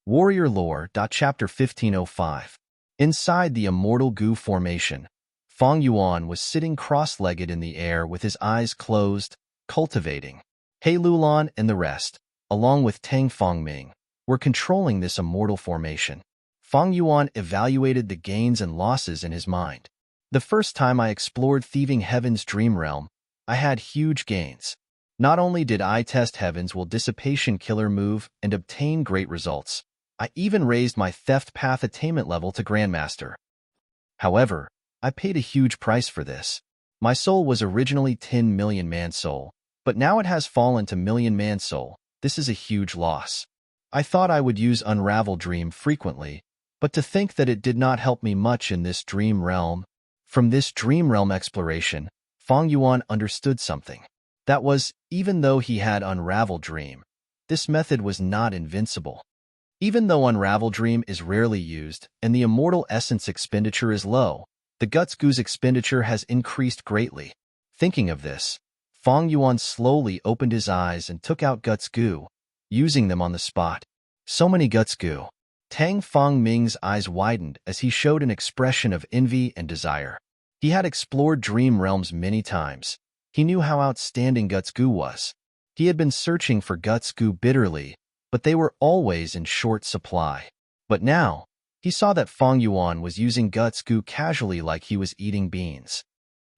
Warrior Lore. Chapter 1505. Inside the immortal Gu formation, Feng Yuan was sitting cross-legged in the air with his eyes closed, cultivating. He Lulan and the rest, along with Tang Fengming, were controlling this immortal formation. Feng Yuan evaluated the gains and losses in his mind. The first time I explored Thieving Heaven's dream realm, I had huge gains. Not only did I test Heaven's will dissipation killer move and obtain great results, I even raised my theft path attainment level to Grandmaster. However, I paid a huge price for this. My soul was originally 10 million man soul, but now it has fallen to million man soul. This is a huge loss. I thought I would use Unravel Dream frequently, but to think that it did not help me much in this dream realm. From this dream realm exploration, Feng Yuan understood something. That was, even though he had Unravel Dream, this method was not invincible. Even though Unravel Dream is rarely used and the Immortal Essence expenditure is low, the Guts Gu's expenditure has increased greatly. Thinking of this, Feng Yuan slowly opened his eyes and took out Guts Gu, using them on the spot. So many Guts Gu. Tang Fengming's eyes widened as he showed an expression of envy and desire. He had explored dream realms many times. He knew how outstanding Guts Gu was. He had been searching for Guts Gu bitterly, but they were always in short supply. But now, he saw that Feng Yuan was using Guts Gu casually like he was eating beans.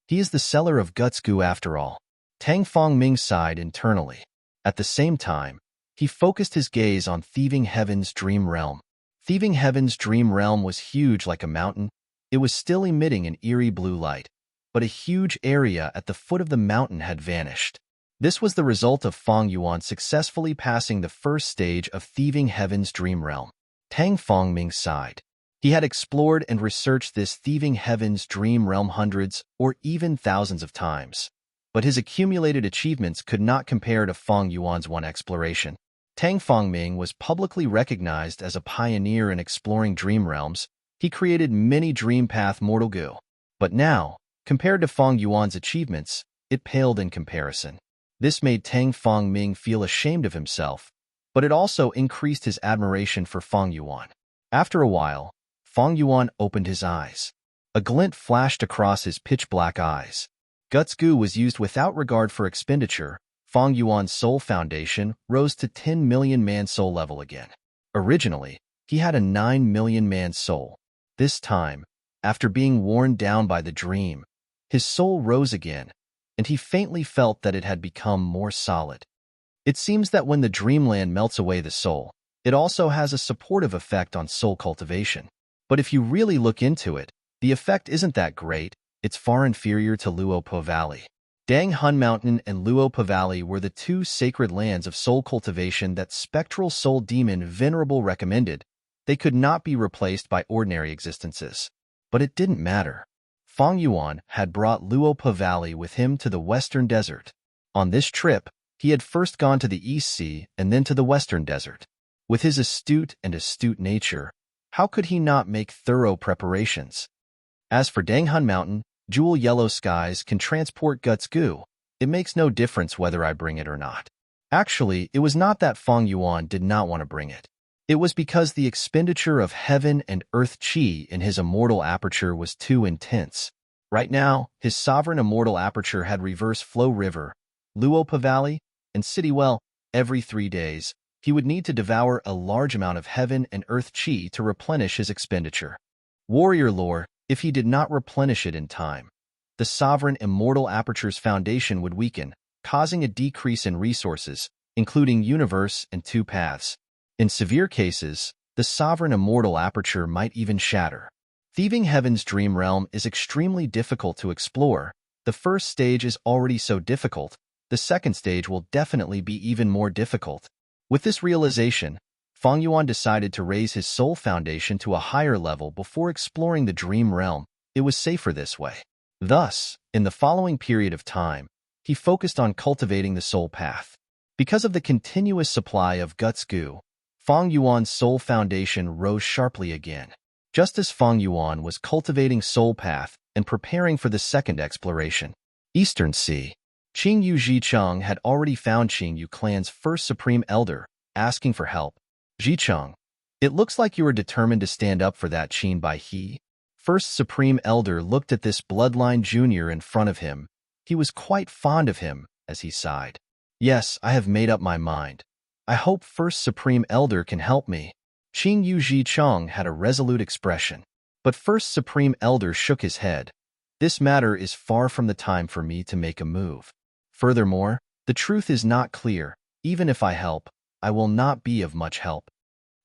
He is the seller of Guts Gu after all. Tang Fengming sighed internally. At the same time, he focused his gaze on Thieving Heaven's dream realm. Thieving Heaven's dream realm was huge like a mountain. It was still emitting an eerie blue light, but a huge area at the foot of the mountain had vanished. This was the result of Feng Yuan successfully passing the first stage of Thieving Heaven's dream realm. Tang Fengming sighed. He had explored and researched this Thieving Heaven's dream realm hundreds or even thousands of times, but his accumulated achievements could not compare to Feng Yuan's one exploration. Tang Fengming was publicly recognized as a pioneer in exploring dream realms. He created many Dream Path Mortal Gu. But now, compared to Feng Yuan's achievements, it paled in comparison. This made Tang Fengming feel ashamed of himself, but it also increased his admiration for Feng Yuan. After a while, Feng Yuan opened his eyes. A glint flashed across his pitch-black eyes. Guts Gu was used without regard for expenditure. Feng Yuan's soul foundation rose to 10 million man soul level again. Originally, he had a 9 million man soul. This time, after being worn down by the dream, his soul rose again, and he faintly felt that it had become more solid. It seems that when the dreamland melts away the soul, it also has a supportive effect on soul cultivation. But if you really look into it, the effect isn't that great. It's far inferior to Luopa Valley. Dang Hun Mountain and Luopa Valley were the two sacred lands of soul cultivation that spectral soul demon Venerable recommended. They could not be replaced by ordinary existences. But it didn't matter. Feng Yuan had brought Luopa Valley with him to the Western Desert. On this trip, he had first gone to the East Sea and then to the Western Desert. With his astute nature, how could he not make thorough preparations? As for Dang Hun Mountain, Jewel Yellow Skies can transport Guts Gu. It makes no difference whether I bring it or not. Actually, it was not that Feng Yuan did not want to bring it. It was because the expenditure of heaven and earth chi in his immortal aperture was too intense. Right now, his sovereign immortal aperture had reverse flow river, Luopa Valley, and City Well. Every 3 days, he would need to devour a large amount of heaven and earth chi to replenish his expenditure. Warrior Lore, if he did not replenish it in time, the sovereign immortal aperture's foundation would weaken, causing a decrease in resources, including universe and two paths. In severe cases, the sovereign immortal aperture might even shatter. Thieving Heaven's dream realm is extremely difficult to explore. The first stage is already so difficult, the second stage will definitely be even more difficult. With this realization, Feng Yuan decided to raise his soul foundation to a higher level before exploring the dream realm. It was safer this way. Thus, in the following period of time, he focused on cultivating the soul path. Because of the continuous supply of Guts Gu, Feng Yuan's soul foundation rose sharply again. Just as Feng Yuan was cultivating soul path and preparing for the second exploration. Eastern Sea. Qingyu Zhicheng had already found Qingyu clan's first supreme elder, asking for help. Zhicheng, It looks like you are determined to stand up for that Qin Bai He. First Supreme Elder looked at this bloodline junior in front of him. He was quite fond of him, as he sighed. Yes, I have made up my mind. I hope First Supreme Elder can help me. Qing Yuji Cheng had a resolute expression. But First Supreme Elder shook his head. This matter is far from the time for me to make a move. Furthermore, the truth is not clear. Even if I help, I will not be of much help.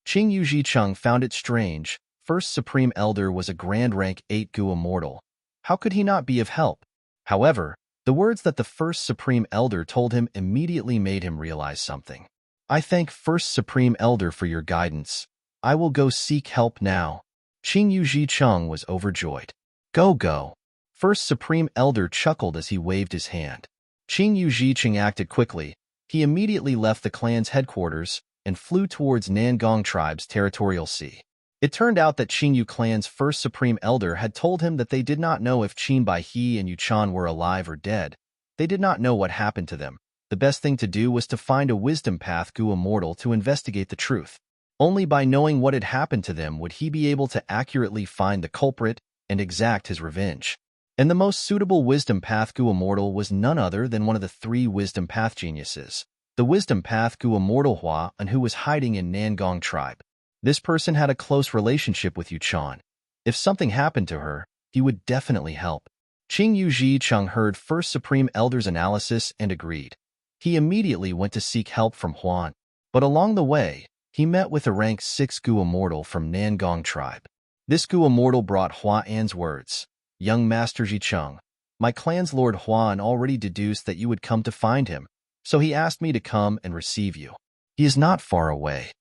Qing Yuji Cheng found it strange. First Supreme Elder was a Grand Rank 8 Gu immortal. How could he not be of help? However, the words that the First Supreme Elder told him immediately made him realize something. I thank First Supreme Elder for your guidance. I will go seek help now. Qing Yuji Cheng was overjoyed. Go. First Supreme Elder chuckled as he waved his hand. Qing Yuji Cheng acted quickly. He immediately left the clan's headquarters and flew towards Nangong Tribe's territorial sea. It turned out that Qingyu clan's First Supreme Elder had told him that they did not know if Qin Bai He and Yuchan were alive or dead. They did not know what happened to them. The best thing to do was to find a wisdom path Gu immortal to investigate the truth. Only by knowing what had happened to them would he be able to accurately find the culprit and exact his revenge. And the most suitable wisdom path Gu immortal was none other than one of the 3 wisdom path geniuses, the wisdom path Gu immortal Hua, and who was hiding in Nangong Tribe. This person had a close relationship with Yuchan. If something happened to her, he would definitely help. Qing Yuji Cheng heard First Supreme Elder's analysis and agreed. He immediately went to seek help from Huan. But along the way, he met with a rank 6 Gu immortal from Nangong Tribe. This Gu immortal brought Hua An's words. Young Master Ji Cheng, my clan's Lord Huan already deduced that you would come to find him, so he asked me to come and receive you. He is not far away.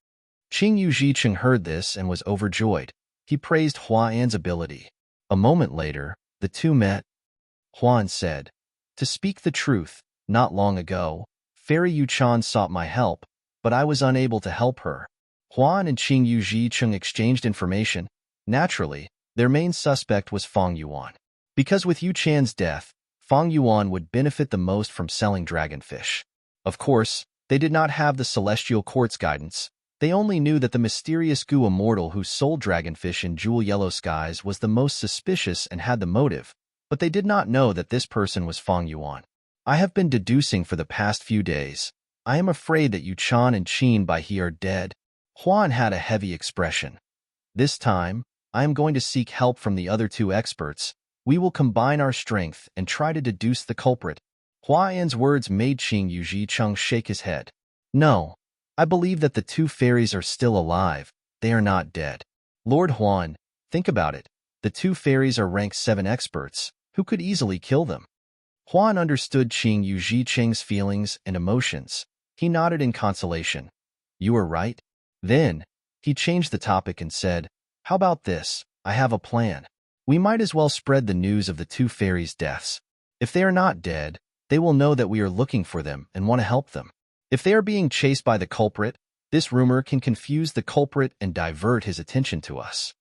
Qing Yuji Cheng heard this and was overjoyed. He praised Hua An's ability. A moment later, the two met. Huan said, to speak the truth, not long ago, Fairy Yuchan sought my help, but I was unable to help her. Huan and Qing Yuji Cheng exchanged information. Naturally, their main suspect was Fang Yuan. Because with Yu Chan's death, Fang Yuan would benefit the most from selling dragonfish. Of course, they did not have the Celestial Court's guidance. They only knew that the mysterious Gu immortal who sold dragonfish in Jewel Yellow Skies was the most suspicious and had the motive, but they did not know that this person was Fang Yuan. I have been deducing for the past few days. I am afraid that Yuchan and Qin Bai He are dead. Huan had a heavy expression. This time, I am going to seek help from the other 2 experts. We will combine our strength and try to deduce the culprit. Hua An's words made Qing Yuji Cheng shake his head. No. I believe that the 2 fairies are still alive. They are not dead. Lord Huan, think about it. The 2 fairies are rank 7 experts. Who could easily kill them? Huan understood Qing Yuji Cheng's feelings and emotions. He nodded in consolation. You are right. Then, he changed the topic and said, how about this? I have a plan. We might as well spread the news of the 2 fairies' deaths. If they are not dead, they will know that we are looking for them and want to help them. If they are being chased by the culprit, this rumor can confuse the culprit and divert his attention to us.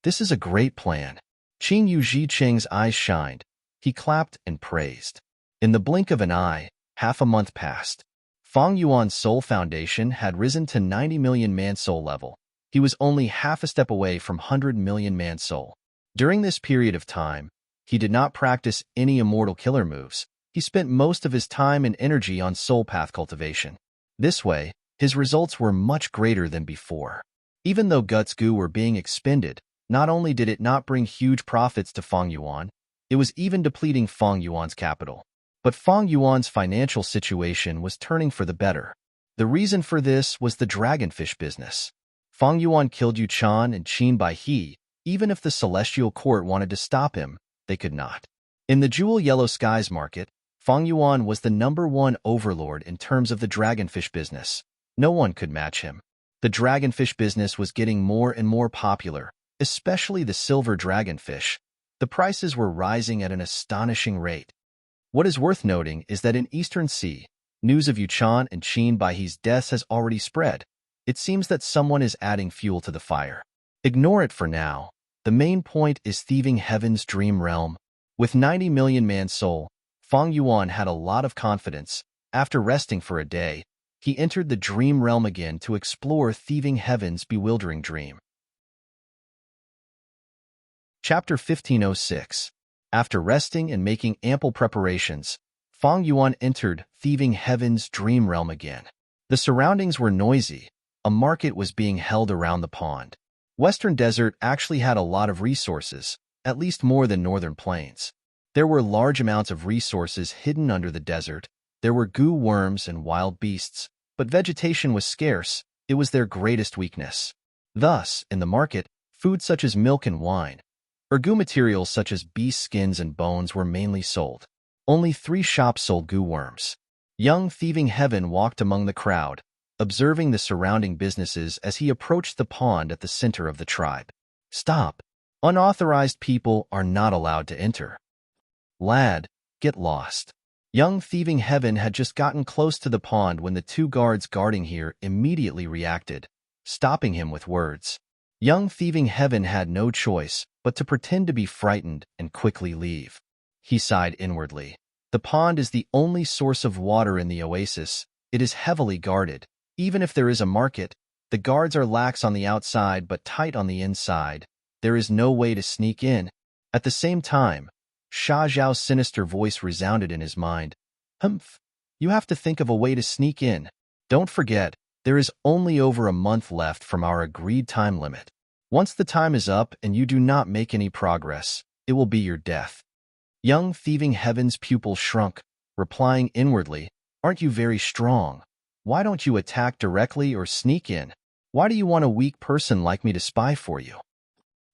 This is a great plan. Qing Yuji Cheng's eyes shined. He clapped and praised. In the blink of an eye, half a month passed. Fang Yuan's soul foundation had risen to 90 million man-soul level. He was only half a step away from 100 million man-soul. During this period of time, he did not practice any immortal killer moves. He spent most of his time and energy on soul path cultivation. This way, his results were much greater than before. Even though Guts Gu were being expended, not only did it not bring huge profits to Fang Yuan, it was even depleting Fang Yuan's capital. But Fang Yuan's financial situation was turning for the better. The reason for this was the dragonfish business. Fang Yuan killed Yuchan and Qin Bai He. Even if the Celestial Court wanted to stop him, they could not. In the Jewel Yellow Skies market, Fang Yuan was the #1 overlord in terms of the dragonfish business. No one could match him. The dragonfish business was getting more and more popular, especially the silver dragonfish. The prices were rising at an astonishing rate. What is worth noting is that in Eastern Sea, news of Yuchan and Qin Bai He's deaths has already spread. It seems that someone is adding fuel to the fire. Ignore it for now. The main point is thieving Heaven's dream realm. With 90 million man soul, Fang Yuan had a lot of confidence. After resting for a day, He entered the dream realm again to explore thieving heaven's bewildering dream. Chapter 1506. After resting and making ample preparations, Fang Yuan entered thieving heaven's dream realm again. The surroundings were noisy. A market was being held around the pond. Western Desert actually had a lot of resources, at least more than Northern Plains. There were large amounts of resources hidden under the desert. There were goo worms and wild beasts, but vegetation was scarce. It was their greatest weakness. Thus, in the market, food such as milk and wine, or goo materials such as beast skins and bones were mainly sold. Only 3 shops sold goo worms. Young Thieving Heaven walked among the crowd, observing the surrounding businesses as he approached the pond at the center of the tribe. Stop! Unauthorized people are not allowed to enter. Lad, get lost. Young Thieving Heaven had just gotten close to the pond when the 2 guards guarding here immediately reacted, stopping him with words. Young Thieving Heaven had no choice but to pretend to be frightened and quickly leave. He sighed inwardly. The pond is the only source of water in the oasis. It is heavily guarded. Even if there is a market, the guards are lax on the outside but tight on the inside. There is no way to sneak in. At the same time, Sha Zhao's sinister voice resounded in his mind. Humph, you have to think of a way to sneak in. Don't forget, there is only over a month left from our agreed time limit. Once the time is up and you do not make any progress, it will be your death. Young Thieving Heaven's pupil shrunk, replying inwardly, Aren't you very strong? Why don't you attack directly or sneak in? Why do you want a weak person like me to spy for you?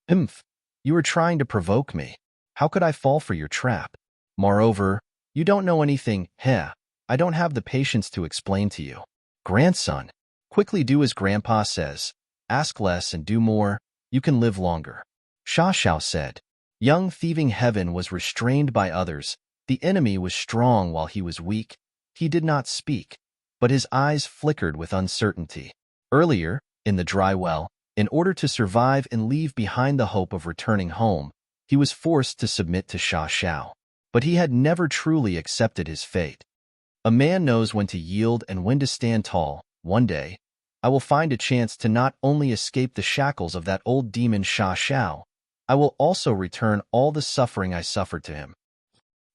Humph, you are trying to provoke me. How could I fall for your trap? Moreover, you don't know anything. I don't have the patience to explain to you. Grandson, quickly do as Grandpa says. Ask less and do more. You can live longer. Sha Shao said. Young Thieving Heaven was restrained by others. The enemy was strong while he was weak. He did not speak, but his eyes flickered with uncertainty. Earlier, in the dry well, in order to survive and leave behind the hope of returning home, he was forced to submit to Sha Shao. But he had never truly accepted his fate. A man knows when to yield and when to stand tall. One day, I will find a chance to not only escape the shackles of that old demon Sha Shao, I will also return all the suffering I suffered to him.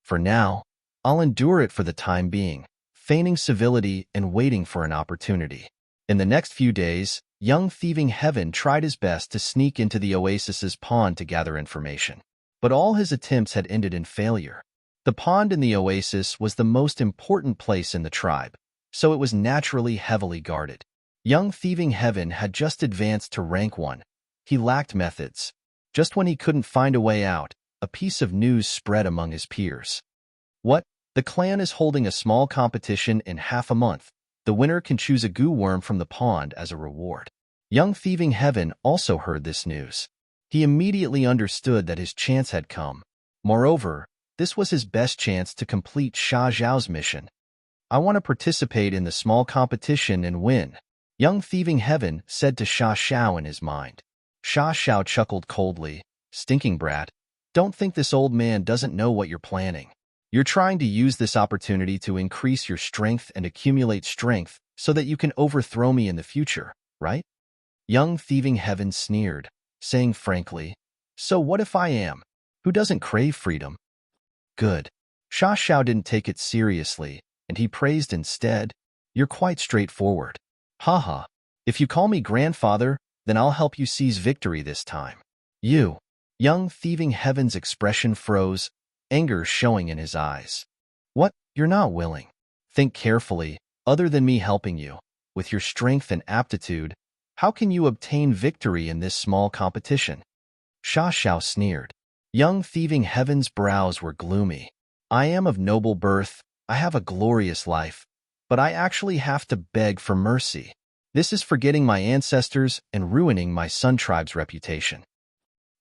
For now, I'll endure it for the time being, feigning civility and waiting for an opportunity. In the next few days, young Thieving Heaven tried his best to sneak into the oasis's pond to gather information. But all his attempts had ended in failure. The pond in the oasis was the most important place in the tribe, so it was naturally heavily guarded. Young Thieving Heaven had just advanced to rank 1. He lacked methods. Just when he couldn't find a way out, a piece of news spread among his peers. What? The clan is holding a small competition in half a month. The winner can choose a goo worm from the pond as a reward. Young Thieving Heaven also heard this news. He immediately understood that his chance had come. Moreover, this was his best chance to complete Sha Zhao's mission. I want to participate in the small competition and win, Young Thieving Heaven said to Sha Shao in his mind. Sha Shao chuckled coldly. Stinking brat, don't think this old man doesn't know what you're planning. You're trying to use this opportunity to increase your strength and accumulate strength so that you can overthrow me in the future, right? Young Thieving Heaven sneered, saying frankly, So what if I am? Who doesn't crave freedom? Good. Sha Shao didn't take it seriously, and he praised instead, You're quite straightforward. Haha, if you call me grandfather, then I'll help you seize victory this time. Young Thieving Heaven's expression froze, anger showing in his eyes. What? You're not willing. Think carefully, other than me helping you. With your strength and aptitude, how can you obtain victory in this small competition? Sha Shao sneered. Young Thieving Heaven's brows were gloomy. I am of noble birth, I have a glorious life, but I actually have to beg for mercy. This is forgetting my ancestors and ruining my Sun Tribe's reputation.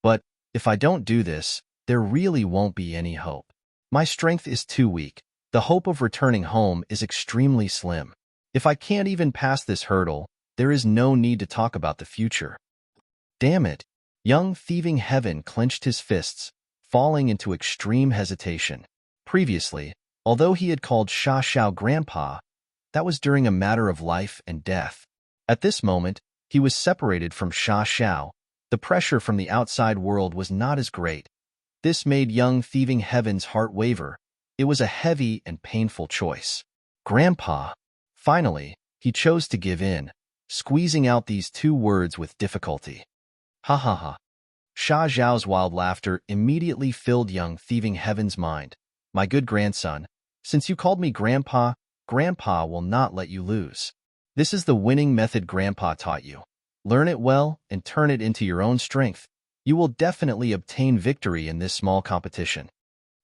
But if I don't do this, there really won't be any hope. My strength is too weak. The hope of returning home is extremely slim. If I can't even pass this hurdle, there is no need to talk about the future. Damn it! Young Thieving Heaven clenched his fists, falling into extreme hesitation. Previously, although he had called Sha Shao Grandpa, That was during a matter of life and death. At this moment, he was separated from Sha Xiao. The pressure from the outside world was not as great. This made young thieving Heaven's heart waver. It was a heavy and painful choice. Grandpa. Finally, he chose to give in, squeezing out these two words with difficulty. Ha ha ha. Sha Zhao's wild laughter immediately filled young thieving Heaven's mind. My good grandson, since you called me Grandpa, Grandpa will not let you lose. This is the winning method Grandpa taught you. Learn it well and turn it into your own strength. You will definitely obtain victory in this small competition.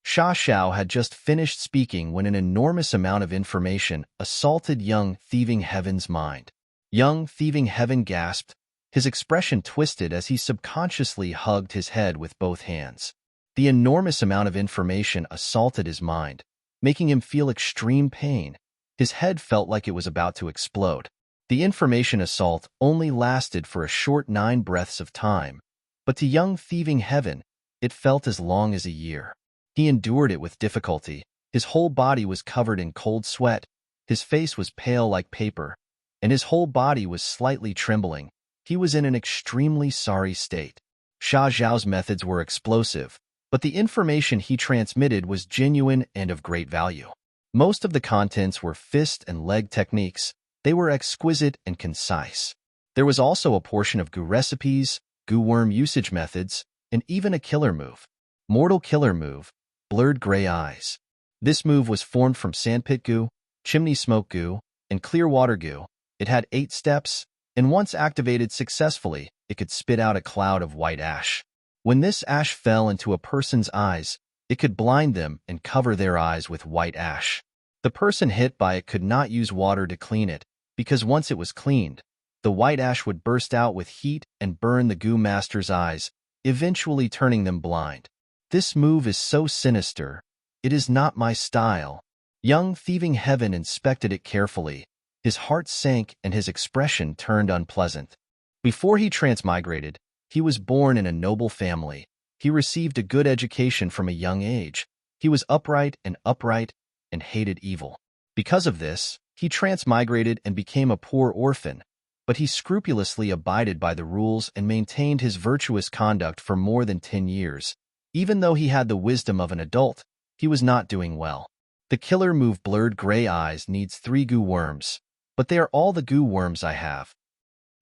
Sha Xiao had just finished speaking when an enormous amount of information assaulted young thieving Heaven's mind. Young thieving Heaven gasped. His expression twisted as he subconsciously hugged his head with both hands. The enormous amount of information assaulted his mind, making him feel extreme pain. His head felt like it was about to explode. The information assault only lasted for a short 9 breaths of time, but to young thieving Heaven, it felt as long as a year. He endured it with difficulty. His whole body was covered in cold sweat, his face was pale like paper, and his whole body was slightly trembling. He was in an extremely sorry state. Sha Zhao's methods were explosive, but the information he transmitted was genuine and of great value. Most of the contents were fist and leg techniques. They were exquisite and concise. There was also a portion of goo recipes, goo worm usage methods, and even a killer move. Mortal killer move, blurred gray eyes. This move was formed from sandpit goo, chimney smoke goo, and clear water goo. It had 8 steps, and once activated successfully, it could spit out a cloud of white ash. When this ash fell into a person's eyes, it could blind them and cover their eyes with white ash. The person hit by it could not use water to clean it, because once it was cleaned, the white ash would burst out with heat and burn the goo master's eyes, eventually turning them blind. This move is so sinister. It is not my style. Young thieving Heaven inspected it carefully. His heart sank and his expression turned unpleasant. Before he transmigrated, he was born in a noble family. He received a good education from a young age. He was upright and hated evil. Because of this, he transmigrated and became a poor orphan, but he scrupulously abided by the rules and maintained his virtuous conduct for more than 10 years. Even though he had the wisdom of an adult, he was not doing well. The killer move blurred gray eyes needs 3 goo worms, but they are all the goo worms I have.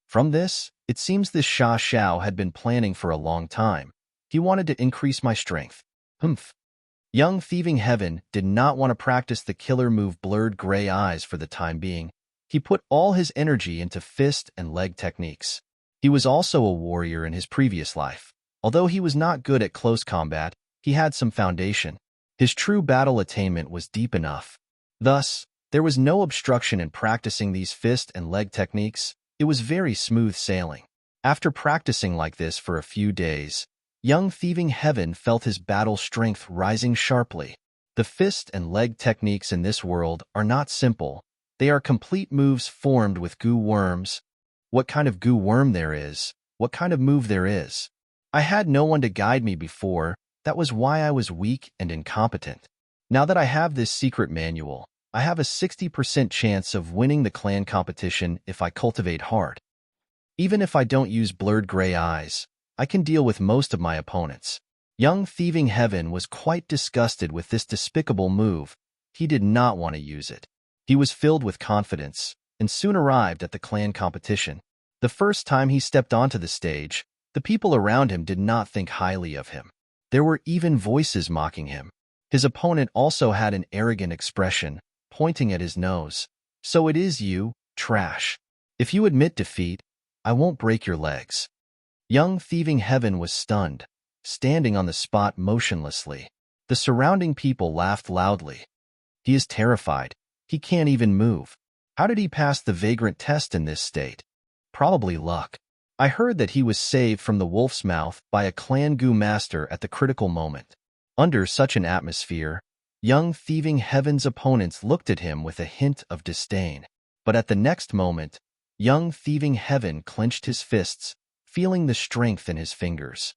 From this, it seems this Sha Xiao had been planning for a long time. He wanted to increase my strength. Humph. Young thieving Heaven did not want to practice the killer move blurred gray eyes for the time being. He put all his energy into fist and leg techniques. He was also a warrior in his previous life. Although he was not good at close combat, he had some foundation. His true battle attainment was deep enough. Thus, there was no obstruction in practicing these fist and leg techniques. It was very smooth sailing. After practicing like this for a few days, young thieving Heaven felt his battle strength rising sharply. The fist and leg techniques in this world are not simple. They are complete moves formed with goo worms. What kind of goo worm there is, what kind of move there is. I had no one to guide me before. That was why I was weak and incompetent. Now that I have this secret manual, I have a 60% chance of winning the clan competition if I cultivate hard. Even if I don't use blurred gray eyes, I can deal with most of my opponents. Young thieving Heaven was quite disgusted with this despicable move. He did not want to use it. He was filled with confidence and soon arrived at the clan competition. The first time he stepped onto the stage, the people around him did not think highly of him. There were even voices mocking him. His opponent also had an arrogant expression, pointing at his nose. So it is you, trash. If you admit defeat, I won't break your legs. Young thieving Heaven was stunned, standing on the spot motionlessly. The surrounding people laughed loudly. He is terrified. He can't even move. How did he pass the vagrant test in this state? Probably luck. I heard that he was saved from the wolf's mouth by a clan goo master at the critical moment. Under such an atmosphere, young thieving Heaven's opponents looked at him with a hint of disdain. But at the next moment, young thieving Heaven clenched his fists, feeling the strength in his fingers.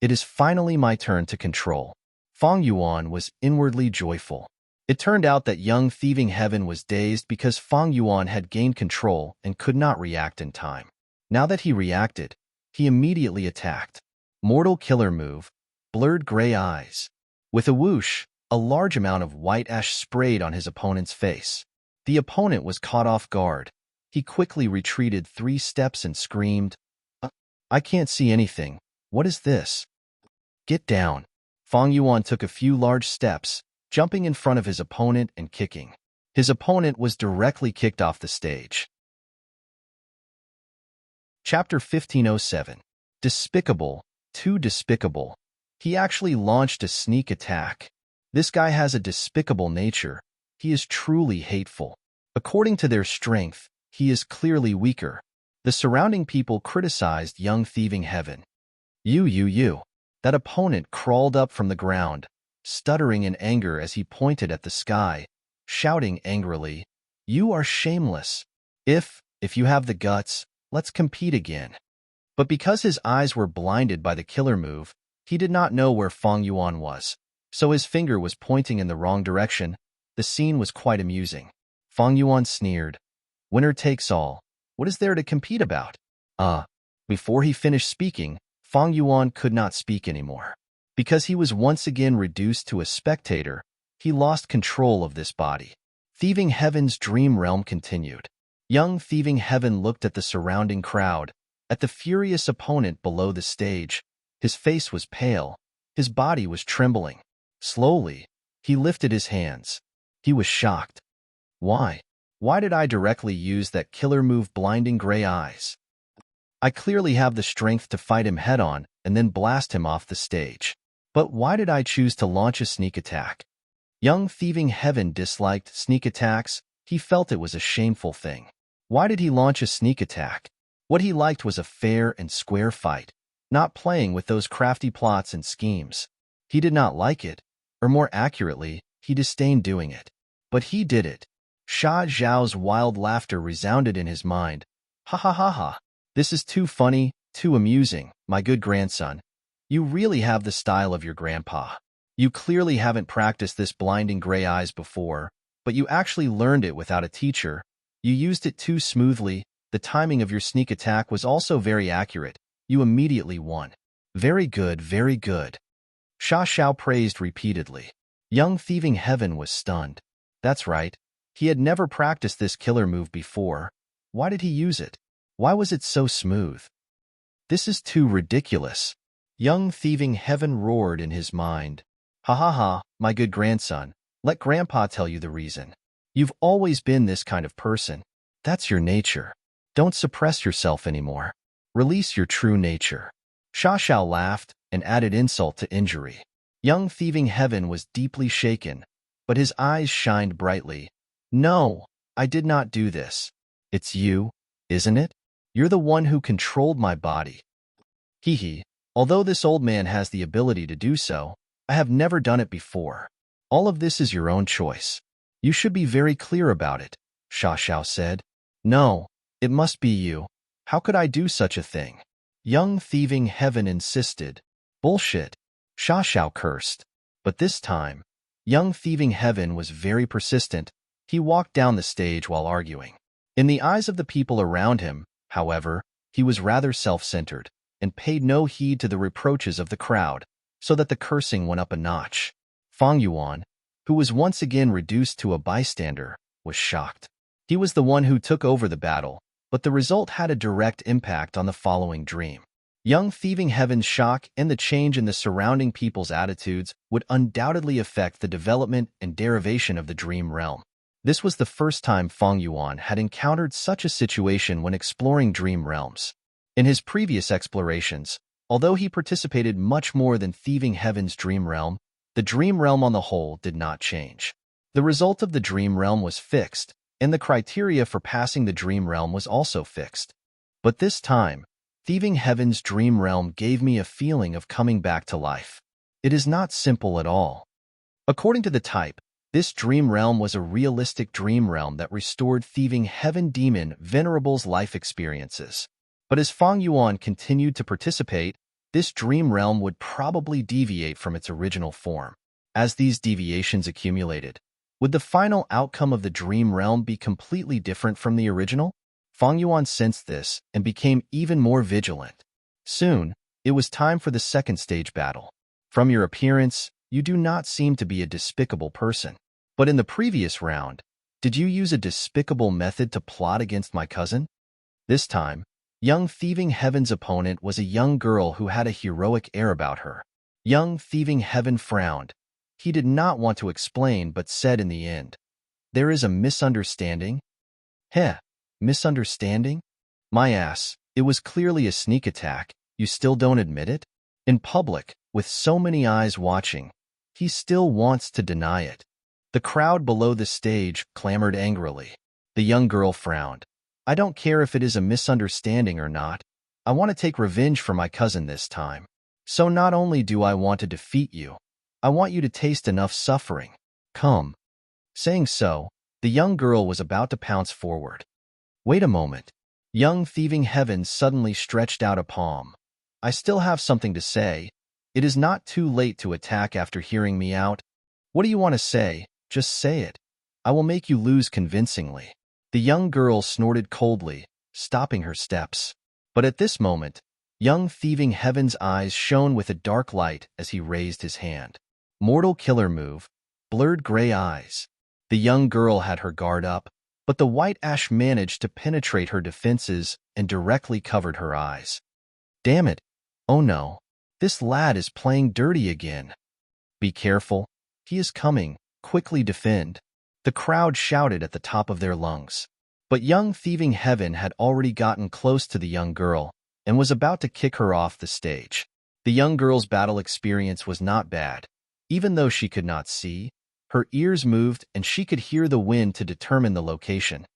It is finally my turn to control. Fang Yuan was inwardly joyful. It turned out that young thieving heaven was dazed because Fang Yuan had gained control and could not react in time. Now that he reacted, he immediately attacked. Mortal killer move, blurred gray eyes. With a whoosh, a large amount of white ash sprayed on his opponent's face. The opponent was caught off guard. He quickly retreated 3 steps and screamed, I can't see anything. What is this? Get down. Fang Yuan took a few large steps, jumping in front of his opponent and kicking. His opponent was directly kicked off the stage. Chapter 1507. Despicable, too despicable. He actually launched a sneak attack. This guy has a despicable nature. He is truly hateful. According to their strength, he is clearly weaker. The surrounding people criticized young thieving heaven. You. That opponent crawled up from the ground, stuttering in anger as he pointed at the sky, shouting angrily, You are shameless. If you have the guts, let's compete again. But because his eyes were blinded by the killer move, he did not know where Fang Yuan was, so his finger was pointing in the wrong direction. The scene was quite amusing. Fang Yuan sneered, Winner takes all. What is there to compete about? Before he finished speaking, Fang Yuan could not speak anymore. Because he was once again reduced to a spectator, he lost control of this body. Thieving Heaven's dream realm continued. Young Thieving Heaven looked at the surrounding crowd, at the furious opponent below the stage. His face was pale. His body was trembling. Slowly, he lifted his hands. He was shocked. Why? Why did I directly use that killer move, blinding gray eyes? I clearly have the strength to fight him head-on and then blast him off the stage. But why did I choose to launch a sneak attack? Young Thieving Heaven disliked sneak attacks. He felt it was a shameful thing. Why did he launch a sneak attack? What he liked was a fair and square fight, not playing with those crafty plots and schemes. He did not like it, or more accurately, he disdained doing it. But he did it. Sha Zhao's wild laughter resounded in his mind. Ha ha ha ha. This is too funny, too amusing, my good grandson. You really have the style of your grandpa. You clearly haven't practiced this blinding gray eyes before, but you actually learned it without a teacher. You used it too smoothly. The timing of your sneak attack was also very accurate. You immediately won. Very good, very good. Sha Xiao praised repeatedly. Young Thieving Heaven was stunned. That's right. He had never practiced this killer move before. Why did he use it? Why was it so smooth? This is too ridiculous. Young Thieving Heaven roared in his mind. Ha ha ha, my good grandson. Let Grandpa tell you the reason. You've always been this kind of person. That's your nature. Don't suppress yourself anymore. Release your true nature. Sha Xiao laughed and added insult to injury. Young Thieving Heaven was deeply shaken, but his eyes shined brightly. No, I did not do this. It's you, isn't it? You're the one who controlled my body. Hee. Although this old man has the ability to do so, I have never done it before. All of this is your own choice. You should be very clear about it, Sha Xiao said. No, it must be you. How could I do such a thing? Young Thieving Heaven insisted. Bullshit. Sha Xiao cursed. But this time, Young Thieving Heaven was very persistent. He walked down the stage while arguing. In the eyes of the people around him, however, he was rather self-centered and paid no heed to the reproaches of the crowd, so that the cursing went up a notch. Fang Yuan, who was once again reduced to a bystander, was shocked. He was the one who took over the battle, but the result had a direct impact on the following dream. Young Thieving Heaven's shock and the change in the surrounding people's attitudes would undoubtedly affect the development and derivation of the dream realm. This was the first time Fang Yuan had encountered such a situation when exploring dream realms. In his previous explorations, although he participated much more than Thieving Heaven's dream realm, the dream realm on the whole did not change. The result of the dream realm was fixed, and the criteria for passing the dream realm was also fixed. But this time, Thieving Heaven's dream realm gave me a feeling of coming back to life. It is not simple at all. According to the type, this dream realm was a realistic dream realm that restored Thieving Heaven Demon Venerable's life experiences. But as Fang Yuan continued to participate, this dream realm would probably deviate from its original form. As these deviations accumulated, Would the final outcome of the dream realm be completely different from the original? Fang Yuan sensed this and became even more vigilant. Soon, it was time for the second stage battle. From your appearance, you do not seem to be a despicable person. But in the previous round, did you use a despicable method to plot against my cousin? This time, young Thieving Heaven's opponent was a young girl who had a heroic air about her. Young Thieving Heaven frowned. He did not want to explain but said in the end, "There is a misunderstanding?" Heh, misunderstanding? My ass, it was clearly a sneak attack. You still don't admit it? In public, with so many eyes watching, he still wants to deny it. The crowd below the stage clamored angrily. The young girl frowned. I don't care if it is a misunderstanding or not. I want to take revenge for my cousin this time. So not only do I want to defeat you, I want you to taste enough suffering. Come. Saying so, the young girl was about to pounce forward. Wait a moment. Young Thieving Heaven suddenly stretched out a palm. I still have something to say. It is not too late to attack after hearing me out. What do you want to say? Just say it. I will make you lose convincingly. The young girl snorted coldly, stopping her steps. But at this moment, young Thieving Heaven's eyes shone with a dark light as he raised his hand. Mortal killer move, blurred gray eyes. The young girl had her guard up, but the white ash managed to penetrate her defenses and directly covered her eyes. Damn it. Oh no. This lad is playing dirty again. Be careful. He is coming. Quickly defend. The crowd shouted at the top of their lungs. But young Thieving Heaven had already gotten close to the young girl and was about to kick her off the stage. The young girl's battle experience was not bad. Even though she could not see, her ears moved and she could hear the wind to determine the location.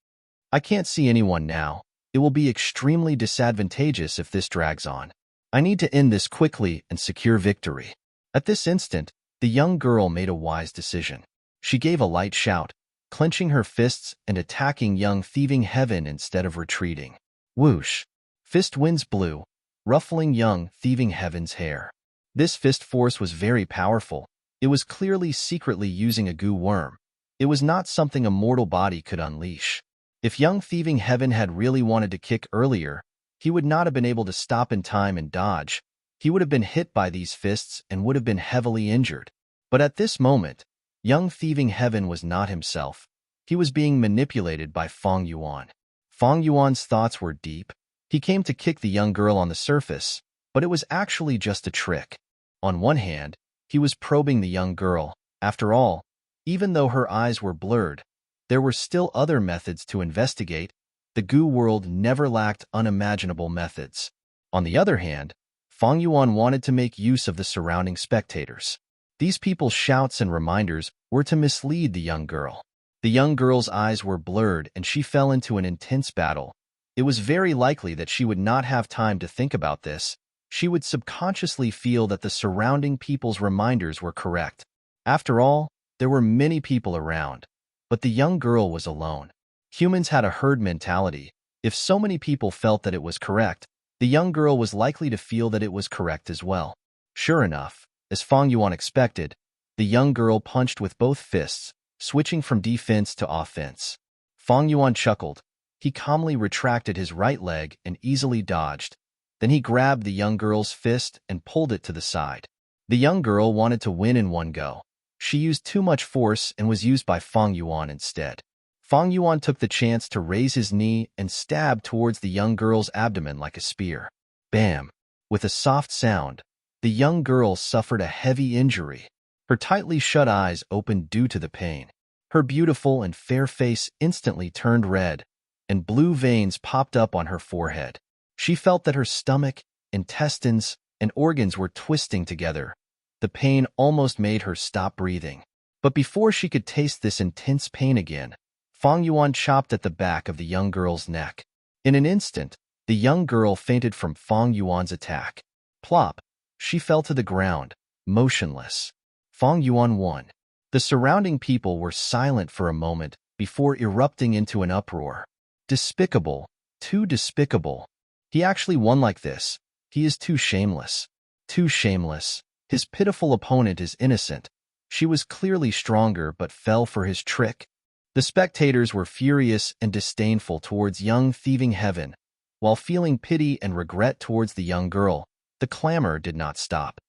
I can't see anyone now. It will be extremely disadvantageous if this drags on. I need to end this quickly and secure victory. At this instant, the young girl made a wise decision. She gave a light shout, clenching her fists and attacking young Thieving Heaven instead of retreating. Whoosh! Fist winds blew, ruffling young Thieving Heaven's hair. This fist force was very powerful. It was clearly secretly using a goo worm. It was not something a mortal body could unleash. If young Thieving Heaven had really wanted to kick earlier, he would not have been able to stop in time and dodge. He would have been hit by these fists and would have been heavily injured. But at this moment, young Thieving Heaven was not himself. He was being manipulated by Fang Yuan. Fang Yuan's thoughts were deep. He came to kick the young girl on the surface, but it was actually just a trick. On one hand, he was probing the young girl. After all, even though her eyes were blurred, there were still other methods to investigate. The goo world never lacked unimaginable methods. On the other hand, Fang Yuan wanted to make use of the surrounding spectators. These people's shouts and reminders were to mislead the young girl. The young girl's eyes were blurred and she fell into an intense battle. It was very likely that she would not have time to think about this. She would subconsciously feel that the surrounding people's reminders were correct. After all, there were many people around, but the young girl was alone. Humans had a herd mentality. If so many people felt that it was correct, the young girl was likely to feel that it was correct as well. Sure enough, as Fang Yuan expected, the young girl punched with both fists, switching from defense to offense. Fang Yuan chuckled. He calmly retracted his right leg and easily dodged. Then he grabbed the young girl's fist and pulled it to the side. The young girl wanted to win in one go. She used too much force and was used by Fang Yuan instead. Fang Yuan took the chance to raise his knee and stab towards the young girl's abdomen like a spear. Bam! With a soft sound, the young girl suffered a heavy injury. Her tightly shut eyes opened due to the pain. Her beautiful and fair face instantly turned red, and blue veins popped up on her forehead. She felt that her stomach, intestines, and organs were twisting together. The pain almost made her stop breathing. But before she could taste this intense pain again, Fang Yuan chopped at the back of the young girl's neck. In an instant, the young girl fainted from Fang Yuan's attack. Plop! She fell to the ground, motionless. Fang Yuan won. The surrounding people were silent for a moment before erupting into an uproar. Despicable. Too despicable. He actually won like this. He is too shameless. Too shameless. His pitiful opponent is innocent. She was clearly stronger but fell for his trick. The spectators were furious and disdainful towards young thieving Heaven, while feeling pity and regret towards the young girl. The clamor did not stop.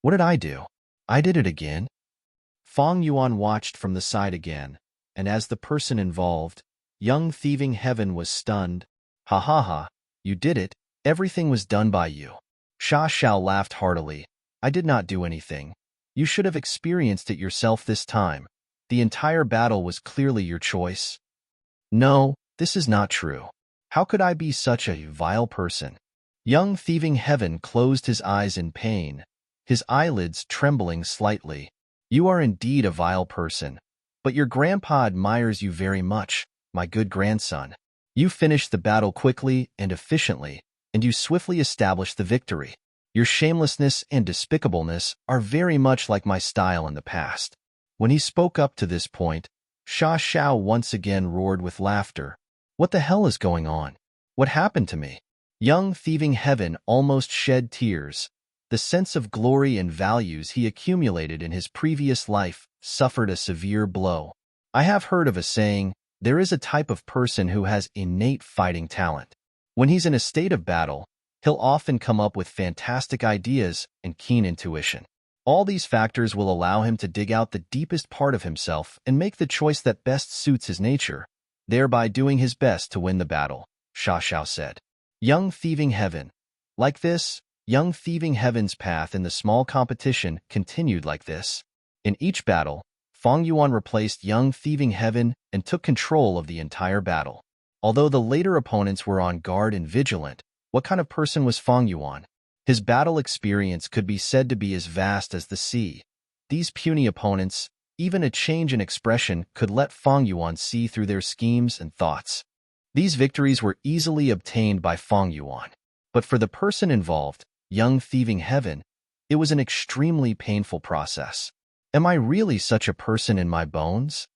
What did I do? I did it again. Fang Yuan watched from the side again, and as the person involved, young thieving Heaven, was stunned. Ha ha ha, you did it. Everything was done by you. Sha Xiao laughed heartily. I did not do anything. You should have experienced it yourself this time. The entire battle was clearly your choice. No, this is not true. How could I be such a vile person? Young thieving Heaven closed his eyes in pain, his eyelids trembling slightly. You are indeed a vile person, but your grandpa admires you very much, my good grandson. You finished the battle quickly and efficiently, and you swiftly established the victory. Your shamelessness and despicableness are very much like my style in the past. When he spoke up to this point, Sha Xiao once again roared with laughter. What the hell is going on? What happened to me? Young thieving Heaven almost shed tears. The sense of glory and values he accumulated in his previous life suffered a severe blow. I have heard of a saying, there is a type of person who has innate fighting talent. When he's in a state of battle, he'll often come up with fantastic ideas and keen intuition. All these factors will allow him to dig out the deepest part of himself and make the choice that best suits his nature, thereby doing his best to win the battle, Sha Xiao said. Young thieving Heaven. Like this, young thieving Heaven's path in the small competition continued like this. In each battle, Fang Yuan replaced young thieving Heaven and took control of the entire battle. Although the later opponents were on guard and vigilant, what kind of person was Fang Yuan? His battle experience could be said to be as vast as the sea. These puny opponents, even a change in expression could let Fang Yuan see through their schemes and thoughts. These victories were easily obtained by Fang Yuan. But for the person involved, young thieving Heaven, it was an extremely painful process. Am I really such a person in my bones?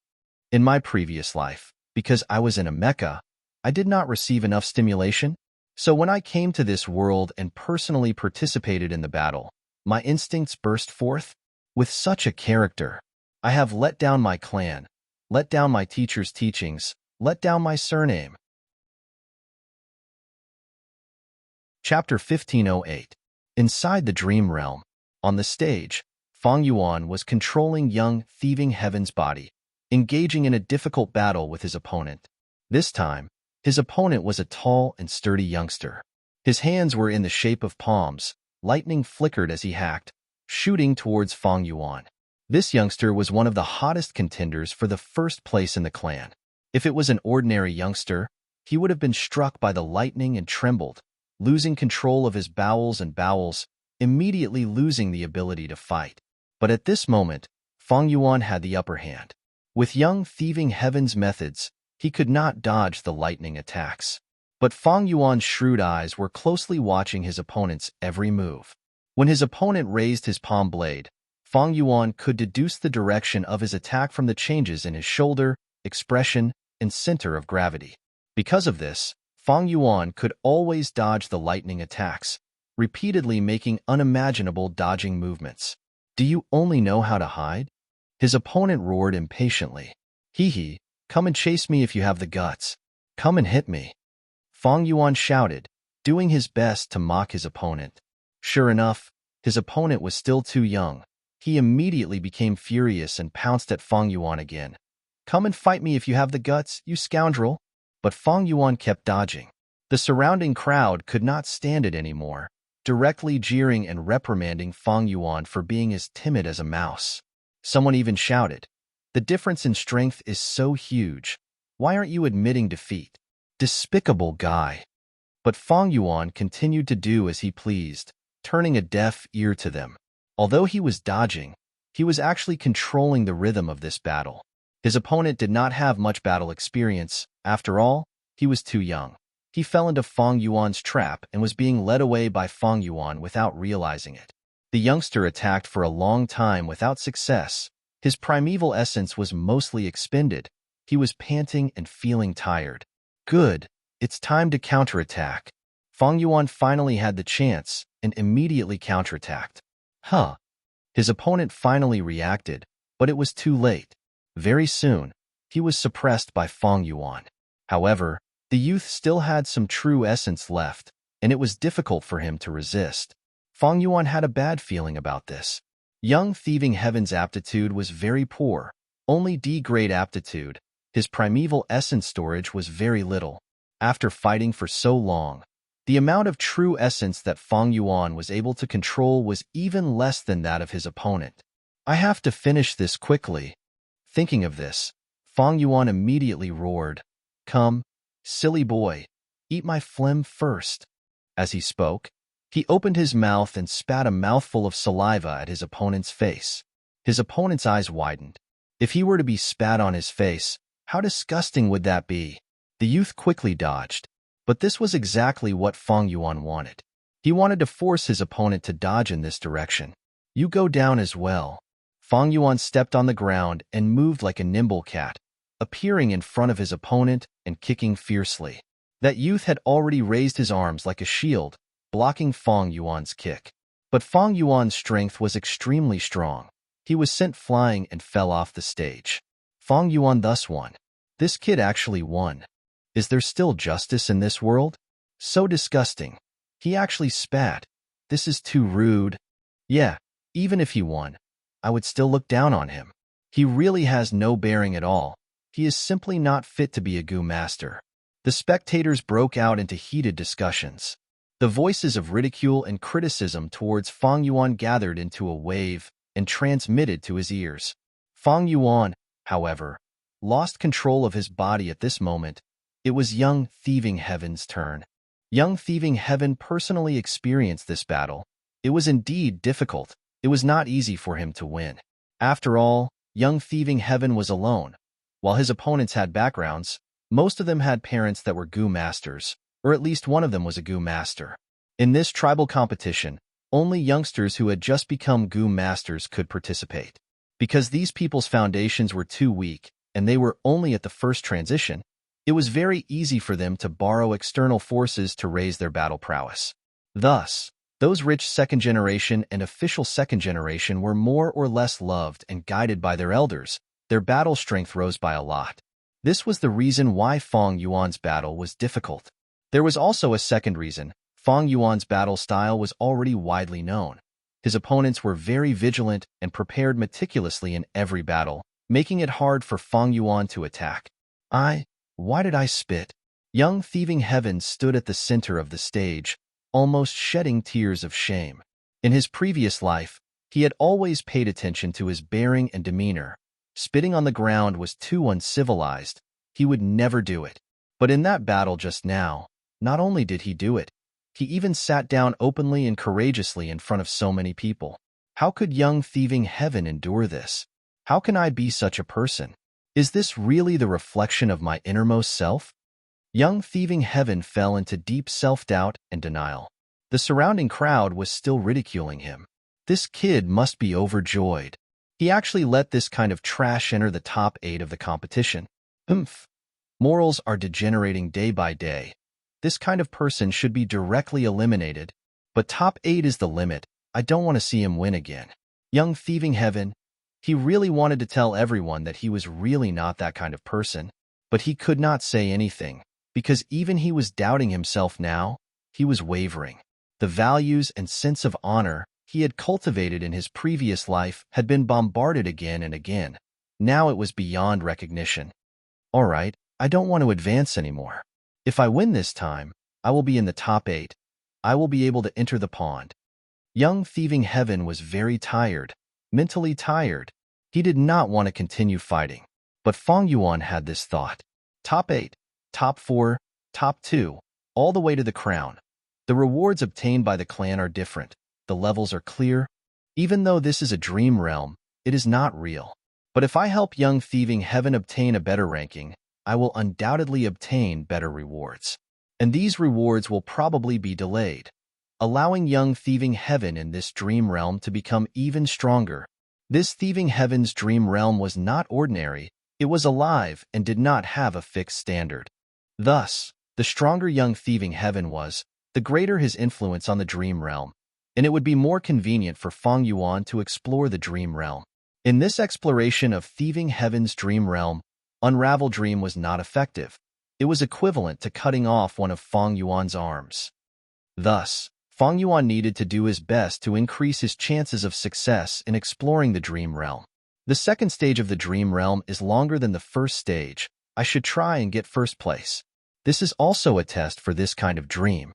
In my previous life, because I was in a mecha, I did not receive enough stimulation. So when I came to this world and personally participated in the battle, my instincts burst forth. With such a character, I have let down my clan, let down my teacher's teachings, let down my surname. Chapter 1508. Inside the Dream Realm. On the stage, Fang Yuan was controlling young thieving Heaven's body, engaging in a difficult battle with his opponent. This time, his opponent was a tall and sturdy youngster. His hands were in the shape of palms, lightning flickered as he hacked, shooting towards Fang Yuan. This youngster was one of the hottest contenders for the first place in the clan. If it was an ordinary youngster, he would have been struck by the lightning and trembled, losing control of his bowels, immediately losing the ability to fight. But at this moment, Fang Yuan had the upper hand. With young thieving Heaven's methods, he could not dodge the lightning attacks. But Fang Yuan's shrewd eyes were closely watching his opponent's every move. When his opponent raised his palm blade, Fang Yuan could deduce the direction of his attack from the changes in his shoulder, expression, and center of gravity. Because of this, Fang Yuan could always dodge the lightning attacks, repeatedly making unimaginable dodging movements. Do you only know how to hide? His opponent roared impatiently. Hee, come and chase me if you have the guts. Come and hit me. Fang Yuan shouted, doing his best to mock his opponent. Sure enough, his opponent was still too young. He immediately became furious and pounced at Fang Yuan again. Come and fight me if you have the guts, you scoundrel. But Fang Yuan kept dodging. The surrounding crowd could not stand it anymore, directly jeering and reprimanding Fang Yuan for being as timid as a mouse. Someone even shouted, the difference in strength is so huge. Why aren't you admitting defeat? Despicable guy. But Fang Yuan continued to do as he pleased, turning a deaf ear to them. Although he was dodging, he was actually controlling the rhythm of this battle. His opponent did not have much battle experience. After all, he was too young. He fell into Fang Yuan's trap and was being led away by Fang Yuan without realizing it. The youngster attacked for a long time without success. His primeval essence was mostly expended. He was panting and feeling tired. Good, it's time to counterattack. Fang Yuan finally had the chance and immediately counterattacked. His opponent finally reacted, But it was too late. Very soon, he was suppressed by Feng Yuan. However, the youth still had some true essence left, and it was difficult for him to resist. Feng Yuan had a bad feeling about this. Young Thieving Heaven's aptitude was very poor, only D-grade aptitude. His primeval essence storage was very little. After fighting for so long, the amount of true essence that Feng Yuan was able to control was even less than that of his opponent. I have to finish this quickly. Thinking of this, Feng Yuan immediately roared, "Come, silly boy, eat my phlegm first." As he spoke, he opened his mouth and spat a mouthful of saliva at his opponent's face. His opponent's eyes widened. If he were to be spat on his face, how disgusting would that be? The youth quickly dodged, but this was exactly what Feng Yuan wanted. He wanted to force his opponent to dodge in this direction. "You go down as well." Feng Yuan stepped on the ground and moved like a nimble cat, appearing in front of his opponent and kicking fiercely. That youth had already raised his arms like a shield, blocking Feng Yuan's kick. But Feng Yuan's strength was extremely strong. He was sent flying and fell off the stage. Feng Yuan thus won. This kid actually won. Is there still justice in this world? So disgusting. He actually spat. This is too rude. Yeah, even if he won, I would still look down on him. He really has no bearing at all. He is simply not fit to be a Gu master. The spectators broke out into heated discussions. The voices of ridicule and criticism towards Feng Yuan gathered into a wave and transmitted to his ears. Feng Yuan, however, lost control of his body at this moment. It was Young Thieving Heaven's turn. Young Thieving Heaven personally experienced this battle. It was indeed difficult. It was not easy for him to win. After all, Young Thieving Heaven was alone. While his opponents had backgrounds, most of them had parents that were Gu masters, or at least one of them was a Gu master. In this tribal competition, only youngsters who had just become Gu masters could participate. Because these people's foundations were too weak, and they were only at the first transition, it was very easy for them to borrow external forces to raise their battle prowess. Thus, those rich second generation and official second generation were more or less loved and guided by their elders. Their battle strength rose by a lot. This was the reason why Feng Yuan's battle was difficult. There was also a second reason. Feng Yuan's battle style was already widely known. His opponents were very vigilant and prepared meticulously in every battle, making it hard for Feng Yuan to attack. Why did I spit? Young Thieving Heaven stood at the center of the stage, almost shedding tears of shame. In his previous life, he had always paid attention to his bearing and demeanor. Spitting on the ground was too uncivilized. He would never do it. But in that battle just now, not only did he do it, he even sat down openly and courageously in front of so many people. How could Young Thieving Heaven endure this? How can I be such a person? Is this really the reflection of my innermost self? Young Thieving Heaven fell into deep self-doubt and denial. The surrounding crowd was still ridiculing him. This kid must be overjoyed. He actually let this kind of trash enter the top 8 of the competition. Morals are degenerating day by day. This kind of person should be directly eliminated. But top 8 is the limit. I don't want to see him win again. Young Thieving Heaven. He really wanted to tell everyone that he was really not that kind of person. But he could not say anything, because even he was doubting himself now. He was wavering. The values and sense of honor he had cultivated in his previous life had been bombarded again and again. Now it was beyond recognition. All right, I don't want to advance anymore. If I win this time, I will be in the top 8. I will be able to enter the pond. Young Thieving Heaven was very tired, mentally tired. He did not want to continue fighting. But Feng Yuan had this thought. Top 8, top 4, top 2, all the way to the crown. The rewards obtained by the clan are different. The levels are clear. Even though this is a dream realm, it is not real. But if I help Young Thieving Heaven obtain a better ranking, I will undoubtedly obtain better rewards. And these rewards will probably be delayed, allowing Young Thieving Heaven in this dream realm to become even stronger. This Thieving Heaven's dream realm was not ordinary. It was alive and did not have a fixed standard. Thus, the stronger Young Thieving Heaven was, the greater his influence on the dream realm, and it would be more convenient for Feng Yuan to explore the dream realm. In this exploration of thieving heaven's dream realm, Unravel Dream was not effective. It was equivalent to cutting off one of Fang Yuan's arms. Thus, Fang Yuan needed to do his best to increase his chances of success in exploring the dream realm. The second stage of the dream realm is longer than the first stage. I should try and get first place. This is also a test for this kind of dream.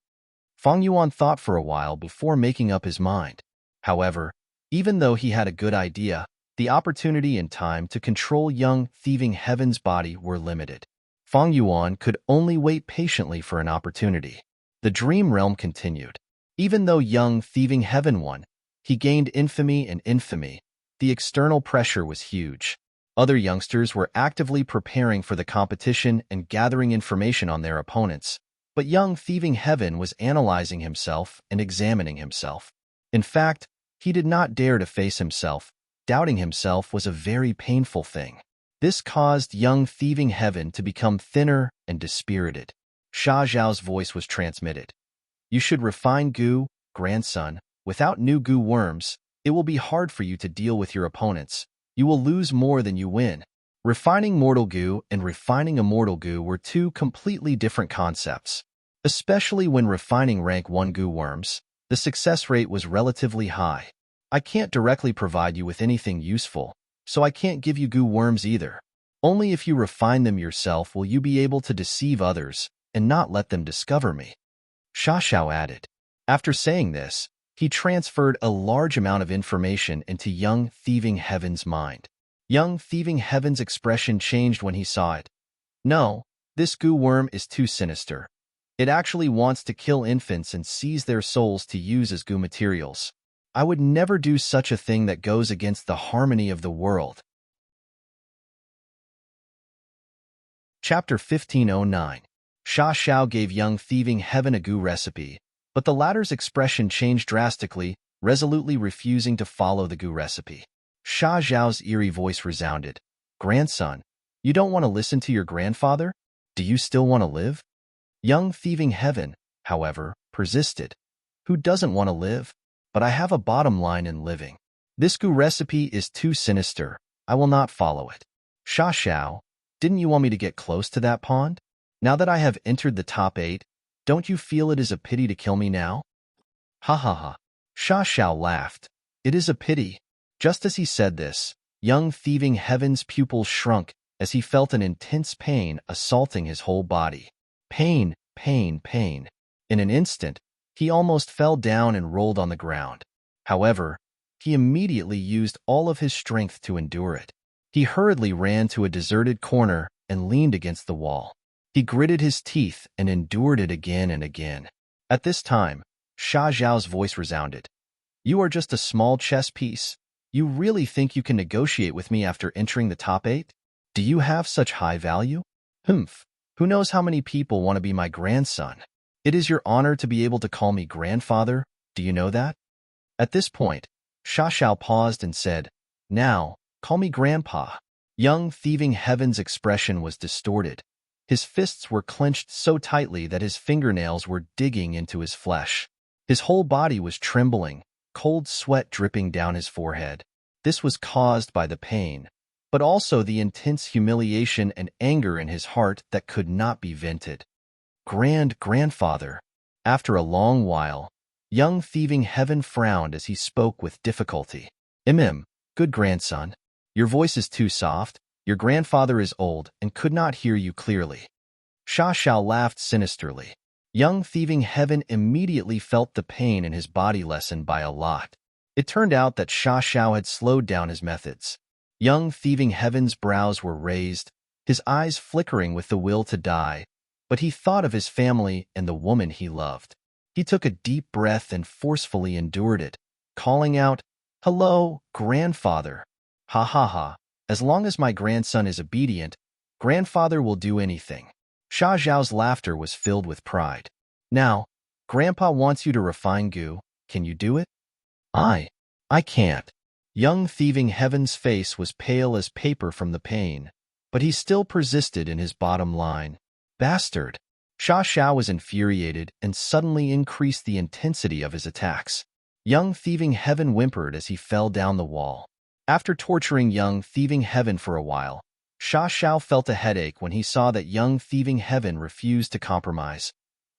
Fang Yuan thought for a while before making up his mind. However, even though he had a good idea, the opportunity and time to control young thieving heaven's body were limited. Fang Yuan could only wait patiently for an opportunity. The dream realm continued. Even though young thieving heaven won, he gained infamy and infamy. The external pressure was huge. Other youngsters were actively preparing for the competition and gathering information on their opponents, but young thieving heaven was analyzing himself and examining himself. In fact, he did not dare to face himself. Doubting himself was a very painful thing. This caused young thieving heaven to become thinner and dispirited. Sha Zhao's voice was transmitted. You should refine goo, grandson. Without new goo worms, it will be hard for you to deal with your opponents. You will lose more than you win. Refining mortal goo and refining immortal goo were two completely different concepts. Especially when refining rank 1 goo worms, the success rate was relatively high. I can't directly provide you with anything useful, so I can't give you goo worms either. Only if you refine them yourself will you be able to deceive others and not let them discover me. Sha Xiao added. After saying this, he transferred a large amount of information into young thieving heaven's mind. Young thieving heaven's expression changed when he saw it. No, this goo worm is too sinister. It actually wants to kill infants and seize their souls to use as goo materials. I would never do such a thing that goes against the harmony of the world. Chapter 1509. Sha Xiao gave young thieving heaven a goo recipe, but the latter's expression changed drastically, resolutely refusing to follow the goo recipe. Sha Zhao's eerie voice resounded. Grandson, you don't want to listen to your grandfather? Do you still want to live? Young thieving heaven, however, persisted. Who doesn't want to live? But I have a bottom line in living. This goo recipe is too sinister. I will not follow it. Sha Xiao, didn't you want me to get close to that pond? Now that I have entered the top 8, don't you feel it is a pity to kill me now? Ha ha ha. Sha Xiao laughed. It is a pity. Just as he said this, young thieving heaven's pupils shrunk as he felt an intense pain assaulting his whole body. Pain, pain, pain. In an instant, he almost fell down and rolled on the ground. However, he immediately used all of his strength to endure it. He hurriedly ran to a deserted corner and leaned against the wall. He gritted his teeth and endured it again and again. At this time, Sha Zhao's voice resounded. You are just a small chess piece. You really think you can negotiate with me after entering the top 8? Do you have such high value? Humph. Who knows how many people want to be my grandson? It is your honor to be able to call me grandfather. Do you know that? At this point, Sha Xiao paused and said, Now, call me grandpa. Young thieving heaven's expression was distorted. His fists were clenched so tightly that his fingernails were digging into his flesh. His whole body was trembling, cold sweat dripping down his forehead. This was caused by the pain, but also the intense humiliation and anger in his heart that could not be vented. Grandfather. After a long while, young thieving heaven frowned as he spoke with difficulty. Good grandson. Your voice is too soft. Your grandfather is old and could not hear you clearly. Sha Xiao laughed sinisterly. Young thieving heaven immediately felt the pain in his body lessen by a lot. It turned out that Sha Xiao had slowed down his methods. Young thieving heaven's brows were raised, his eyes flickering with the will to die, but he thought of his family and the woman he loved. He took a deep breath and forcefully endured it, calling out, Hello, grandfather. Ha ha ha. As long as my grandson is obedient, grandfather will do anything. Sha Zhao's laughter was filled with pride. Now, grandpa wants you to refine goo. Can you do it? I can't. Young thieving heaven's face was pale as paper from the pain, but he still persisted in his bottom line. Bastard. Sha Xiao was infuriated and suddenly increased the intensity of his attacks. Young thieving heaven whimpered as he fell down the wall. After torturing young thieving heaven for a while, Sha Shao felt a headache when he saw that young thieving heaven refused to compromise.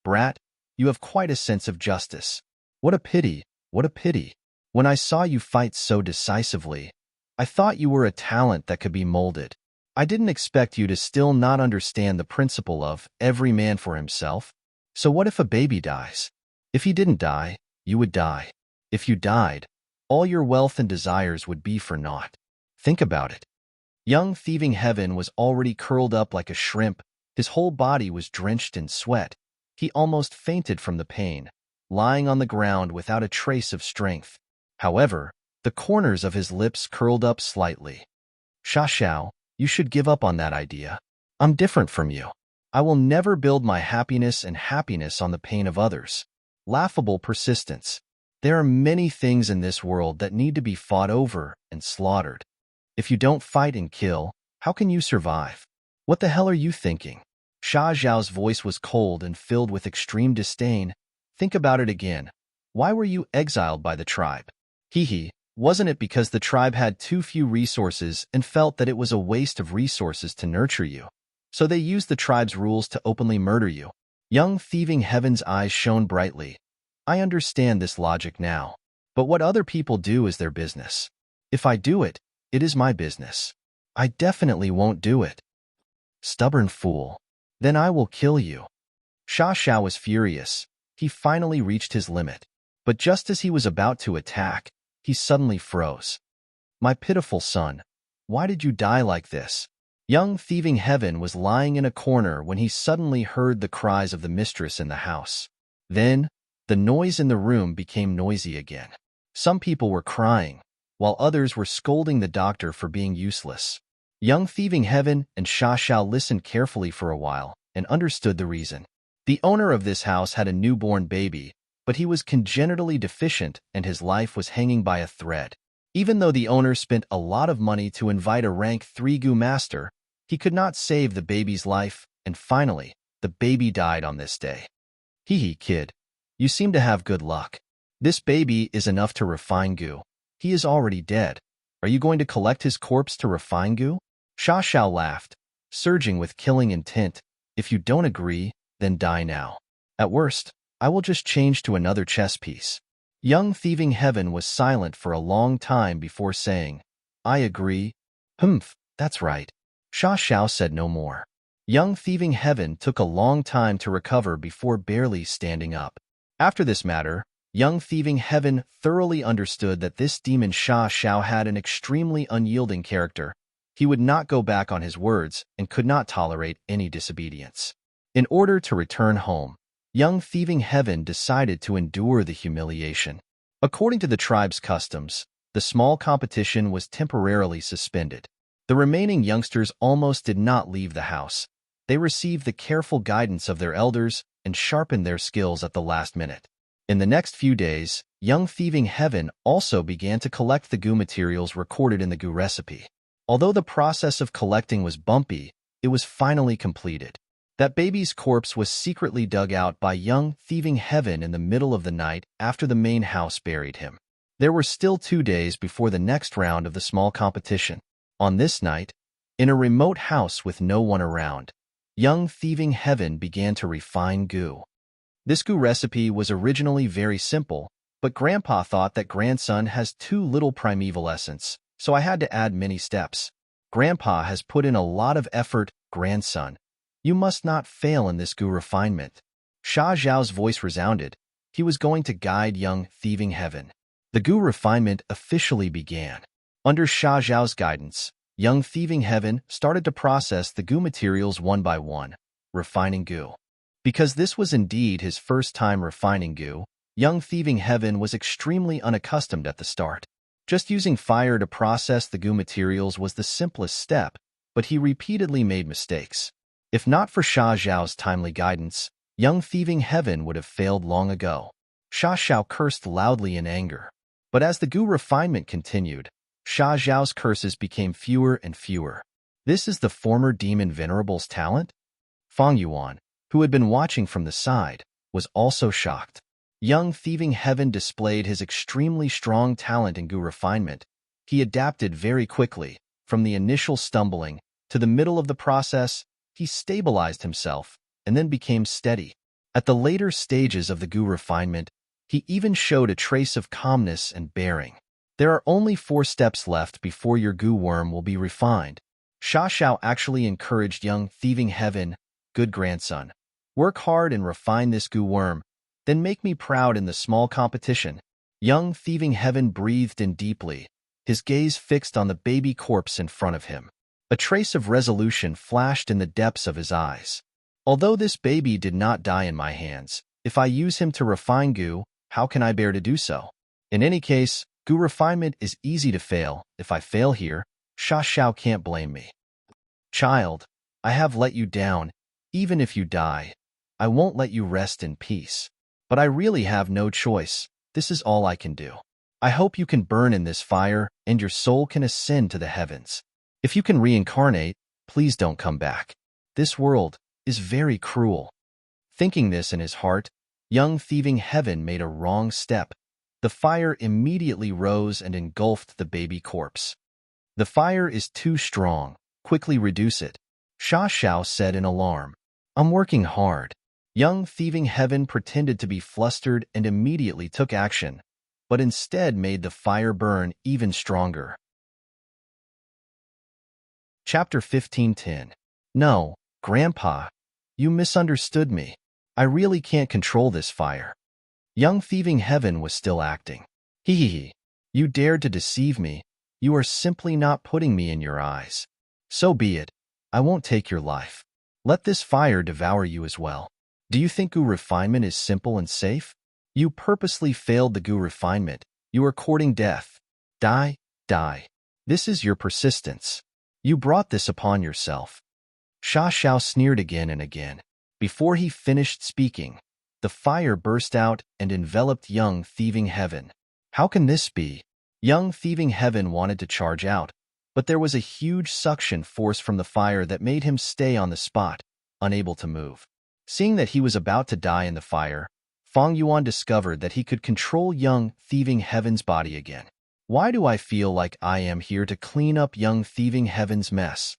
Brat, you have quite a sense of justice. What a pity, what a pity. When I saw you fight so decisively, I thought you were a talent that could be molded. I didn't expect you to still not understand the principle of every man for himself. So what if a baby dies? If he didn't die, you would die. If you died, all your wealth and desires would be for naught. Think about it. Young thieving heaven was already curled up like a shrimp. His whole body was drenched in sweat. He almost fainted from the pain, lying on the ground without a trace of strength. However, the corners of his lips curled up slightly. Sha Shao, you should give up on that idea. I'm different from you. I will never build my happiness on the pain of others. Laughable persistence. There are many things in this world that need to be fought over and slaughtered. If you don't fight and kill, how can you survive? What the hell are you thinking? Sha Zhao's voice was cold and filled with extreme disdain. Think about it again. Why were you exiled by the tribe? Hee, wasn't it because the tribe had too few resources and felt that it was a waste of resources to nurture you? So they used the tribe's rules to openly murder you. Young thieving heaven's eyes shone brightly. I understand this logic now. But what other people do is their business. If I do it, it is my business. I definitely won't do it. Stubborn fool. Then I will kill you. Sha Shao was furious. He finally reached his limit. But just as he was about to attack, he suddenly froze. My pitiful son, why did you die like this? Young thieving heaven was lying in a corner when he suddenly heard the cries of the mistress in the house. Then, the noise in the room became noisy again. Some people were crying, while others were scolding the doctor for being useless. Young thieving heaven and Sha Shao listened carefully for a while and understood the reason. The owner of this house had a newborn baby, but he was congenitally deficient and his life was hanging by a thread. Even though the owner spent a lot of money to invite a rank 3 Gu master, he could not save the baby's life, and finally, the baby died on this day. Hee, kid. You seem to have good luck. This baby is enough to refine Gu. He is already dead. Are you going to collect his corpse to refine Gu? Sha Shao laughed, surging with killing intent. If you don't agree, then die now. At worst, I will just change to another chess piece. Young thieving heaven was silent for a long time before saying, I agree. Humph, that's right. Sha Shao said no more. Young thieving heaven took a long time to recover before barely standing up. After this matter, young thieving heaven thoroughly understood that this demon Sha Shao had an extremely unyielding character. He would not go back on his words and could not tolerate any disobedience. In order to return home, young thieving heaven decided to endure the humiliation. According to the tribe's customs, the small competition was temporarily suspended. The remaining youngsters almost did not leave the house. They received the careful guidance of their elders and sharpened their skills at the last minute. In the next few days, young thieving heaven also began to collect the Gu materials recorded in the Gu recipe. Although the process of collecting was bumpy, it was finally completed. That baby's corpse was secretly dug out by young thieving heaven in the middle of the night after the main house buried him. There were still 2 days before the next round of the small competition. On this night, in a remote house with no one around, young thieving heaven began to refine Gu. This Gu recipe was originally very simple, but Grandpa thought that grandson has too little primeval essence, so I had to add many steps. Grandpa has put in a lot of effort, grandson. You must not fail in this Gu refinement. Sha Zhao's voice resounded. He was going to guide young thieving heaven. The Gu refinement officially began. Under Sha Zhao's guidance, young thieving heaven started to process the Gu materials one by one, refining Gu. Because this was indeed his first time refining Gu, young thieving heaven was extremely unaccustomed at the start. Just using fire to process the Gu materials was the simplest step, but he repeatedly made mistakes. If not for Sha Zhao's timely guidance, young thieving heaven would have failed long ago. Sha Shao cursed loudly in anger. But as the Gu refinement continued, Sha Zhao's curses became fewer and fewer. This is the former demon Venerable's talent? Fang Yuan, who had been watching from the side, was also shocked. Young thieving heaven displayed his extremely strong talent in Gu refinement, He adapted very quickly. From the initial stumbling to the middle of the process, he stabilized himself and then became steady. At the later stages of the Gu refinement, he even showed a trace of calmness and bearing. There are only 4 steps left before your Gu worm will be refined. Sha Shao actually encouraged young thieving heaven, good grandson. Work hard and refine this Gu worm, then make me proud in the small competition. Young thieving heaven breathed in deeply, his gaze fixed on the baby corpse in front of him. A trace of resolution flashed in the depths of his eyes. Although this baby did not die in my hands, if I use him to refine Gu, how can I bear to do so? In any case, Gu refinement is easy to fail. If I fail here, Sha Shao can't blame me. Child, I have let you down. Even if you die, I won't let you rest in peace. But I really have no choice. This is all I can do. I hope you can burn in this fire and your soul can ascend to the heavens. If you can reincarnate, please don't come back. This world is very cruel. Thinking this in his heart, young thieving heaven made a wrong step. The fire immediately rose and engulfed the baby corpse. The fire is too strong. Quickly reduce it. Sha Shao said in alarm. I'm working hard. Young thieving heaven pretended to be flustered and immediately took action, but instead made the fire burn even stronger. Chapter 15:10. No, Grandpa, you misunderstood me. I really can't control this fire. Young thieving heaven was still acting. Hee. You dared to deceive me. You are simply not putting me in your eyes. So be it. I won't take your life. Let this fire devour you as well. Do you think Gu refinement is simple and safe? You purposely failed the Gu refinement. You are courting death. Die, die. This is your persistence. You brought this upon yourself. Sha Shao sneered again and again. Before he finished speaking, the fire burst out and enveloped young thieving heaven. How can this be? Young thieving heaven wanted to charge out, but there was a huge suction force from the fire that made him stay on the spot, unable to move. Seeing that he was about to die in the fire, Fang Yuan discovered that he could control young thieving heaven's body again. Why do I feel like I am here to clean up young thieving heaven's mess?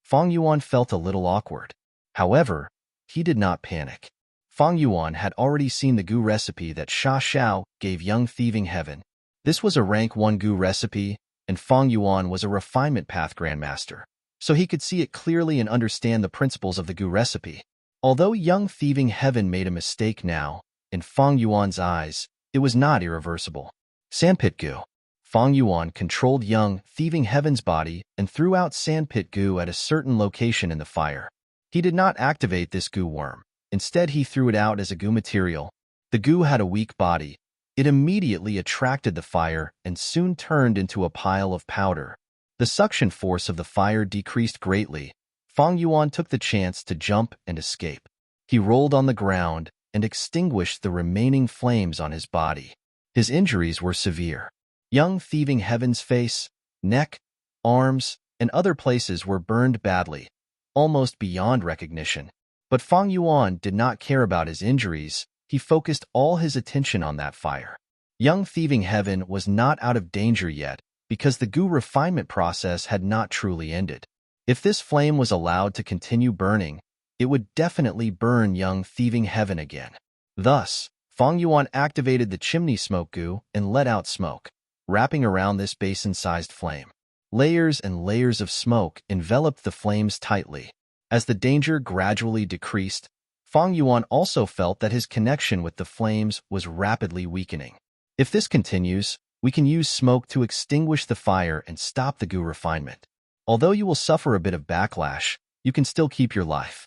Fang Yuan felt a little awkward. However, he did not panic. Fang Yuan had already seen the Gu recipe that Sha Shao gave young thieving heaven. This was a rank 1 Gu recipe, and Fang Yuan was a refinement path grandmaster, so he could see it clearly and understand the principles of the Gu recipe. Although young thieving heaven made a mistake now, in Fang Yuan's eyes, it was not irreversible. Sandpit Gu. Fang Yuan controlled young thieving heaven's body and threw out sandpit Gu at a certain location in the fire. He did not activate this Gu worm. Instead, he threw it out as a Gu material. The Gu had a weak body. It immediately attracted the fire and soon turned into a pile of powder. The suction force of the fire decreased greatly. Fang Yuan took the chance to jump and escape. He rolled on the ground and extinguished the remaining flames on his body. His injuries were severe. Young thieving heaven's face, neck, arms, and other places were burned badly, almost beyond recognition. But Fang Yuan did not care about his injuries. He focused all his attention on that fire. Young thieving heaven was not out of danger yet because the Gu refinement process had not truly ended. If this flame was allowed to continue burning, it would definitely burn young thieving heaven again. Thus, Fang Yuan activated the chimney smoke Gu and let out smoke, wrapping around this basin-sized flame. Layers and layers of smoke enveloped the flames tightly. As the danger gradually decreased, Fang Yuan also felt that his connection with the flames was rapidly weakening. If this continues, we can use smoke to extinguish the fire and stop the Gu refinement. Although you will suffer a bit of backlash, you can still keep your life.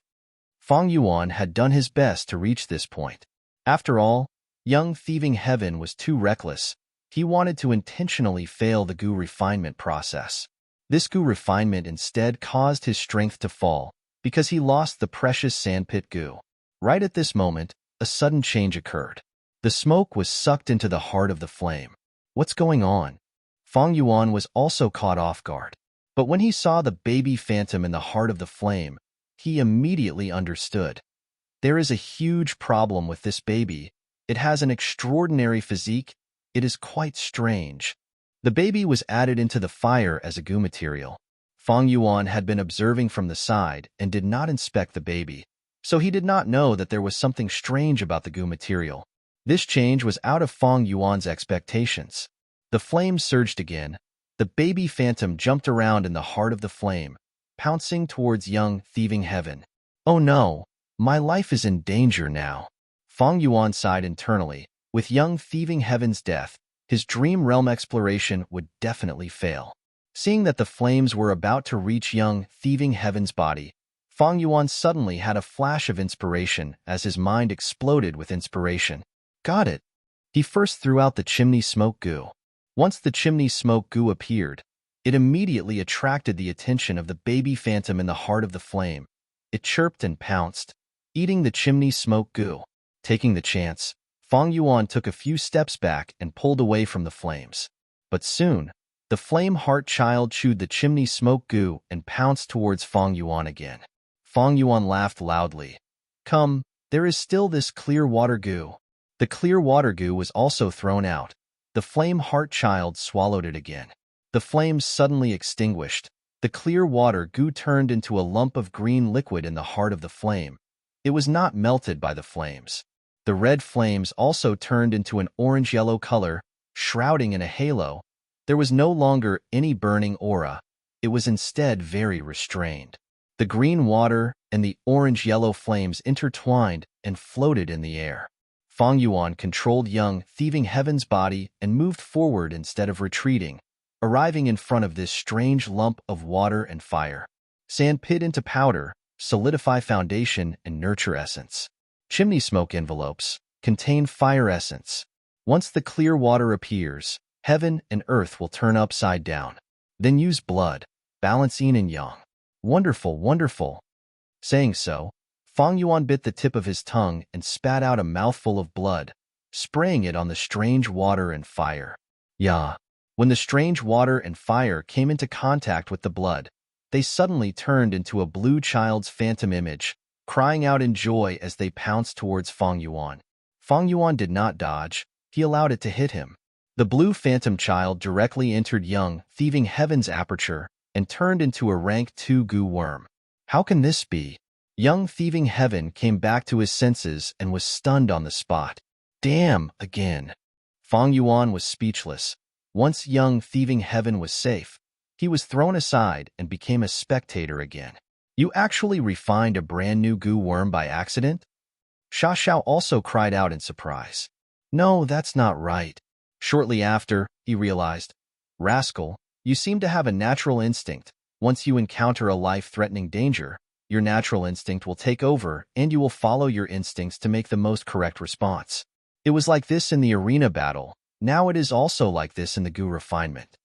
Fang Yuan had done his best to reach this point. After all, young thieving heaven was too reckless. He wanted to intentionally fail the Gu refinement process. This Gu refinement instead caused his strength to fall because he lost the precious sandpit Gu. Right at this moment, a sudden change occurred. The smoke was sucked into the heart of the flame. What's going on? Fang Yuan was also caught off guard. But when he saw the baby phantom in the heart of the flame, he immediately understood. There is a huge problem with this baby. It has an extraordinary physique. It is quite strange. The baby was added into the fire as a goo material. Fang Yuan had been observing from the side and did not inspect the baby, so he did not know that there was something strange about the goo material. This change was out of Fang Yuan's expectations. The flame surged again. The baby phantom jumped around in the heart of the flame, pouncing towards young thieving heaven. Oh no, my life is in danger now. Fang Yuan sighed internally. With young thieving heaven's death, his dream realm exploration would definitely fail. Seeing that the flames were about to reach young thieving heaven's body, Fang Yuan suddenly had a flash of inspiration as his mind exploded with inspiration. Got it. He first threw out the chimney smoke goo. Once the chimney smoke goo appeared, it immediately attracted the attention of the baby phantom in the heart of the flame. It chirped and pounced, eating the chimney smoke goo. Taking the chance, Fang Yuan took a few steps back and pulled away from the flames. But soon, the flame heart child chewed the chimney smoke goo and pounced towards Fang Yuan again. Fang Yuan laughed loudly. Come, there is still this clear water goo. The clear water goo was also thrown out. The flame heart child swallowed it again. The flames suddenly extinguished. The clear water goo turned into a lump of green liquid in the heart of the flame. It was not melted by the flames. The red flames also turned into an orange-yellow color, shrouding in a halo. There was no longer any burning aura. It was instead very restrained. The green water and the orange-yellow flames intertwined and floated in the air. Fang Yuan controlled young thieving heaven's body and moved forward instead of retreating, arriving in front of this strange lump of water and fire. Sand pit into powder, solidify foundation and nurture essence. Chimney smoke envelopes contain fire essence. Once the clear water appears, heaven and earth will turn upside down. Then use blood, balance yin and yang. Wonderful, wonderful. Saying so, Fang Yuan bit the tip of his tongue and spat out a mouthful of blood, spraying it on the strange water and fire. Yeah. When the strange water and fire came into contact with the blood, they suddenly turned into a blue child's phantom image, crying out in joy as they pounced towards Fang Yuan. Fang Yuan did not dodge. He allowed it to hit him. The blue phantom child directly entered young thieving heaven's aperture and turned into a rank 2 goo worm. How can this be? Young thieving heaven came back to his senses and was stunned on the spot. Damn, again. Fang Yuan was speechless. Once young thieving heaven was safe, he was thrown aside and became a spectator again. You actually refined a brand new goo worm by accident? Sha Xiao also cried out in surprise. No, that's not right. Shortly after, he realized, Rascal, you seem to have a natural instinct. Once you encounter a life-threatening danger, your natural instinct will take over and you will follow your instincts to make the most correct response. It was like this in the arena battle. Now it is also like this in the goo refinement.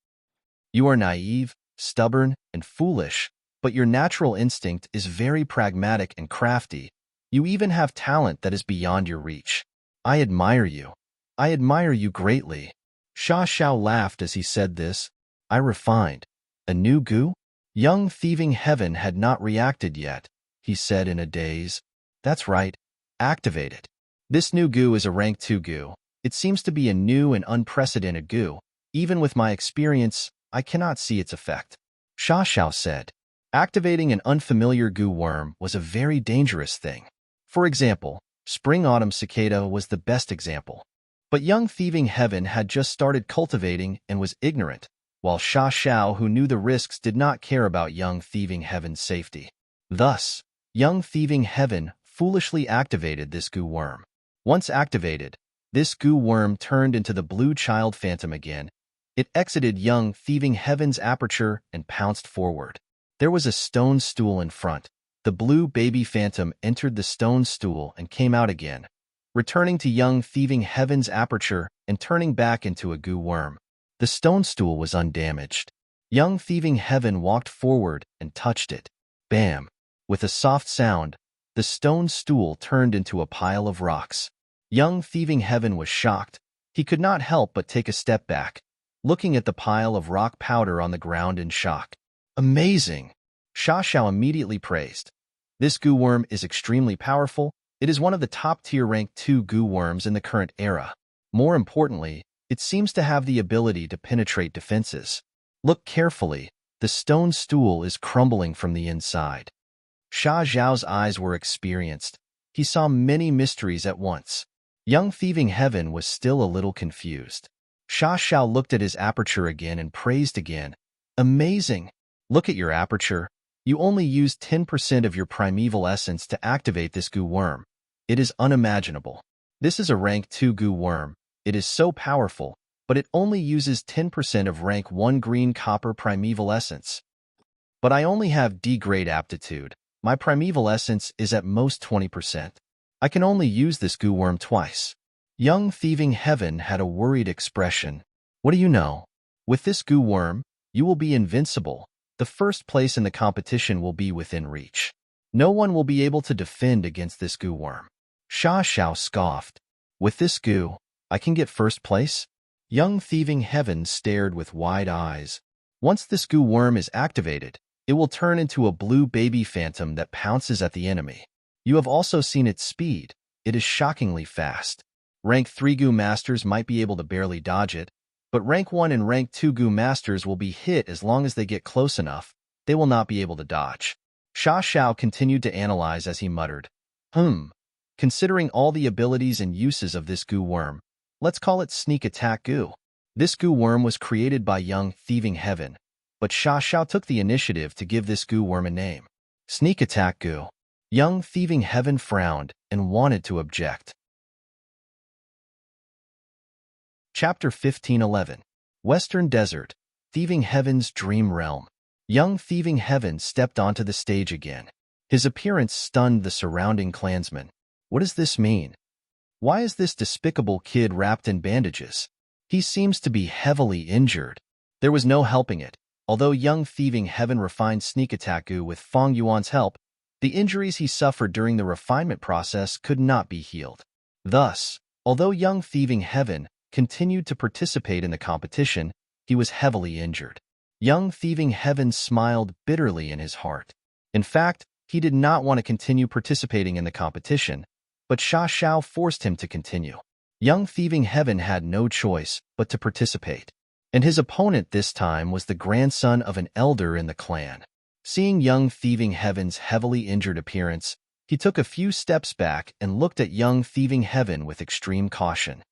You are naive, stubborn, and foolish, but your natural instinct is very pragmatic and crafty. You even have talent that is beyond your reach. I admire you. I admire you greatly. Sha Xiao laughed as he said this. I refined. A new goo? Young thieving heaven had not reacted yet, he said in a daze. That's right. Activate it. This new goo is a rank 2 goo. It seems to be a new and unprecedented goo. Even with my experience, I cannot see its effect. Sha Xiao said. Activating an unfamiliar goo worm was a very dangerous thing. For example, spring-autumn cicada was the best example. But young thieving heaven had just started cultivating and was ignorant, while Sha Xiao, who knew the risks, did not care about young thieving heaven's safety. Thus, young thieving heaven foolishly activated this goo worm. Once activated, this goo worm turned into the blue child phantom again. It exited young thieving heaven's aperture and pounced forward. There was a stone stool in front. The blue baby phantom entered the stone stool and came out again, returning to young thieving heaven's aperture and turning back into a goo worm. The stone stool was undamaged. Young thieving heaven walked forward and touched it. Bam! With a soft sound, the stone stool turned into a pile of rocks. Young thieving heaven was shocked. He could not help but take a step back, looking at the pile of rock powder on the ground in shock. Amazing! Sha Xiao immediately praised. This goo worm is extremely powerful. It is one of the top-tier rank 2 goo worms in the current era. More importantly, It seems to have the ability to penetrate defenses. Look carefully. The stone stool is crumbling from the inside. Sha Zhao's eyes were experienced. He saw many mysteries at once. Young Thieving Heaven was still a little confused. Sha Xiao looked at his aperture again and praised again. Amazing! Look at your aperture. You only used 10% of your primeval essence to activate this goo worm. It is unimaginable. This is a rank 2 goo worm. It is so powerful, but it only uses 10% of rank 1 green copper primeval essence. But I only have D-grade aptitude. My primeval essence is at most 20%. I can only use this goo worm twice. Young Thieving Heaven had a worried expression. What do you know? With this goo worm, you will be invincible. The first place in the competition will be within reach. No one will be able to defend against this goo worm. Sha Xiao scoffed. With this goo, I can get first place? Young Thieving Heaven stared with wide eyes. Once this goo worm is activated, it will turn into a blue baby phantom that pounces at the enemy. You have also seen its speed. It is shockingly fast. Rank 3 goo masters might be able to barely dodge it, but rank 1 and rank 2 goo masters will be hit as long as they get close enough. They will not be able to dodge. Sha Xiao continued to analyze as he muttered, Considering all the abilities and uses of this goo worm, let's call it Sneak Attack Goo. This goo worm was created by Young Thieving Heaven, but Sha Xiao took the initiative to give this goo worm a name. Sneak Attack Goo. Young Thieving Heaven frowned and wanted to object. Chapter 15:11. Western Desert, Thieving Heaven's Dream Realm. Young Thieving Heaven stepped onto the stage again. His appearance stunned the surrounding clansmen. What does this mean? Why is this despicable kid wrapped in bandages? He seems to be heavily injured. There was no helping it. Although Young Thieving Heaven refined Sneak Attack Goo with Fang Yuan's help, the injuries he suffered during the refinement process could not be healed. Thus, although Young Thieving Heaven continued to participate in the competition, he was heavily injured. Young Thieving Heaven smiled bitterly in his heart. In fact, he did not want to continue participating in the competition, but Sha Xiao forced him to continue. Young Thieving Heaven had no choice but to participate. And his opponent this time was the grandson of an elder in the clan. Seeing Young Thieving Heaven's heavily injured appearance, he took a few steps back and looked at Young Thieving Heaven with extreme caution.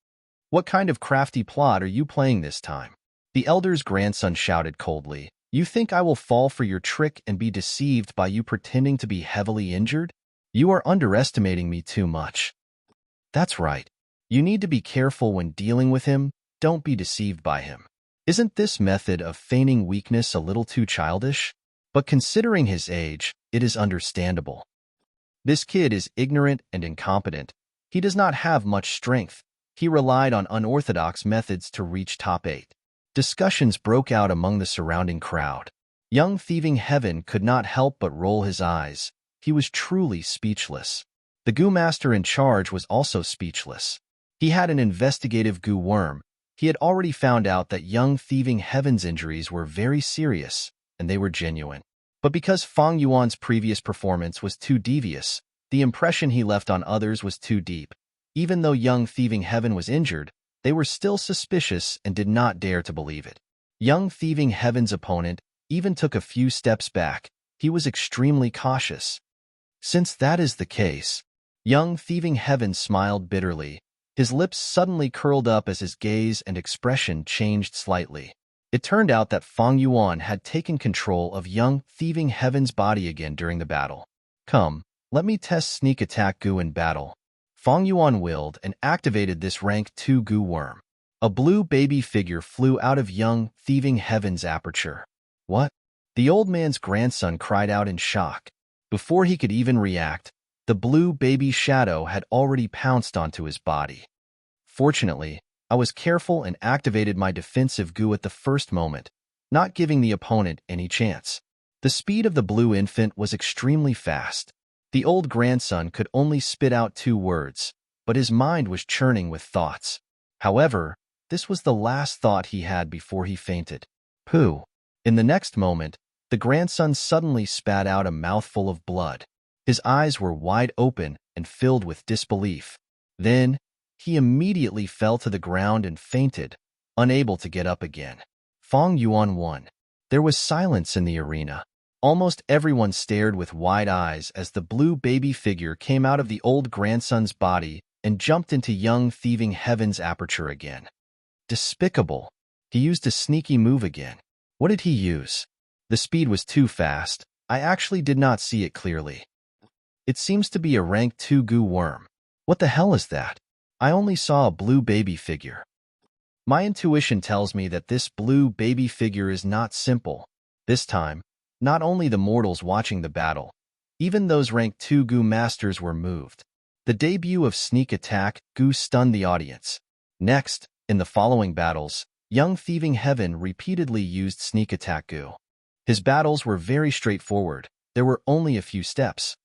What kind of crafty plot are you playing this time? The elder's grandson shouted coldly. You think I will fall for your trick and be deceived by you pretending to be heavily injured? You are underestimating me too much. That's right. You need to be careful when dealing with him. Don't be deceived by him. Isn't this method of feigning weakness a little too childish? But considering his age, it is understandable. This kid is ignorant and incompetent. He does not have much strength. He relied on unorthodox methods to reach top 8. Discussions broke out among the surrounding crowd. Young Thieving Heaven could not help but roll his eyes. He was truly speechless. The goo master in charge was also speechless. He had an investigative goo worm. He had already found out that Young Thieving Heaven's injuries were very serious, and they were genuine. But because Fang Yuan's previous performance was too devious, the impression he left on others was too deep. Even though Young Thieving Heaven was injured, they were still suspicious and did not dare to believe it. Young Thieving Heaven's opponent even took a few steps back. He was extremely cautious. Since that is the case, Young Thieving Heaven smiled bitterly. His lips suddenly curled up as his gaze and expression changed slightly. It turned out that Fang Yuan had taken control of Young Thieving Heaven's body again during the battle. Come, let me test Sneak Attack Goo in battle. Fang Yuan willed and activated this rank 2 goo worm. A blue baby figure flew out of Young Thieving Heaven's aperture. What? The old man's grandson cried out in shock. Before he could even react, the blue baby shadow had already pounced onto his body. Fortunately, I was careful and activated my defensive goo at the first moment, not giving the opponent any chance. The speed of the blue infant was extremely fast. The old grandson could only spit out 2 words, but his mind was churning with thoughts. However, this was the last thought he had before he fainted. Pooh! In the next moment, the grandson suddenly spat out a mouthful of blood. His eyes were wide open and filled with disbelief. Then, he immediately fell to the ground and fainted, unable to get up again. Fong Yuan won. There was silence in the arena. Almost everyone stared with wide eyes as the blue baby figure came out of the old grandson's body and jumped into young thieving Heaven's aperture again. Despicable. He used a sneaky move again. What did he use? The speed was too fast. I actually did not see it clearly. It seems to be a rank 2 goo worm. What the hell is that? I only saw a blue baby figure. My intuition tells me that this blue baby figure is not simple. This time, not only the mortals watching the battle, even those rank 2 goo masters were moved. The debut of Sneak Attack Goo stunned the audience. Next, in the following battles, young thieving Heaven repeatedly used Sneak Attack Goo. His battles were very straightforward. There were only a few steps.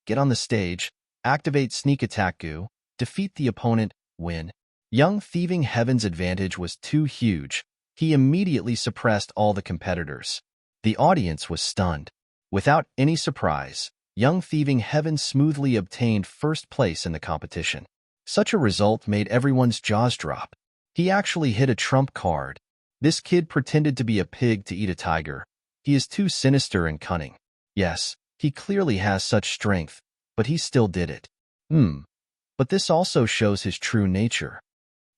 Get on the stage, activate Sneak Attack Goo, defeat the opponent, win. Young thieving Heaven's advantage was too huge. He immediately suppressed all the competitors. The audience was stunned. Without any surprise, young thieving Heaven smoothly obtained first place in the competition. Such a result made everyone's jaws drop. He actually hit a trump card. This kid pretended to be a pig to eat a tiger. He is too sinister and cunning. Yes, he clearly has such strength, but he still did it. But this also shows his true nature.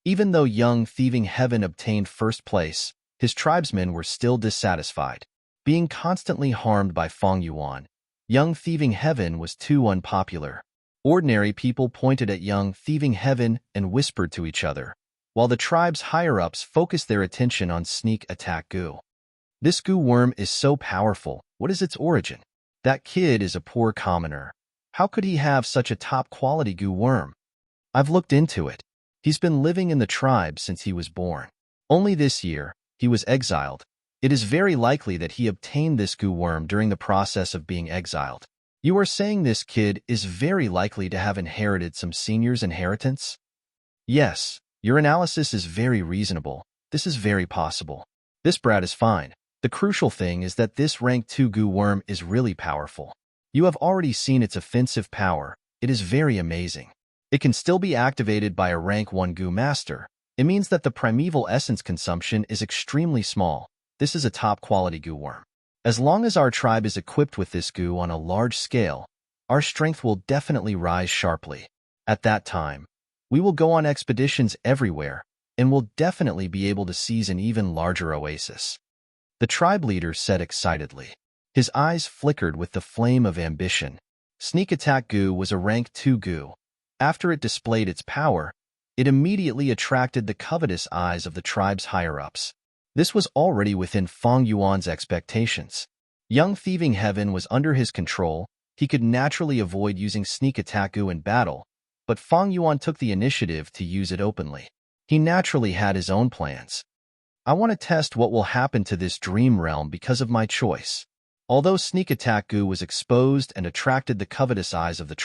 Even though young thieving Heaven obtained first place, his tribesmen were still dissatisfied. Being constantly harmed by Fong Yuan, young thieving Heaven was too unpopular. Ordinary people pointed at young thieving Heaven and whispered to each other, while the tribe's higher-ups focused their attention on Sneak Attack Goo. This goo worm is so powerful. What is its origin? That kid is a poor commoner. How could he have such a top-quality goo worm? I've looked into it. He's been living in the tribe since he was born. Only this year, he was exiled. It is very likely that he obtained this goo worm during the process of being exiled. You are saying this kid is very likely to have inherited some senior's inheritance? Yes, your analysis is very reasonable. This is very possible. This brat is fine. The crucial thing is that this rank 2 goo worm is really powerful. You have already seen its offensive power. It is very amazing. It can still be activated by a rank 1 goo master. It means that the primeval essence consumption is extremely small. This is a top-quality goo worm. As long as our tribe is equipped with this goo on a large scale, our strength will definitely rise sharply. At that time, we will go on expeditions everywhere and will definitely be able to seize an even larger oasis. The tribe leader said excitedly. His eyes flickered with the flame of ambition. Sneak Attack Goo was a rank 2 goo. After it displayed its power, it immediately attracted the covetous eyes of the tribe's higher-ups. This was already within Fong Yuan's expectations. Young thieving Heaven was under his control. He could naturally avoid using Sneak Attack Goo in battle, but Fong Yuan took the initiative to use it openly. He naturally had his own plans. I want to test what will happen to this dream realm because of my choice. Although Sneak Attack Goo was exposed and attracted the covetous eyes of the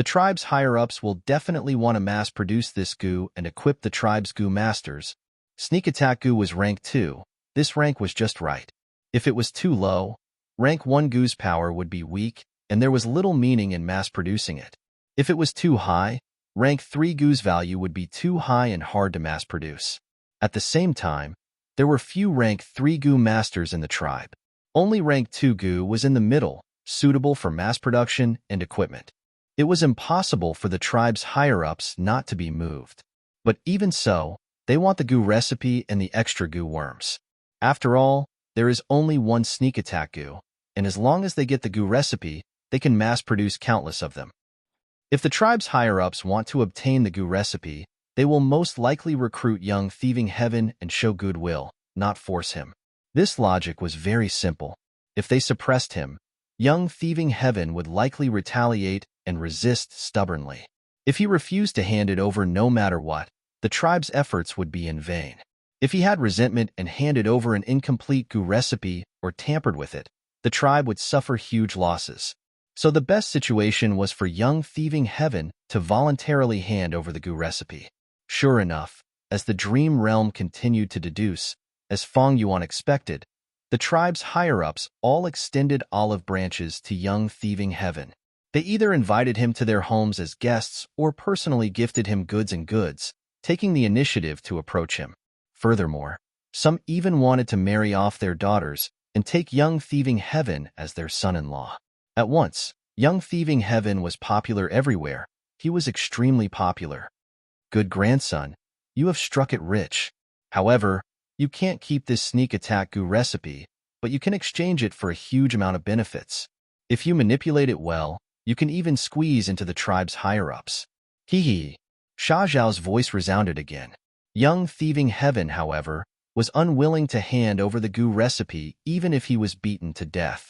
tribe's higher-ups will definitely want to mass-produce this goo and equip the tribe's goo masters. Sneak Attack Goo was rank 2. This rank was just right. If it was too low, rank 1 goo's power would be weak, and there was little meaning in mass-producing it. If it was too high, rank 3 goo's value would be too high and hard to mass-produce. At the same time, there were few rank 3 goo masters in the tribe. Only rank 2 goo was in the middle, suitable for mass production and equipment. It was impossible for the tribe's higher-ups not to be moved. But even so, they want the goo recipe and the extra goo worms. After all, there is only one Sneak Attack Goo, and as long as they get the goo recipe, they can mass-produce countless of them. If the tribe's higher-ups want to obtain the goo recipe, they will most likely recruit young thieving Heaven and show goodwill, not force him. This logic was very simple. If they suppressed him, young thieving Heaven would likely retaliate and resist stubbornly. If he refused to hand it over no matter what, the tribe's efforts would be in vain. If he had resentment and handed over an incomplete goo recipe or tampered with it, the tribe would suffer huge losses. So the best situation was for young thieving Heaven to voluntarily hand over the goo recipe. Sure enough, as the dream realm continued to deduce, as Fong Yuan expected, the tribe's higher-ups all extended olive branches to young thieving Heaven. They either invited him to their homes as guests or personally gifted him goods, taking the initiative to approach him. Furthermore, some even wanted to marry off their daughters and take young thieving Heaven as their son-in-law. At once, young thieving Heaven was popular everywhere. He was extremely popular. Good grandson, you have struck it rich. However, you can't keep this sneak attack goo recipe, but you can exchange it for a huge amount of benefits. If you manipulate it well, you can even squeeze into the tribe's higher-ups. Hee hee. Sha Zhao's voice resounded again. Young thieving Heaven, however, was unwilling to hand over the goo recipe even if he was beaten to death.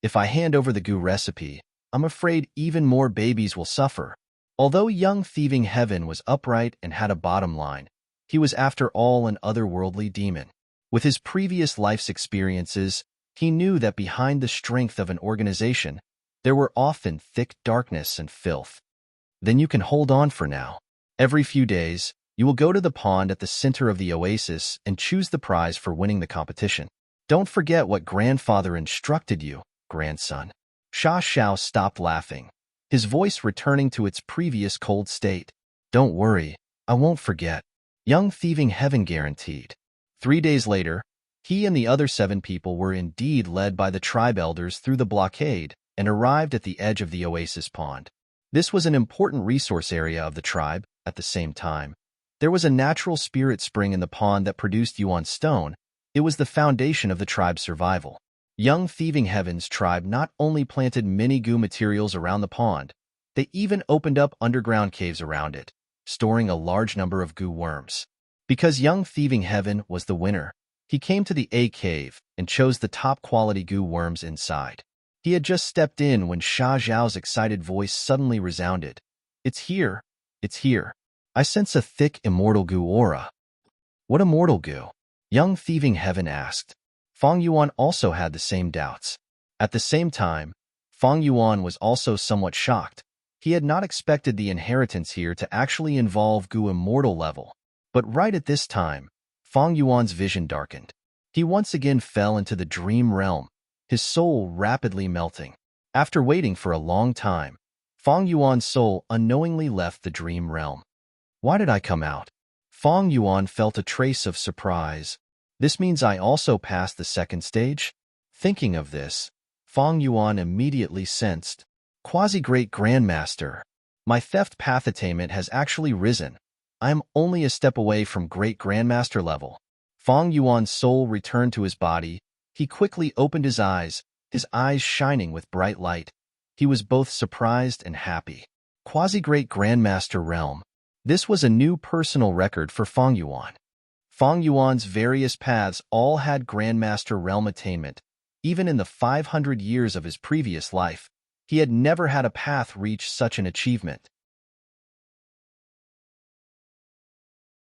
If I hand over the goo recipe, I'm afraid even more babies will suffer. Although young thieving Heaven was upright and had a bottom line, he was after all an otherworldly demon. With his previous life's experiences, he knew that behind the strength of an organization, there were often thick darkness and filth. Then you can hold on for now. Every few days, you will go to the pond at the center of the oasis and choose the prize for winning the competition. Don't forget what grandfather instructed you, grandson. Sha Xiao stopped laughing, his voice returning to its previous cold state. Don't worry, I won't forget. Young thieving Heaven guaranteed. 3 days later, he and the other 7 people were indeed led by the tribe elders through the blockade and arrived at the edge of the oasis pond. This was an important resource area of the tribe. At the same time, there was a natural spirit spring in the pond that produced Yuan stone. It was the foundation of the tribe's survival. Young thieving Heaven's tribe not only planted many goo materials around the pond, they even opened up underground caves around it, storing a large number of goo worms. Because young thieving Heaven was the winner, he came to the A cave and chose the top-quality goo worms inside. He had just stepped in when Sha Zhao's excited voice suddenly resounded. It's here. It's here. I sense a thick immortal goo aura. What immortal goo? Young thieving Heaven asked. Feng Yuan also had the same doubts. At the same time, Feng Yuan was also somewhat shocked. He had not expected the inheritance here to actually involve goo immortal level. But right at this time, Feng Yuan's vision darkened. He once again fell into the dream realm, his soul rapidly melting. After waiting for a long time, Feng Yuan's soul unknowingly left the dream realm. Why did I come out? Feng Yuan felt a trace of surprise. This means I also passed the second stage? Thinking of this, Feng Yuan immediately sensed. Quasi-Great Grandmaster, my theft path attainment has actually risen. I am only a step away from Great Grandmaster level. Feng Yuan's soul returned to his body. He quickly opened his eyes shining with bright light. He was both surprised and happy. Quasi-Great Grandmaster realm. This was a new personal record for Feng Yuan. Feng Yuan's various paths all had Grandmaster realm attainment. Even in the 500 years of his previous life, he had never had a path reach such an achievement.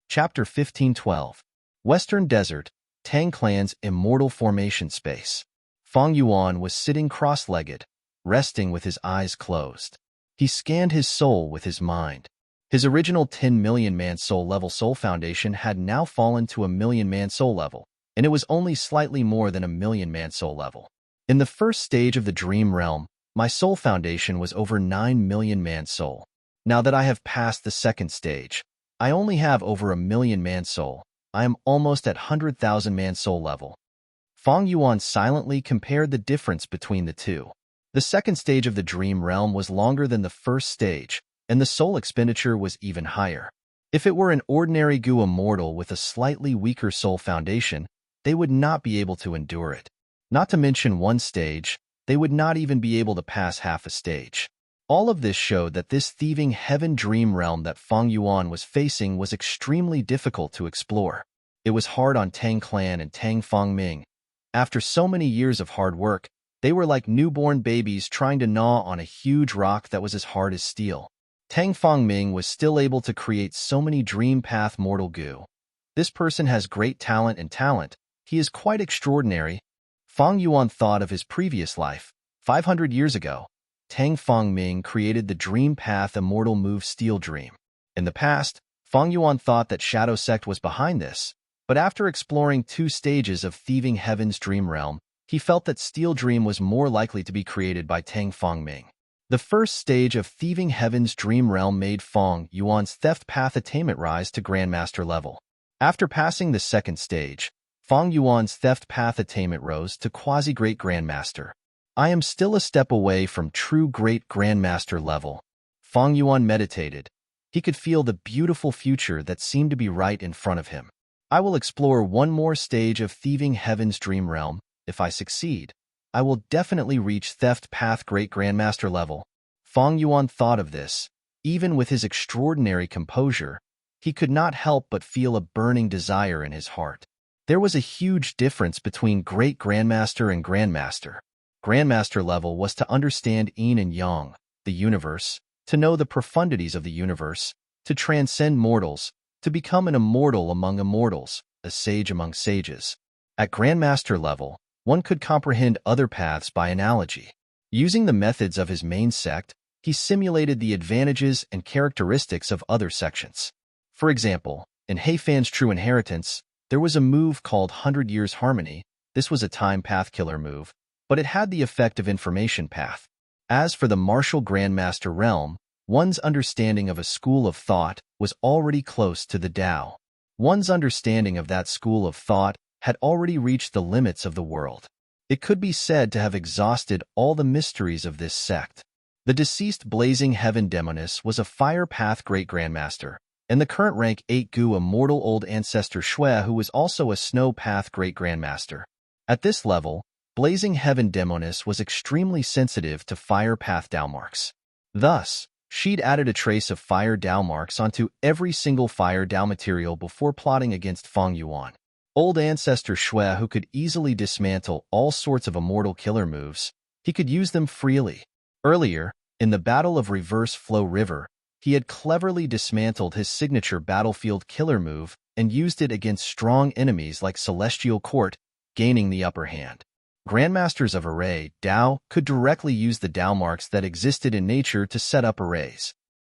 Chapter 1512. Western Desert, Tang Clan's Immortal Formation Space. Feng Yuan was sitting cross-legged, resting with his eyes closed. He scanned his soul with his mind. His original 10 million man soul level soul foundation had now fallen to a million man soul level, and it was only slightly more than a million man soul level. In the first stage of the dream realm, my soul foundation was over 9 million man soul. Now that I have passed the second stage, I only have over a million man soul. I am almost at 100,000 man soul level. Feng Yuan silently compared the difference between the two. The second stage of the dream realm was longer than the first stage, and the soul expenditure was even higher. If it were an ordinary goo immortal with a slightly weaker soul foundation, they would not be able to endure it. Not to mention one stage, they would not even be able to pass half a stage. All of this showed that this thieving Heaven dream realm that Feng Yuan was facing was extremely difficult to explore. It was hard on Tang Clan and Tang Fengming. After so many years of hard work, they were like newborn babies trying to gnaw on a huge rock that was as hard as steel. Tang Fengming was still able to create so many dream path mortal goo. This person has great talent and talent. He is quite extraordinary. Feng Yuan thought of his previous life. 500 years ago, Tang Fengming created the dream path immortal move Steel Dream. In the past, Feng Yuan thought that Shadow Sect was behind this, but after exploring 2 stages of Thieving Heaven's dream realm, he felt that Steel Dream was more likely to be created by Tang Fengming. The first stage of Thieving Heaven's dream realm made Feng Yuan's theft path attainment rise to Grandmaster level. After passing the second stage, Fang Yuan's theft path attainment rose to quasi-great grandmaster. I am still a step away from true great grandmaster level. Fang Yuan meditated. He could feel the beautiful future that seemed to be right in front of him. I will explore one more stage of thieving heaven's dream realm. If I succeed, I will definitely reach theft path great grandmaster level. Fang Yuan thought of this. Even with his extraordinary composure, he could not help but feel a burning desire in his heart. There was a huge difference between great grandmaster and grandmaster. Grandmaster level was to understand yin and yang, the universe, to know the profundities of the universe, to transcend mortals, to become an immortal among immortals, a sage among sages. At grandmaster level, one could comprehend other paths by analogy. Using the methods of his main sect, he simulated the advantages and characteristics of other sections. For example, in Heifan's True Inheritance, there was a move called 100 Years Harmony. This was a time path killer move, but it had the effect of information path. As for the martial grandmaster realm, one's understanding of a school of thought was already close to the Tao. One's understanding of that school of thought had already reached the limits of the world. It could be said to have exhausted all the mysteries of this sect. The deceased Blazing Heaven Demoness was a fire path great grandmaster, and the current rank 8 Gu immortal old ancestor Shui, who was also a snow path great grandmaster. At this level, Blazing Heaven Demoness was extremely sensitive to fire path Tao marks. Thus, she'd added a trace of fire Tao marks onto every single fire Tao material before plotting against Fang Yuan. Old ancestor Shui, who could easily dismantle all sorts of immortal killer moves, he could use them freely. Earlier, in the Battle of Reverse Flow River, he had cleverly dismantled his signature battlefield killer move and used it against strong enemies like Celestial Court, gaining the upper hand. Grandmasters of Array, Tao, could directly use the Tao marks that existed in nature to set up arrays.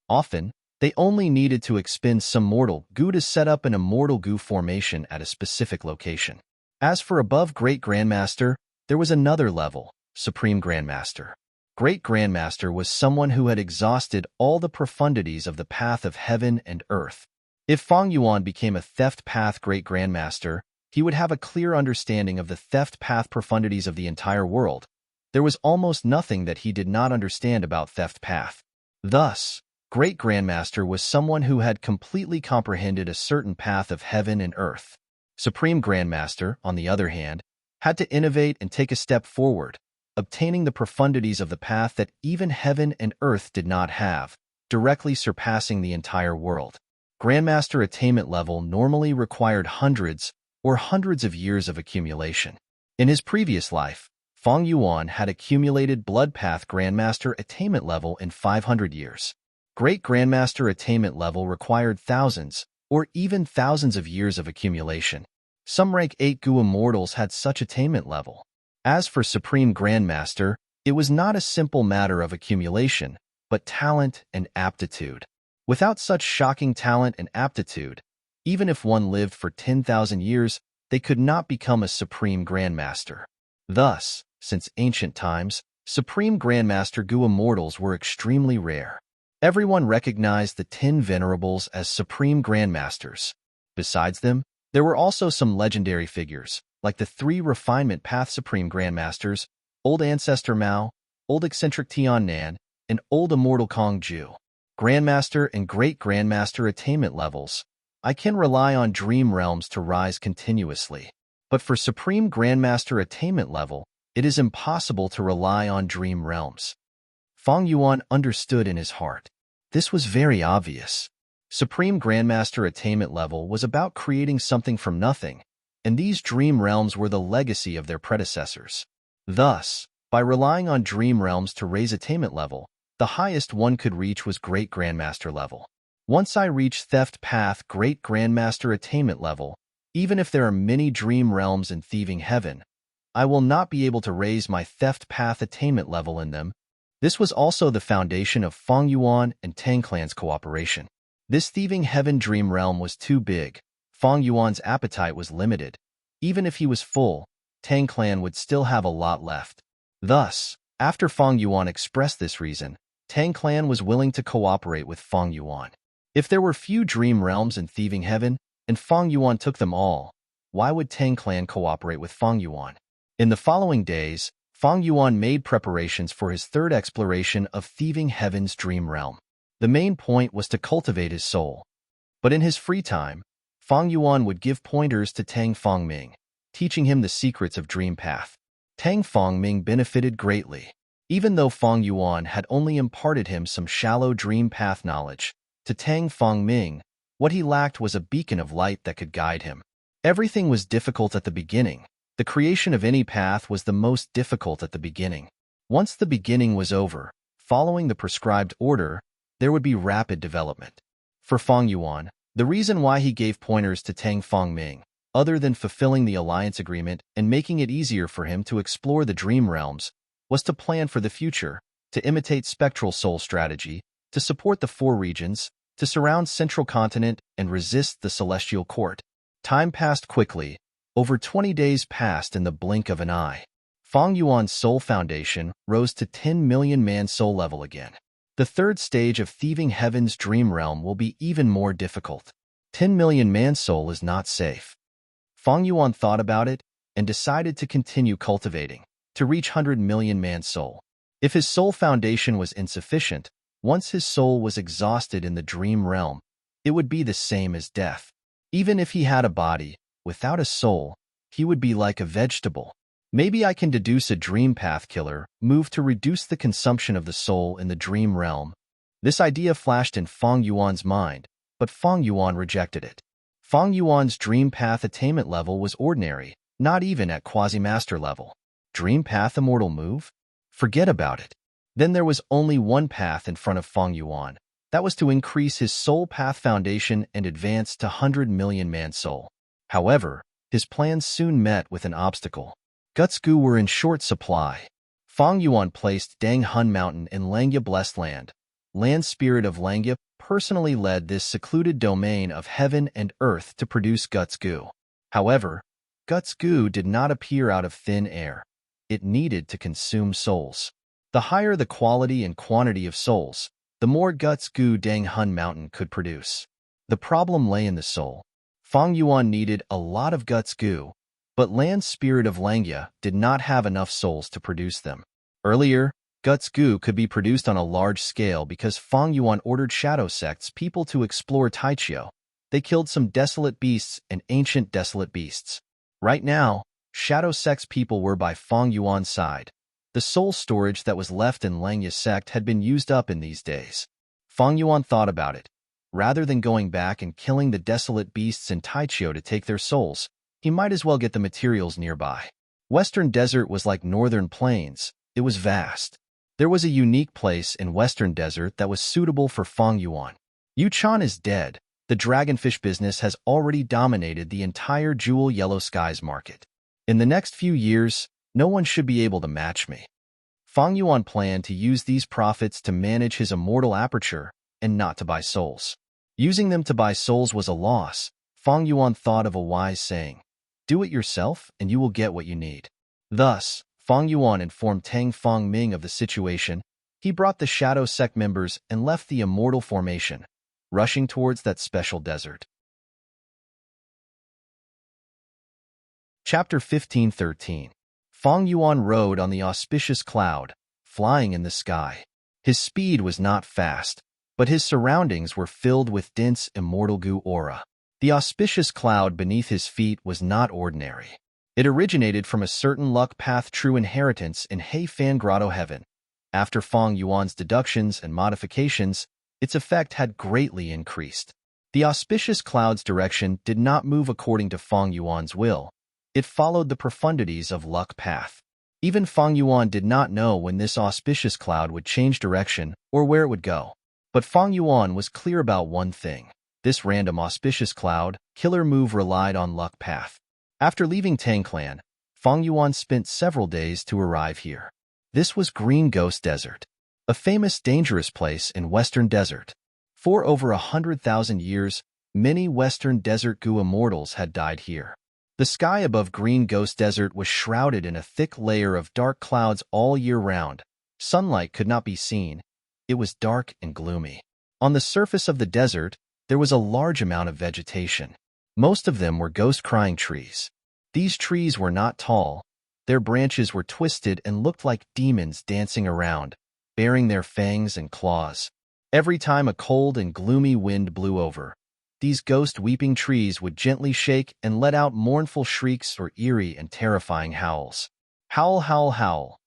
Often, they only needed to expend some mortal Gu to set up an immortal Gu formation at a specific location. As for above Great Grandmaster, there was another level, Supreme Grandmaster. Great Grandmaster was someone who had exhausted all the profundities of the path of heaven and earth. If Fang Yuan became a theft path Great Grandmaster, he would have a clear understanding of the theft path profundities of the entire world. There was almost nothing that he did not understand about theft path. Thus, Great Grandmaster was someone who had completely comprehended a certain path of heaven and earth. Supreme Grandmaster, on the other hand, had to innovate and take a step forward, obtaining the profundities of the path that even heaven and earth did not have, directly surpassing the entire world. Grandmaster attainment level normally required hundreds of years of accumulation. In his previous life, Fang Yuan had accumulated Blood Path Grandmaster attainment level in 500 years. Great Grandmaster attainment level required thousands, or even thousands of years of accumulation. Some rank 8 Gu immortals had such attainment level. As for Supreme Grandmaster, it was not a simple matter of accumulation, but talent and aptitude. Without such shocking talent and aptitude, even if one lived for 10,000 years, they could not become a Supreme Grandmaster. Thus, since ancient times, Supreme Grandmaster Gu immortals were extremely rare. Everyone recognized the 10 Venerables as Supreme Grandmasters. Besides them, there were also some legendary figures, like the 3 Refinement Path Supreme Grandmasters, Old Ancestor Mao, Old Eccentric Tian Nan, and Old Immortal Kong Ju. Grandmaster and Great Grandmaster attainment levels. I can rely on dream realms to rise continuously. But for Supreme Grandmaster attainment level, it is impossible to rely on dream realms. Fang Yuan understood in his heart. This was very obvious. Supreme Grandmaster attainment level was about creating something from nothing, and these dream realms were the legacy of their predecessors. Thus, by relying on dream realms to raise attainment level, the highest one could reach was Great Grandmaster level. Once I reach Theft Path Great Grandmaster attainment level, even if there are many dream realms in Thieving Heaven, I will not be able to raise my Theft Path attainment level in them. This was also the foundation of Fang Yuan and Tang Clan's cooperation. This Thieving Heaven dream realm was too big. Fang Yuan's appetite was limited. Even if he was full, Tang Clan would still have a lot left. Thus, after Fang Yuan expressed this reason, Tang Clan was willing to cooperate with Fang Yuan. If there were few dream realms in Thieving Heaven, and Fang Yuan took them all. Why would Tang clan cooperate with Fang Yuan? In the following days, Fang Yuan made preparations for his third exploration of thieving heaven's dream realm. The main point was to cultivate his soul. But in his free time, Fang Yuan would give pointers to Tang Fangming, teaching him the secrets of Dream Path. Tang Fangming benefited greatly. Even though Fang Yuan had only imparted him some shallow Dream Path knowledge, to Tang Fangming, what he lacked was a beacon of light that could guide him. Everything was difficult at the beginning. The creation of any path was the most difficult at the beginning. Once the beginning was over, following the prescribed order, there would be rapid development. For Fang Yuan, the reason why he gave pointers to Tang Fangming, other than fulfilling the alliance agreement and making it easier for him to explore the dream realms, was to plan for the future, to imitate spectral soul strategy, to support the four regions, to surround Central Continent and resist the Celestial Court. Time passed quickly. Over 20 days passed in the blink of an eye. Fang Yuan's soul foundation rose to 10 million man soul level again. The third stage of thieving heaven's dream realm will be even more difficult. 10 million man soul is not safe. Fang Yuan thought about it and decided to continue cultivating, to reach 100 million man soul. If his soul foundation was insufficient, once his soul was exhausted in the dream realm, it would be the same as death. Even if he had a body, without a soul, he would be like a vegetable. Maybe I can deduce a dream path killer move to reduce the consumption of the soul in the dream realm. This idea flashed in Fang Yuan's mind, but Fang Yuan rejected it. Fang Yuan's dream path attainment level was ordinary, not even at quasi-master level. Dream path immortal move? Forget about it. Then there was only one path in front of Fang Yuan. That was to increase his soul path foundation and advance to 100 million man soul. However, his plans soon met with an obstacle. Guts Gu were in short supply. Fang Yuan placed Dang Hun Mountain in Langya Blessed Land. Land Spirit of Langya personally led this secluded domain of heaven and earth to produce Guts Gu. However, Guts Gu did not appear out of thin air. It needed to consume souls. The higher the quality and quantity of souls, the more Guts Gu Dang Hun Mountain could produce. The problem lay in the soul. Fang Yuan needed a lot of Guts Gu, but Land Spirit of Langya did not have enough souls to produce them. Earlier, Guts Gu could be produced on a large scale because Fang Yuan ordered Shadow Sect's people to explore Taichio. They killed some desolate beasts and ancient desolate beasts. Right now, Shadow Sect's people were by Fang Yuan's side. The soul storage that was left in Langya sect had been used up in these days. Fang Yuan thought about it. Rather than going back and killing the desolate beasts in Taichio to take their souls, he might as well get the materials nearby. Western Desert was like Northern Plains. It was vast. There was a unique place in Western Desert that was suitable for Fang Yuan. Yuchan is dead. The dragonfish business has already dominated the entire Jewel Yellow Skies market. In the next few years, no one should be able to match me. Fang Yuan planned to use these profits to manage his immortal aperture and not to buy souls. Using them to buy souls was a loss. Fang Yuan thought of a wise saying, "Do it yourself and you will get what you need." Thus, Fang Yuan informed Tang Fangming of the situation. He brought the Shadow Sect members and left the immortal formation, rushing towards that special desert. Chapter 15:13. Fang Yuan rode on the auspicious cloud, flying in the sky. His speed was not fast, but his surroundings were filled with dense immortal Gu aura. The auspicious cloud beneath his feet was not ordinary. It originated from a certain luck path true inheritance in Heifan Grotto Heaven. After Fang Yuan's deductions and modifications, its effect had greatly increased. The auspicious cloud's direction did not move according to Fang Yuan's will. It followed the profundities of luck path. Even Fang Yuan did not know when this auspicious cloud would change direction or where it would go. But Fang Yuan was clear about one thing. This random auspicious cloud, killer move relied on luck path. After leaving Tang Clan, Fang Yuan spent several days to arrive here. This was Green Ghost Desert, a famous dangerous place in Western Desert. For over 100,000 years, many Western Desert Gu immortals had died here. The sky above Green Ghost Desert was shrouded in a thick layer of dark clouds all year round. Sunlight could not be seen. It was dark and gloomy. On the surface of the desert, there was a large amount of vegetation. Most of them were ghost-crying trees. These trees were not tall. Their branches were twisted and looked like demons dancing around, baring their fangs and claws. Every time a cold and gloomy wind blew over, these ghost-weeping trees would gently shake and let out mournful shrieks or eerie and terrifying howls. Howl, howl, howl.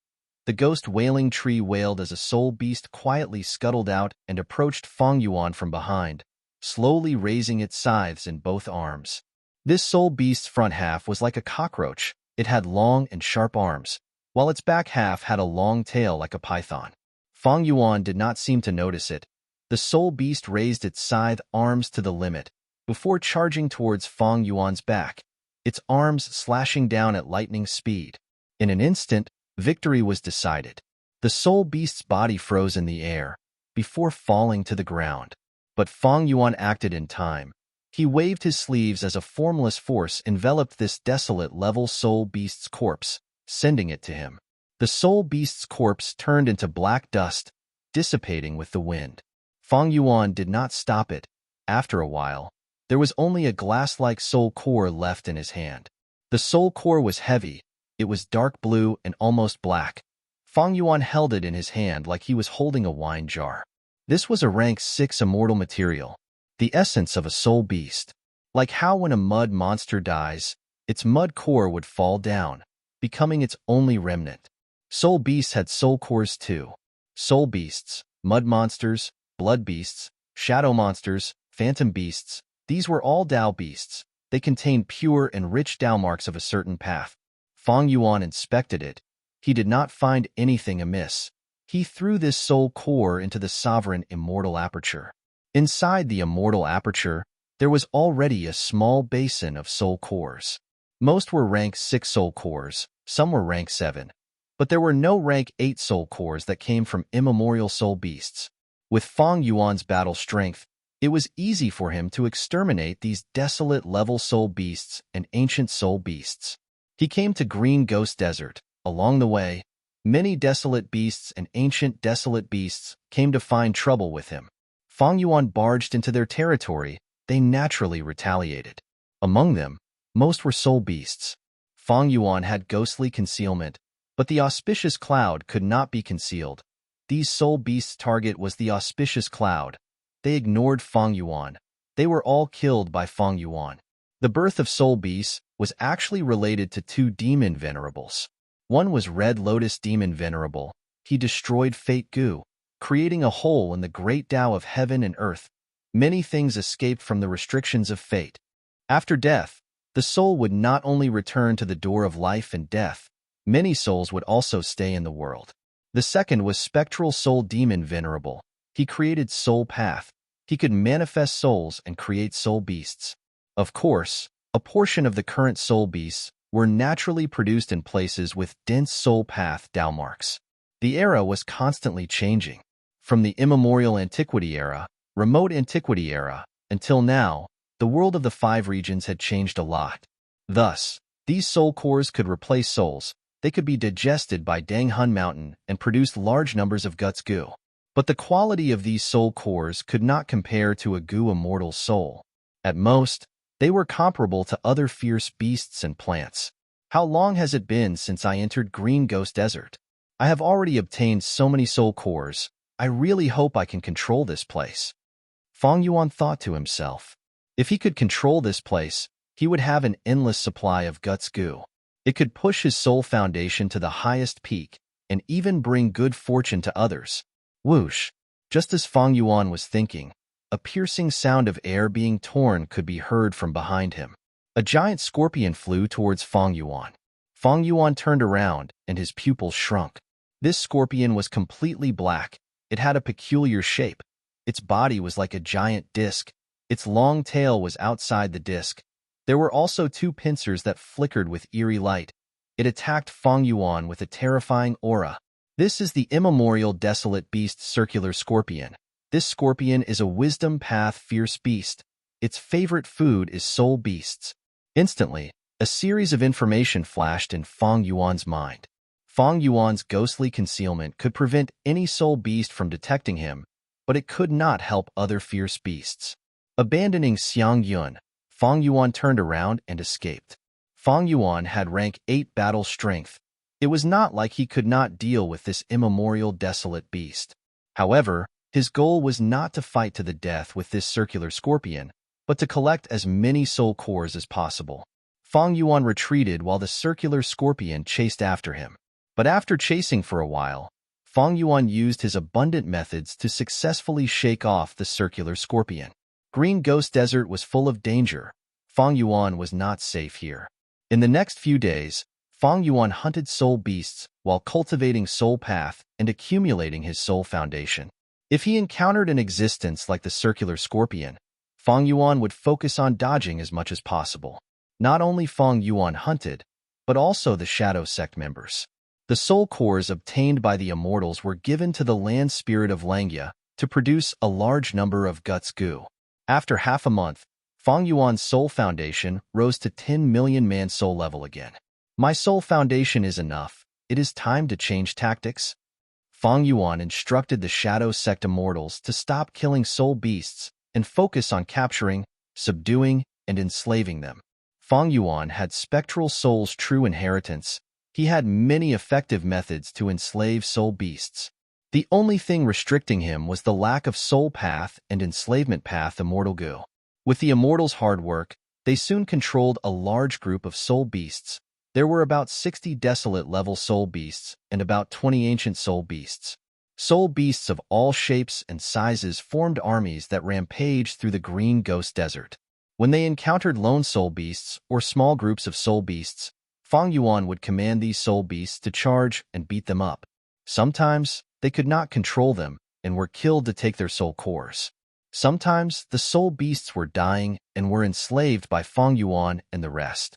The ghost-wailing tree wailed as a soul beast quietly scuttled out and approached Feng Yuan from behind, slowly raising its scythes in both arms. This soul beast's front half was like a cockroach. It had long and sharp arms, while its back half had a long tail like a python. Feng Yuan did not seem to notice it. The soul beast raised its scythe arms to the limit, before charging towards Feng Yuan's back, its arms slashing down at lightning speed. In an instant, victory was decided. The soul beast's body froze in the air, before falling to the ground. But Feng Yuan acted in time. He waved his sleeves as a formless force enveloped this desolate level soul beast's corpse, sending it to him. The soul beast's corpse turned into black dust, dissipating with the wind. Feng Yuan did not stop it. After a while, there was only a glass-like soul core left in his hand. The soul core was heavy. It was dark blue and almost black. Feng Yuan held it in his hand like he was holding a wine jar. This was a rank 6 immortal material, the essence of a soul beast. Like how when a mud monster dies, its mud core would fall down, becoming its only remnant. Soul beasts had soul cores too. Soul beasts, mud monsters, blood beasts, shadow monsters, phantom beasts, these were all Dao beasts. They contained pure and rich Dao marks of a certain path. Feng Yuan inspected it. He did not find anything amiss. He threw this soul core into the sovereign immortal aperture. Inside the immortal aperture, there was already a small basin of soul cores. Most were rank 6 soul cores, some were rank 7. But there were no rank 8 soul cores that came from immemorial soul beasts. With Feng Yuan's battle strength, it was easy for him to exterminate these desolate level soul beasts and ancient soul beasts. He came to Green Ghost Desert. Along the way, many desolate beasts and ancient desolate beasts came to find trouble with him. Feng Yuan barged into their territory. They naturally retaliated. Among them, most were soul beasts. Feng Yuan had ghostly concealment, but the auspicious cloud could not be concealed. These soul beasts' target was the auspicious cloud. They ignored Feng Yuan. They were all killed by Feng Yuan. The birth of soul beasts was actually related to 2 demon venerables. One was Red Lotus Demon Venerable. He destroyed Fate Gu, creating a hole in the great Tao of heaven and earth. Many things escaped from the restrictions of fate. After death, the soul would not only return to the door of life and death, many souls would also stay in the world. The second was Spectral Soul Demon Venerable. He created Soul Path. He could manifest souls and create soul beasts. Of course, a portion of the current soul beasts were naturally produced in places with dense soul path Tao marks. The era was constantly changing. From the immemorial antiquity era, remote antiquity era, until now, the world of the 5 regions had changed a lot. Thus, these soul cores could replace souls. They could be digested by Danghun Mountain and produce large numbers of guts goo. But the quality of these soul cores could not compare to a goo immortal soul. At most, they were comparable to other fierce beasts and plants. How long has it been since I entered Green Ghost Desert? I have already obtained so many soul cores. I really hope I can control this place. Feng Yuan thought to himself. If he could control this place, he would have an endless supply of guts goo. It could push his soul foundation to the highest peak and even bring good fortune to others. Whoosh! Just as Feng Yuan was thinking, a piercing sound of air being torn could be heard from behind him. A giant scorpion flew towards Feng Yuan. Feng Yuan turned around, and his pupils shrunk. This scorpion was completely black. It had a peculiar shape. Its body was like a giant disc. Its long tail was outside the disc. There were also 2 pincers that flickered with eerie light. It attacked Feng Yuan with a terrifying aura. This is the immemorial desolate beast circular scorpion. This scorpion is a wisdom path fierce beast. Its favorite food is soul beasts. Instantly, a series of information flashed in Feng Yuan's mind. Feng Yuan's ghostly concealment could prevent any soul beast from detecting him, but it could not help other fierce beasts. Abandoning Xiang Yun, Fang Yuan turned around and escaped. Fang Yuan had rank 8 battle strength. It was not like he could not deal with this immemorial desolate beast. However, his goal was not to fight to the death with this circular scorpion, but to collect as many soul cores as possible. Fang Yuan retreated while the circular scorpion chased after him. But after chasing for a while, Fang Yuan used his abundant methods to successfully shake off the circular scorpion. Green Ghost Desert was full of danger. Fang Yuan was not safe here. In the next few days, Fang Yuan hunted soul beasts while cultivating soul path and accumulating his soul foundation. If he encountered an existence like the circular scorpion, Fang Yuan would focus on dodging as much as possible. Not only Fang Yuan hunted, but also the Shadow Sect members. The soul cores obtained by the immortals were given to the land spirit of Langya to produce a large number of guts goo. After half a month, Fang Yuan's soul foundation rose to 10 million man soul level again. My soul foundation is enough. It is time to change tactics. Fang Yuan instructed the Shadow Sect immortals to stop killing soul beasts and focus on capturing, subduing, and enslaving them. Fang Yuan had spectral soul's true inheritance. He had many effective methods to enslave soul beasts. The only thing restricting him was the lack of soul path and enslavement path immortal goo. With the immortals' hard work, they soon controlled a large group of soul beasts. There were about 60 desolate level soul beasts and about 20 ancient soul beasts. Soul beasts of all shapes and sizes formed armies that rampaged through the Green Ghost Desert. When they encountered lone soul beasts or small groups of soul beasts, Fang Yuan would command these soul beasts to charge and beat them up. Sometimes, they could not control them and were killed to take their soul cores. Sometimes, the soul beasts were dying and were enslaved by Fang Yuan and the rest.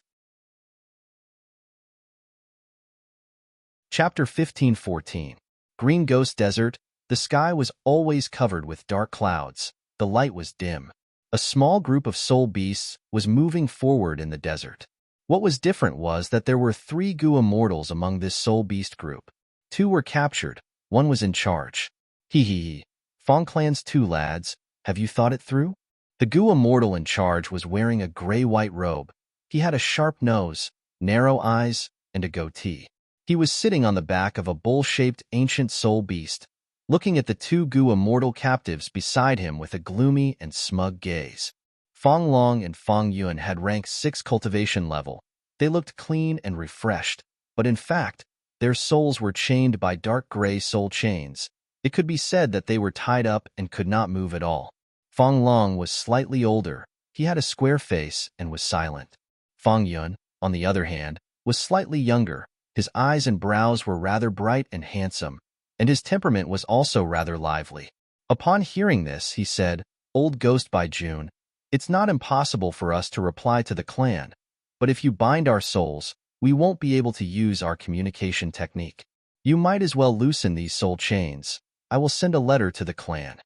Chapter 15:14. Green Ghost Desert. The sky was always covered with dark clouds. The light was dim. A small group of soul beasts was moving forward in the desert. What was different was that there were 3 goo immortals among this soul beast group. 2 were captured, 1 was in charge. Hee. Fang Clan's 2 lads, have you thought it through? The goo immortal in charge was wearing a gray-white robe. He had a sharp nose, narrow eyes, and a goatee. He was sitting on the back of a bull-shaped ancient soul beast, looking at the 2 goo immortal captives beside him with a gloomy and smug gaze. Fang Long and Fang Yuan had rank 6 cultivation level. They looked clean and refreshed, but in fact, their souls were chained by dark gray soul chains. It could be said that they were tied up and could not move at all. Fang Long was slightly older. He had a square face and was silent. Fang Yuan, on the other hand, was slightly younger. His eyes and brows were rather bright and handsome, and his temperament was also rather lively. Upon hearing this, he said, "Old Ghost by June, it's not impossible for us to reply to the clan, but if you bind our souls, we won't be able to use our communication technique. You might as well loosen these soul chains. I will send a letter to the clan."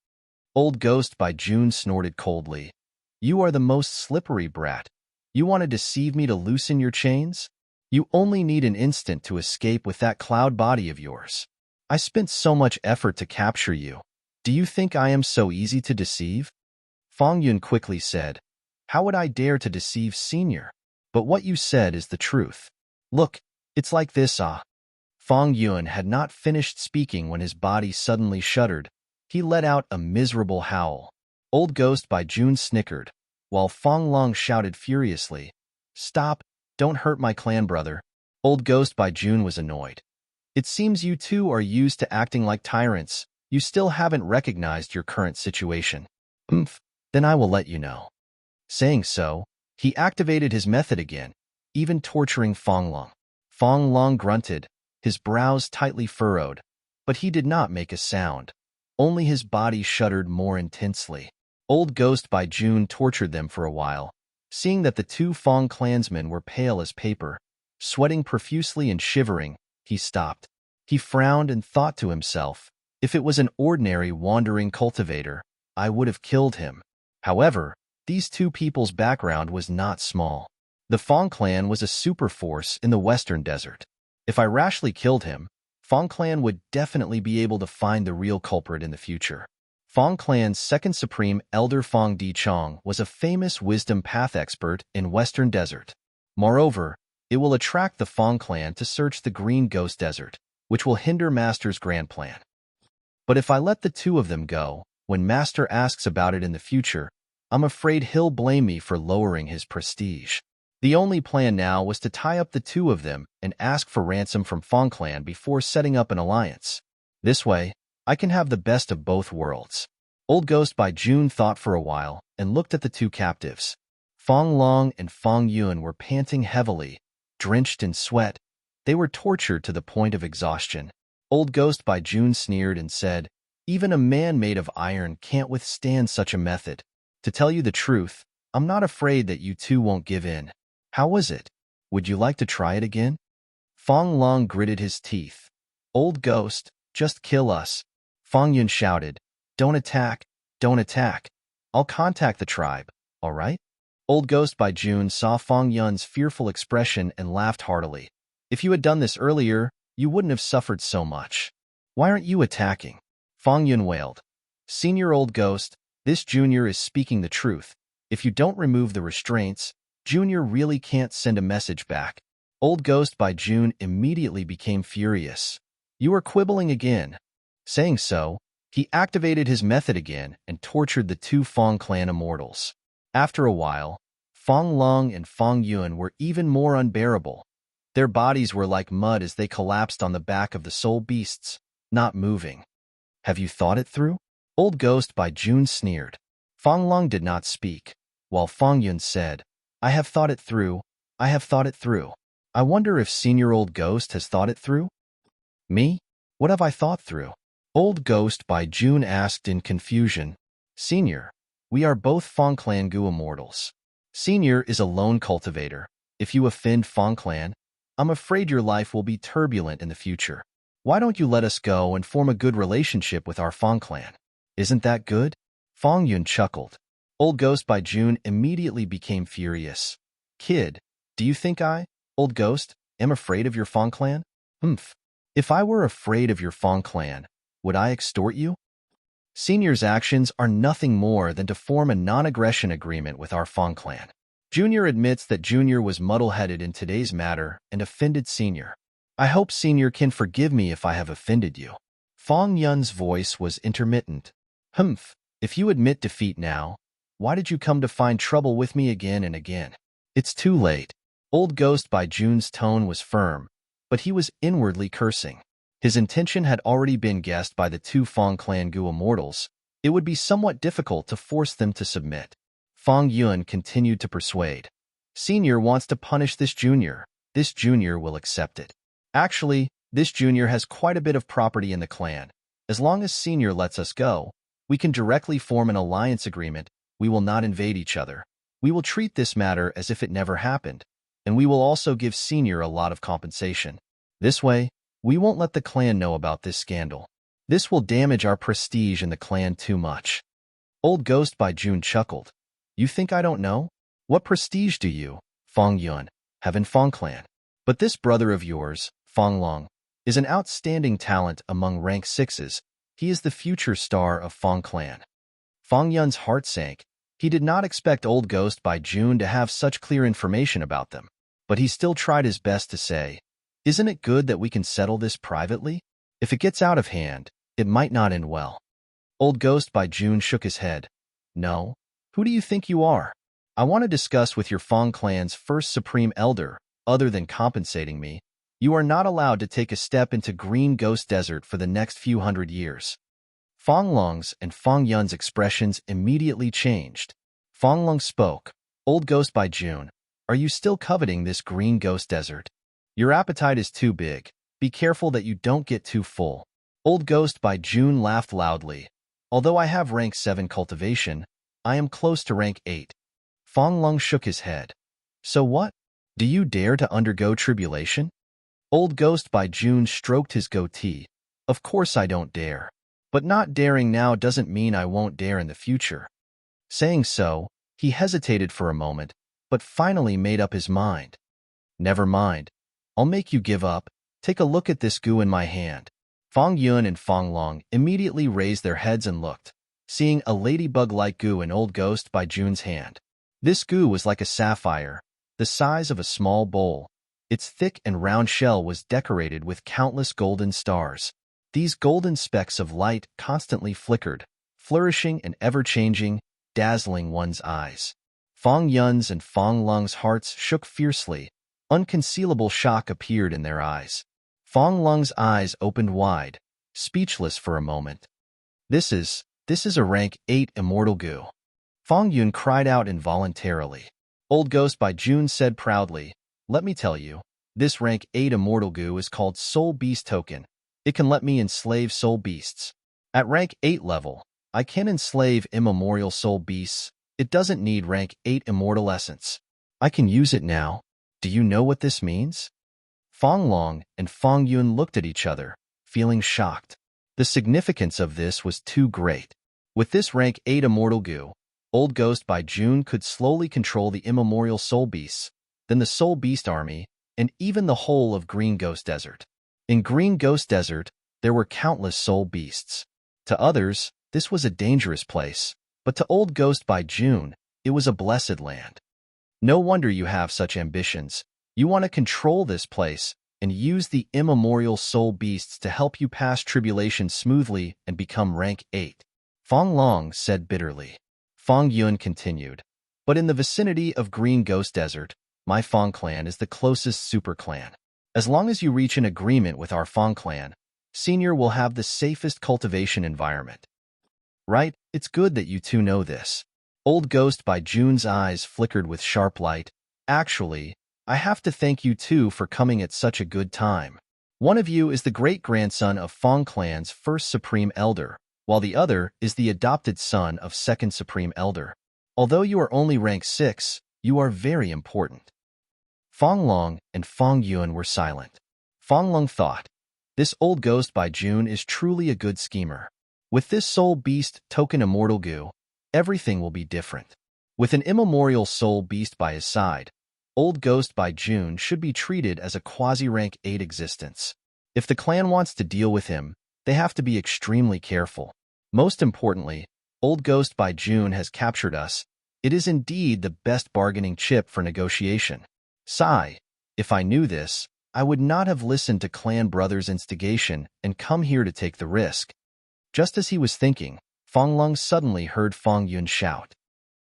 Old Ghost by June snorted coldly. "You are the most slippery brat. You want to deceive me to loosen your chains? You only need an instant to escape with that cloud body of yours. I spent so much effort to capture you. Do you think I am so easy to deceive?" Fang Yuan quickly said, "How would I dare to deceive Senior? But what you said is the truth. Look, it's like this, ah." Fang Yuan had not finished speaking when his body suddenly shuddered. He let out a miserable howl. Old Ghost by June snickered, while Fang Long shouted furiously, "Stop, don't hurt my clan brother." Old Ghost by June was annoyed. "It seems you two are used to acting like tyrants. You still haven't recognized your current situation. Then I will let you know." Saying so, he activated his method again, even torturing Fang Long. Fang Long grunted, his brows tightly furrowed, but he did not make a sound. Only his body shuddered more intensely. Old Ghost by June tortured them for a while. Seeing that the 2 Fang clansmen were pale as paper, sweating profusely and shivering, he stopped. He frowned and thought to himself, if it was an ordinary wandering cultivator, I would have killed him. However, these 2 people's background was not small. The Fang clan was a superforce in the Western Desert. If I rashly killed him, Fang clan would definitely be able to find the real culprit in the future. Fong clan's second supreme elder Fong Di-chong was a famous wisdom path expert in Western Desert. Moreover, it will attract the Fong clan to search the Green Ghost Desert, which will hinder Master's grand plan. But if I let the two of them go, when Master asks about it in the future, I'm afraid he'll blame me for lowering his prestige. The only plan now was to tie up the two of them and ask for ransom from Fong clan before setting up an alliance. This way, I can have the best of both worlds. Old Ghost by June thought for a while and looked at the two captives. Fong Long and Fong Yun were panting heavily, drenched in sweat. They were tortured to the point of exhaustion. Old Ghost by June sneered and said, "Even a man made of iron can't withstand such a method. To tell you the truth, I'm not afraid that you two won't give in. How was it? Would you like to try it again?" Fong Long gritted his teeth. "Old Ghost, just kill us." Fong Yun shouted, "Don't attack, don't attack. I'll contact the tribe, all right?" Old Ghost by June saw Fong Yun's fearful expression and laughed heartily. "If you had done this earlier, you wouldn't have suffered so much. Why aren't you attacking?" Fong Yun wailed. "Senior Old Ghost, this Junior is speaking the truth. If you don't remove the restraints, Junior really can't send a message back." Old Ghost by June immediately became furious. "You are quibbling again." Saying so, he activated his method again and tortured the two Fong clan immortals. After a while, Fong Long and Fong Yun were even more unbearable. Their bodies were like mud as they collapsed on the back of the soul beasts, not moving. "Have you thought it through?" Old Ghost by June sneered. Fong Long did not speak, while Fong Yun said, "I have thought it through, I have thought it through. I wonder if Senior Old Ghost has thought it through?" "Me? What have I thought through?" Old Ghost by June asked in confusion. "Senior, we are both Fong Clan Gu immortals. Senior is a lone cultivator. If you offend Fong Clan, I'm afraid your life will be turbulent in the future. Why don't you let us go and form a good relationship with our Fong Clan? Isn't that good?" Fong Yun chuckled. Old Ghost by June immediately became furious. "Kid, do you think I, Old Ghost, am afraid of your Fong Clan? Humph. If I were afraid of your Fong Clan, would I extort you? Senior's actions are nothing more than to form a non-aggression agreement with our Fong Clan. Junior admits that Junior was muddle-headed in today's matter and offended Senior. I hope Senior can forgive me if I have offended you." Fong Yun's voice was intermittent. "Humph, if you admit defeat now, why did you come to find trouble with me again and again? It's too late." Old Ghost by June's tone was firm, but he was inwardly cursing. His intention had already been guessed by the two Fong Clan Gu immortals. It would be somewhat difficult to force them to submit. Fong Yun continued to persuade. "Senior wants to punish this Junior. This Junior will accept it. Actually, this Junior has quite a bit of property in the clan. As long as Senior lets us go, we can directly form an alliance agreement. We will not invade each other. We will treat this matter as if it never happened, and we will also give Senior a lot of compensation. This way, we won't let the clan know about this scandal. This will damage our prestige in the clan too much." Old Ghost by June chuckled. "You think I don't know? What prestige do you, Fong Yun, have in Fong Clan? But this brother of yours, Fong Long, is an outstanding talent among rank 6s. He is the future star of Fong Clan." Fong Yun's heart sank. He did not expect Old Ghost by June to have such clear information about them, but he still tried his best to say, "Isn't it good that we can settle this privately? If it gets out of hand, it might not end well." Old Ghost by June shook his head. "No. Who do you think you are? I want to discuss with your Fong Clan's first Supreme Elder. Other than compensating me, you are not allowed to take a step into Green Ghost Desert for the next few hundred years." Fong Long's and Fong Yun's expressions immediately changed. Fong Long spoke. "Old Ghost by June, are you still coveting this Green Ghost Desert? Your appetite is too big. Be careful that you don't get too full." Old Ghost by June laughed loudly. "Although I have rank 7 cultivation, I am close to rank 8. Fong Long shook his head. "So what? Do you dare to undergo tribulation?" Old Ghost by June stroked his goatee. "Of course I don't dare. But not daring now doesn't mean I won't dare in the future." Saying so, he hesitated for a moment, but finally made up his mind. "Never mind. I'll make you give up. Take a look at this goo in my hand." Fong Yun and Fong Long immediately raised their heads and looked. seeing a ladybug-like goo in Old Ghost by June's hand. This goo was like a sapphire, the size of a small bowl. Its thick and round shell was decorated with countless golden stars. These golden specks of light constantly flickered, flourishing and ever-changing, dazzling one's eyes. Fong Yun's and Fong Lung's hearts shook fiercely. Unconcealable shock appeared in their eyes. Fong Lung's eyes opened wide, speechless for a moment. This is a rank 8 immortal goo. Fong Yun cried out involuntarily. Old Ghost by June said proudly, "Let me tell you, this rank 8 immortal goo is called Soul Beast Token. It can let me enslave soul beasts. At rank 8 level, I can enslave immemorial soul beasts. It doesn't need rank 8 immortal essence. I can use it now. Do you know what this means?" Fong Long and Fong Yun looked at each other, feeling shocked. The significance of this was too great. With this rank 8 immortal goo, Old Ghost by June could slowly control the immemorial soul beasts, then the soul beast army, and even the whole of Green Ghost Desert. In Green Ghost Desert, there were countless soul beasts. To others, this was a dangerous place, but to Old Ghost by June, it was a blessed land. No wonder you have such ambitions. You want to control this place and use the immemorial soul beasts to help you pass tribulation smoothly and become rank 8. Fong Long said bitterly. Fong Yun continued, "But in the vicinity of Green Ghost Desert, my Fong clan is the closest super clan. As long as you reach an agreement with our Fong clan, Senior will have the safest cultivation environment. Right? It's good that you two know this." Old Ghost by June's eyes flickered with sharp light. "Actually, I have to thank you two for coming at such a good time. One of you is the great-grandson of Fong Clan's first Supreme Elder, while the other is the adopted son of second Supreme Elder. Although you are only rank 6, you are very important." Fong Long and Fong Yun were silent. Fong Long thought, "This Old Ghost by June is truly a good schemer. With this Soul Beast Token Immortal Goo, everything will be different. With an immemorial Soul Beast by his side, Old Ghost by June should be treated as a quasi-rank 8 existence. If the clan wants to deal with him, they have to be extremely careful. Most importantly, Old Ghost by June has captured us. It is indeed the best bargaining chip for negotiation. Sigh, if I knew this, I would not have listened to Clan Brother's instigation and come here to take the risk." Just as he was thinking, Fong Lung suddenly heard Fong Yun shout,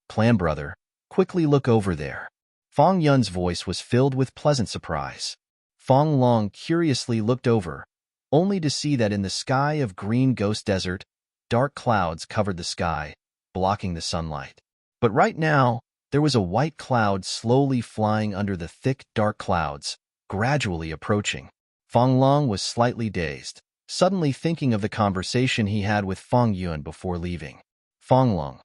"Clan Brother, quickly look over there." Fong Yun's voice was filled with pleasant surprise. Fong Long curiously looked over, only to see that in the sky of Green Ghost Desert, dark clouds covered the sky, blocking the sunlight. But right now, there was a white cloud slowly flying under the thick, dark clouds, gradually approaching. Fong Long was slightly dazed, suddenly thinking of the conversation he had with Fong Yun before leaving. "Fong Long,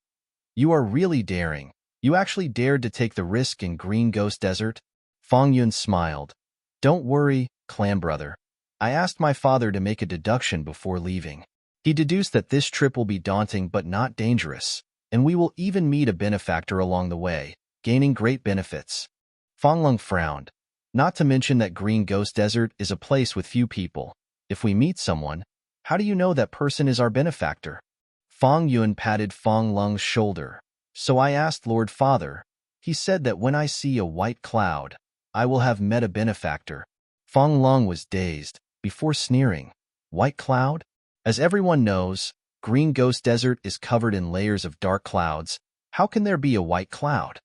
you are really daring. You actually dared to take the risk in Green Ghost Desert?" Fong Yun smiled. "Don't worry, Clan Brother. I asked my father to make a deduction before leaving. He deduced that this trip will be daunting but not dangerous, and we will even meet a benefactor along the way, gaining great benefits." Fong Lung frowned. "Not to mention that Green Ghost Desert is a place with few people. If we meet someone, how do you know that person is our benefactor?" Fong Yun patted Fong Lung's shoulder. "So I asked Lord Father. He said that when I see a white cloud, I will have met a benefactor." Fong Lung was dazed, before sneering. "White cloud?" As everyone knows, Green Ghost Desert is covered in layers of dark clouds. How can there be a white cloud?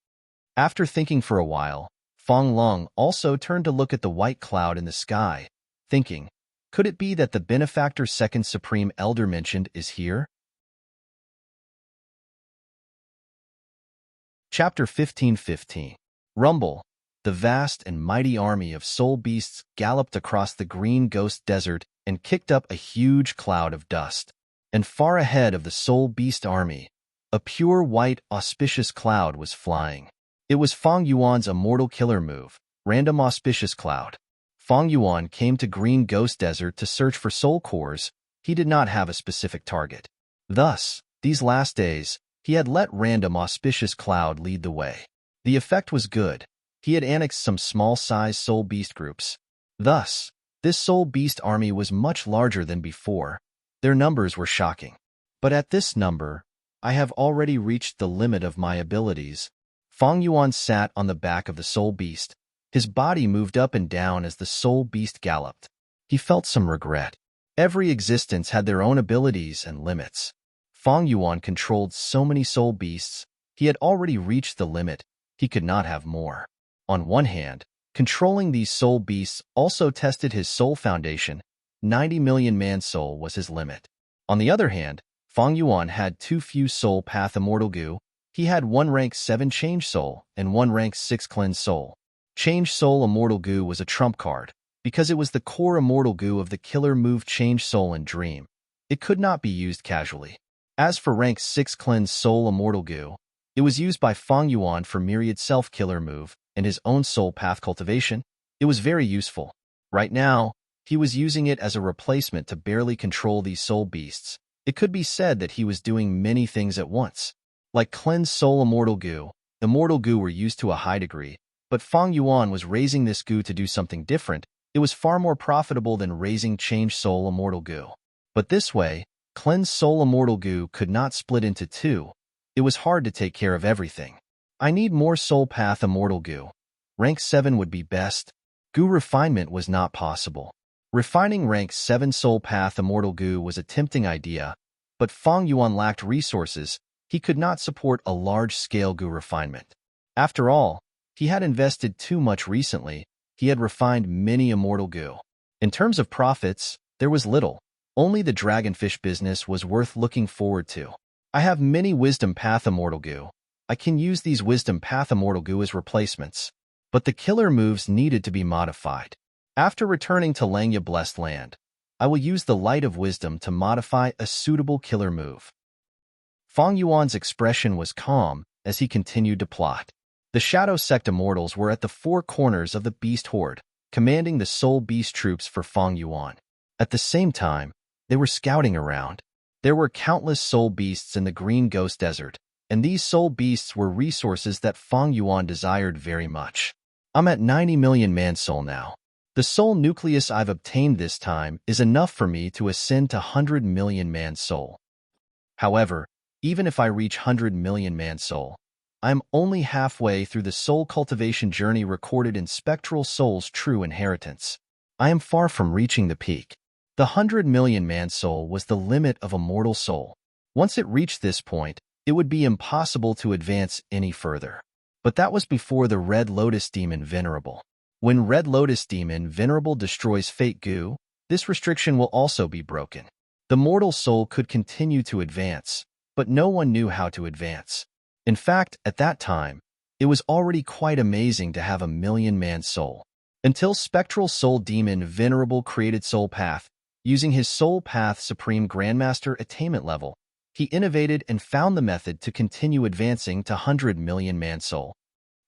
After thinking for a while, Fong Lung also turned to look at the white cloud in the sky, thinking, could it be that the benefactor second Supreme Elder mentioned is here? Chapter 15:15. Rumble. The vast and mighty army of soul beasts galloped across the Green Ghost Desert and kicked up a huge cloud of dust. And far ahead of the soul beast army, a pure white, auspicious cloud was flying. It was Fong Yuan's immortal killer move, Random Auspicious Cloud. Fong Yuan came to Green Ghost Desert to search for soul cores. He did not have a specific target. Thus, these last days, he had let Random Auspicious Cloud lead the way. The effect was good. He had annexed some small-sized soul beast groups. Thus, this soul beast army was much larger than before. Their numbers were shocking. But at this number, I have already reached the limit of my abilities. Fang Yuan sat on the back of the soul beast. His body moved up and down as the soul beast galloped. He felt some regret. Every existence had their own abilities and limits. Fang Yuan controlled so many soul beasts. He had already reached the limit. He could not have more. On one hand, controlling these soul beasts also tested his soul foundation. 90 million man-soul was his limit. On the other hand, Fang Yuan had too few soul path immortal goo. He had one rank 7 change soul and one rank 6 cleanse soul. Change soul immortal goo was a trump card, because it was the core immortal goo of the killer move Change Soul and Dream. It could not be used casually. As for rank 6 cleanse soul immortal goo, it was used by Fang Yuan for myriad self-killer move and his own soul path cultivation. It was very useful. Right now, he was using it as a replacement to barely control these soul beasts. It could be said that he was doing many things at once. Like cleanse soul immortal goo were used to a high degree, but Fang Yuan was raising this goo to do something different. It was far more profitable than raising change soul immortal goo. But this way, cleanse soul immortal goo could not split into two. It was hard to take care of everything. I need more soul path immortal goo. Rank 7 would be best. Goo refinement was not possible. Refining rank 7 soul path immortal goo was a tempting idea, but Fang Yuan lacked resources. He could not support a large-scale goo refinement. After all, he had invested too much recently. He had refined many immortal goo. In terms of profits, there was little. Only the dragonfish business was worth looking forward to. I have many wisdom path immortal goo. I can use these wisdom path immortal goo as replacements. But the killer moves needed to be modified. After returning to Langya Blessed Land, I will use the light of wisdom to modify a suitable killer move. Fang Yuan's expression was calm as he continued to plot. The Shadow Sect Immortals were at the four corners of the Beast Horde, commanding the Soul Beast troops for Fang Yuan. At the same time, they were scouting around. There were countless Soul Beasts in the Green Ghost Desert, and these Soul Beasts were resources that Fang Yuan desired very much. I'm at 90 million man-soul now. The soul nucleus I've obtained this time is enough for me to ascend to 100 million man-soul. However, even if I reach 100 million man-soul, I'm only halfway through the soul cultivation journey recorded in Spectral Soul's True Inheritance. I am far from reaching the peak. The 100 million man-soul was the limit of a mortal soul. Once it reached this point, it would be impossible to advance any further. But that was before the Red Lotus Demon Venerable. When Red Lotus Demon Venerable destroys Fate Goo, this restriction will also be broken. The mortal soul could continue to advance, but no one knew how to advance. In fact, at that time, it was already quite amazing to have a million-man soul. Until Spectral Soul Demon Venerable created Soul Path, using his Soul Path Supreme Grandmaster attainment level, he innovated and found the method to continue advancing to 100 million man-soul.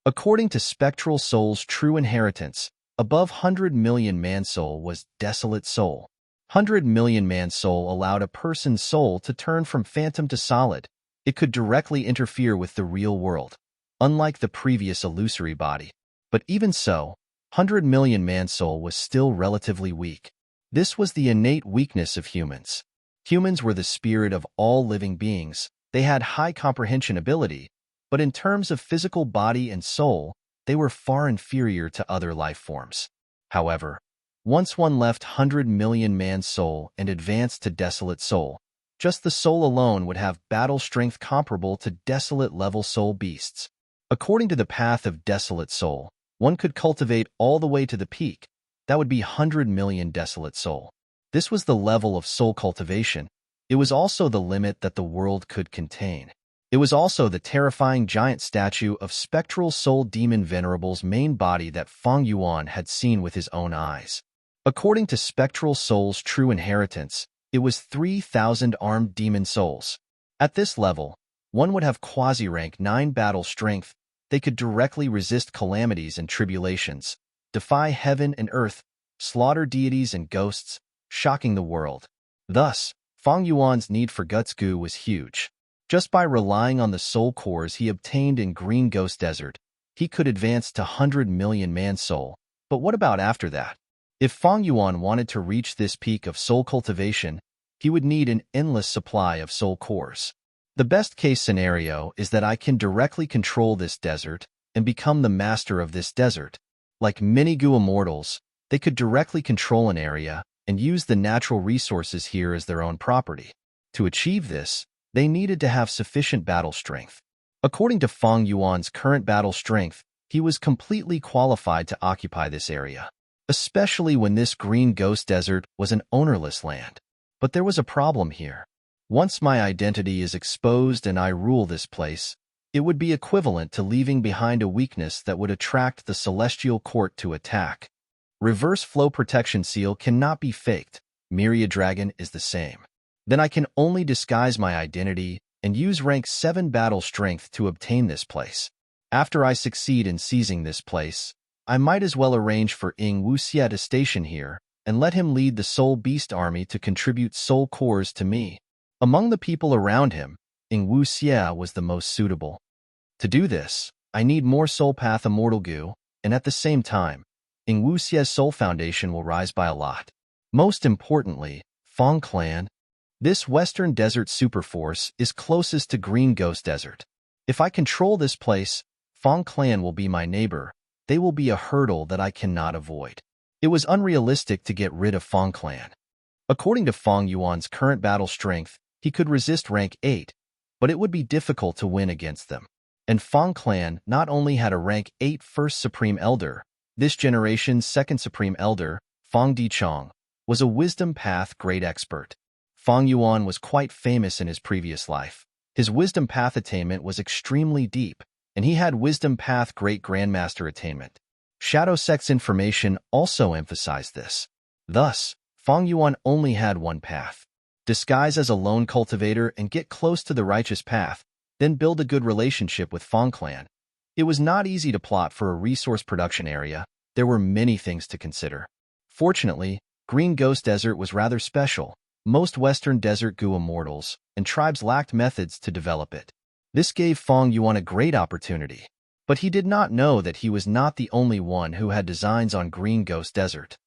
According to Spectral Soul's True Inheritance, above 100 million man-soul was Desolate Soul. 100 million man-soul allowed a person's soul to turn from phantom to solid. It could directly interfere with the real world, unlike the previous illusory body. But even so, 100 million man-soul was still relatively weak. This was the innate weakness of humans. Humans were the spirit of all living beings. They had high comprehension ability, but in terms of physical body and soul, they were far inferior to other life forms. However, once one left 100 million man-soul and advanced to Desolate Soul, just the soul alone would have battle strength comparable to Desolate-level soul beasts. According to the path of Desolate Soul, one could cultivate all the way to the peak. That would be 100 million Desolate Soul. This was the level of soul cultivation. It was also the limit that the world could contain. It was also the terrifying giant statue of Spectral Soul Demon Venerable's main body that Fang Yuan had seen with his own eyes. According to Spectral Soul's True Inheritance, it was 3,000 armed demon souls. At this level, one would have quasi-rank 9 battle strength. They could directly resist calamities and tribulations, defy heaven and earth, slaughter deities and ghosts, shocking the world. Thus, Fang Yuan's need for Guts Goo was huge. Just by relying on the soul cores he obtained in Green Ghost Desert, he could advance to 100 million man-soul. But what about after that? If Fang Yuan wanted to reach this peak of soul cultivation, he would need an endless supply of soul cores. The best-case scenario is that I can directly control this desert and become the master of this desert. Like many Gu immortals, they could directly control an area and use the natural resources here as their own property. To achieve this, they needed to have sufficient battle strength. According to Fang Yuan's current battle strength, he was completely qualified to occupy this area, especially when this green ghost desert was an ownerless land. But there was a problem here. Once my identity is exposed and I rule this place, it would be equivalent to leaving behind a weakness that would attract the celestial court to attack. Reverse flow protection seal cannot be faked. Myriad Dragon is the same. Then I can only disguise my identity and use rank 7 battle strength to obtain this place. After I succeed in seizing this place, I might as well arrange for Ying Wuxia to station here and let him lead the Soul Beast army to contribute soul cores to me. Among the people around him, Ying Wuxia was the most suitable. To do this, I need more Soul Path Immortal Gu, and at the same time, Ying Wuxia's Soul Foundation will rise by a lot. Most importantly, Fang Clan. This Western Desert Superforce is closest to Green Ghost Desert. If I control this place, Fang Clan will be my neighbor. They will be a hurdle that I cannot avoid. It was unrealistic to get rid of Fang Clan. According to Fang Yuan's current battle strength, he could resist rank 8, but it would be difficult to win against them. And Fang Clan not only had a rank 8 First Supreme Elder, this generation's Second Supreme Elder, Fang Dichong, was a Wisdom Path great expert. Fang Yuan was quite famous in his previous life. His Wisdom Path attainment was extremely deep, and he had Wisdom Path Great Grandmaster attainment. Shadow Sect's information also emphasized this. Thus, Fang Yuan only had one path. Disguise as a lone cultivator and get close to the righteous path, then build a good relationship with Fang Clan. It was not easy to plot for a resource production area. There were many things to consider. Fortunately, Green Ghost Desert was rather special. Most Western Desert Gu immortals and tribes lacked methods to develop it. This gave Fang Yuan a great opportunity. But he did not know that he was not the only one who had designs on Green Ghost Desert.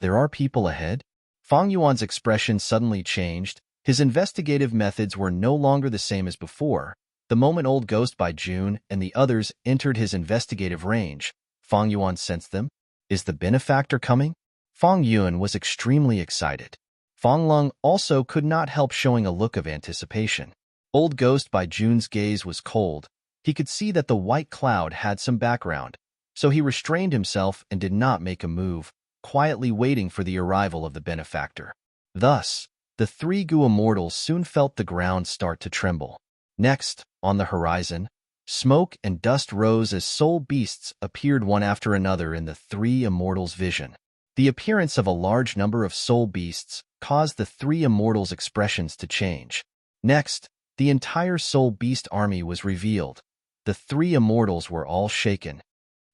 There are people ahead? Fang Yuan's expression suddenly changed. His investigative methods were no longer the same as before. The moment Old Ghost by June and the others entered his investigative range, Fang Yuan sensed them. Is the benefactor coming? Fang Yuan was extremely excited. Fang Lung also could not help showing a look of anticipation. Old Ghost by June's gaze was cold. He could see that the white cloud had some background, so he restrained himself and did not make a move, quietly waiting for the arrival of the benefactor. Thus, the 3 Gu immortals soon felt the ground start to tremble. Next, on the horizon, smoke and dust rose as soul beasts appeared one after another in the 3 immortals' vision. The appearance of a large number of soul beasts caused the 3 immortals' expressions to change. Next, the entire soul beast army was revealed. The 3 immortals were all shaken.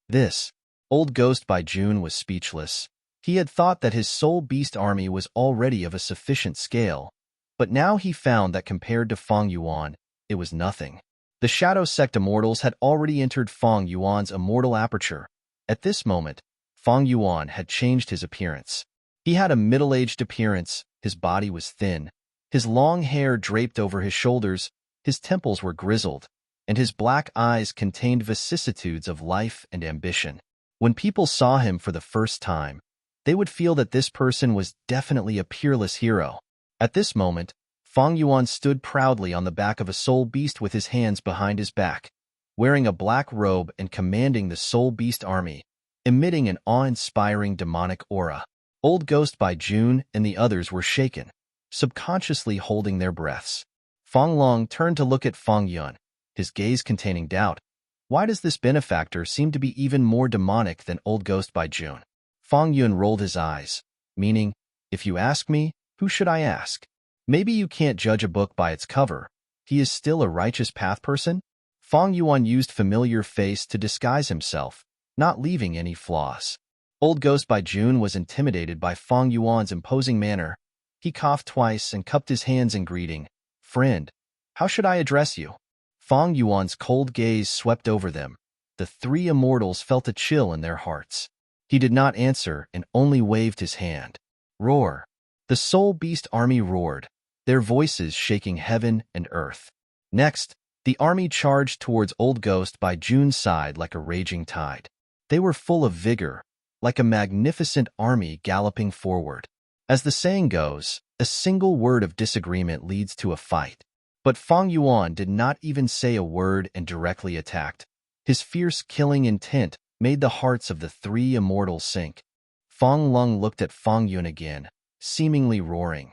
This, Old Ghost by June was speechless. He had thought that his soul beast army was already of a sufficient scale, but now he found that compared to Fang Yuan, it was nothing. The Shadow Sect immortals had already entered Fang Yuan's immortal aperture. At this moment, Fang Yuan had changed his appearance. He had a middle-aged appearance, his body was thin, his long hair draped over his shoulders, his temples were grizzled, and his black eyes contained vicissitudes of life and ambition. When people saw him for the first time, they would feel that this person was definitely a peerless hero. At this moment, Fang Yuan stood proudly on the back of a soul beast with his hands behind his back, wearing a black robe and commanding the soul beast army, emitting an awe-inspiring demonic aura. Old Ghost by June and the others were shaken, subconsciously holding their breaths. Fang Long turned to look at Fang Yuan, his gaze containing doubt. Why does this benefactor seem to be even more demonic than Old Ghost by June? Fang Yuan rolled his eyes, meaning, if you ask me, who should I ask? Maybe you can't judge a book by its cover. He is still a righteous path person? Fang Yuan used familiar face to disguise himself, not leaving any flaws. Old Ghost by June was intimidated by Fang Yuan's imposing manner. He coughed twice and cupped his hands in greeting. Friend, how should I address you? Fang Yuan's cold gaze swept over them. The 3 immortals felt a chill in their hearts. He did not answer and only waved his hand. Roar. The soul beast army roared. their voices shaking heaven and earth. Next, the army charged towards Old Ghost by June's side like a raging tide. They were full of vigor, like a magnificent army galloping forward. As the saying goes, a single word of disagreement leads to a fight. But Fang Yuan did not even say a word and directly attacked. His fierce killing intent made the hearts of the three immortals sink. Fang Lung looked at Fang Yun again, seemingly roaring.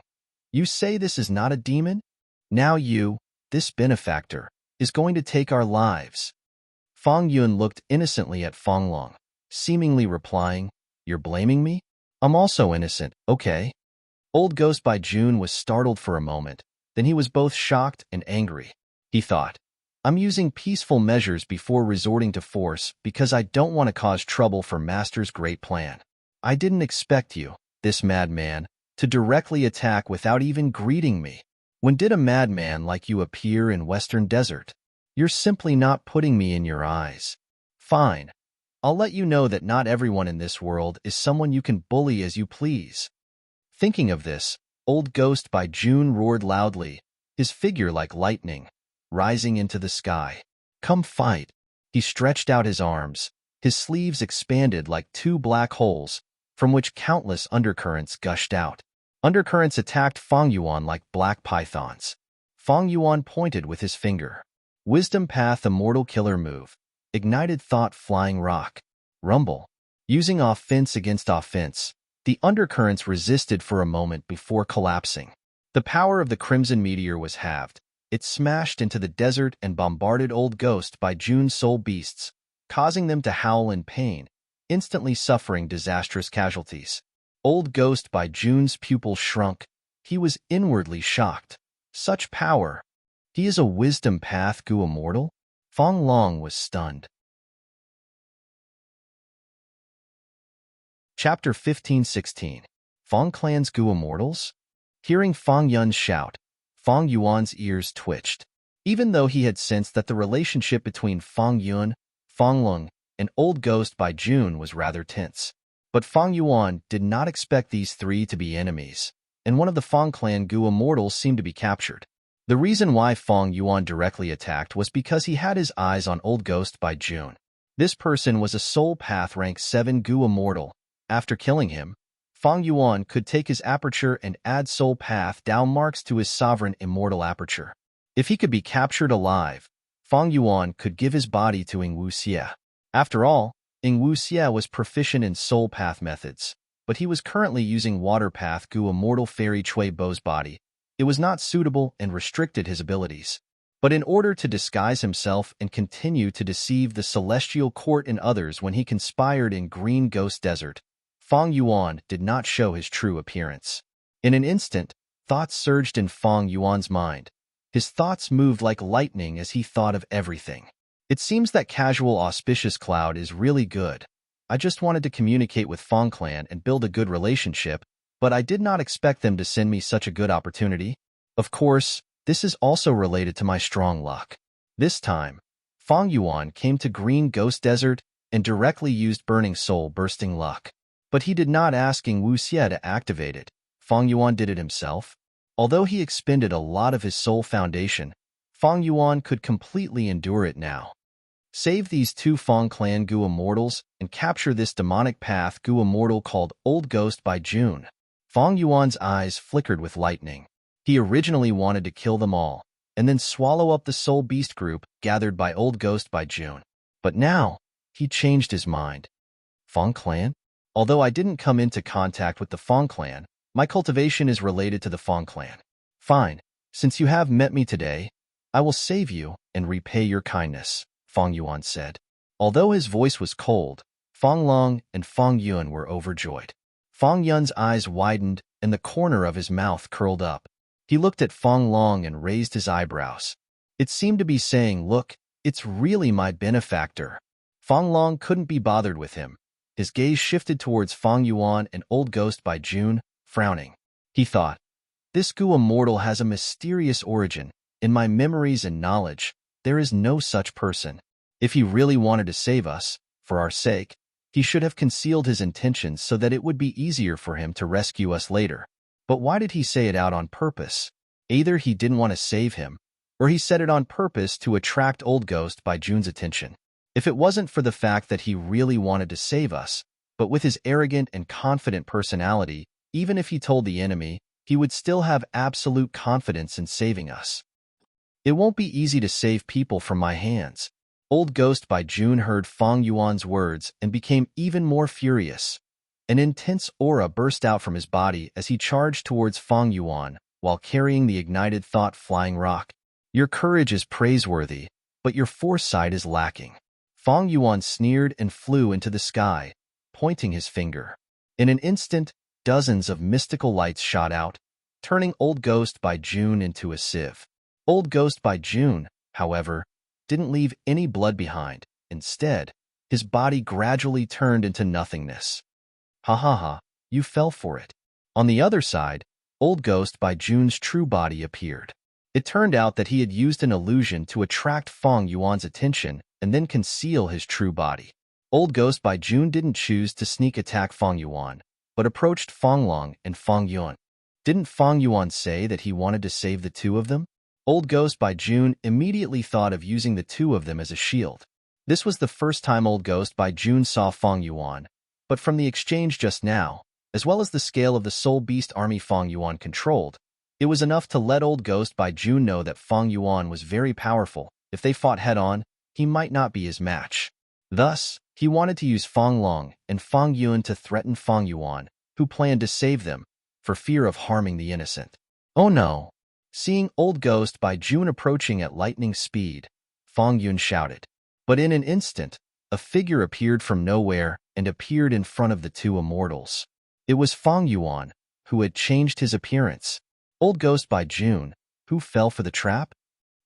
"You say this is not a demon? Now you, this benefactor, is going to take our lives." Fang Yun looked innocently at Fang Lung, seemingly replying, "You're blaming me? I'm also innocent, okay?" Old Ghost by June was startled for a moment, then he was both shocked and angry. He thought, "I'm using peaceful measures before resorting to force because I don't want to cause trouble for Master's great plan. I didn't expect you, this madman, to directly attack without even greeting me. When did a madman like you appear in Western Desert? You're simply not putting me in your eyes. Fine. I'll let you know that not everyone in this world is someone you can bully as you please." Thinking of this, Old Ghost by June roared loudly, his figure like lightning, rising into the sky. "Come fight." He stretched out his arms, his sleeves expanded like two black holes, from which countless undercurrents gushed out. Undercurrents attacked Fang Yuan like black pythons. Fang Yuan pointed with his finger. Wisdom Path Immortal Killer Move. Ignited Thought Flying Rock. Rumble. Using offense against offense, the undercurrents resisted for a moment before collapsing. The power of the Crimson Meteor was halved. It smashed into the desert and bombarded Old Ghost by June's soul beasts, causing them to howl in pain, instantly suffering disastrous casualties. Old Ghost by June's pupil shrunk. He was inwardly shocked. Such power. He is a Wisdom Path Gu Immortal? Fang Long was stunned. Chapter 15-16. Fang Clan's Gu Immortals? Hearing Fang Yun's shout, Fang Yuan's ears twitched. Even though he had sensed that the relationship between Fang Yun, Fang Lung, and Old Ghost by June was rather tense. But Fang Yuan did not expect these three to be enemies, and one of the Fang Clan Gu Immortals seemed to be captured. The reason why Fang Yuan directly attacked was because he had his eyes on Old Ghost by June. This person was a Soul Path Rank 7 Gu Immortal. After killing him, Fang Yuan could take his aperture and add Soul Path down marks to his sovereign immortal aperture. If he could be captured alive, Fang Yuan could give his body to Ing Wuxie. After all, Ing Wuxie was proficient in Soul Path methods, but he was currently using Water Path Gu Immortal Fairy Chui Bo's body. It was not suitable and restricted his abilities. But in order to disguise himself and continue to deceive the Celestial Court and others when he conspired in Green Ghost Desert, Fang Yuan did not show his true appearance. In an instant, thoughts surged in Fang Yuan's mind. His thoughts moved like lightning as he thought of everything. It seems that casual auspicious cloud is really good. I just wanted to communicate with Fang Clan and build a good relationship, but I did not expect them to send me such a good opportunity. Of course, this is also related to my strong luck. This time, Fang Yuan came to Green Ghost Desert and directly used Burning Soul Bursting Luck. But he did not ask Ing Wuxie to activate it. Fang Yuan did it himself. Although he expended a lot of his soul foundation, Fang Yuan could completely endure it now. Save these two Fang Clan Gu Immortals and capture this demonic path Gu Immortal called Old Ghost by June. Fang Yuan's eyes flickered with lightning. He originally wanted to kill them all, and then swallow up the soul beast group gathered by Old Ghost by June. But now, he changed his mind. Fang Clan? Although I didn't come into contact with the Fang Clan, my cultivation is related to the Fang Clan. Fine, since you have met me today, I will save you and repay your kindness, Fang Yuan said. Although his voice was cold, Fang Long and Fang Yun were overjoyed. Fang Yun's eyes widened and the corner of his mouth curled up. He looked at Fang Long and raised his eyebrows. It seemed to be saying, "Look, it's really my benefactor." Fang Long couldn't be bothered with him. His gaze shifted towards Fang Yuan and Old Ghost by June, frowning. He thought, "This Gu Immortal has a mysterious origin. In my memories and knowledge, there is no such person. If he really wanted to save us, for our sake, he should have concealed his intentions so that it would be easier for him to rescue us later. But why did he say it out on purpose? Either he didn't want to save him, or he said it on purpose to attract Old Ghost by Jun's attention. If it wasn't for the fact that he really wanted to save us, but with his arrogant and confident personality, even if he told the enemy, he would still have absolute confidence in saving us. It won't be easy to save people from my hands. Old Ghost by Jun heard Fang Yuan's words and became even more furious. An intense aura burst out from his body as he charged towards Fang Yuan while carrying the ignited thought flying rock. Your courage is praiseworthy, but your foresight is lacking. Fang Yuan sneered and flew into the sky, pointing his finger. In an instant, dozens of mystical lights shot out, turning Old Ghost by Jun into a sieve. Old Ghost by Jun, however, didn't leave any blood behind. Instead, his body gradually turned into nothingness. Ha ha ha, you fell for it. On the other side, Old Ghost by Jun's true body appeared. It turned out that he had used an illusion to attract Fang Yuan's attention and then conceal his true body. Old Ghost by Jun didn't choose to sneak attack Fang Yuan, but approached Fang Long and Fang Yuan. Didn't Fang Yuan say that he wanted to save the two of them? Old Ghost by Jun immediately thought of using the two of them as a shield. This was the first time Old Ghost by Jun saw Fang Yuan, but from the exchange just now, as well as the scale of the Soul Beast army Fang Yuan controlled, it was enough to let Old Ghost by Jun know that Fang Yuan was very powerful. If they fought head-on, he might not be his match. Thus, he wanted to use Fang Long and Fang Yuan to threaten Fang Yuan, who planned to save them, for fear of harming the innocent. Oh no! Seeing Old Ghost by Jun approaching at lightning speed, Fang Yuan shouted. But in an instant, a figure appeared from nowhere and appeared in front of the two immortals. It was Fang Yuan, who had changed his appearance. Old Ghost by Jun, who fell for the trap?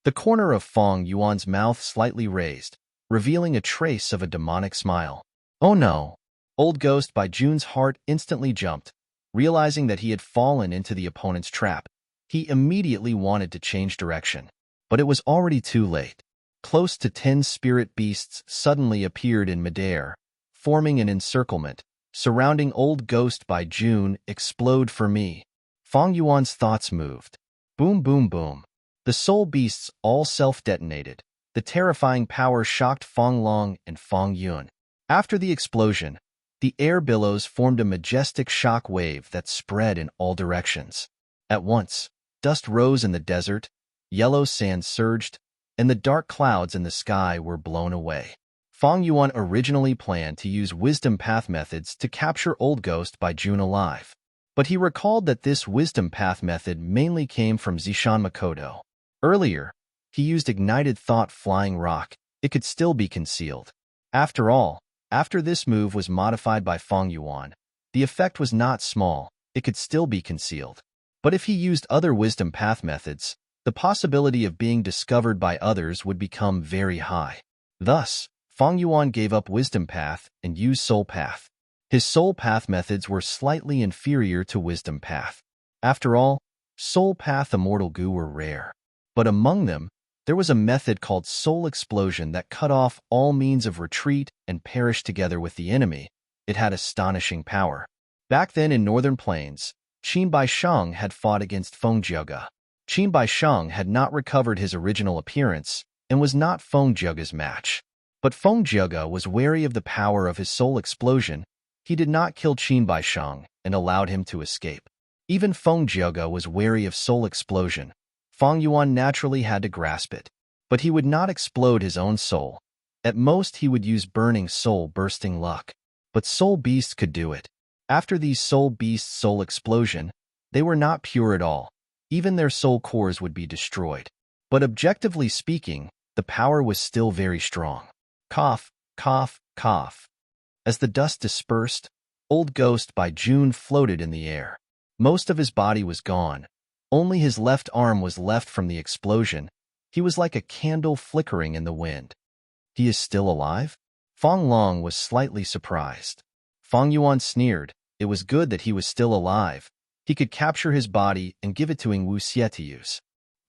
The corner of Fang Yuan's mouth slightly raised, revealing a trace of a demonic smile. Oh no! Old Ghost by Jun's heart instantly jumped, realizing that he had fallen into the opponent's trap. He immediately wanted to change direction, but it was already too late. Close to 10 spirit beasts suddenly appeared in midair, forming an encirclement, surrounding Old Ghost by Jun. Explode for me. Fang Yuan's thoughts moved. Boom, boom, boom. The soul beasts all self-detonated. The terrifying power shocked Fang Long and Fang Yuan. After the explosion, the air billows formed a majestic shock wave that spread in all directions. At once, dust rose in the desert, yellow sand surged, and the dark clouds in the sky were blown away. Fang Yuan originally planned to use wisdom path methods to capture Old Ghost by Jun alive, but he recalled that this wisdom path method mainly came from Zishan Makoto. Earlier, he used ignited thought flying rock. It could still be concealed. After all, after this move was modified by Fang Yuan, the effect was not small. It could still be concealed. But if he used other wisdom path methods, the possibility of being discovered by others would become very high. Thus, Fang Yuan gave up wisdom path and used soul path. His soul path methods were slightly inferior to wisdom path. After all, soul path immortal goo were rare. But among them, there was a method called soul explosion that cut off all means of retreat and perished together with the enemy. It had astonishing power. Back then in Northern Plains, Qin Baisheng had fought against Feng Jiuge. Qin Baisheng had not recovered his original appearance and was not Feng Jiuge's match. But Feng Jiuge was wary of the power of his soul explosion. He did not kill Qin Baisheng and allowed him to escape. Even Feng Jiuge was wary of soul explosion. Fang Yuan naturally had to grasp it, but he would not explode his own soul. At most, he would use burning soul bursting luck. But soul beasts could do it. After these soul beasts' soul explosion, they were not pure at all. Even their soul cores would be destroyed. But objectively speaking, the power was still very strong. Cough, cough, cough. As the dust dispersed, Old Ghost by Jun floated in the air. Most of his body was gone. Only his left arm was left from the explosion. He was like a candle flickering in the wind. He is still alive? Fang Long was slightly surprised. Fang Yuan sneered. It was good that he was still alive. He could capture his body and give it to Ing Wu Xie to use.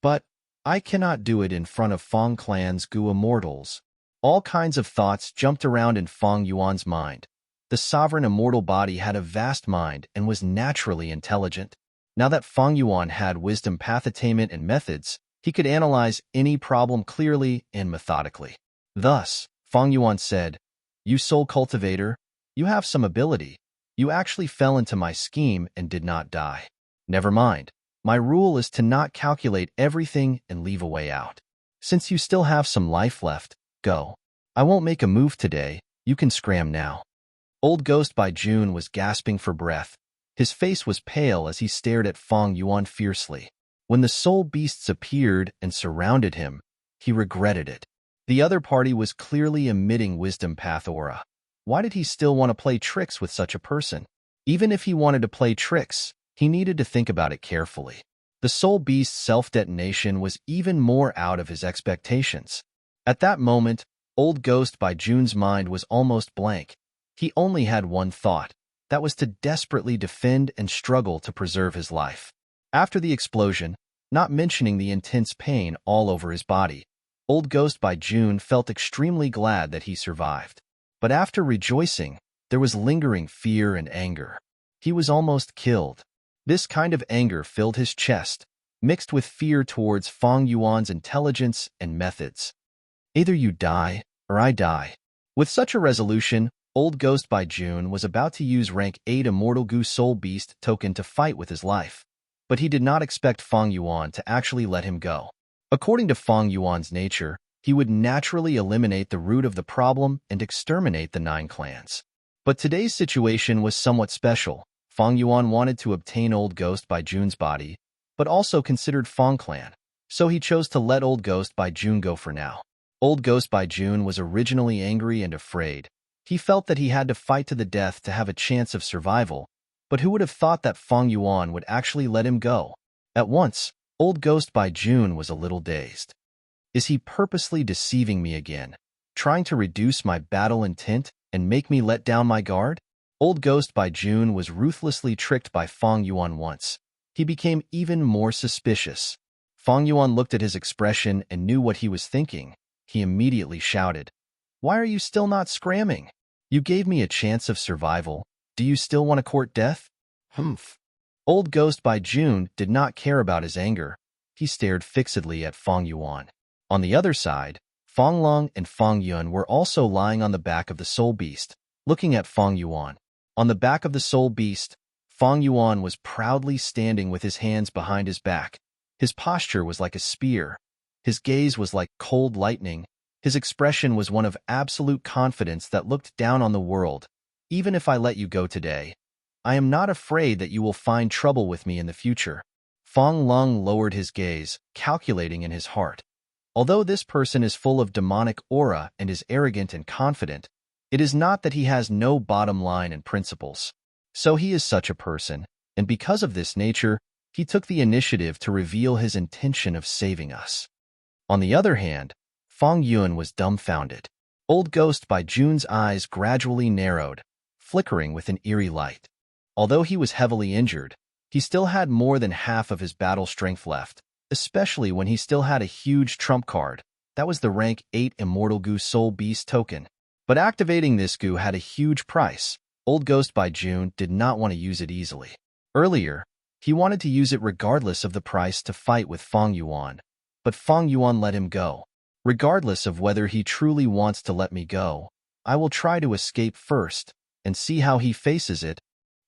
But I cannot do it in front of Fang Clan's Gu immortals. All kinds of thoughts jumped around in Fang Yuan's mind. The sovereign immortal body had a vast mind and was naturally intelligent. Now that Fang Yuan had wisdom path attainment and methods, he could analyze any problem clearly and methodically. Thus, Fang Yuan said, "You soul cultivator, you have some ability. You actually fell into my scheme and did not die. Never mind. My rule is to not calculate everything and leave a way out. Since you still have some life left, go. I won't make a move today. You can scram now." Old Ghost by June was gasping for breath. His face was pale as he stared at Fang Yuan fiercely. When the soul beasts appeared and surrounded him, he regretted it. The other party was clearly emitting wisdom path aura. Why did he still want to play tricks with such a person? Even if he wanted to play tricks, he needed to think about it carefully. The soul beast's self-detonation was even more out of his expectations. At that moment, Old Ghost by June's mind was almost blank. He only had one thought. That was to desperately defend and struggle to preserve his life. After the explosion, not mentioning the intense pain all over his body, Old Ghost by June felt extremely glad that he survived. But after rejoicing, there was lingering fear and anger. He was almost killed. This kind of anger filled his chest, mixed with fear towards Fang Yuan's intelligence and methods. Either you die, or I die. With such a resolution, Old Ghost by June was about to use rank 8 Immortal Gu Soul Beast token to fight with his life. But he did not expect Fang Yuan to actually let him go. According to Fang Yuan's nature, he would naturally eliminate the root of the problem and exterminate the 9 clans. But today's situation was somewhat special. Fang Yuan wanted to obtain Old Ghost by June's body, but also considered Fang clan, so he chose to let Old Ghost by June go for now. Old Ghost by June was originally angry and afraid. He felt that he had to fight to the death to have a chance of survival, but who would have thought that Fang Yuan would actually let him go? At once, Old Ghost by June was a little dazed. Is he purposely deceiving me again, trying to reduce my battle intent and make me let down my guard? Old Ghost by June was ruthlessly tricked by Fang Yuan once. He became even more suspicious. Fang Yuan looked at his expression and knew what he was thinking. He immediately shouted, "Why are you still not scramming? You gave me a chance of survival. Do you still want to court death?" Humph. Old Ghost by June did not care about his anger. He stared fixedly at Fang Yuan. On the other side, Fang Long and Fang Yun were also lying on the back of the soul beast, looking at Fang Yuan. On the back of the soul beast, Fang Yuan was proudly standing with his hands behind his back. His posture was like a spear. His gaze was like cold lightning. His expression was one of absolute confidence that looked down on the world. "Even if I let you go today, I am not afraid that you will find trouble with me in the future." Fang Long lowered his gaze, calculating in his heart. Although this person is full of demonic aura and is arrogant and confident, it is not that he has no bottom line and principles. So he is such a person, and because of this nature, he took the initiative to reveal his intention of saving us. On the other hand, Fang Yun was dumbfounded. Old Ghost by June's eyes gradually narrowed, flickering with an eerie light. Although he was heavily injured, he still had more than half of his battle strength left, especially when he still had a huge trump card. That was the rank 8 Immortal Gu Soul Beast token. But activating this Gu had a huge price. Old Ghost by June did not want to use it easily. Earlier, he wanted to use it regardless of the price to fight with Fang Yuan, but Fang Yuan let him go. Regardless of whether he truly wants to let me go, I will try to escape first and see how he faces it.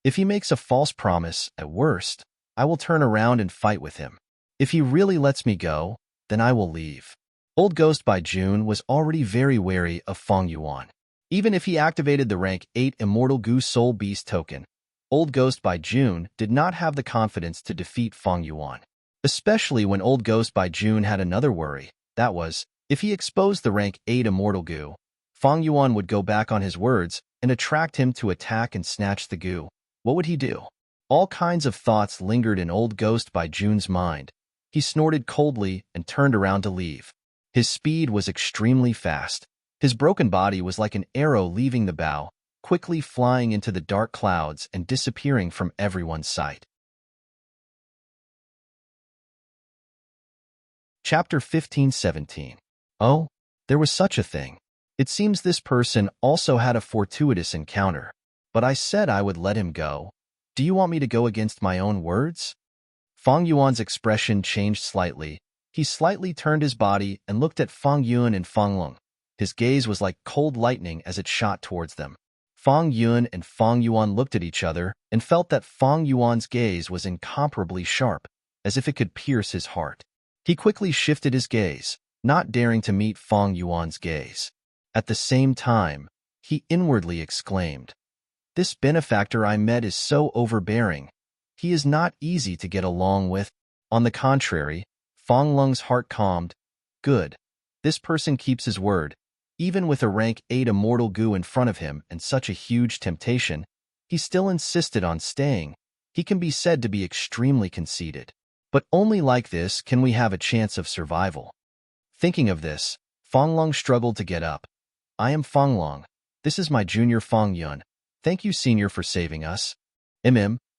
If he makes a false promise, at worst, I will turn around and fight with him. If he really lets me go, then I will leave. Old Ghost by June was already very wary of Fang Yuan. Even if he activated the rank 8 Immortal Gu Soul Beast token, Old Ghost by June did not have the confidence to defeat Fang Yuan. Especially when Old Ghost by June had another worry, that was, if he exposed the rank 8 Immortal Gu, Fang Yuan would go back on his words and attract him to attack and snatch the Gu. What would he do? All kinds of thoughts lingered in Old Ghost by June's mind. He snorted coldly and turned around to leave. His speed was extremely fast. His broken body was like an arrow leaving the bow, quickly flying into the dark clouds and disappearing from everyone's sight. Chapter 15-17. Oh, there was such a thing. It seems this person also had a fortuitous encounter. But I said I would let him go. Do you want me to go against my own words? Fang Yuan's expression changed slightly. He slightly turned his body and looked at Fang Yuan and Fang Lung. His gaze was like cold lightning as it shot towards them. Fang Yuan and Fang Yuan looked at each other and felt that Fang Yuan's gaze was incomparably sharp, as if it could pierce his heart. He quickly shifted his gaze, not daring to meet Fang Yuan's gaze. At the same time, he inwardly exclaimed, "This benefactor I met is so overbearing. He is not easy to get along with." On the contrary, Fang Lung's heart calmed. Good. This person keeps his word. Even with a rank 8 immortal goo in front of him and such a huge temptation, he still insisted on staying. He can be said to be extremely conceited. But only like this can we have a chance of survival. Thinking of this, Fang Lung struggled to get up. "I am Fang Lung. This is my junior Fang Yuan. Thank you, senior, for saving us."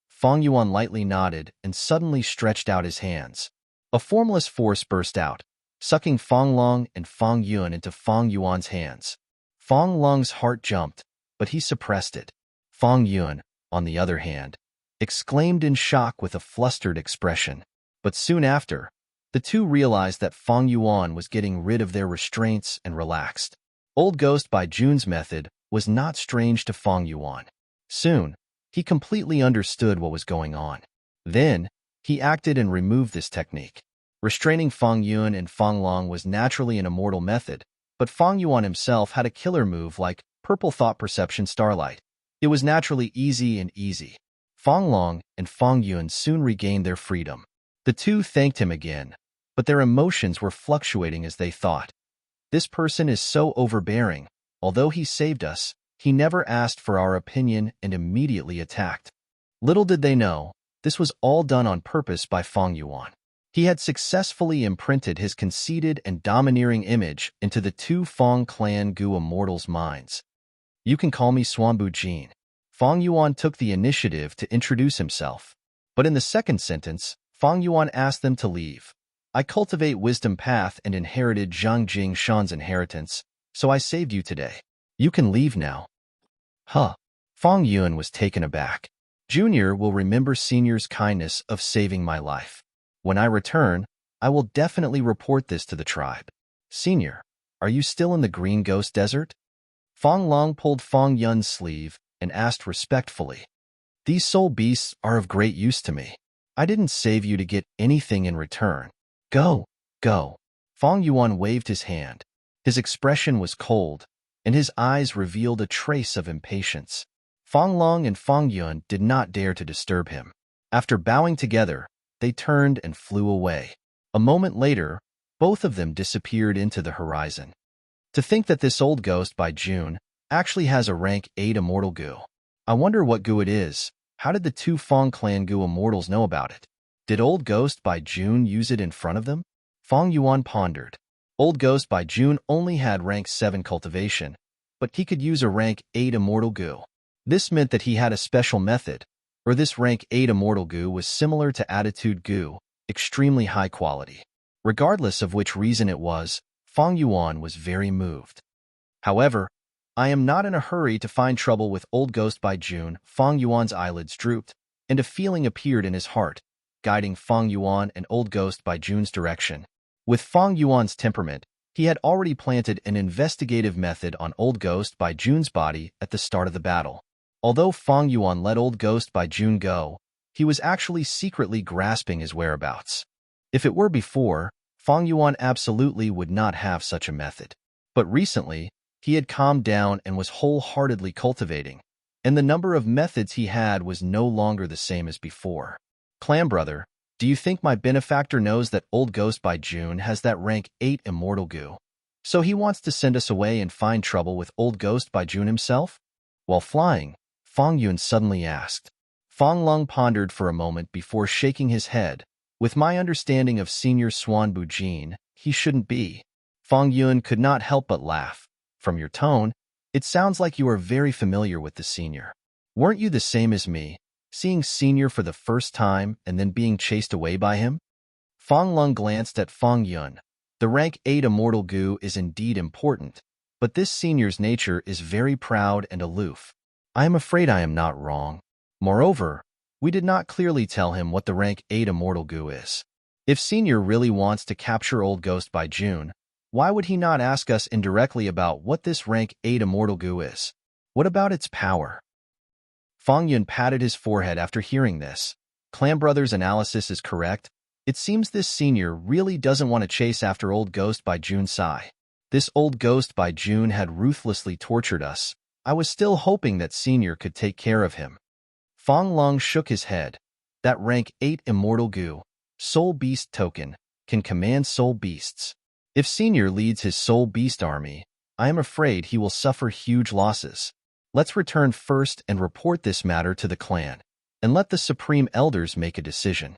Fang Yuan lightly nodded and suddenly stretched out his hands. A formless force burst out, sucking Fang Lung and Fang Yuan into Fang Yuan's hands. Fang Lung's heart jumped, but he suppressed it. Fang Yuan, on the other hand, exclaimed in shock with a flustered expression. But soon after, the two realized that Fang Yuan was getting rid of their restraints and relaxed. Old Ghost by Jun's method was not strange to Fang Yuan. Soon, he completely understood what was going on. Then, he acted and removed this technique. Restraining Fang Yuan and Fang Lung was naturally an immortal method, but Fang Yuan himself had a killer move like Purple Thought Perception Starlight. It was naturally easy. Fang Lung and Fang Yuan soon regained their freedom. The two thanked him again, but their emotions were fluctuating as they thought. This person is so overbearing. Although he saved us, he never asked for our opinion and immediately attacked. Little did they know, this was all done on purpose by Fang Yuan. He had successfully imprinted his conceited and domineering image into the two Fang clan Gu immortals' minds. "You can call me Xuanbu Jin." Fang Yuan took the initiative to introduce himself. But in the second sentence, Fang Yuan asked them to leave. "I cultivate Wisdom Path and inherited Zhang Jing Shan's inheritance, so I saved you today. You can leave now." Huh. Fang Yuan was taken aback. "Junior will remember senior's kindness of saving my life. When I return, I will definitely report this to the tribe. Senior, are you still in the Green Ghost Desert?" Fang Lung pulled Fang Yuan's sleeve and asked respectfully. "These soul beasts are of great use to me. I didn't save you to get anything in return. Go. Fang Yuan waved his hand. His expression was cold, and his eyes revealed a trace of impatience. Fang Lung and Fang Yuan did not dare to disturb him. After bowing together, they turned and flew away. A moment later, both of them disappeared into the horizon. To think that this old ghost by Jun actually has a rank 8 immortal Gu. I wonder what Gu it is. How did the two Fang clan Gu immortals know about it? Did old ghost by Jun use it in front of them? Fang Yuan pondered. Old ghost by Jun only had rank 7 cultivation, but he could use a rank 8 immortal Gu. This meant that he had a special method, or this rank 8 immortal Gu was similar to Attitude Gu, extremely high quality. Regardless of which reason it was, Fang Yuan was very moved. However, "I am not in a hurry to find trouble with old ghost by Jun." Fang Yuan's eyelids drooped, and a feeling appeared in his heart, guiding Fang Yuan and old ghost by Jun's direction. With Fang Yuan's temperament, he had already planted an investigative method on old ghost by Jun's body at the start of the battle. Although Fang Yuan let old ghost by Jun go, he was actually secretly grasping his whereabouts. If it were before, Fang Yuan absolutely would not have such a method. But recently, he had calmed down and was wholeheartedly cultivating, and the number of methods he had was no longer the same as before. "Clan brother, do you think my benefactor knows that old ghost by Jun has that rank 8 immortal Gu? So he wants to send us away and find trouble with old ghost by Jun himself?" While flying, Fang Yuan suddenly asked. Fang Lung pondered for a moment before shaking his head. "With my understanding of Senior Xuanbu Jin, he shouldn't be." Fang Yuan could not help but laugh. "From your tone, it sounds like you are very familiar with the senior. Weren't you the same as me, seeing senior for the first time and then being chased away by him?" Fang Lung glanced at Fang Yuan. "The rank 8 immortal Gu is indeed important, but this senior's nature is very proud and aloof. I am afraid I am not wrong. Moreover, We did not clearly tell him what the rank 8 immortal goo is. If Senior really wants to capture Old Ghost by June, why would he not ask us indirectly about what this rank 8 immortal goo is? What about its power? Fang Yun patted his forehead after hearing this. Clan Brothers' analysis is correct. It seems this Senior really doesn't want to chase after Old Ghost by June Sai. This Old Ghost by June had ruthlessly tortured us. I was still hoping that Senior could take care of him. Fang Long shook his head. That rank 8 immortal goo, Soul Beast token, can command soul beasts. If Senior leads his soul beast army, I am afraid he will suffer huge losses. Let's return first and report this matter to the clan, and let the Supreme Elders make a decision.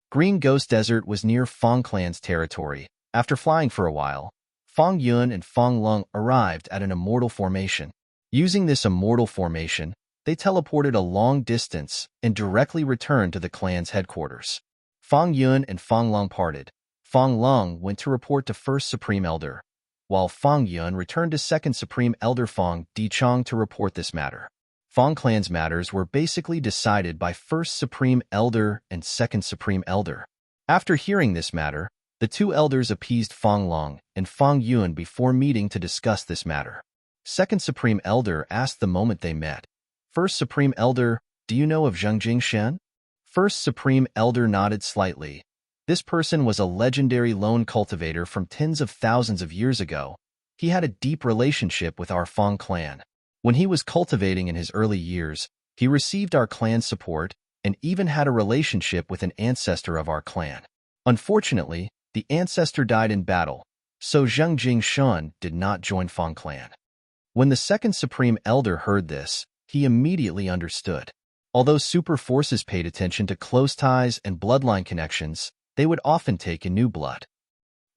Green Ghost Desert was near Fang Clan's territory. After flying for a while, Fang Yun and Fang Lung arrived at an immortal formation. Using this immortal formation, they teleported a long distance and directly returned to the clan's headquarters. Fang Yun and Fang Lung parted. Fang Lung went to report to First Supreme Elder, while Fang Yun returned to Second Supreme Elder Fang Dichong to report this matter. Fang Clan's matters were basically decided by First Supreme Elder and Second Supreme Elder. After hearing this matter, the two elders appeased Fang Lung and Fang Yun before meeting to discuss this matter. Second Supreme Elder asked the moment they met, First Supreme Elder, do you know of Zheng Jingshen? First Supreme Elder nodded slightly. This person was a legendary lone cultivator from tens of thousands of years ago. He had a deep relationship with our Fang clan. When he was cultivating in his early years, he received our clan's support and even had a relationship with an ancestor of our clan. Unfortunately, the ancestor died in battle, so Zheng Jingshen did not join Fang clan. When the Second Supreme Elder heard this, he immediately understood. Although super forces paid attention to close ties and bloodline connections, they would often take in new blood.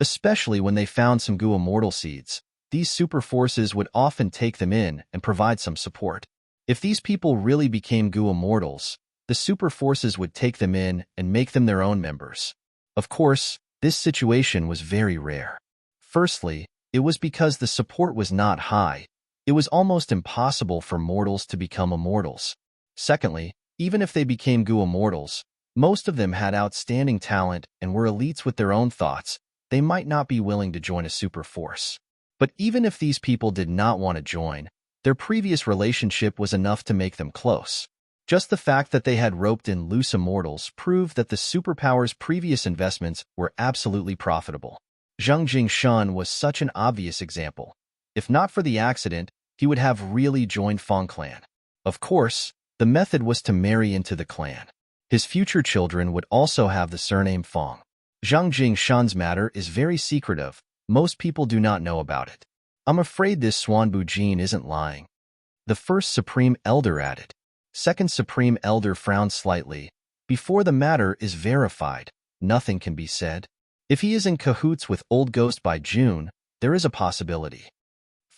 Especially when they found some Gu immortal seeds, these super forces would often take them in and provide some support. If these people really became Gu immortals, the super forces would take them in and make them their own members. Of course, this situation was very rare. Firstly, it was because the support was not high. It was almost impossible for mortals to become immortals. Secondly, even if they became Gu immortals, most of them had outstanding talent and were elites with their own thoughts. They might not be willing to join a super force. But even if these people did not want to join, their previous relationship was enough to make them close. Just the fact that they had roped in loose immortals proved that the superpower's previous investments were absolutely profitable. Zheng Jingshen was such an obvious example. If not for the accident, he would have really joined Fang clan. Of course, the method was to marry into the clan. His future children would also have the surname Fang. Zheng Jingshen's matter is very secretive. Most people do not know about it. I'm afraid this Swan Bujin isn't lying. The First Supreme Elder added. Second Supreme Elder frowned slightly. Before the matter is verified, nothing can be said. If he is in cahoots with Old Ghost by June, there is a possibility.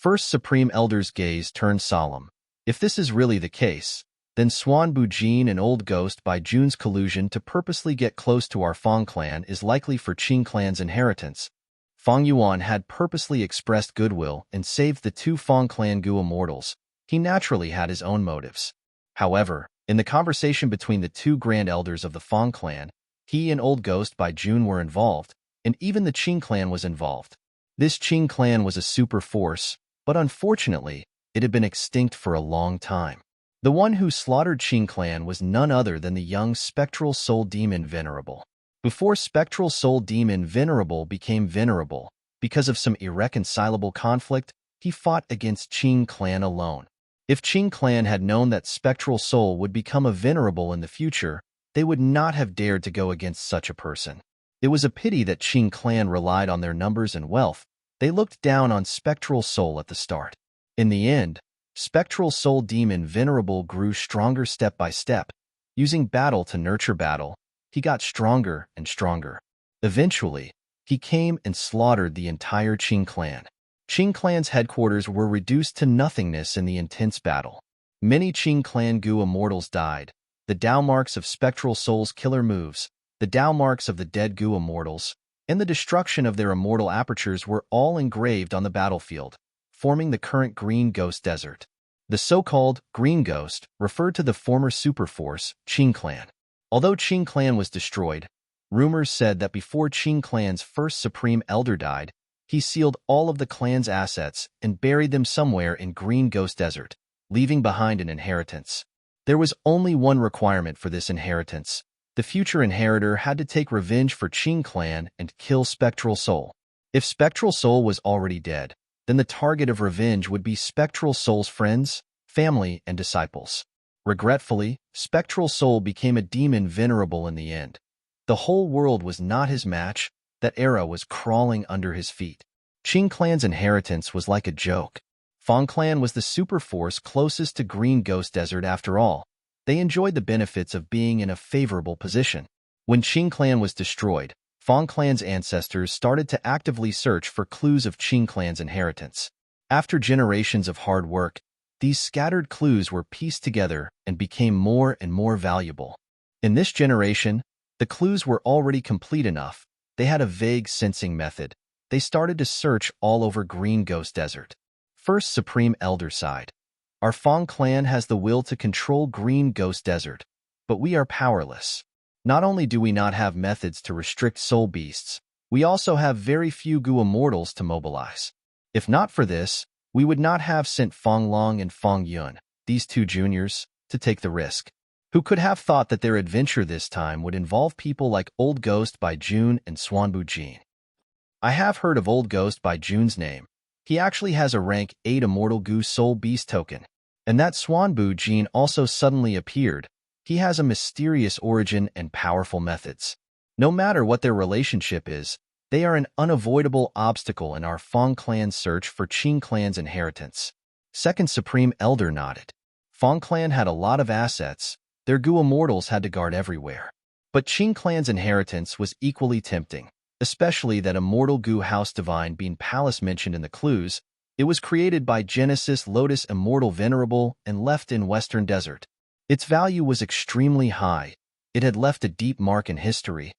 First Supreme Elder's gaze turned solemn. If this is really the case, then Swan Bujin and Old Ghost by June's collusion to purposely get close to our Fang clan is likely for Qing clan's inheritance. Fang Yuan had purposely expressed goodwill and saved the two Fang clan Gu immortals. He naturally had his own motives. However, in the conversation between the two grand elders of the Fang clan, he and Old Ghost by June were involved, and even the Qing clan was involved. This Qing clan was a super force, but unfortunately, it had been extinct for a long time. The one who slaughtered Qing clan was none other than the young spectral soul demon Venerable. Before spectral soul demon Venerable became venerable, because of some irreconcilable conflict, he fought against Qing clan alone. If Qing clan had known that spectral soul would become a venerable in the future, they would not have dared to go against such a person. It was a pity that Qing clan relied on their numbers and wealth. They looked down on spectral soul at the start. In the end, spectral soul demon Venerable grew stronger step by step. Using battle to nurture battle, he got stronger and stronger. Eventually, he came and slaughtered the entire Qing clan. Qing clan's headquarters were reduced to nothingness in the intense battle. Many Qing clan Gu immortals died. The Tao marks of spectral soul's killer moves, the Tao marks of the dead Gu immortals, and the destruction of their immortal apertures were all engraved on the battlefield, forming the current Green Ghost Desert. The so-called Green Ghost referred to the former superforce, Qing clan. Although Qing clan was destroyed, rumors said that before Qing clan's first supreme elder died, he sealed all of the clan's assets and buried them somewhere in Green Ghost Desert, leaving behind an inheritance. There was only one requirement for this inheritance. The future inheritor had to take revenge for Qing clan and kill Spectral Soul. If Spectral Soul was already dead, then the target of revenge would be Spectral Soul's friends, family, and disciples. Regretfully, Spectral Soul became a demon Venerable in the end. The whole world was not his match. That era was crawling under his feet. Qing clan's inheritance was like a joke. Fang clan was the super force closest to Green Ghost Desert after all. They enjoyed the benefits of being in a favorable position. When Qing clan was destroyed, Fang clan's ancestors started to actively search for clues of Qing clan's inheritance. After generations of hard work, these scattered clues were pieced together and became more and more valuable. In this generation, the clues were already complete enough. They had a vague sensing method. They started to search all over Green Ghost Desert. First Supreme Elder side. Our Fang clan has the will to control Green Ghost Desert, but we are powerless. Not only do we not have methods to restrict soul beasts, we also have very few Gu immortals to mobilize. If not for this, we would not have sent Fang Long and Fang Yun, these two juniors, to take the risk. Who could have thought that their adventure this time would involve people like Old Ghost by June and Swanbu Jin? I have heard of Old Ghost by June's name. He actually has a rank 8 Immortal Gu Soul Beast token. And that Swanbu Jin also suddenly appeared. He has a mysterious origin and powerful methods. No matter what their relationship is, they are an unavoidable obstacle in our Fang clan's search for Qing clan's inheritance. Second Supreme Elder nodded. Fang clan had a lot of assets. Their Gu immortals had to guard everywhere. But Qing clan's inheritance was equally tempting, especially that Immortal Gu House Divine being palace mentioned in the clues. It was created by Genesis Lotus Immortal Venerable and left in Western Desert. Its value was extremely high. It had left a deep mark in history.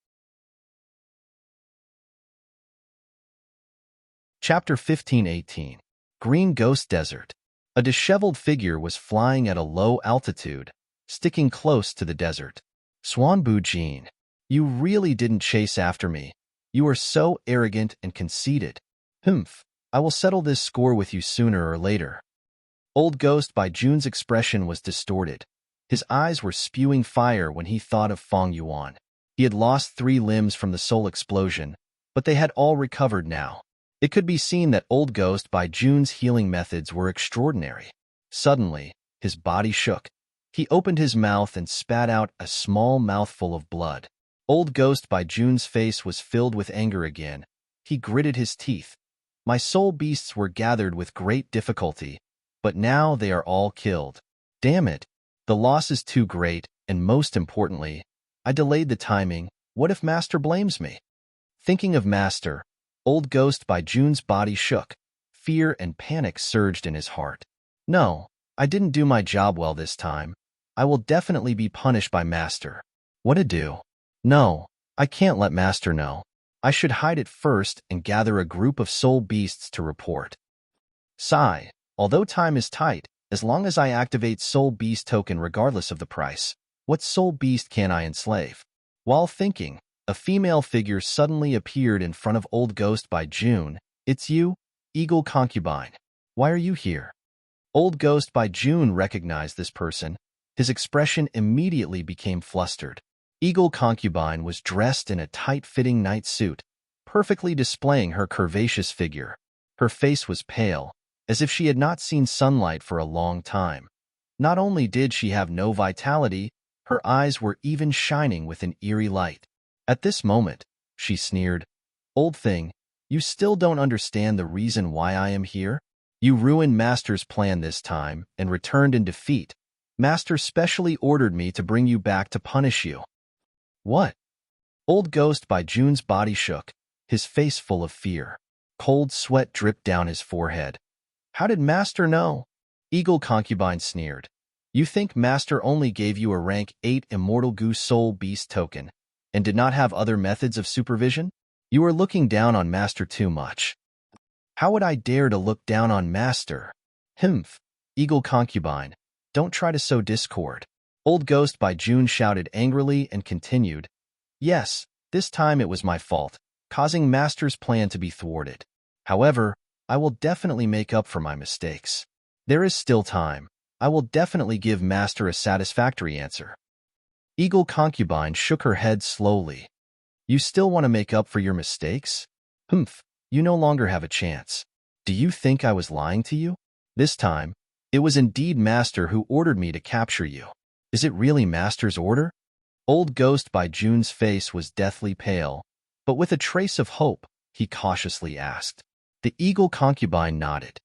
Chapter 15:18. Green Ghost Desert. A disheveled figure was flying at a low altitude, sticking close to the desert. Swanbu Jin, you really didn't chase after me. You are so arrogant and conceited. Humph. I will settle this score with you sooner or later. Old Ghost by June's expression was distorted. His eyes were spewing fire when he thought of Fang Yuan. He had lost 3 limbs from the soul explosion, but they had all recovered now. It could be seen that Old Ghost by June's healing methods were extraordinary. Suddenly, his body shook. He opened his mouth and spat out a small mouthful of blood. Old Ghost by June's face was filled with anger again. He gritted his teeth. My soul beasts were gathered with great difficulty, but now they are all killed. Damn it. The loss is too great, and most importantly, I delayed the timing. What if Master blames me? Thinking of Master, Old Ghost by June's body shook. Fear and panic surged in his heart. No, I didn't do my job well this time. I will definitely be punished by Master. What to do? No, I can't let Master know. I should hide it first and gather a group of soul beasts to report. Sigh. Although time is tight, as long as I activate Soul Beast token regardless of the price, what soul beast can I enslave? While thinking, a female figure suddenly appeared in front of Old Ghost by June. It's you, Eagle Concubine. Why are you here? Old Ghost by June recognized this person. His expression immediately became flustered. Eagle Concubine was dressed in a tight-fitting night suit, perfectly displaying her curvaceous figure. Her face was pale, as if she had not seen sunlight for a long time. Not only did she have no vitality, her eyes were even shining with an eerie light. At this moment, she sneered, "Old thing, you still don't understand the reason why I am here? You ruined Master's plan this time and returned in defeat. Master specially ordered me to bring you back to punish you." What? Old Ghost by June's body shook, his face full of fear. Cold sweat dripped down his forehead. How did Master know? Eagle Concubine sneered. You think Master only gave you a rank 8 Immortal Gu Soul Beast token, and did not have other methods of supervision? You are looking down on Master too much. How would I dare to look down on Master? Humph. Eagle Concubine, don't try to sow discord. Old Ghost by June shouted angrily and continued, "Yes, this time it was my fault, causing Master's plan to be thwarted. However, I will definitely make up for my mistakes. There is still time. I will definitely give Master a satisfactory answer." Eagle Concubine shook her head slowly. "You still want to make up for your mistakes? Humph, you no longer have a chance. Do you think I was lying to you? This time, it was indeed Master who ordered me to capture you. Is it really Master's order?" Old Ghost by June's face was deathly pale, but with a trace of hope, he cautiously asked. The Eagle Concubine nodded.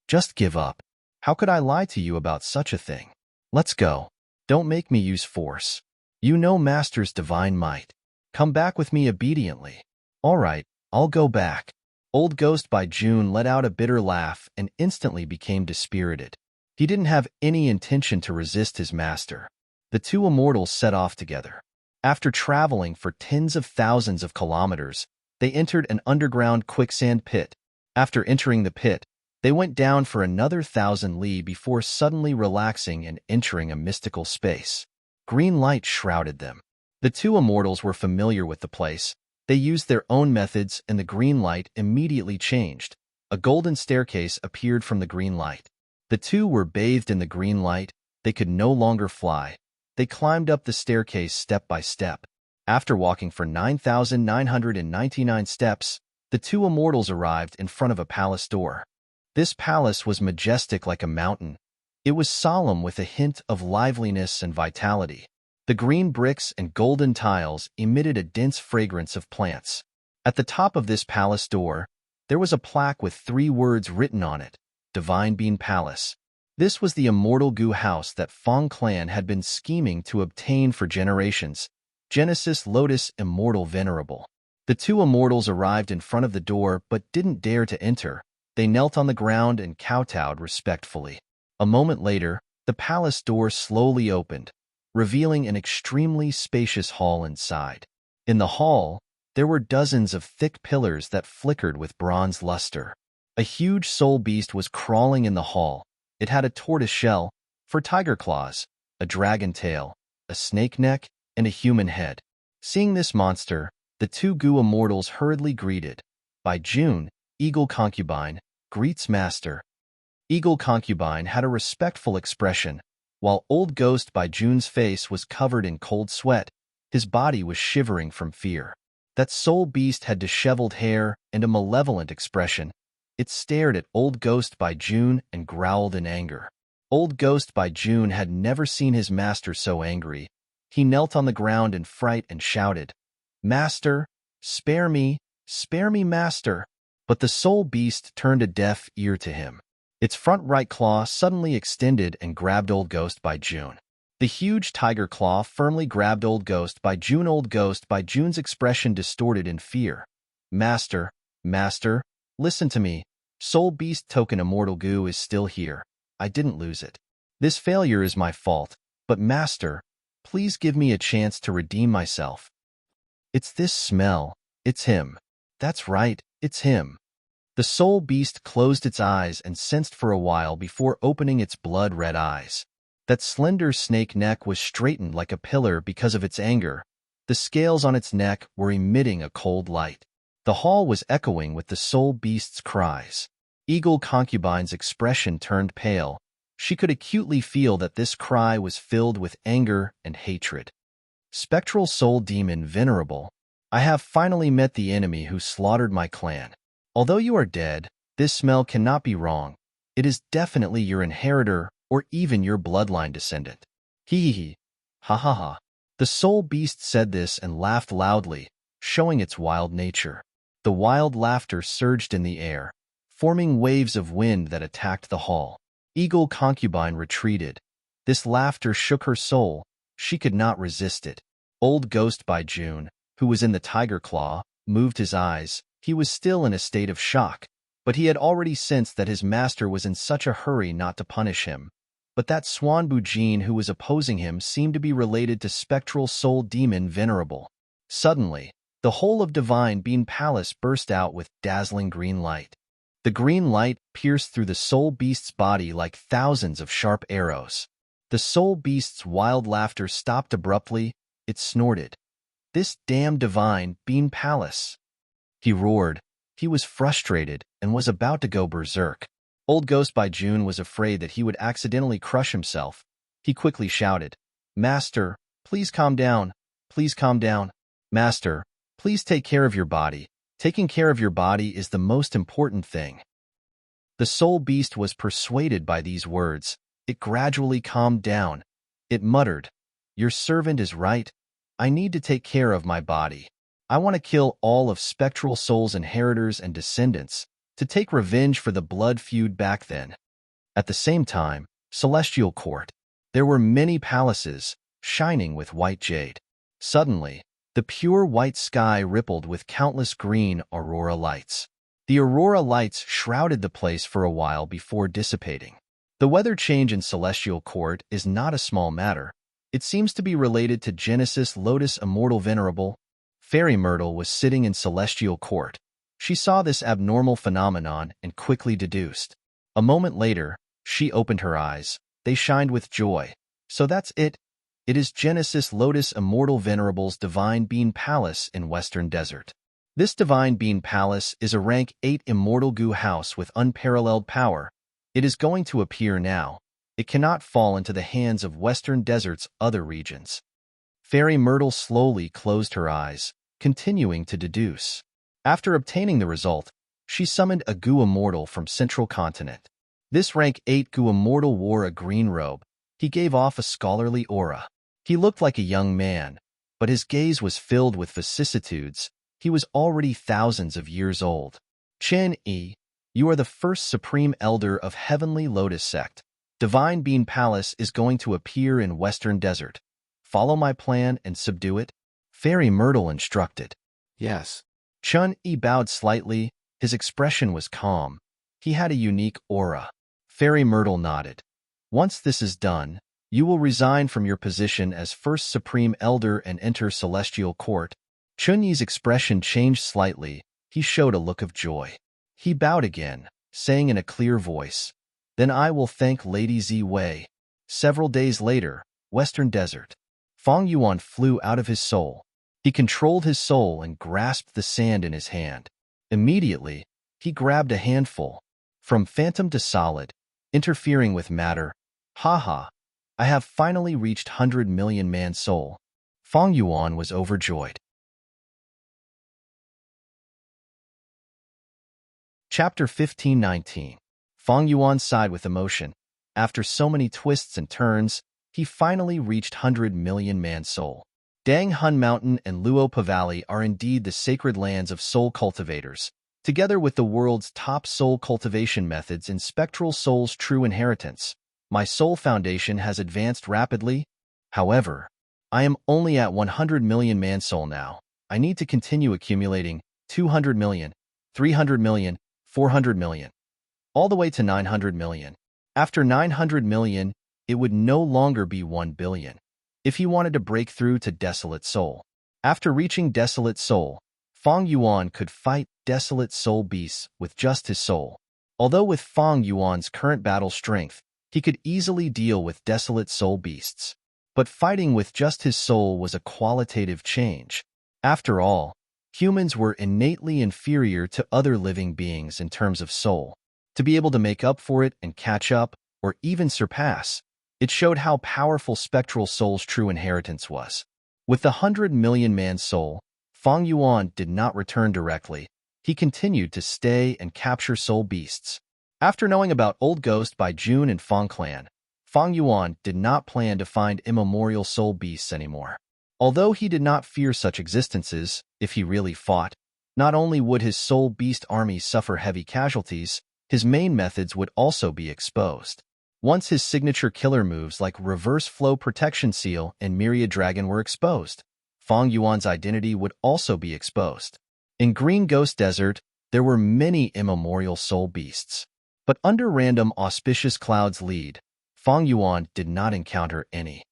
"Just give up. How could I lie to you about such a thing? Let's go. Don't make me use force. You know Master's divine might. Come back with me obediently." "All right, I'll go back." Old Ghost by June let out a bitter laugh and instantly became dispirited. He didn't have any intention to resist his master. The two immortals set off together. After traveling for tens of thousands of kilometers, they entered an underground quicksand pit. After entering the pit, they went down for another 1,000 li before suddenly relaxing and entering a mystical space. Green light shrouded them. The two immortals were familiar with the place. They used their own methods, and the green light immediately changed. A golden staircase appeared from the green light. The two were bathed in the green light. They could no longer fly. They climbed up the staircase step by step. After walking for 9,999 steps, the two immortals arrived in front of a palace door. This palace was majestic like a mountain. It was solemn with a hint of liveliness and vitality. The green bricks and golden tiles emitted a dense fragrance of plants. At the top of this palace door, there was a plaque with 3 words written on it, Divine Bean Palace. This was the immortal goo house that Fong clan had been scheming to obtain for generations. Genesis Lotus Immortal Venerable. The two immortals arrived in front of the door but didn't dare to enter. They knelt on the ground and kowtowed respectfully. A moment later, the palace door slowly opened, revealing an extremely spacious hall inside. In the hall, there were dozens of thick pillars that flickered with bronze luster. A huge soul beast was crawling in the hall. It had a tortoise shell, for tiger claws, a dragon tail, a snake neck, and a human head. Seeing this monster, the two goo immortals hurriedly greeted. By June, Eagle Concubine, greets Master. Eagle Concubine had a respectful expression, while Old Ghost by June's face was covered in cold sweat. His body was shivering from fear. That soul beast had disheveled hair and a malevolent expression. It stared at Old Ghost by June and growled in anger. Old Ghost by June had never seen his master so angry. He knelt on the ground in fright and shouted, "Master, spare me, Master." But the soul beast turned a deaf ear to him. Its front right claw suddenly extended and grabbed Old Ghost by June. The huge tiger claw firmly grabbed Old Ghost by June. Old Ghost by June's expression distorted in fear. Master, listen to me. Soul Beast Token Immortal Goo is still here. I didn't lose it. This failure is my fault, but Master, please give me a chance to redeem myself. It's this smell. It's him. That's right, it's him. The soul beast closed its eyes and sensed for a while before opening its blood-red eyes. That slender snake neck was straightened like a pillar because of its anger. The scales on its neck were emitting a cold light. The hall was echoing with the soul beast's cries. Eagle Concubine's expression turned pale. She could acutely feel that this cry was filled with anger and hatred. Spectral Soul Demon Venerable, I have finally met the enemy who slaughtered my clan. Although you are dead, this smell cannot be wrong. It is definitely your inheritor or even your bloodline descendant. Hee hee. Ha ha ha. The soul beast said this and laughed loudly, showing its wild nature. The wild laughter surged in the air, forming waves of wind that attacked the hall. Eagle Concubine retreated. This laughter shook her soul. She could not resist it. Old Ghost by June, who was in the tiger claw, moved his eyes. He was still in a state of shock, but he had already sensed that his master was in such a hurry not to punish him. But that Swan Bujin who was opposing him seemed to be related to Spectral Soul Demon Venerable. Suddenly, the whole of Divine Bean Palace burst out with dazzling green light. The green light pierced through the soul beast's body like thousands of sharp arrows. The soul beast's wild laughter stopped abruptly. It snorted. "This damn divine bean palace!" He roared. He was frustrated and was about to go berserk. Old Ghost by June was afraid that he would accidentally crush himself. He quickly shouted, "Master, please calm down. Please calm down. Master, please take care of your body. Taking care of your body is the most important thing." The soul beast was persuaded by these words. It gradually calmed down. It muttered, "Your servant is right. I need to take care of my body. I want to kill all of spectral soul's inheritors and descendants, to take revenge for the blood feud back then." At the same time, Celestial Court. There were many palaces, shining with white jade. Suddenly, the pure white sky rippled with countless green aurora lights. The aurora lights shrouded the place for a while before dissipating. The weather change in Celestial Court is not a small matter. It seems to be related to Genesis Lotus Immortal Venerable. Fairy Myrtle was sitting in Celestial Court. She saw this abnormal phenomenon and quickly deduced. A moment later, she opened her eyes. They shined with joy. "So that's it. It is Genesis Lotus Immortal Venerable's Divine Bean Palace in Western Desert. This Divine Bean Palace is a rank 8 Immortal Goo house with unparalleled power. It is going to appear now. It cannot fall into the hands of Western Desert's other regions." Fairy Myrtle slowly closed her eyes, continuing to deduce. After obtaining the result, she summoned a Goo Immortal from Central Continent. This rank 8 Goo Immortal wore a green robe. He gave off a scholarly aura. He looked like a young man, but his gaze was filled with vicissitudes. He was already thousands of years old. "Chen Yi, you are the first Supreme Elder of Heavenly Lotus Sect. Divine Bean Palace is going to appear in Western Desert. Follow my plan and subdue it," Fairy Myrtle instructed. Yes. Chun Yi bowed slightly. His expression was calm. He had a unique aura. Fairy Myrtle nodded. "Once this is done, you will resign from your position as First Supreme Elder and enter Celestial Court." Chun Yi's expression changed slightly. He showed a look of joy. He bowed again, saying in a clear voice, "Then I will thank Lady Zi Wei." Several days later, Western Desert. Fang Yuan flew out of his soul. He controlled his soul and grasped the sand in his hand. Immediately, he grabbed a handful. From phantom to solid, interfering with matter. "Ha! I have finally reached 100 million man soul." Fang Yuan was overjoyed. Chapter 1519. Fang Yuan sighed with emotion. After so many twists and turns, he finally reached 100 million man soul. Dang Hun Mountain and Luopa Valley are indeed the sacred lands of soul cultivators, together with the world's top soul cultivation methods in spectral soul's true inheritance. My soul foundation has advanced rapidly. However, I am only at 100 million man soul now. I need to continue accumulating 200 million, 300 million, 400 million, all the way to 900 million. After 900 million, it would no longer be 1 billion. If he wanted to break through to Desolate Soul. After reaching Desolate Soul, Fang Yuan could fight Desolate Soul beasts with just his soul. Although with Fang Yuan's current battle strength, he could easily deal with Desolate Soul beasts. But fighting with just his soul was a qualitative change. After all, humans were innately inferior to other living beings in terms of soul. To be able to make up for it and catch up, or even surpass, it showed how powerful spectral soul's true inheritance was. With the 100 million man soul, Fang Yuan did not return directly. He continued to stay and capture soul beasts. After knowing about Old Ghost by June and Fang Clan, Fang Yuan did not plan to find immemorial soul beasts anymore. Although he did not fear such existences, if he really fought, not only would his soul beast army suffer heavy casualties, his main methods would also be exposed. Once his signature killer moves like Reverse Flow Protection Seal and Myriad Dragon were exposed, Fang Yuan's identity would also be exposed. In Green Ghost Desert, there were many immemorial soul beasts. But under random auspicious clouds lead, Fang Yuan did not encounter any.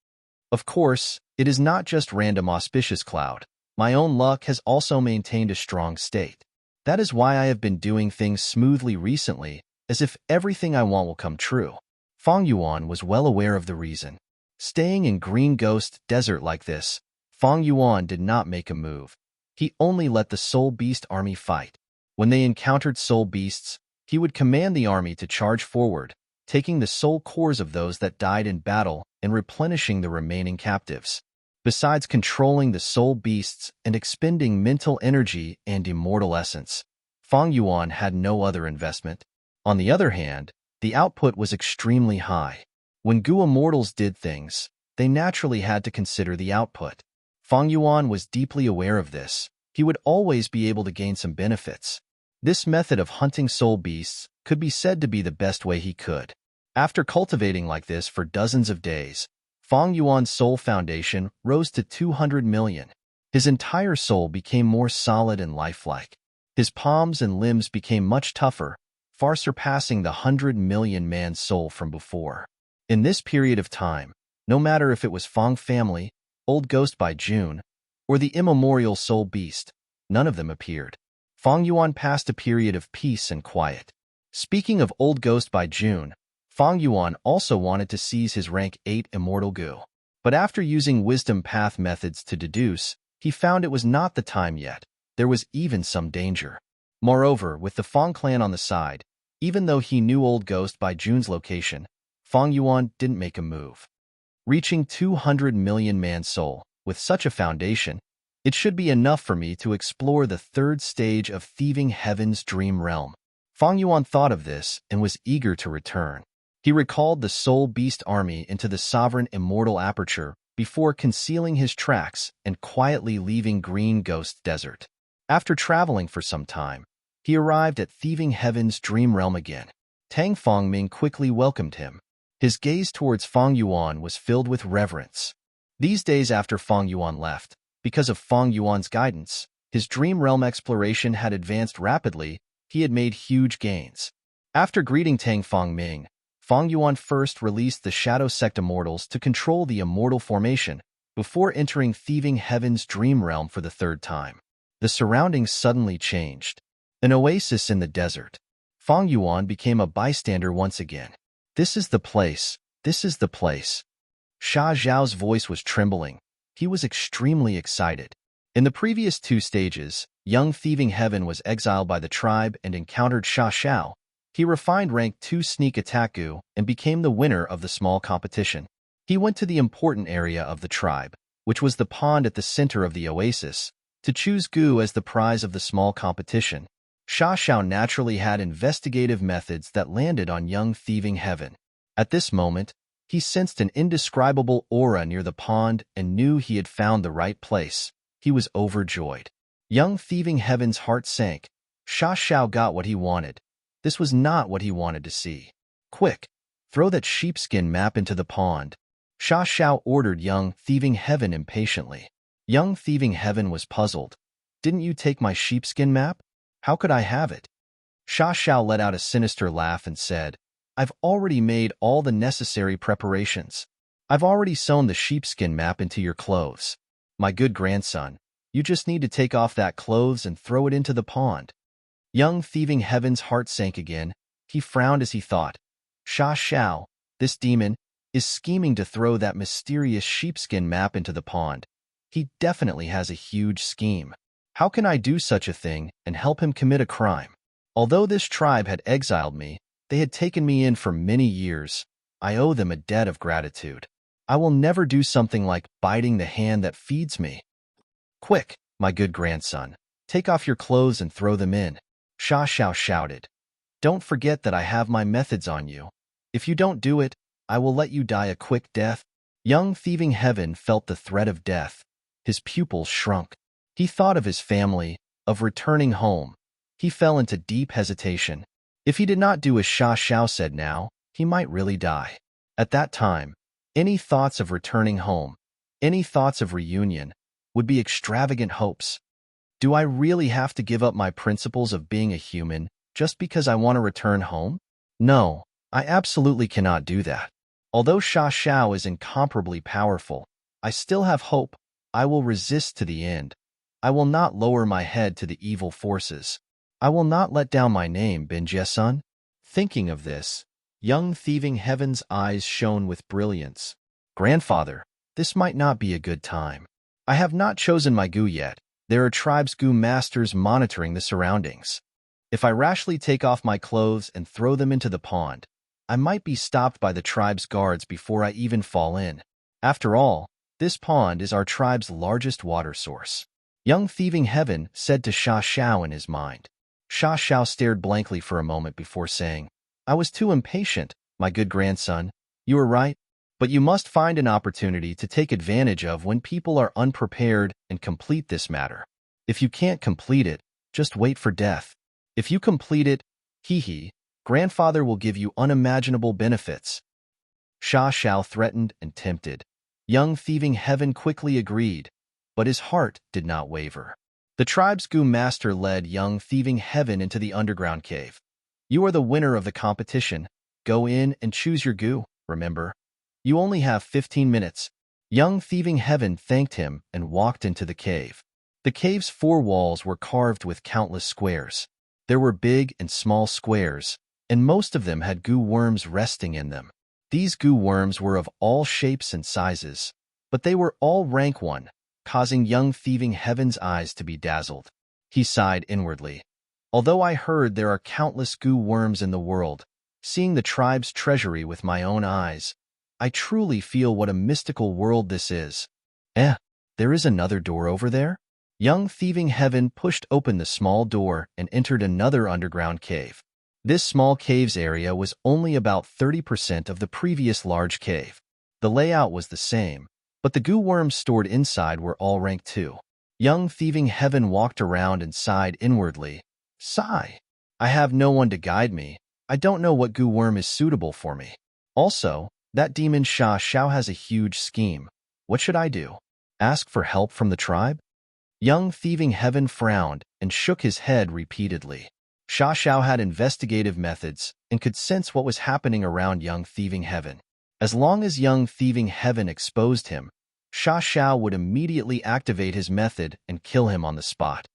Of course, it is not just random auspicious cloud. My own luck has also maintained a strong state. That is why I have been doing things smoothly recently, as if everything I want will come true. Fang Yuan was well aware of the reason. Staying in Green Ghost Desert like this, Fang Yuan did not make a move. He only let the Soul Beast army fight. When they encountered Soul Beasts, he would command the army to charge forward, taking the soul cores of those that died in battle and replenishing the remaining captives. Besides controlling the Soul Beasts and expending mental energy and immortal essence, Fang Yuan had no other investment. On the other hand, the output was extremely high. When Gu Immortals did things, they naturally had to consider the output. Fang Yuan was deeply aware of this. He would always be able to gain some benefits. This method of hunting soul beasts could be said to be the best way he could. After cultivating like this for dozens of days, Fang Yuan's soul foundation rose to 200 million. His entire soul became more solid and lifelike. His palms and limbs became much tougher, far surpassing the 100 million man soul from before. In this period of time, no matter if it was Fang family, Old Ghost by June, or the immemorial soul beast, none of them appeared. Fang Yuan passed a period of peace and quiet. Speaking of Old Ghost by June, Fang Yuan also wanted to seize his rank 8 immortal Gu. But after using wisdom path methods to deduce, he found it was not the time yet. There was even some danger. Moreover, with the Fang clan on the side, even though he knew Old Ghost by June's location, Fang Yuan didn't make a move. Reaching 200 million man soul, with such a foundation, it should be enough for me to explore the third stage of Thieving Heaven's dream realm. Fang Yuan thought of this and was eager to return. He recalled the Soul Beast army into the Sovereign Immortal Aperture before concealing his tracks and quietly leaving Green Ghost Desert. After traveling for some time, he arrived at Thieving Heaven's dream realm again. Tang Fangming quickly welcomed him. His gaze towards Fang Yuan was filled with reverence. These days after Fang Yuan left, because of Fang Yuan's guidance, his dream realm exploration had advanced rapidly. He had made huge gains. After greeting Tang Fangming, Fang Yuan first released the Shadow Sect Immortals to control the Immortal Formation before entering Thieving Heaven's dream realm for the third time. The surroundings suddenly changed. An oasis in the desert. Fang Yuan became a bystander once again. This is the place. This is the place. Sha Zhao's voice was trembling. He was extremely excited. In the previous 2 stages, young Thieving Heaven was exiled by the tribe and encountered Sha Zhao. He refined rank 2 sneak attack Gu and became the winner of the small competition. He went to the important area of the tribe, which was the pond at the center of the oasis, to choose Gu as the prize of the small competition. Sha Zhao naturally had investigative methods that landed on young Thieving Heaven. At this moment, he sensed an indescribable aura near the pond and knew he had found the right place. He was overjoyed. Young Thieving Heaven's heart sank. Sha Zhao got what he wanted. This was not what he wanted to see. Quick, throw that sheepskin map into the pond. Sha Zhao ordered young Thieving Heaven impatiently. Young Thieving Heaven was puzzled. Didn't you take my sheepskin map? How could I have it? Sha Zhao let out a sinister laugh and said, I've already made all the necessary preparations. I've already sewn the sheepskin map into your clothes. My good grandson, you just need to take off that clothes and throw it into the pond. Young Thieving Heaven's heart sank again. He frowned as he thought, Sha Zhao, this demon, is scheming to throw that mysterious sheepskin map into the pond. He definitely has a huge scheme. How can I do such a thing and help him commit a crime? Although this tribe had exiled me, they had taken me in for many years. I owe them a debt of gratitude. I will never do something like biting the hand that feeds me. Quick, my good grandson, take off your clothes and throw them in. Sha Zhao shouted. Don't forget that I have my methods on you. If you don't do it, I will let you die a quick death. Young Thieving Heaven felt the threat of death. His pupils shrunk. He thought of his family, of returning home. He fell into deep hesitation. If he did not do as Sha Zhao said now, he might really die. At that time, any thoughts of returning home, any thoughts of reunion, would be extravagant hopes. Do I really have to give up my principles of being a human just because I want to return home? No, I absolutely cannot do that. Although Sha Zhao is incomparably powerful, I still have hope. I will resist to the end. I will not lower my head to the evil forces. I will not let down my name, Benjie-sun. Thinking of this, young Thieving Heaven's eyes shone with brilliance. Grandfather, this might not be a good time. I have not chosen my gu yet. There are tribe's gu masters monitoring the surroundings. If I rashly take off my clothes and throw them into the pond, I might be stopped by the tribe's guards before I even fall in. After all, this pond is our tribe's largest water source. Young Thieving Heaven said to Sha Xiao in his mind. Sha Xiao stared blankly for a moment before saying, I was too impatient, my good grandson. You are right, but you must find an opportunity to take advantage of when people are unprepared and complete this matter. If you can't complete it, just wait for death. If you complete it, grandfather will give you unimaginable benefits. Sha Xiao threatened and tempted. Young Thieving Heaven quickly agreed, but his heart did not waver. The tribe's gu master led Young Thieving Heaven into the underground cave. You are the winner of the competition. Go in and choose your gu, remember? You only have 15 minutes. Young Thieving Heaven thanked him and walked into the cave. The cave's 4 walls were carved with countless squares. There were big and small squares, and most of them had gu worms resting in them. These gu worms were of all shapes and sizes, but they were all rank 1, causing Young Thieving Heaven's eyes to be dazzled. He sighed inwardly. Although I heard there are countless gu worms in the world, seeing the tribe's treasury with my own eyes, I truly feel what a mystical world this is. There is another door over there? Young Thieving Heaven pushed open the small door and entered another underground cave. This small cave's area was only about 30% of the previous large cave. The layout was the same, but the gu worms stored inside were all rank 2. Young Thieving Heaven walked around and sighed inwardly. Sigh. I have no one to guide me. I don't know what gu worm is suitable for me. Also, that demon Sha Xiao has a huge scheme. What should I do? Ask for help from the tribe? Young Thieving Heaven frowned and shook his head repeatedly. Sha Xiao had investigative methods and could sense what was happening around Young Thieving Heaven. As long as Young Thieving Heaven exposed him, Sha Xiao would immediately activate his method and kill him on the spot.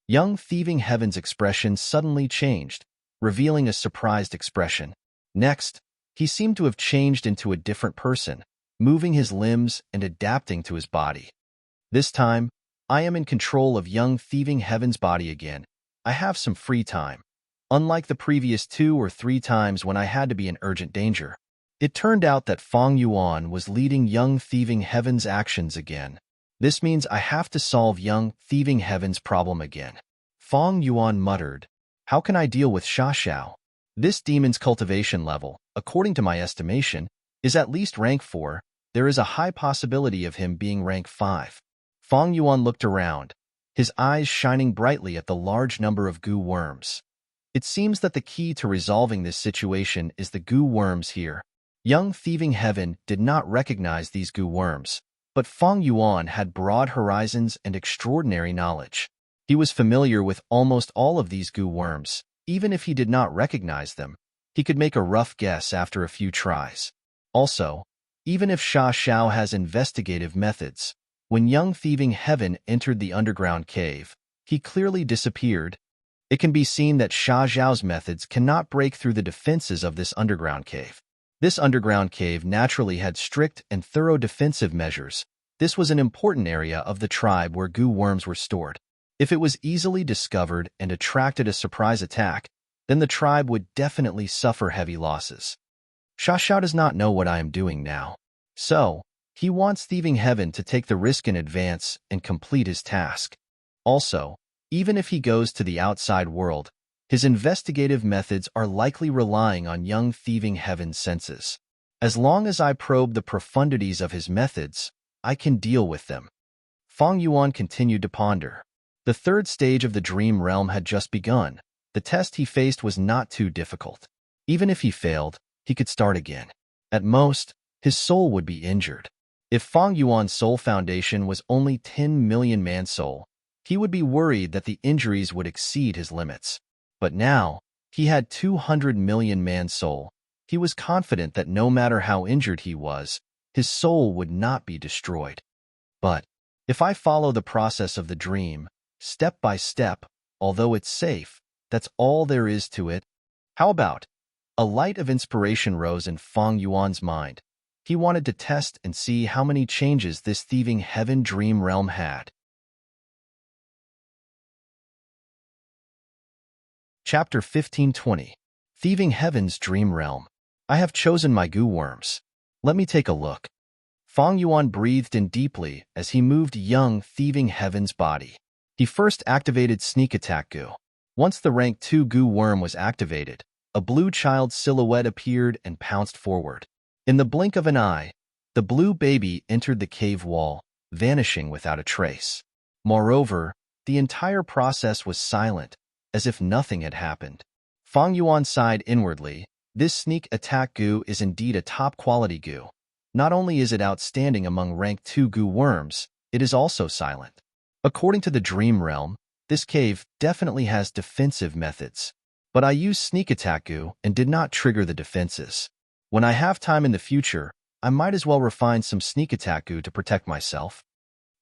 Young Thieving Heaven's expression suddenly changed, revealing a surprised expression. Next, he seemed to have changed into a different person, moving his limbs and adapting to his body. This time, I am in control of Young Thieving Heaven's body again. I have some free time. Unlike the previous 2 or 3 times when I had to be in urgent danger. It turned out that Feng Yuan was leading Young Thieving Heaven's actions again. This means I have to solve Young Thieving Heaven's problem again. Feng Yuan muttered, How can I deal with Sha Xiao? This demon's cultivation level, according to my estimation, is at least rank 4. There is a high possibility of him being rank 5. Feng Yuan looked around, his eyes shining brightly at the large number of gu worms. It seems that the key to resolving this situation is the gu worms here. Young Thieving Heaven did not recognize these gu worms, but Feng Yuan had broad horizons and extraordinary knowledge. He was familiar with almost all of these gu worms. Even if he did not recognize them, he could make a rough guess after a few tries. Also, even if Sha Xiao has investigative methods, when Young Thieving Heaven entered the underground cave, he clearly disappeared. It can be seen that Sha Xiao's methods cannot break through the defenses of this underground cave. This underground cave naturally had strict and thorough defensive measures. This was an important area of the tribe where gu worms were stored. If it was easily discovered and attracted a surprise attack, then the tribe would definitely suffer heavy losses. Sha Xiao does not know what I am doing now. So, he wants Thieving Heaven to take the risk in advance and complete his task. Also, even if he goes to the outside world, his investigative methods are likely relying on Young Thieving Heaven's senses. As long as I probe the profundities of his methods, I can deal with them. Feng Yuan continued to ponder. The 3rd stage of the dream realm had just begun. The test he faced was not too difficult. Even if he failed, he could start again. At most, his soul would be injured. If Feng Yuan's soul foundation was only 10 million man-soul, he would be worried that the injuries would exceed his limits. But now, he had 200 million man-soul. He was confident that no matter how injured he was, his soul would not be destroyed. But, if I follow the process of the dream, step by step, although it's safe, that's all there is to it. How about? A light of inspiration rose in Feng Yuan's mind. He wanted to test and see how many changes this thieving heaven dream realm had. Chapter 1520. Thieving Heaven's Dream Realm. I have chosen my goo worms. Let me take a look. Fang Yuan breathed in deeply as he moved young Thieving Heaven's body. He first activated Sneak Attack Goo. Once the rank 2 goo worm was activated, a blue child silhouette appeared and pounced forward. In the blink of an eye, the blue baby entered the cave wall, vanishing without a trace. Moreover, the entire process was silent, as if nothing had happened. Fang Yuan sighed inwardly. This sneak attack goo is indeed a top-quality goo. Not only is it outstanding among rank 2 goo worms, it is also silent. According to the Dream Realm, this cave definitely has defensive methods. But I used sneak attack goo and did not trigger the defenses. When I have time in the future, I might as well refine some sneak attack goo to protect myself.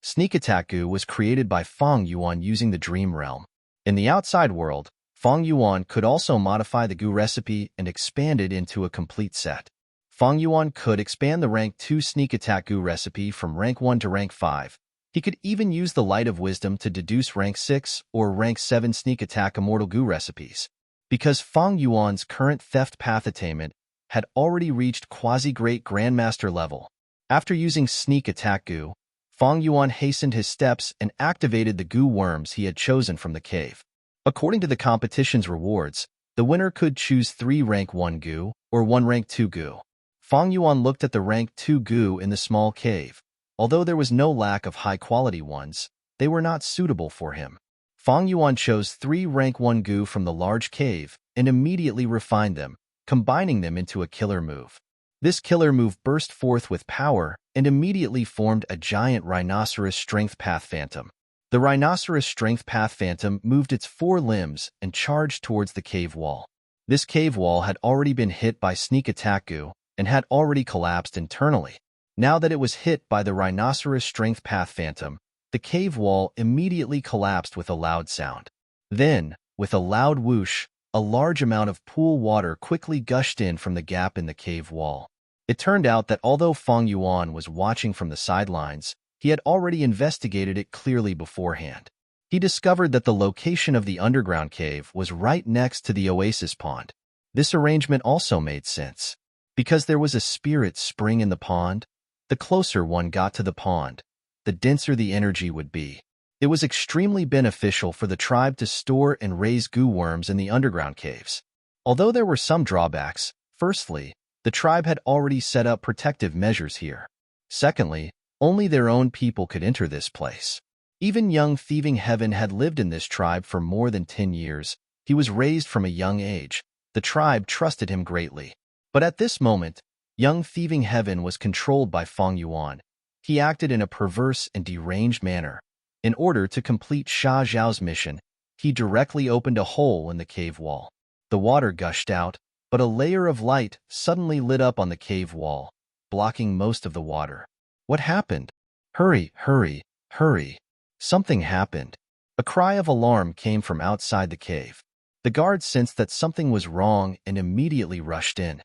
Sneak attack goo was created by Fang Yuan using the Dream Realm. In the outside world, Fang Yuan could also modify the goo recipe and expand it into a complete set. Fang Yuan could expand the rank 2 sneak attack goo recipe from rank 1 to rank 5. He could even use the Light of Wisdom to deduce rank 6 or rank 7 sneak attack immortal goo recipes. Because Fang Yuan's current theft path attainment had already reached quasi-great grandmaster level. After using sneak attack goo, Fang Yuan hastened his steps and activated the goo worms he had chosen from the cave. According to the competition's rewards, the winner could choose 3 rank 1 goo or 1 rank 2 goo. Fang Yuan looked at the rank 2 goo in the small cave. Although there was no lack of high-quality ones, they were not suitable for him. Fang Yuan chose 3 rank 1 goo from the large cave and immediately refined them, combining them into a killer move. This killer move burst forth with power and immediately formed a giant rhinoceros strength path phantom. The rhinoceros strength path phantom moved its 4 limbs and charged towards the cave wall. This cave wall had already been hit by sneak attack goo and had already collapsed internally. Now that it was hit by the rhinoceros strength path phantom, the cave wall immediately collapsed with a loud sound. Then, with a loud whoosh, a large amount of pool water quickly gushed in from the gap in the cave wall. It turned out that although Fang Yuan was watching from the sidelines, he had already investigated it clearly beforehand. He discovered that the location of the underground cave was right next to the oasis pond. This arrangement also made sense. Because there was a spirit spring in the pond, the closer one got to the pond, the denser the energy would be. It was extremely beneficial for the tribe to store and raise goo worms in the underground caves. Although there were some drawbacks, firstly, the tribe had already set up protective measures here. Secondly, only their own people could enter this place. Even young Thieving Heaven had lived in this tribe for more than 10 years. He was raised from a young age. The tribe trusted him greatly. But at this moment, young Thieving Heaven was controlled by Fang Yuan. He acted in a perverse and deranged manner. In order to complete Sha Zhao's mission, he directly opened a hole in the cave wall. The water gushed out, but a layer of light suddenly lit up on the cave wall, blocking most of the water. What happened? Hurry, hurry, hurry. Something happened. A cry of alarm came from outside the cave. The guards sensed that something was wrong and immediately rushed in.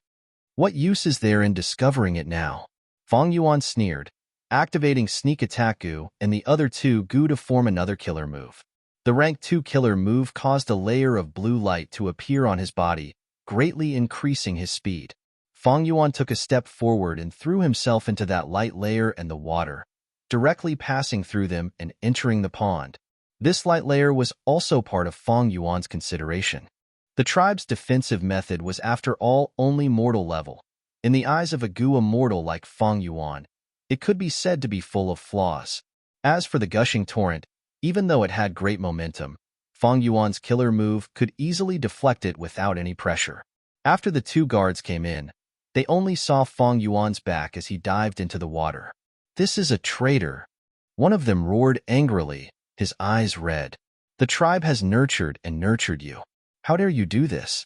What use is there in discovering it now? Fang Yuan sneered, activating Sneak Attack Goo and the other 2 goo to form another killer move. The rank 2 killer move caused a layer of blue light to appear on his body, greatly increasing his speed. Fang Yuan took a step forward and threw himself into that light layer and the water, directly passing through them and entering the pond. This light layer was also part of Fang Yuan's consideration. The tribe's defensive method was after all only mortal level. In the eyes of a goo immortal like Fang Yuan, it could be said to be full of flaws. As for the gushing torrent, even though it had great momentum, Fang Yuan's killer move could easily deflect it without any pressure. After the 2 guards came in, they only saw Fang Yuan's back as he dived into the water. "This is a traitor," one of them roared angrily, his eyes red. "The tribe has nurtured and nurtured you. How dare you do this?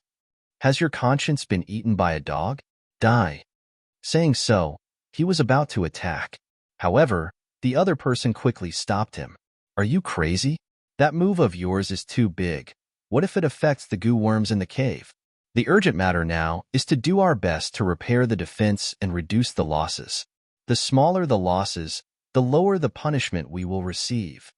Has your conscience been eaten by a dog? Die." Saying so, he was about to attack. However, the other person quickly stopped him. "Are you crazy? That move of yours is too big. What if it affects the goo worms in the cave?" The urgent matter now is to do our best to repair the defense and reduce the losses. The smaller the losses, the lower the punishment we will receive.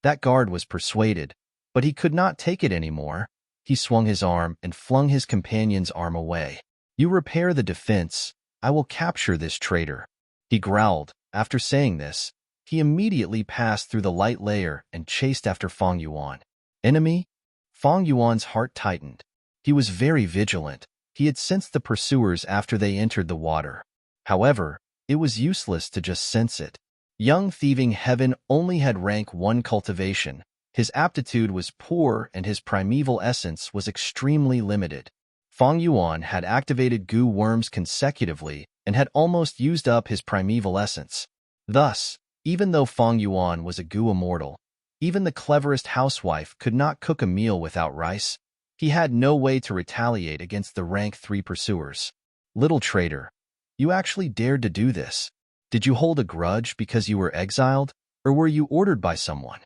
That guard was persuaded, but he could not take it anymore. He swung his arm and flung his companion's arm away. You repair the defense, I will capture this traitor. He growled. After saying this, he immediately passed through the light layer and chased after Fang Yuan. Enemy? Fang Yuan's heart tightened. He was very vigilant. He had sensed the pursuers after they entered the water. However, it was useless to just sense it. Young thieving heaven only had rank 1 cultivation. His aptitude was poor and his primeval essence was extremely limited. Fang Yuan had activated goo worms consecutively and had almost used up his primeval essence. Thus, even though Fang Yuan was a goo immortal, even the cleverest housewife could not cook a meal without rice. He had no way to retaliate against the rank 3 pursuers. Little traitor, you actually dared to do this. Did you hold a grudge because you were exiled, or were you ordered by someone?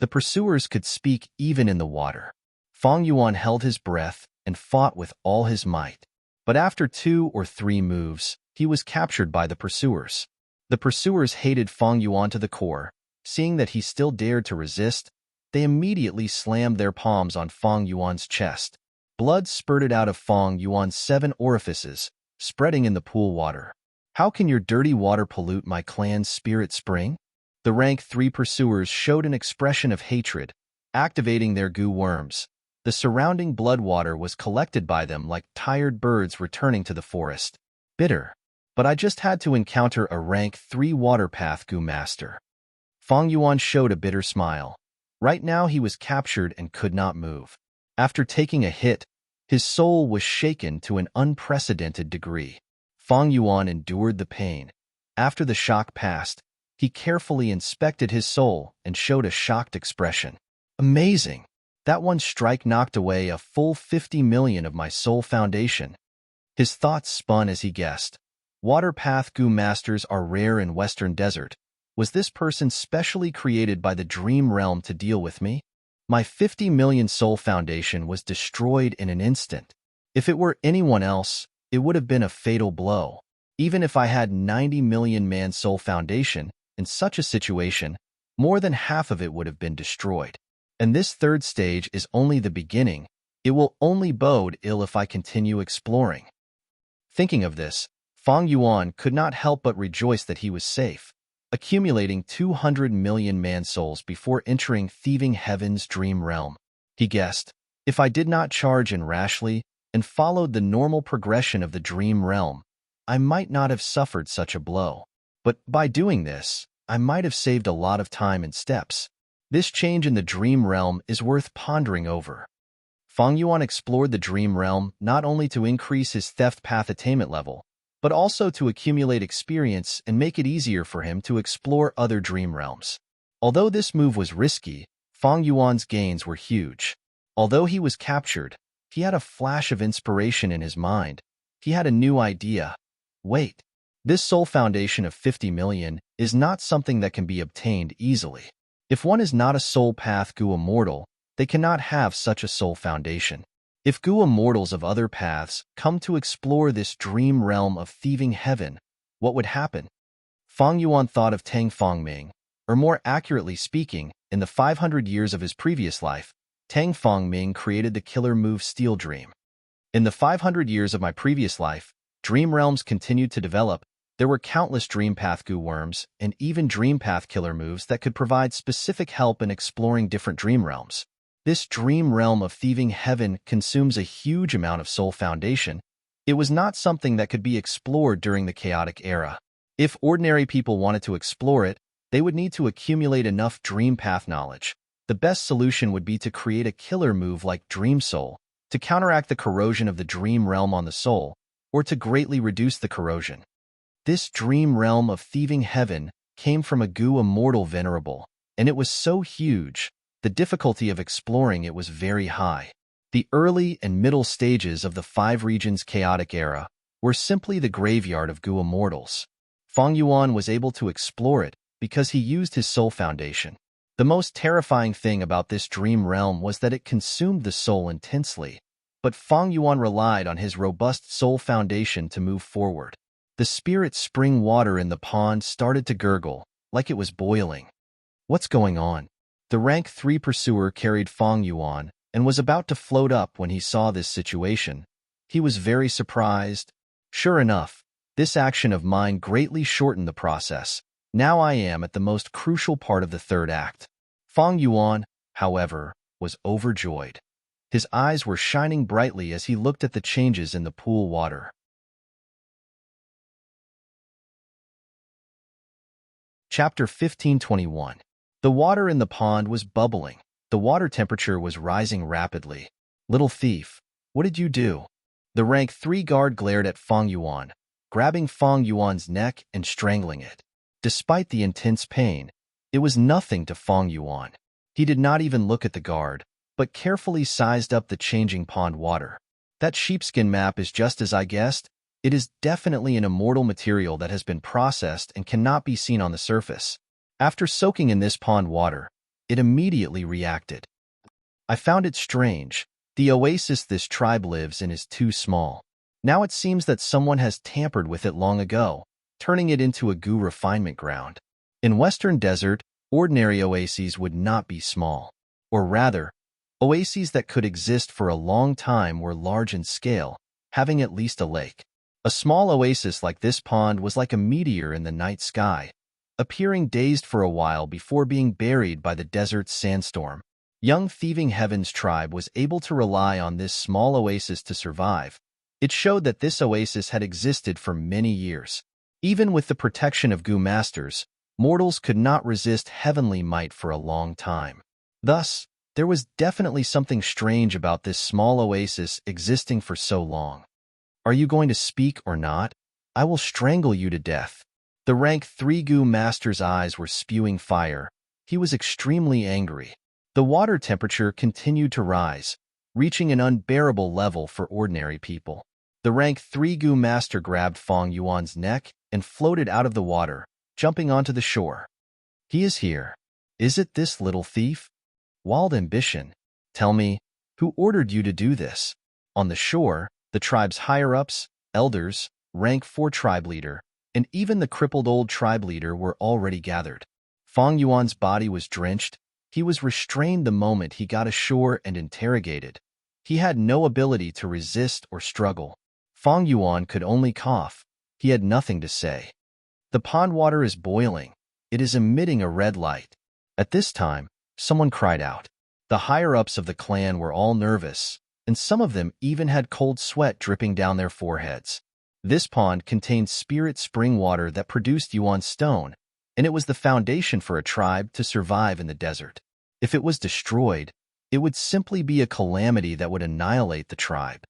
The pursuers could speak even in the water. Fang Yuan held his breath and fought with all his might. But after 2 or 3 moves, he was captured by the pursuers. The pursuers hated Fang Yuan to the core. Seeing that he still dared to resist, they immediately slammed their palms on Fang Yuan's chest. Blood spurted out of Fang Yuan's 7 orifices, spreading in the pool water. How can your dirty water pollute my clan's spirit spring? The rank 3 pursuers showed an expression of hatred, activating their goo worms. The surrounding blood water was collected by them like tired birds returning to the forest. Bitter. But I just had to encounter a rank 3 water path goo master. Fang Yuan showed a bitter smile. Right now he was captured and could not move. After taking a hit, his soul was shaken to an unprecedented degree. Fang Yuan endured the pain. After the shock passed, he carefully inspected his soul and showed a shocked expression. Amazing! That one strike knocked away a full 50 million of my soul foundation. His thoughts spun as he guessed. Water path goo masters are rare in Western Desert. Was this person specially created by the dream realm to deal with me? My 50 million soul foundation was destroyed in an instant. If it were anyone else, it would have been a fatal blow. Even if I had 90 million man soul foundation, in such a situation, more than half of it would have been destroyed. And this 3rd stage is only the beginning. It will only bode ill if I continue exploring. Thinking of this, Fang Yuan could not help but rejoice that he was safe, accumulating 200 million man-souls before entering thieving heaven's dream realm. He guessed, if I did not charge in rashly and followed the normal progression of the dream realm, I might not have suffered such a blow. But by doing this, I might have saved a lot of time and steps. This change in the dream realm is worth pondering over. Fang Yuan explored the dream realm not only to increase his theft path attainment level, but also to accumulate experience and make it easier for him to explore other dream realms. Although this move was risky, Fang Yuan's gains were huge. Although he was captured, he had a flash of inspiration in his mind. He had a new idea. Wait, this soul foundation of 50 million is not something that can be obtained easily. If one is not a soul path goo immortal, they cannot have such a soul foundation. If goo immortals of other paths come to explore this dream realm of thieving heaven, what would happen? Fang Yuan thought of Tang Fangming, or more accurately speaking, in the 500 years of his previous life, Tang Fangming created the killer move Steel Dream. In the 500 years of my previous life, dream realms continued to develop. There were countless dream path goo worms and even dream path killer moves that could provide specific help in exploring different dream realms. This dream realm of thieving heaven consumes a huge amount of soul foundation. It was not something that could be explored during the chaotic era. If ordinary people wanted to explore it, they would need to accumulate enough dream path knowledge. The best solution would be to create a killer move like Dream Soul, to counteract the corrosion of the dream realm on the soul, or to greatly reduce the corrosion. This dream realm of thieving heaven came from a goo immortal Venerable, and it was so huge, the difficulty of exploring it was very high. The early and middle stages of the 5 regions chaotic era were simply the graveyard of goo immortals. Fang Yuan was able to explore it because he used his soul foundation. The most terrifying thing about this dream realm was that it consumed the soul intensely. but Fang Yuan relied on his robust soul foundation to move forward. The spirit spring water in the pond started to gurgle, like it was boiling. What's going on? The rank 3 pursuer carried Fang Yuan and was about to float up when he saw this situation. He was very surprised. Sure enough, this action of mine greatly shortened the process. Now I am at the most crucial part of the third act. Fang Yuan, however, was overjoyed. His eyes were shining brightly as he looked at the changes in the pool water. Chapter 1521. The water in the pond was bubbling. The water temperature was rising rapidly. Little thief, what did you do? The rank 3 guard glared at Fang Yuan, grabbing Fang Yuan's neck and strangling it. Despite the intense pain, it was nothing to Fang Yuan. He did not even look at the guard, but carefully sized up the changing pond water. That sheepskin map is just as I guessed. It is definitely an immortal material that has been processed and cannot be seen on the surface. After soaking in this pond water, it immediately reacted. I found it strange. The oasis this tribe lives in is too small. Now it seems that someone has tampered with it long ago, turning it into a goo refinement ground. In Western Desert, ordinary oases would not be small. Or rather, oases that could exist for a long time were large in scale, having at least a lake. A small oasis like this pond was like a meteor in the night sky, appearing dazed for a while before being buried by the desert's sandstorm. Young Thieving Heaven's tribe was able to rely on this small oasis to survive. It showed that this oasis had existed for many years. Even with the protection of Goo Masters, mortals could not resist heavenly might for a long time. Thus, there was definitely something strange about this small oasis existing for so long. Are you going to speak or not? I will strangle you to death. The rank 3 Goo Master's eyes were spewing fire. He was extremely angry. The water temperature continued to rise, reaching an unbearable level for ordinary people. The rank 3 Goo Master grabbed Fang Yuan's neck and floated out of the water, jumping onto the shore. He is here. Is it this little thief? Wild ambition. Tell me, who ordered you to do this? On the shore, the tribe's higher-ups, elders, rank 4 tribe leader, and even the crippled old tribe leader were already gathered. Fang Yuan's body was drenched. He was restrained the moment he got ashore and interrogated. He had no ability to resist or struggle. Fang Yuan could only cough. He had nothing to say. The pond water is boiling. It is emitting a red light. At this time, someone cried out. The higher-ups of the clan were all nervous, and some of them even had cold sweat dripping down their foreheads. This pond contained spirit spring water that produced Yuan stone, and it was the foundation for a tribe to survive in the desert. If it was destroyed, it would simply be a calamity that would annihilate the tribe.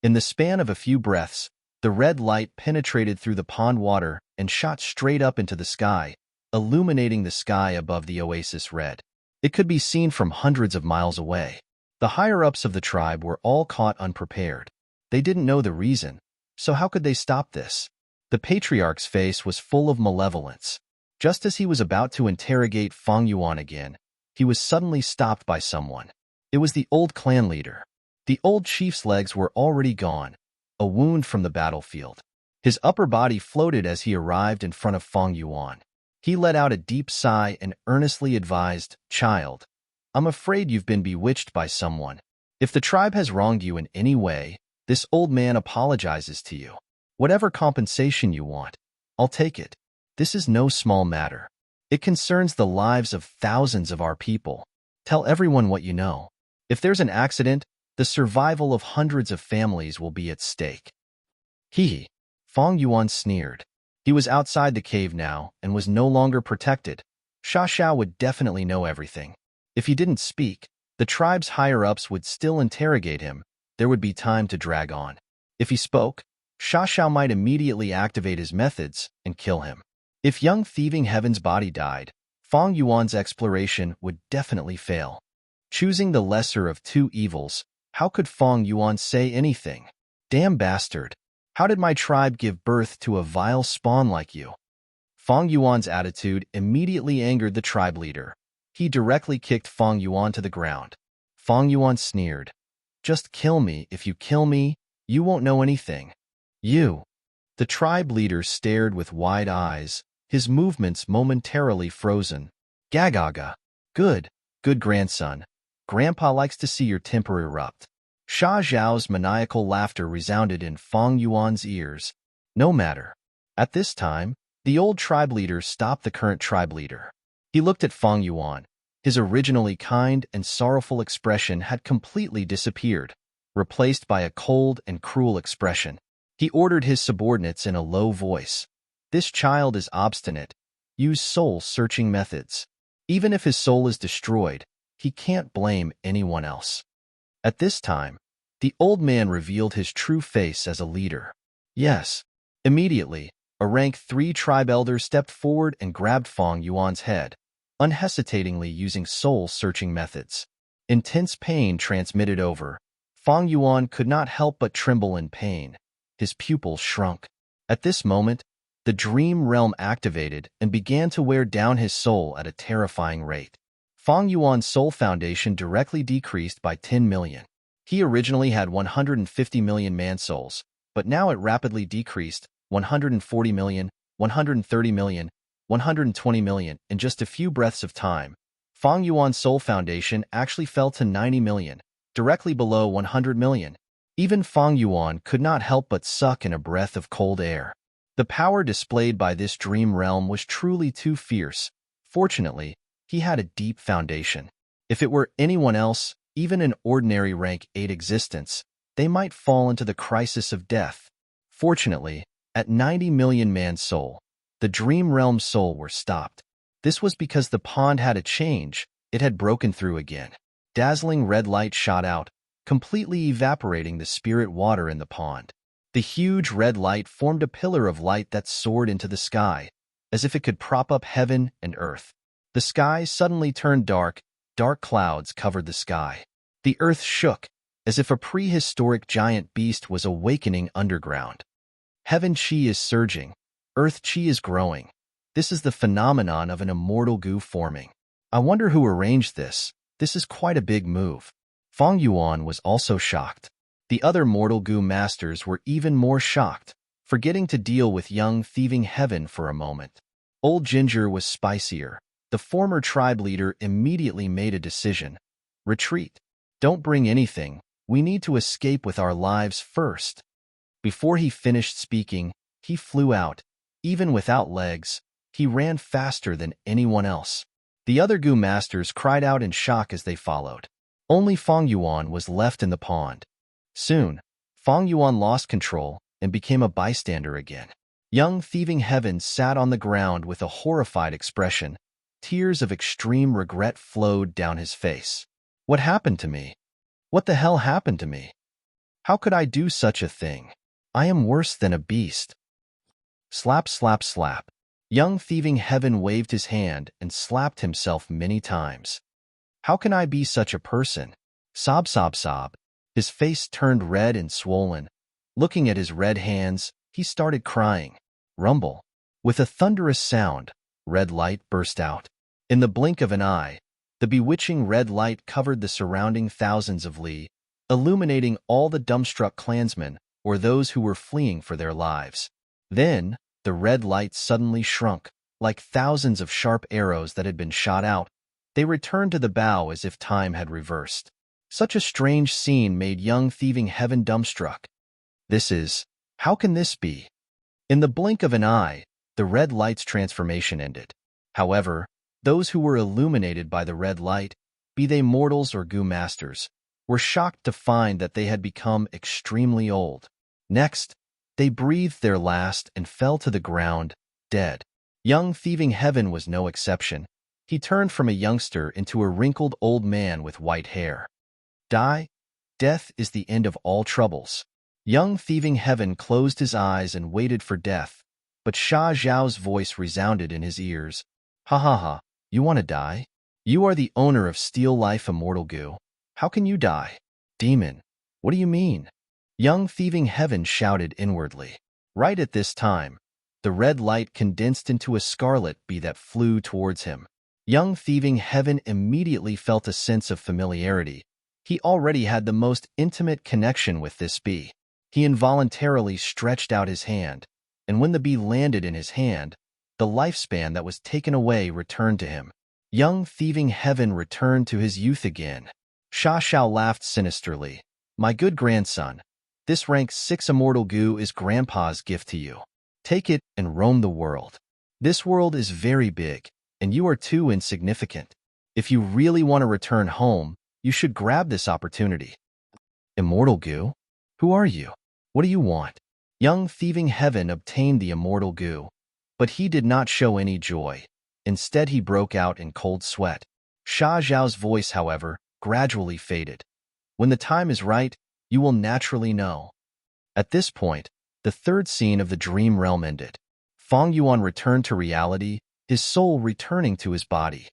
In the span of a few breaths, the red light penetrated through the pond water and shot straight up into the sky, illuminating the sky above the oasis red. It could be seen from hundreds of miles away. The higher-ups of the tribe were all caught unprepared. They didn't know the reason, so how could they stop this? The patriarch's face was full of malevolence. Just as he was about to interrogate Fang Yuan again, he was suddenly stopped by someone. It was the old clan leader. The old chief's legs were already gone, a wound from the battlefield. His upper body floated as he arrived in front of Fang Yuan. He let out a deep sigh and earnestly advised, "Child, I'm afraid you've been bewitched by someone. If the tribe has wronged you in any way, this old man apologizes to you. Whatever compensation you want, I'll take it. This is no small matter. It concerns the lives of thousands of our people. Tell everyone what you know. If there's an accident, the survival of hundreds of families will be at stake." Hee. Fang Yuan sneered. He was outside the cave now and was no longer protected. Xiao would definitely know everything. If he didn't speak, the tribe's higher-ups would still interrogate him. There would be time to drag on. If he spoke, Xiao might immediately activate his methods and kill him. If young Thieving Heaven's body died, Fang Yuan's exploration would definitely fail. Choosing the lesser of two evils, how could Fang Yuan say anything? Damn bastard! How did my tribe give birth to a vile spawn like you? Fang Yuan's attitude immediately angered the tribe leader. He directly kicked Fang Yuan to the ground. Fang Yuan sneered. Just kill me. If you kill me, you won't know anything. You. The tribe leader stared with wide eyes, his movements momentarily frozen. Gagaga. Good, good grandson. Grandpa likes to see your temper erupt. Sha Zhao's maniacal laughter resounded in Fang Yuan's ears. No matter. At this time, the old tribe leader stopped the current tribe leader. He looked at Fang Yuan. His originally kind and sorrowful expression had completely disappeared, replaced by a cold and cruel expression. He ordered his subordinates in a low voice. This child is obstinate. Use soul-searching methods. Even if his soul is destroyed, he can't blame anyone else. At this time, the old man revealed his true face as a leader. Yes. Immediately, a rank 3 tribe elder stepped forward and grabbed Fang Yuan's head, unhesitatingly using soul-searching methods. Intense pain transmitted over. Fang Yuan could not help but tremble in pain. His pupils shrunk. At this moment, the dream realm activated and began to wear down his soul at a terrifying rate. Fang Yuan's soul foundation directly decreased by 10 million. He originally had 150 million man-souls, but now it rapidly decreased 140 million, 130 million, 120 million. In just a few breaths of time, Fang Yuan's soul foundation actually fell to 90 million, directly below 100 million. Even Fang Yuan could not help but suck in a breath of cold air. The power displayed by this dream realm was truly too fierce. Fortunately, he had a deep foundation. If it were anyone else, even an ordinary rank 8 existence, they might fall into the crisis of death. Fortunately, at 90 million man-soul, the dream realm soul were stopped. This was because the pond had a change. It had broken through again. Dazzling red light shot out, completely evaporating the spirit water in the pond. The huge red light formed a pillar of light that soared into the sky, as if it could prop up heaven and earth. The sky suddenly turned dark. Dark clouds covered the sky. The earth shook, as if a prehistoric giant beast was awakening underground. Heaven chi is surging. Earth chi is growing. This is the phenomenon of an immortal goo forming. I wonder who arranged this. This is quite a big move. Fang Yuan was also shocked. The other mortal goo masters were even more shocked, forgetting to deal with young thieving heaven for a moment. Old Ginger was spicier. The former tribe leader immediately made a decision. Retreat. Don't bring anything. We need to escape with our lives first. Before he finished speaking, he flew out. Even without legs, he ran faster than anyone else. The other goo masters cried out in shock as they followed. Only Fang Yuan was left in the pond. Soon, Fang Yuan lost control and became a bystander again. Young thieving heaven sat on the ground with a horrified expression. Tears of extreme regret flowed down his face. What happened to me? What the hell happened to me? How could I do such a thing? I am worse than a beast. Slap, slap, slap. Young thieving heaven waved his hand and slapped himself many times. How can I be such a person? Sob, sob, sob. His face turned red and swollen. Looking at his red hands, he started crying. Rumble. With a thunderous sound, red light burst out. In the blink of an eye, the bewitching red light covered the surrounding thousands of li, illuminating all the dumbstruck clansmen or those who were fleeing for their lives. Then, the red light suddenly shrunk, like thousands of sharp arrows that had been shot out. They returned to the bow as if time had reversed. Such a strange scene made young thieving heaven dumbstruck. How can this be? In the blink of an eye, the red light's transformation ended. However, those who were illuminated by the red light, be they mortals or goo masters, were shocked to find that they had become extremely old. Next, they breathed their last and fell to the ground, dead. Young thieving heaven was no exception. He turned from a youngster into a wrinkled old man with white hair. Die? Death is the end of all troubles. Young thieving heaven closed his eyes and waited for death, but Sha Zhao's voice resounded in his ears. Ha ha ha, you want to die? You are the owner of Steel Life Immortal Goo. How can you die? Demon, what do you mean? Young thieving heaven shouted inwardly. Right at this time, the red light condensed into a scarlet bee that flew towards him. Young thieving heaven immediately felt a sense of familiarity. He already had the most intimate connection with this bee. He involuntarily stretched out his hand, and when the bee landed in his hand, the lifespan that was taken away returned to him. Young thieving heaven returned to his youth again. Sha Xiao laughed sinisterly. My good grandson, this rank 6 immortal goo is Grandpa's gift to you. Take it and roam the world. This world is very big, and you are too insignificant. If you really want to return home, you should grab this opportunity. Immortal goo? Who are you? What do you want? Young thieving heaven obtained the immortal goo, but he did not show any joy. Instead, he broke out in cold sweat. Sha Zhao's voice, however, gradually faded. When the time is right, you will naturally know. At this point, the third scene of the dream realm ended. Fang Yuan returned to reality, his soul returning to his body.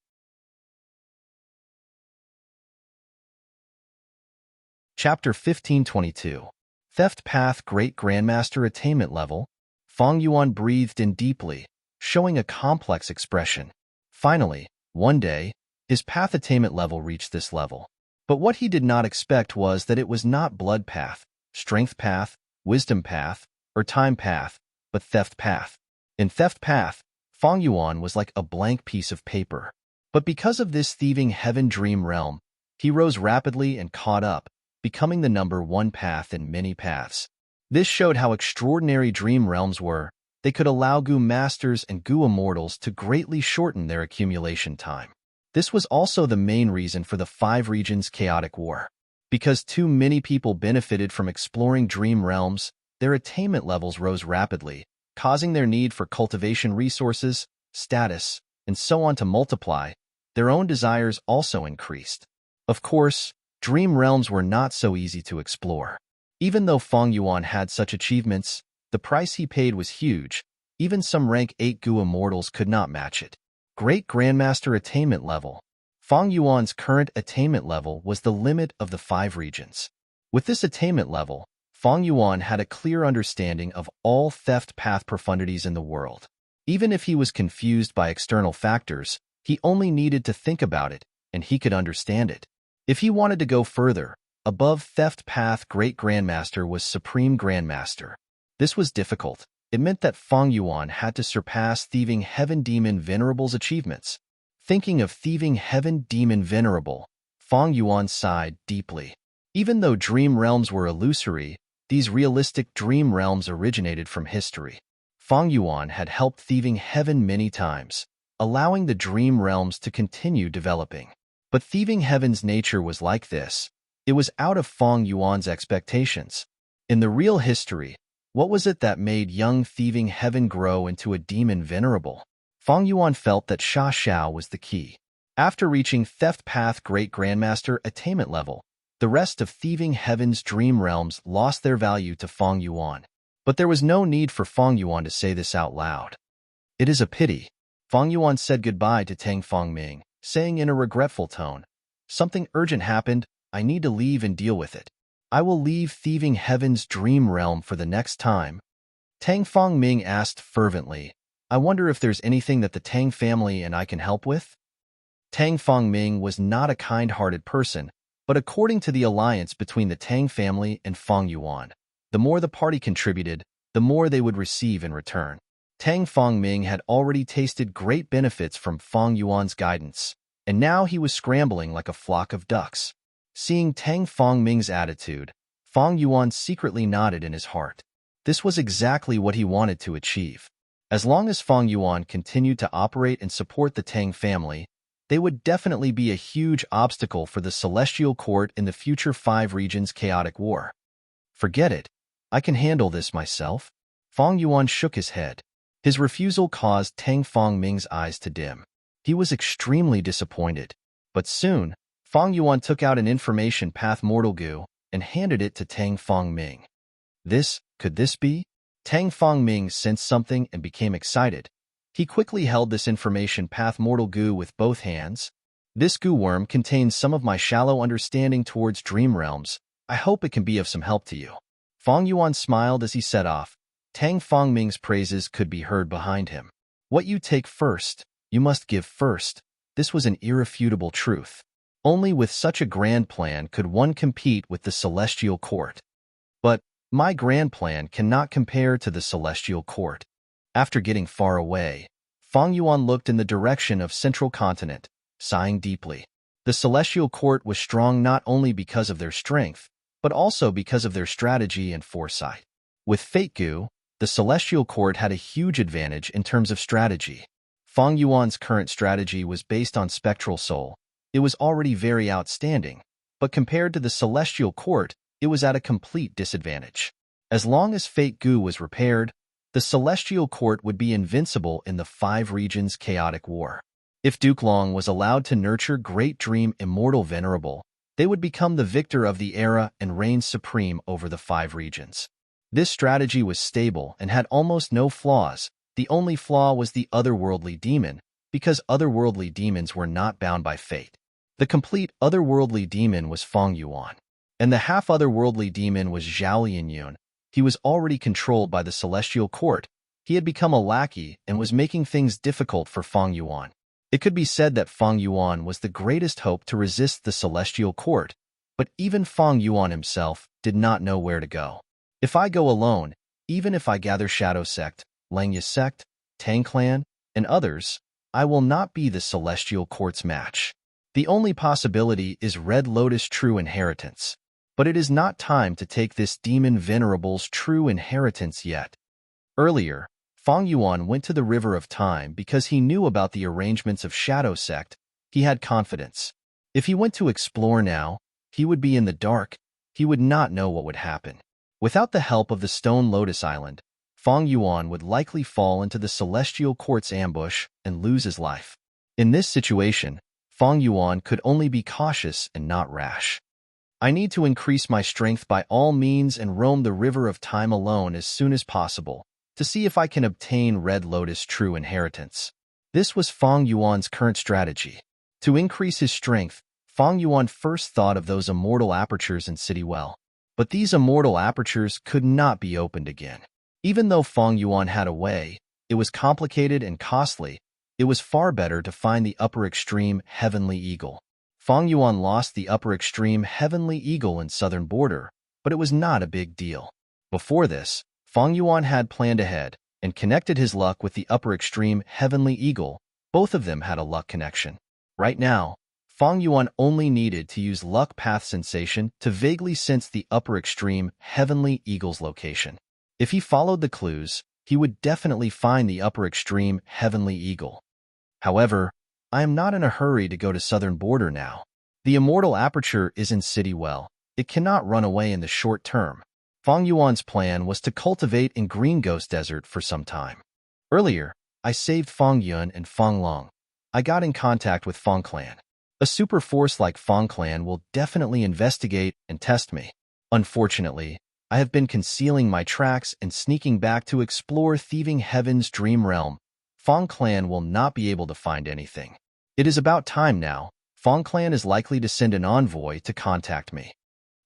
Chapter 1522. Theft Path Great Grandmaster Attainment Level. Fang Yuan breathed in deeply, showing a complex expression. Finally, one day, his path attainment level reached this level. But what he did not expect was that it was not blood path, strength path, wisdom path, or time path, but theft path. In theft path, Fang Yuan was like a blank piece of paper. But because of this thieving heaven dream realm, he rose rapidly and caught up, becoming the number 1 path in many paths. This showed how extraordinary dream realms were. They could allow goo masters and goo immortals to greatly shorten their accumulation time. This was also the main reason for the 5 regions chaotic war. Because too many people benefited from exploring dream realms, their attainment levels rose rapidly, causing their need for cultivation resources, status, and so on to multiply. Their own desires also increased. Of course, dream realms were not so easy to explore. Even though Fang Yuan had such achievements, the price he paid was huge. Even some rank 8 goo immortals could not match it. Great Grandmaster Attainment Level. Fang Yuan's current attainment level was the limit of the 5 regions. With this attainment level, Fang Yuan had a clear understanding of all theft path profundities in the world. Even if he was confused by external factors, he only needed to think about it, and he could understand it. If he wanted to go further, above theft path Great Grandmaster was Supreme Grandmaster. This was difficult. It meant that Fang Yuan had to surpass Thieving Heaven Demon Venerable's achievements. Thinking of Thieving Heaven Demon Venerable, Fang Yuan sighed deeply. Even though dream realms were illusory, these realistic dream realms originated from history. Fang Yuan had helped Thieving Heaven many times, allowing the dream realms to continue developing. But Thieving Heaven's nature was like this. It was out of Fang Yuan's expectations. In the real history, what was it that made young Thieving Heaven grow into a demon venerable? Fang Yuan felt that Sha Xiao was the key. After reaching Theft Path Great Grandmaster Attainment Level, the rest of Thieving Heaven's dream realms lost their value to Fang Yuan. But there was no need for Fang Yuan to say this out loud. It is a pity. Fang Yuan said goodbye to Tang Fangming, saying in a regretful tone, "Something urgent happened, I need to leave and deal with it. I will leave Thieving Heaven's dream realm for the next time." Tang Fangming asked fervently, "I wonder if there's anything that the Tang family and I can help with?" Tang Fangming was not a kind-hearted person, but according to the alliance between the Tang family and Fang Yuan, the more the party contributed, the more they would receive in return. Tang Fangming had already tasted great benefits from Fang Yuan's guidance, and now he was scrambling like a flock of ducks. Seeing Tang Fangming's attitude, Fang Yuan secretly nodded in his heart. This was exactly what he wanted to achieve. As long as Fang Yuan continued to operate and support the Tang family, they would definitely be a huge obstacle for the Celestial Court in the future 5 regions chaotic war. Forget it. I can handle this myself. Fang Yuan shook his head. His refusal caused Tang Fangming's eyes to dim. He was extremely disappointed. But soon, Fang Yuan took out an information path mortal goo and handed it to Tang Fangming. Could this be? Tang Fangming sensed something and became excited. He quickly held this information path mortal goo with both hands. This goo worm contains some of my shallow understanding towards dream realms. I hope it can be of some help to you. Fang Yuan smiled as he set off. Tang Fangming's praises could be heard behind him. What you take first, you must give first. This was an irrefutable truth. Only with such a grand plan could one compete with the celestial court. But my grand plan cannot compare to the celestial court. After getting far away, Fang Yuan looked in the direction of central continent, sighing deeply. The celestial court was strong not only because of their strength, but also because of their strategy and foresight. With Fate Gu, the celestial court had a huge advantage in terms of strategy. Fang Yuan's current strategy was based on spectral soul. It was already very outstanding, but compared to the celestial court, it was at a complete disadvantage. As long as Fate Gu was repaired, the celestial court would be invincible in the 5 regions' chaotic war. If Duke Long was allowed to nurture Great Dream Immortal Venerable, they would become the victor of the era and reign supreme over the 5 regions. This strategy was stable and had almost no flaws. The only flaw was the otherworldly demon, because otherworldly demons were not bound by fate. The complete otherworldly demon was Fang Yuan, and the half-otherworldly demon was Zhao Lianyun. He was already controlled by the celestial court. He had become a lackey and was making things difficult for Fang Yuan. It could be said that Fang Yuan was the greatest hope to resist the celestial court, but even Fang Yuan himself did not know where to go. If I go alone, even if I gather Shadow Sect, Langya Sect, Tang Clan, and others, I will not be the celestial court's match. The only possibility is Red Lotus True Inheritance. But it is not time to take this demon Venerable's true inheritance yet. Earlier, Fang Yuan went to the River of Time because he knew about the arrangements of Shadow Sect. He had confidence. If he went to explore now, he would be in the dark. He would not know what would happen. Without the help of the Stone Lotus Island, Fang Yuan would likely fall into the Celestial Court's ambush and lose his life. In this situation, Fang Yuan could only be cautious and not rash. I need to increase my strength by all means and roam the River of Time alone as soon as possible, to see if I can obtain Red Lotus True Inheritance. This was Fang Yuan's current strategy. To increase his strength, Fang Yuan first thought of those immortal apertures in City Well. But these immortal apertures could not be opened again. Even though Fang Yuan had a way, it was complicated and costly. It was far better to find the upper extreme Heavenly Eagle. Fang Yuan lost the upper extreme Heavenly Eagle in southern border, but it was not a big deal. Before this, Fang Yuan had planned ahead and connected his luck with the upper extreme Heavenly Eagle. Both of them had a luck connection. Right now, Fang Yuan only needed to use luck path sensation to vaguely sense the upper extreme Heavenly Eagle's location. If he followed the clues, he would definitely find the upper extreme Heavenly Eagle. However, I am not in a hurry to go to southern border now. The immortal aperture is in City Well. It cannot run away in the short term. Fang Yuan's plan was to cultivate in Green Ghost Desert for some time. Earlier, I saved Fang Yun and Fang Long. I got in contact with Fang Clan. A super force like Fang Clan will definitely investigate and test me. Unfortunately, I have been concealing my tracks and sneaking back to explore Thieving Heaven's dream realm. Fang Clan will not be able to find anything. It is about time now. Fang Clan is likely to send an envoy to contact me.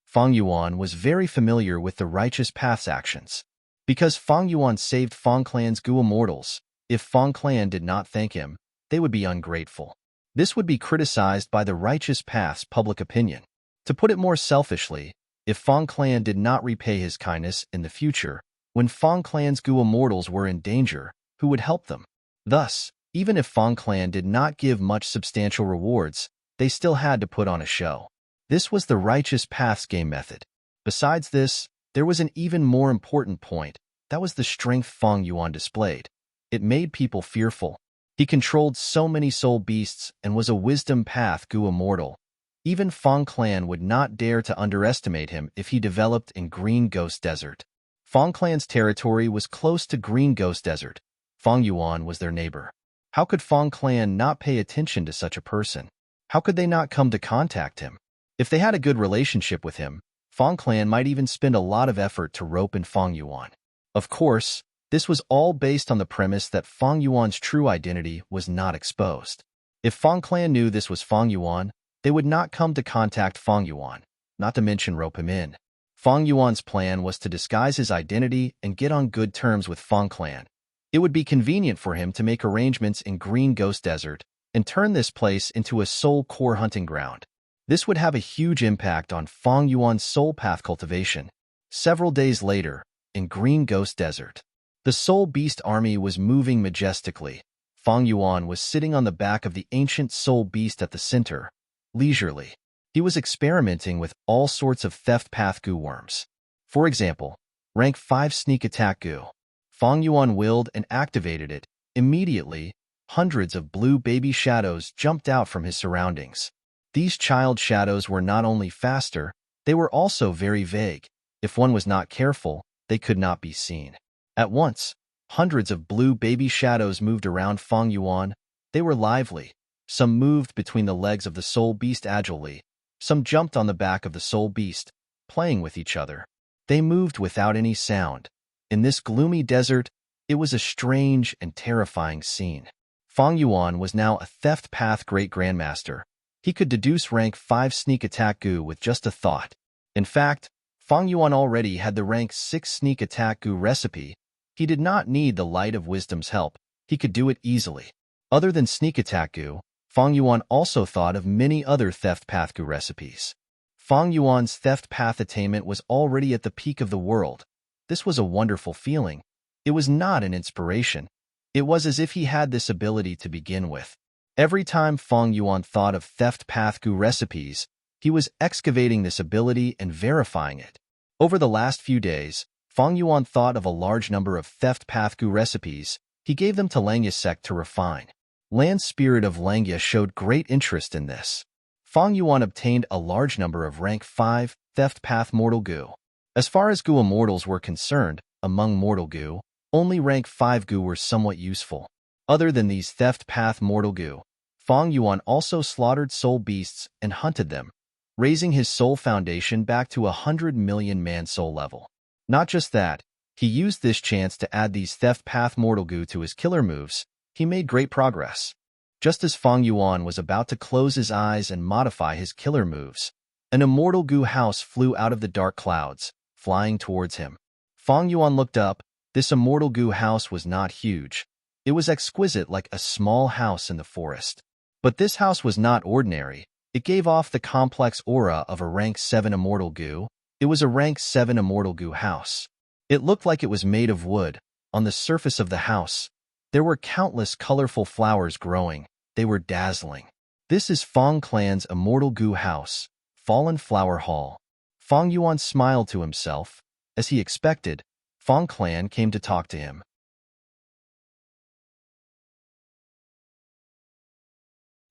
Fang Yuan was very familiar with the Righteous Path's actions. Because Fang Yuan saved Fang Clan's Gu Immortals, if Fang Clan did not thank him, they would be ungrateful. This would be criticized by the Righteous Path's public opinion. To put it more selfishly, if Fang Clan did not repay his kindness in the future, when Fang Clan's Gu Immortals were in danger, who would help them? Thus, even if Fang Clan did not give much substantial rewards, they still had to put on a show. This was the Righteous Path's game method. Besides this, there was an even more important point. That was the strength Fang Yuan displayed. It made people fearful. He controlled so many soul beasts and was a wisdom path Gu Immortal. Even Fang Clan would not dare to underestimate him if he developed in Green Ghost Desert. Fang Clan's territory was close to Green Ghost Desert. Fang Yuan was their neighbor. How could Fang Clan not pay attention to such a person? How could they not come to contact him? If they had a good relationship with him, Fang Clan might even spend a lot of effort to rope in Fang Yuan. Of course, this was all based on the premise that Fang Yuan's true identity was not exposed. If Fang Clan knew this was Fang Yuan, they would not come to contact Fang Yuan, not to mention rope him in. Fang Yuan's plan was to disguise his identity and get on good terms with Fang Clan. It would be convenient for him to make arrangements in Green Ghost Desert and turn this place into a soul core hunting ground. This would have a huge impact on Fang Yuan's soul path cultivation. Several days later, in Green Ghost Desert, the Soul Beast army was moving majestically. Fang Yuan was sitting on the back of the ancient Soul Beast at the center, leisurely. He was experimenting with all sorts of theft path goo worms. For example, rank 5 sneak attack goo. Fang Yuan willed and activated it. Immediately, hundreds of blue baby shadows jumped out from his surroundings. These child shadows were not only faster, they were also very vague. If one was not careful, they could not be seen. At once, hundreds of blue baby shadows moved around Fang Yuan. They were lively. Some moved between the legs of the Soul Beast agilely. Some jumped on the back of the Soul Beast, playing with each other. They moved without any sound. In this gloomy desert, it was a strange and terrifying scene. Fang Yuan was now a theft path great grandmaster. He could deduce rank 5 sneak attack goo with just a thought. In fact, Fang Yuan already had the rank 6 sneak attack goo recipe. He did not need the Light of Wisdom's help. He could do it easily. Other than sneak attack goo, Fang Yuan also thought of many other theft path goo recipes. Fang Yuan's theft path attainment was already at the peak of the world. This was a wonderful feeling. It was not an inspiration. It was as if he had this ability to begin with. Every time Fang Yuan thought of theft path goo recipes, he was excavating this ability and verifying it. Over the last few days, Fang Yuan thought of a large number of theft path goo recipes. He gave them to Langya sect to refine. Land Spirit of Langya showed great interest in this. Fang Yuan obtained a large number of rank 5 theft path mortal goo. As far as goo immortals were concerned, among mortal goo, only rank 5 goo were somewhat useful. Other than these theft path mortal goo, Fang Yuan also slaughtered soul beasts and hunted them, raising his soul foundation back to 100 million man soul level. Not just that, he used this chance to add these theft path mortal goo to his killer moves. He made great progress. Just as Fang Yuan was about to close his eyes and modify his killer moves, an immortal goo house flew out of the dark clouds, flying towards him. Fang Yuan looked up. This immortal goo house was not huge. It was exquisite, like a small house in the forest. But this house was not ordinary. It gave off the complex aura of a rank 7 immortal goo. It was a rank 7 immortal goo house. It looked like it was made of wood. On the surface of the house, there were countless colorful flowers growing. They were dazzling. This is Fang Clan's immortal goo house, Fallen Flower Hall. Fang Yuan smiled to himself. As he expected, Fang Clan came to talk to him.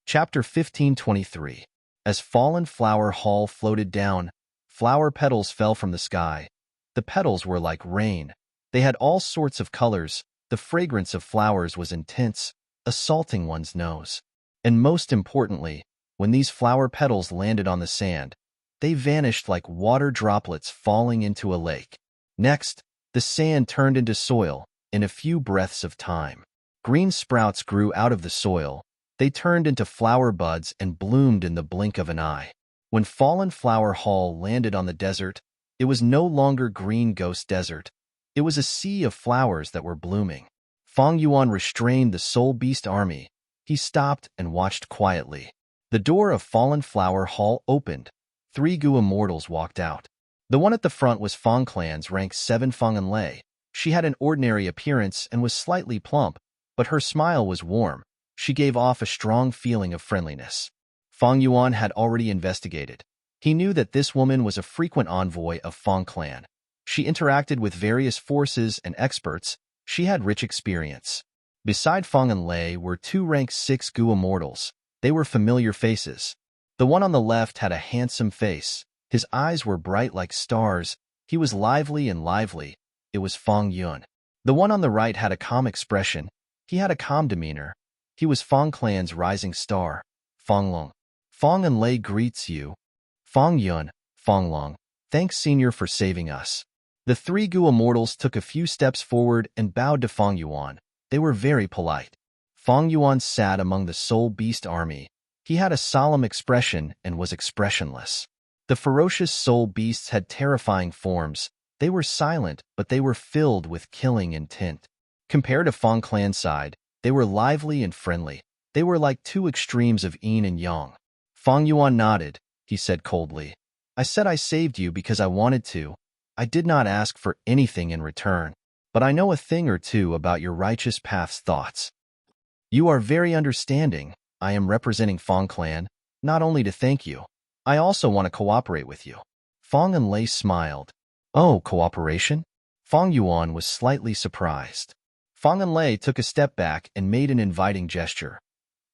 Chapter 1523. As Fallen Flower Hall floated down, flower petals fell from the sky. The petals were like rain. They had all sorts of colors. The fragrance of flowers was intense, assaulting one's nose. And most importantly, when these flower petals landed on the sand, they vanished like water droplets falling into a lake. Next, the sand turned into soil in a few breaths of time. Green sprouts grew out of the soil. They turned into flower buds and bloomed in the blink of an eye. When Fallen Flower Hall landed on the desert, it was no longer Green Ghost Desert. It was a sea of flowers that were blooming. Fang Yuan restrained the Soul Beast army. He stopped and watched quietly. The door of Fallen Flower Hall opened. 3 goo immortals walked out. The one at the front was Fang Clan's rank 7 Fang Enlei. She had an ordinary appearance and was slightly plump, but her smile was warm. She gave off a strong feeling of friendliness. Fang Yuan had already investigated. He knew that this woman was a frequent envoy of Fang Clan. She interacted with various forces and experts. She had rich experience. Beside Fang Enlei were 2 rank 6 goo immortals. They were familiar faces. The one on the left had a handsome face. His eyes were bright like stars. He was lively. It was Fang Yuan. The one on the right had a calm expression. He had a calm demeanor. He was Fang Clan's rising star, Fang Long. Fang Enlei greets you. Fang Yuan, Fang Long. Thanks, Senior, for saving us. The 3 goo immortals took a few steps forward and bowed to Fang Yuan. They were very polite. Fang Yuan sat among the Soul Beast army. He had a solemn expression and was expressionless. The ferocious Soul Beasts had terrifying forms. They were silent, but they were filled with killing intent. Compared to Fang Clan's side, they were lively and friendly. They were like 2 extremes of yin and yang. Fang Yuan nodded. he said coldly. I said I saved you because I wanted to. I did not ask for anything in return, but I know a thing or two about your righteous path's thoughts. You are very understanding. I am representing Fong Clan, not only to thank you. I also want to cooperate with you. Fong and Lei smiled. Oh, cooperation? Fong Yuan was slightly surprised. Fong and Lei took a step back and made an inviting gesture.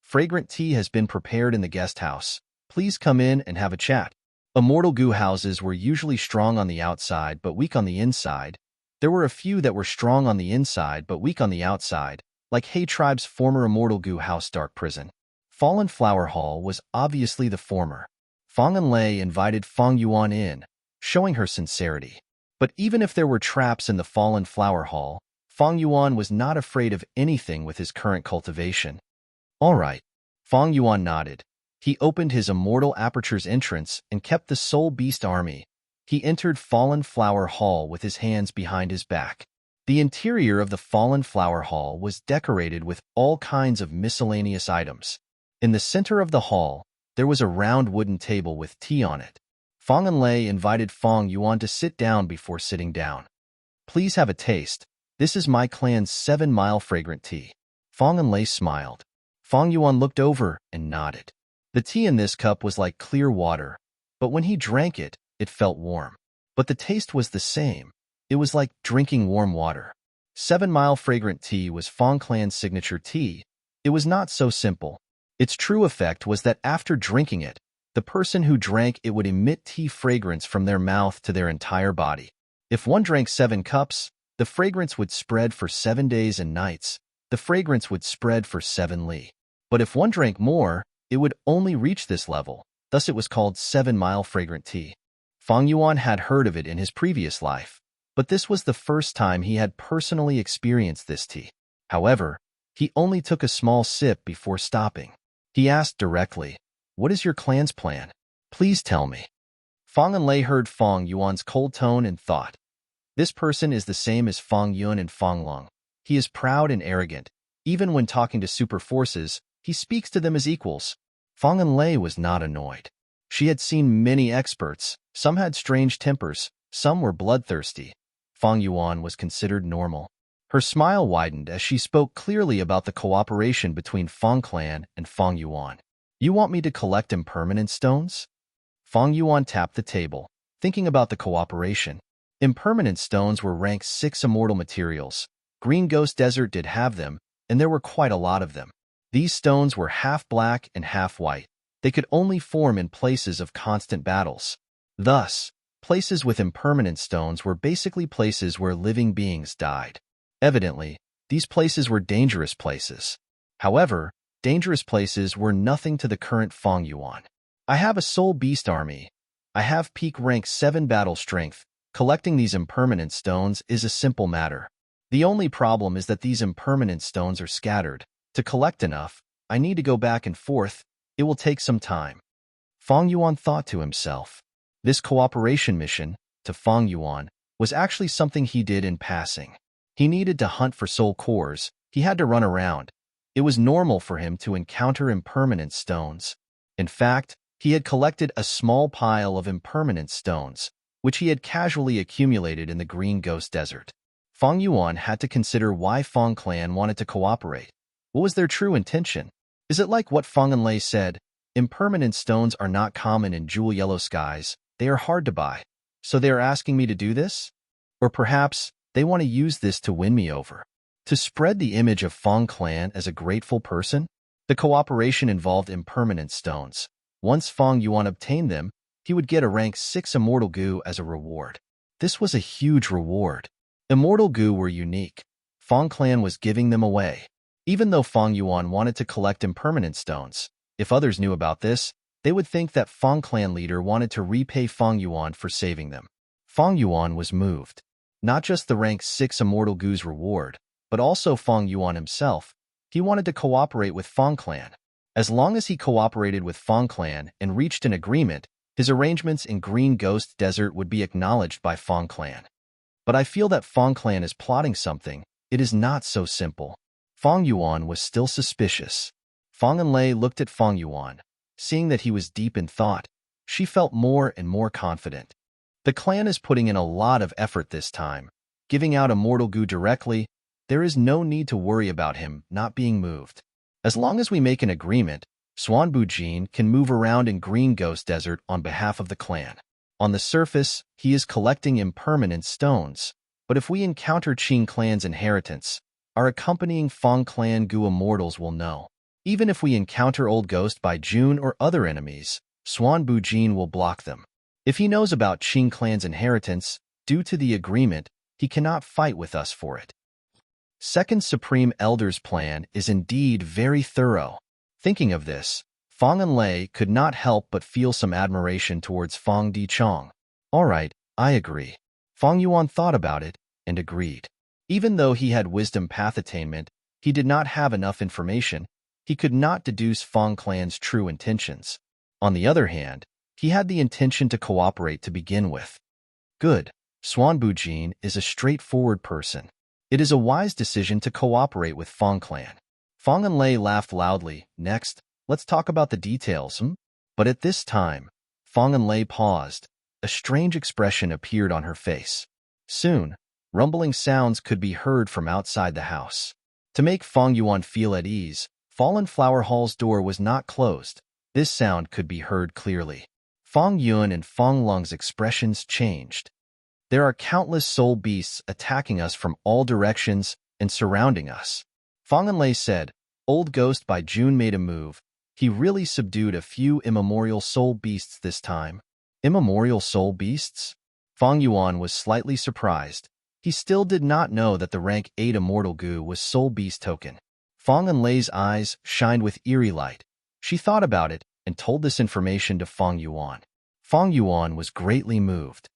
Fragrant tea has been prepared in the guest house. Please come in and have a chat. Immortal Gu houses were usually strong on the outside but weak on the inside. There were a few that were strong on the inside but weak on the outside, like He Tribe's former Immortal Gu house dark prison. Fallen Flower Hall was obviously the former. Fong and Lei invited Fong Yuan in, showing her sincerity. But even if there were traps in the Fallen Flower Hall, Fong Yuan was not afraid of anything with his current cultivation. All right. Fong Yuan nodded. He opened his Immortal Aperture's entrance and kept the Soul Beast army. He entered Fallen Flower Hall with his hands behind his back. The interior of the Fallen Flower Hall was decorated with all kinds of miscellaneous items. In the center of the hall, there was a round wooden table with tea on it. Fong and Lei invited Fong Yuan to sit down before sitting down. Please have a taste. This is my clan's 7-mile fragrant tea. Fong and Lei smiled. Fong Yuan looked over and nodded. The tea in this cup was like clear water, but when he drank it, it felt warm. But the taste was the same. It was like drinking warm water. 7-mile fragrant tea was Fong Clan's signature tea. It was not so simple. Its true effect was that after drinking it, the person who drank it would emit tea fragrance from their mouth to their entire body. If one drank 7 cups, the fragrance would spread for 7 days and nights. The fragrance would spread for 7 li. But if one drank more, it would only reach this level. Thus it was called 7-mile fragrant tea. Fong Yuan had heard of it in his previous life, but this was the first time he had personally experienced this tea. However, he only took a small sip before stopping. He asked directly, "What is your clan's plan? Please tell me." Fong and Lei heard Fong Yuan's cold tone and thought, this person is the same as Fong Yun and Fong Long. He is proud and arrogant. Even when talking to super forces, he speaks to them as equals. Fong and Lei was not annoyed. She had seen many experts. Some had strange tempers. Some were bloodthirsty. Fong Yuan was considered normal. Her smile widened as she spoke clearly about the cooperation between Fong Clan and Fong Yuan. You want me to collect impermanent stones? Fong Yuan tapped the table, thinking about the cooperation. Impermanent stones were ranked 6 immortal materials. Green Ghost Desert did have them, and there were quite a lot of them. These stones were half black and half white. They could only form in places of constant battles. Thus, places with impermanent stones were basically places where living beings died. Evidently, these places were dangerous places. However, dangerous places were nothing to the current Fong Yuan. I have a Soul Beast army. I have peak rank 7 battle strength. Collecting these impermanent stones is a simple matter. The only problem is that these impermanent stones are scattered. To collect enough, I need to go back and forth. It will take some time. Fong Yuan thought to himself. This cooperation mission, to Fong Yuan, was actually something he did in passing. He needed to hunt for soul cores. He had to run around. It was normal for him to encounter impermanent stones. In fact, he had collected a small pile of impermanent stones, which he had casually accumulated in the Green Ghost Desert. Fong Yuan had to consider why Fong Clan wanted to cooperate. What was their true intention? Is it like what Fong and Lei said? Impermanent stones are not common in jewel yellow skies. They are hard to buy. So they are asking me to do this? Or perhaps they want to use this to win me over. To spread the image of Fong Clan as a grateful person? The cooperation involved impermanent stones. Once Fong Yuan obtained them, he would get a rank 6 Immortal Gu as a reward. This was a huge reward. Immortal Gu were unique. Fong Clan was giving them away. Even though Fong Yuan wanted to collect impermanent stones, if others knew about this, they would think that Fong Clan leader wanted to repay Fong Yuan for saving them. Fong Yuan was moved. Not just the rank 6 Immortal Gu's reward, but also Fong Yuan himself. He wanted to cooperate with Fong Clan. As long as he cooperated with Fong Clan and reached an agreement, his arrangements in Green Ghost Desert would be acknowledged by Fong Clan. But I feel that Fong Clan is plotting something. It is not so simple. Fong Yuan was still suspicious. Fong and Lei looked at Fong Yuan, seeing that he was deep in thought. She felt more and more confident. The clan is putting in a lot of effort this time. Giving out immortal goo directly, there is no need to worry about him not being moved. As long as we make an agreement, Swanbujin can move around in Green Ghost Desert on behalf of the clan. On the surface, he is collecting impermanent stones, but if we encounter Qing clan's inheritance, our accompanying Fang clan goo immortals will know. Even if we encounter Old Ghost by June or other enemies, Swanbujin will block them. If he knows about Qing clan's inheritance, due to the agreement, he cannot fight with us for it. Second Supreme Elder's plan is indeed very thorough. Thinking of this, Fang and Lei could not help but feel some admiration towards Fang Dichong. All right, I agree. Fang Yuan thought about it and agreed. Even though he had wisdom path attainment, he did not have enough information. He could not deduce Fang clan's true intentions. On the other hand, he had the intention to cooperate to begin with. Good. Swanbujin is a straightforward person. It is a wise decision to cooperate with Fang clan. Fang and Lei laughed loudly. Next, let's talk about the details, But at this time, Fang and Lei paused. A strange expression appeared on her face. Soon, rumbling sounds could be heard from outside the house. To make Fang Yuan feel at ease, Fallen Flower Hall's door was not closed. This sound could be heard clearly. Fang Yuan and Fang Lung's expressions changed. There are countless soul beasts attacking us from all directions and surrounding us. Fang and Lei said, Old Ghost by June made a move. He really subdued a few immemorial soul beasts this time. Immemorial soul beasts? Fang Yuan was slightly surprised. He still did not know that the rank 8 immortal goo was soul beast token. Fang and Lei's eyes shined with eerie light. She thought about it and told this information to Fang Yuan. Fang Yuan was greatly moved.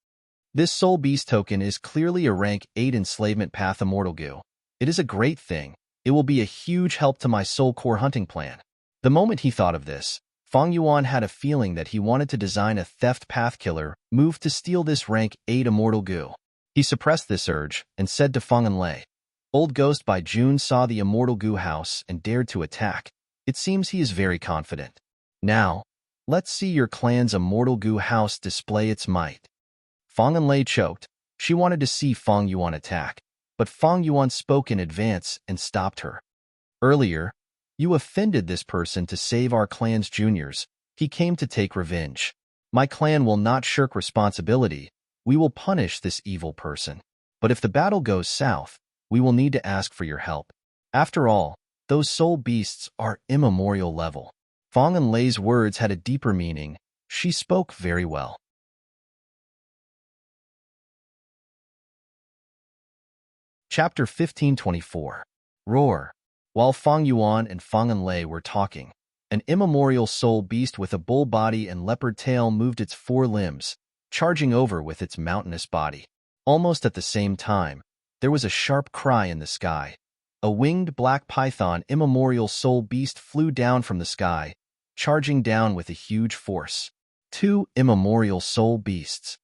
This soul beast token is clearly a rank 8 enslavement path immortal goo. It is a great thing. It will be a huge help to my soul core hunting plan. The moment he thought of this, Fang Yuan had a feeling that he wanted to design a theft path killer move to steal this rank 8 immortal goo. He suppressed this urge and said to Fang and Lei, Old Ghost by June saw the immortal goo house and dared to attack. It seems he is very confident. Now, let's see your clan's immortal goo house display its might. Fang and Lei choked. She wanted to see Fang Yuan attack, but Fang Yuan spoke in advance and stopped her. Earlier, you offended this person to save our clan's juniors. He came to take revenge. My clan will not shirk responsibility. We will punish this evil person. But if the battle goes south, we will need to ask for your help. After all, those soul beasts are immemorial level. Fang and Lei's words had a deeper meaning. She spoke very well. Chapter 1524. Roar. While Fang Yuan and Fang and Lei were talking, an immemorial soul beast with a bull body and leopard tail moved its 4 limbs, charging over with its mountainous body. Almost at the same time, there was a sharp cry in the sky. A winged black python immemorial soul beast flew down from the sky, charging down with a huge force. 2 immemorial soul beasts.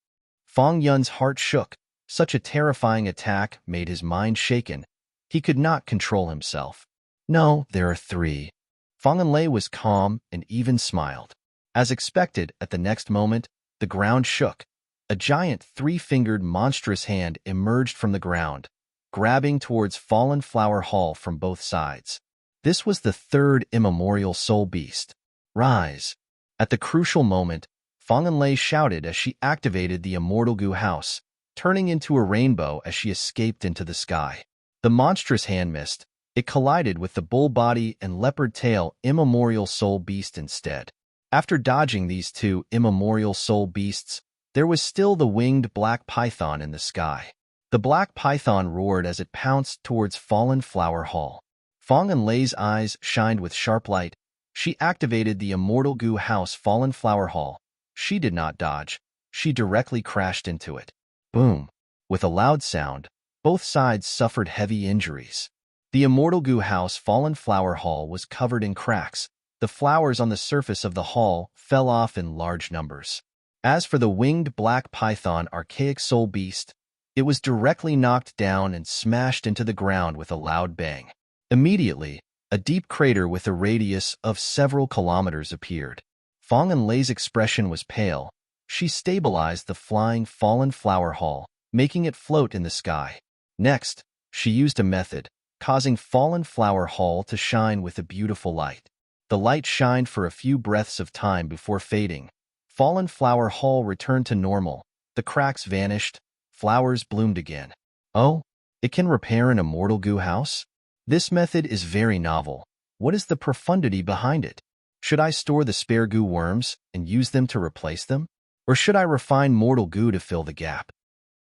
Fang Yun's heart shook. Such a terrifying attack made his mind shaken. He could not control himself. No, there are 3. Fang and Lei was calm and even smiled. As expected, at the next moment, the ground shook. A giant 3-fingered monstrous hand emerged from the ground, grabbing towards Fallen Flower Hall from both sides. This was the 3rd immemorial soul beast. Rise. At the crucial moment, Fang and Lei shouted as she activated the immortal goo house, turning into a rainbow as she escaped into the sky. The monstrous hand missed. It collided with the bull body and leopard tail immemorial soul beast instead. After dodging these 2 immemorial soul beasts, there was still the winged black python in the sky. The black python roared as it pounced towards Fallen Flower Hall. Fang and Lei's eyes shined with sharp light. She activated the immortal goo house Fallen Flower Hall. She did not dodge. She directly crashed into it. Boom. With a loud sound, both sides suffered heavy injuries. The immortal goo house Fallen Flower Hall was covered in cracks. The flowers on the surface of the hall fell off in large numbers. As for the winged black python archaic soul beast, it was directly knocked down and smashed into the ground with a loud bang. Immediately, a deep crater with a radius of several kilometers appeared. Fong Enlei's expression was pale. She stabilized the flying fallen flower hall, making it float in the sky. Next, she used a method, causing fallen flower hall to shine with a beautiful light. The light shined for a few breaths of time before fading. Fallen flower hall returned to normal. The cracks vanished. Flowers bloomed again. Oh, it can repair an immortal goo house? This method is very novel. What is the profundity behind it? Should I store the spare goo worms and use them to replace them? Or should I refine mortal goo to fill the gap?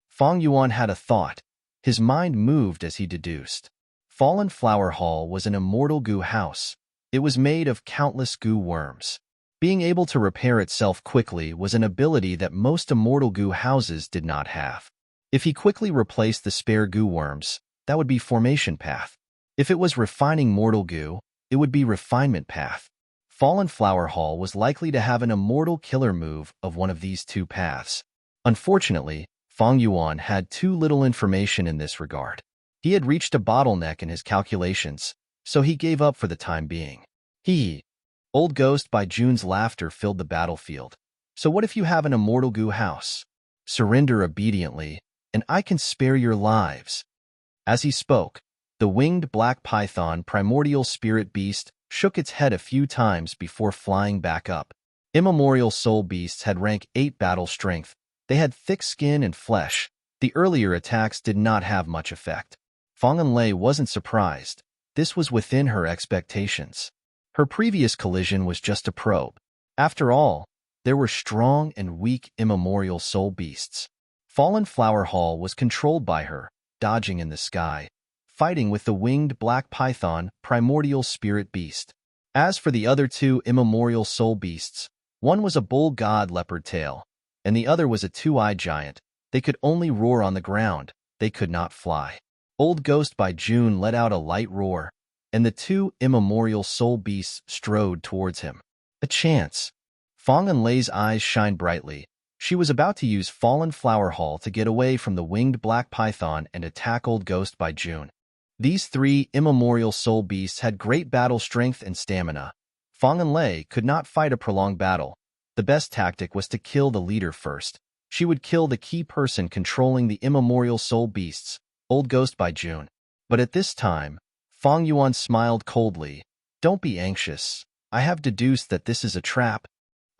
Fong Yuan had a thought. His mind moved as he deduced. Fallen Flower Hall was an immortal goo house. It was made of countless goo worms. Being able to repair itself quickly was an ability that most immortal goo houses did not have. If he quickly replaced the spare goo worms, that would be formation path. If it was refining mortal goo, it would be refinement path. Fallen Flower Hall was likely to have an immortal killer move of one of these two paths. Unfortunately, Fong Yuan had too little information in this regard. He had reached a bottleneck in his calculations, so he gave up for the time being. Old Ghost by June's laughter filled the battlefield. So what if you have an immortal goo house? Surrender obediently, and I can spare your lives. As he spoke, the winged black python primordial spirit beast shook its head a few times before flying back up. Immemorial soul beasts had rank 8 battle strength. They had thick skin and flesh. The earlier attacks did not have much effect. Fong Enlei wasn't surprised. This was within her expectations. Her previous collision was just a probe. After all, there were strong and weak immemorial soul beasts. Fallen Flower Hall was controlled by her, dodging in the sky, fighting with the winged black python primordial spirit beast. As for the other two immemorial soul beasts, one was a bull god leopard tail, and the other was a two-eyed giant. They could only roar on the ground. They could not fly. Old Ghost by June let out a light roar, and the two immemorial soul beasts strode towards him. A chance. Fong Enlei's eyes shined brightly. She was about to use Fallen Flower Hall to get away from the winged black python and attack Old Ghost by June. These three immemorial soul beasts had great battle strength and stamina. Fong Enlei could not fight a prolonged battle. The best tactic was to kill the leader first. She would kill the key person controlling the immemorial soul beasts, Old Ghost by June. But at this time, Fong Yuan smiled coldly. Don't be anxious. I have deduced that this is a trap.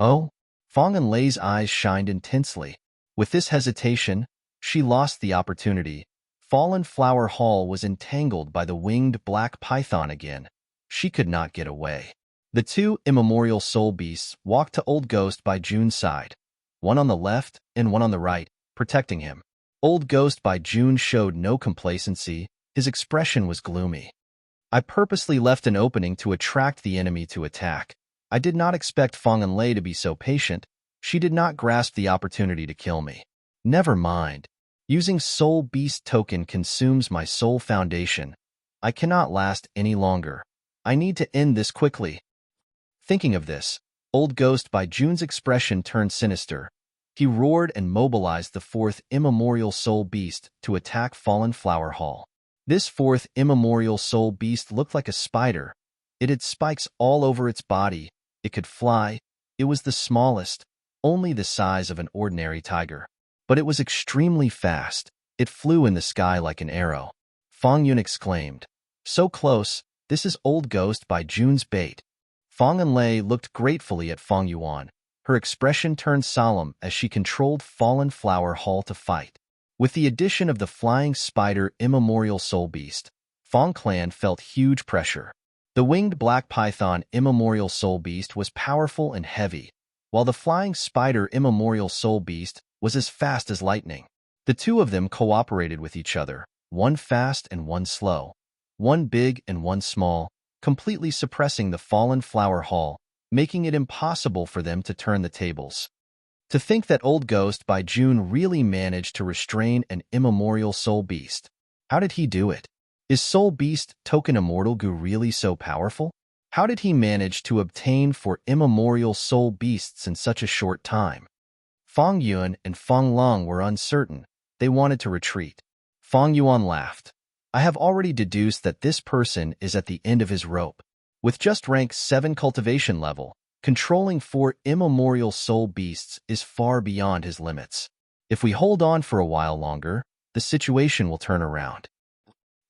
Oh? Fong Enlei's eyes shined intensely. With this hesitation, she lost the opportunity. Fallen Flower Hall was entangled by the winged black python again. She could not get away. The two immemorial soul beasts walked to Old Ghost by June's side, one on the left and one on the right, protecting him. Old Ghost by June showed no complacency. His expression was gloomy. I purposely left an opening to attract the enemy to attack. I did not expect Fong Enlei to be so patient. She did not grasp the opportunity to kill me. Never mind. Using Soul Beast token consumes my soul foundation. I cannot last any longer. I need to end this quickly. Thinking of this, Old Ghost by June's expression turned sinister. He roared and mobilized the fourth immemorial soul beast to attack Fallen Flower Hall. This fourth immemorial soul beast looked like a spider. It had spikes all over its body. It could fly. It was the smallest, only the size of an ordinary tiger. But it was extremely fast. It flew in the sky like an arrow. Fong Yun exclaimed, "So close, this is Old Ghost by June's bait." Fong Enlei looked gratefully at Fong Yuan. Her expression turned solemn as she controlled Fallen Flower Hall to fight. With the addition of the flying spider immemorial soul beast, Fong Clan felt huge pressure. The winged black python immemorial soul beast was powerful and heavy, while the flying spider immemorial soul beast was as fast as lightning. The two of them cooperated with each other, one fast and one slow, one big and one small, completely suppressing the Fallen Flower Hall, making it impossible for them to turn the tables. To think that Old Ghost by June really managed to restrain an immemorial soul beast. How did he do it? Is Soul Beast token immortal goo really so powerful? How did he manage to obtain 4 immemorial soul beasts in such a short time? Fong Yuan and Fong Long were uncertain. They wanted to retreat. Fong Yuan laughed. I have already deduced that this person is at the end of his rope. With just rank 7 cultivation level, Controlling 4 immemorial soul beasts is far beyond his limits. If we hold on for a while longer, the situation will turn around.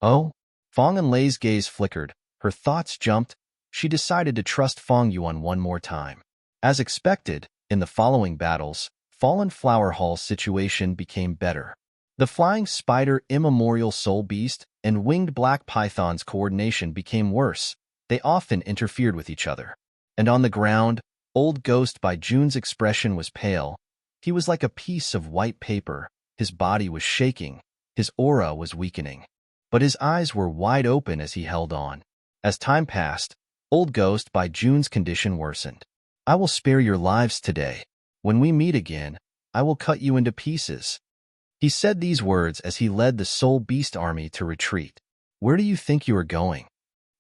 Oh? Fong Enlei's gaze flickered. Her thoughts jumped. She decided to trust Fong Yuan one more time. As expected, in the following battles, Fallen Flower Hall's situation became better. The flying spider immemorial soul beast and winged black python's coordination became worse. They often interfered with each other. And on the ground, Old Ghost by June's expression was pale. He was like a piece of white paper. His body was shaking. His aura was weakening. But his eyes were wide open as he held on. As time passed, Old Ghost by June's condition worsened. I will spare your lives today. When we meet again, I will cut you into pieces. He said these words as he led the Soul Beast army to retreat. Where do you think you are going?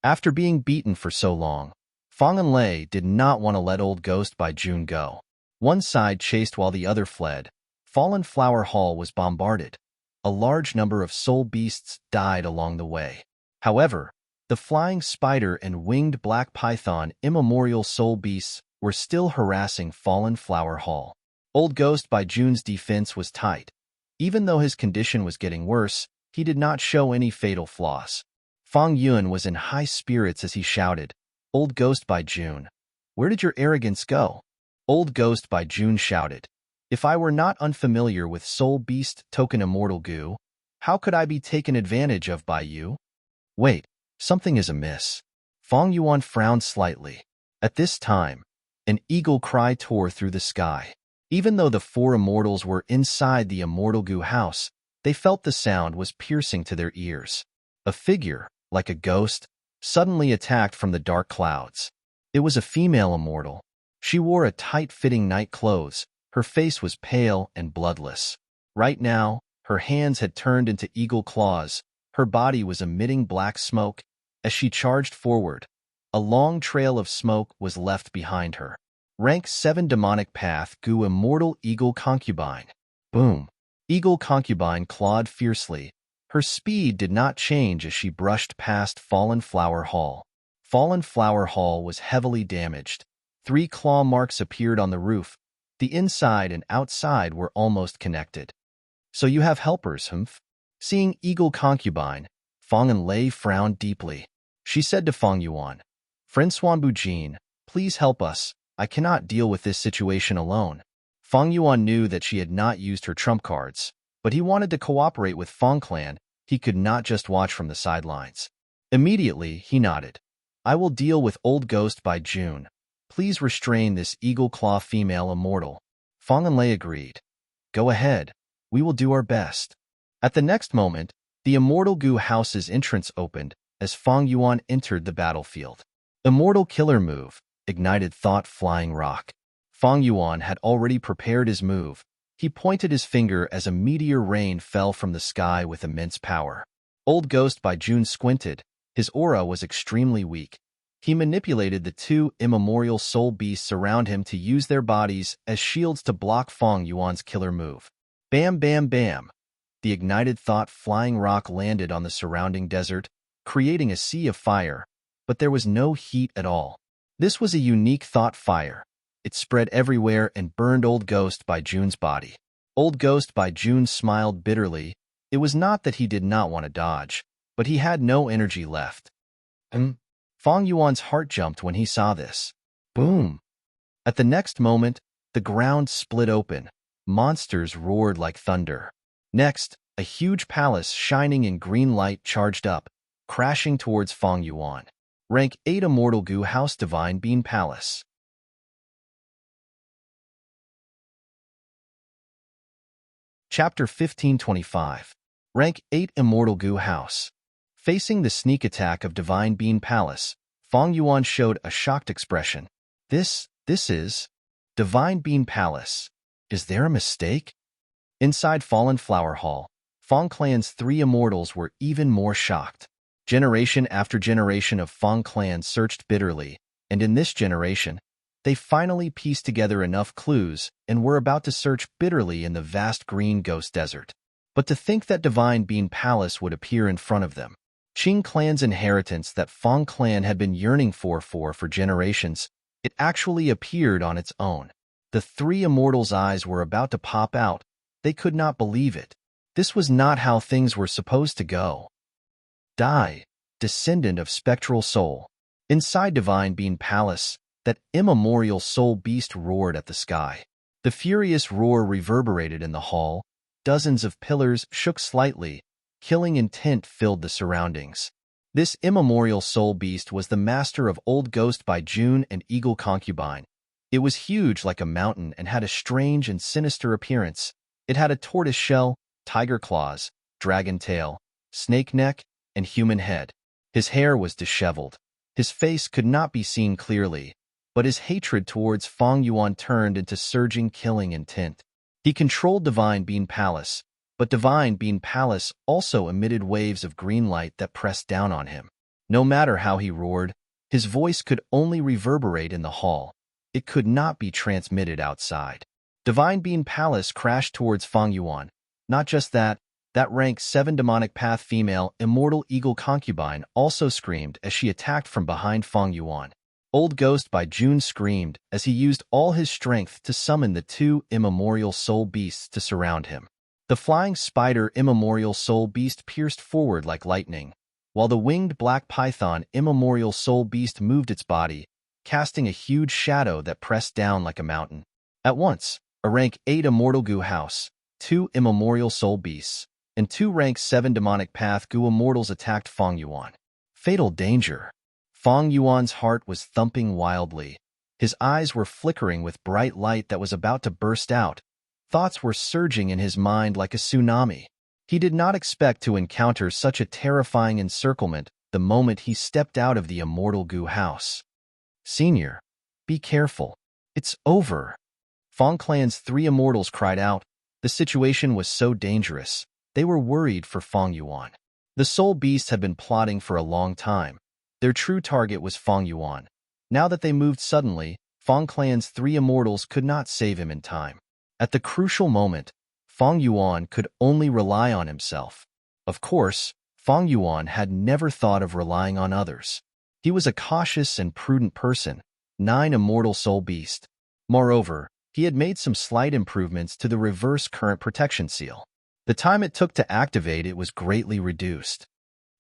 After being beaten for so long, Fong Enlei did not want to let Old Ghost by June go. One side chased while the other fled. Fallen Flower Hall was bombarded. A large number of soul beasts died along the way. However, the flying spider and winged black python immemorial soul beasts were still harassing Fallen Flower Hall. Old Ghost by June's defense was tight. Even though his condition was getting worse, he did not show any fatal flaws. Fong Yuan was in high spirits as he shouted, Old Ghost by June, where did your arrogance go? Old Ghost by June shouted, if I were not unfamiliar with Soul Beast Token Immortal Goo, how could I be taken advantage of by you? Wait, something is amiss. Fong Yuan frowned slightly. At this time, an eagle cry tore through the sky. Even though the 4 immortals were inside the Immortal Goo house, they felt the sound was piercing to their ears. A figure, like a ghost, suddenly attacked from the dark clouds. It was a female immortal. She wore a tight-fitting night clothes. Her face was pale and bloodless. Right now, her hands had turned into eagle claws. Her body was emitting black smoke. As she charged forward, a long trail of smoke was left behind her. Rank 7 Demonic Path Goo Immortal Eagle Concubine. Boom. Eagle Concubine clawed fiercely. Her speed did not change as she brushed past Fallen Flower Hall. Fallen Flower Hall was heavily damaged. 3 claw marks appeared on the roof. The inside and outside were almost connected. So you have helpers, humph? Seeing Eagle Concubine, Fong Enlei frowned deeply. She said to Fong Yuan, Friend Bujin, please help us. I cannot deal with this situation alone. Fong Yuan knew that she had not used her trump cards, but he wanted to cooperate with Fong Clan. He could not just watch from the sidelines. Immediately, he nodded. I will deal with Old Ghost by June. Please restrain this Eagle Claw female immortal. Fong Enlei agreed. Go ahead. We will do our best. At the next moment, the Immortal Goo house's entrance opened as Fong Yuan entered the battlefield. Immortal Killer Move, Ignited Thought Flying Rock. Fong Yuan had already prepared his move. He pointed his finger as a meteor rain fell from the sky with immense power. Old Ghost by June squinted. His aura was extremely weak. He manipulated the 2 immemorial soul beasts around him to use their bodies as shields to block Fong Yuan's killer move. Bam, bam, bam. The ignited thought flying rock landed on the surrounding desert, creating a sea of fire, but there was no heat at all. This was a unique thought fire. It spread everywhere and burned Old Ghost by June's body. Old Ghost by June smiled bitterly. It was not that he did not want to dodge, but he had no energy left. Fong Yuan's heart jumped when he saw this. Boom! At the next moment, the ground split open. Monsters roared like thunder. Next, a huge palace shining in green light charged up, crashing towards Fong Yuan. Rank 8 Immortal Goo House Divine Bean Palace. Chapter 1525. Rank 8 Immortal Goo House. Facing the sneak attack of Divine Bean Palace, Fong Yuan showed a shocked expression. This is Divine Bean Palace. Is there a mistake? Inside Fallen Flower Hall, Fong Clan's 3 immortals were even more shocked. Generation after generation of Fong Clan searched bitterly, and in this generation, they finally pieced together enough clues and were about to search bitterly in the vast green ghost desert. But to think that Divine Bean Palace would appear in front of them, Qing Clan's inheritance that Fong Clan had been yearning for generations, It actually appeared on its own. The three immortals' eyes were about to pop out. They could not believe it. This was not how things were supposed to go. Die, descendant of spectral soul. Inside Divine Being Palace, that immemorial soul beast roared at the sky. The furious roar reverberated in the hall. Dozens of pillars shook slightly. Killing intent filled the surroundings. This immemorial soul beast was the master of Old Ghost by June and Eagle Concubine. It was huge like a mountain and had a strange and sinister appearance. It had a tortoise shell, tiger claws, dragon tail, snake neck, and human head. His hair was disheveled. His face could not be seen clearly, but his hatred towards Feng Yuan turned into surging killing intent. He controlled Divine Being Palace, but Divine Being Palace also emitted waves of green light that pressed down on him. No matter how he roared, his voice could only reverberate in the hall. It could not be transmitted outside. Divine Being Palace crashed towards Feng Yuan. Not just that rank 7 demonic path female immortal eagle concubine also screamed as she attacked from behind Feng Yuan. Old Ghost by June screamed as he used all his strength to summon the two immemorial soul beasts to surround him. The flying spider immemorial soul beast pierced forward like lightning, while the winged black python immemorial soul beast moved its body, casting a huge shadow that pressed down like a mountain. At once, a rank 8 immortal goo house, 2 immemorial soul beasts, and 2 rank 7 demonic path goo immortals attacked Feng Yuan. Fatal danger. Feng Yuan's heart was thumping wildly. His eyes were flickering with bright light that was about to burst out. Thoughts were surging in his mind like a tsunami. He did not expect to encounter such a terrifying encirclement the moment he stepped out of the immortal goo house. Senior, be careful. It's over. Feng Clan's 3 immortals cried out. The situation was so dangerous. They were worried for Feng Yuan. The soul beasts had been plotting for a long time. Their true target was Feng Yuan. Now that they moved suddenly, Feng Clan's 3 immortals could not save him in time. At the crucial moment, Feng Yuan could only rely on himself. Of course, Feng Yuan had never thought of relying on others. He was a cautious and prudent person, 9 immortal soul beast. Moreover, he had made some slight improvements to the reverse current protection seal. The time it took to activate it was greatly reduced.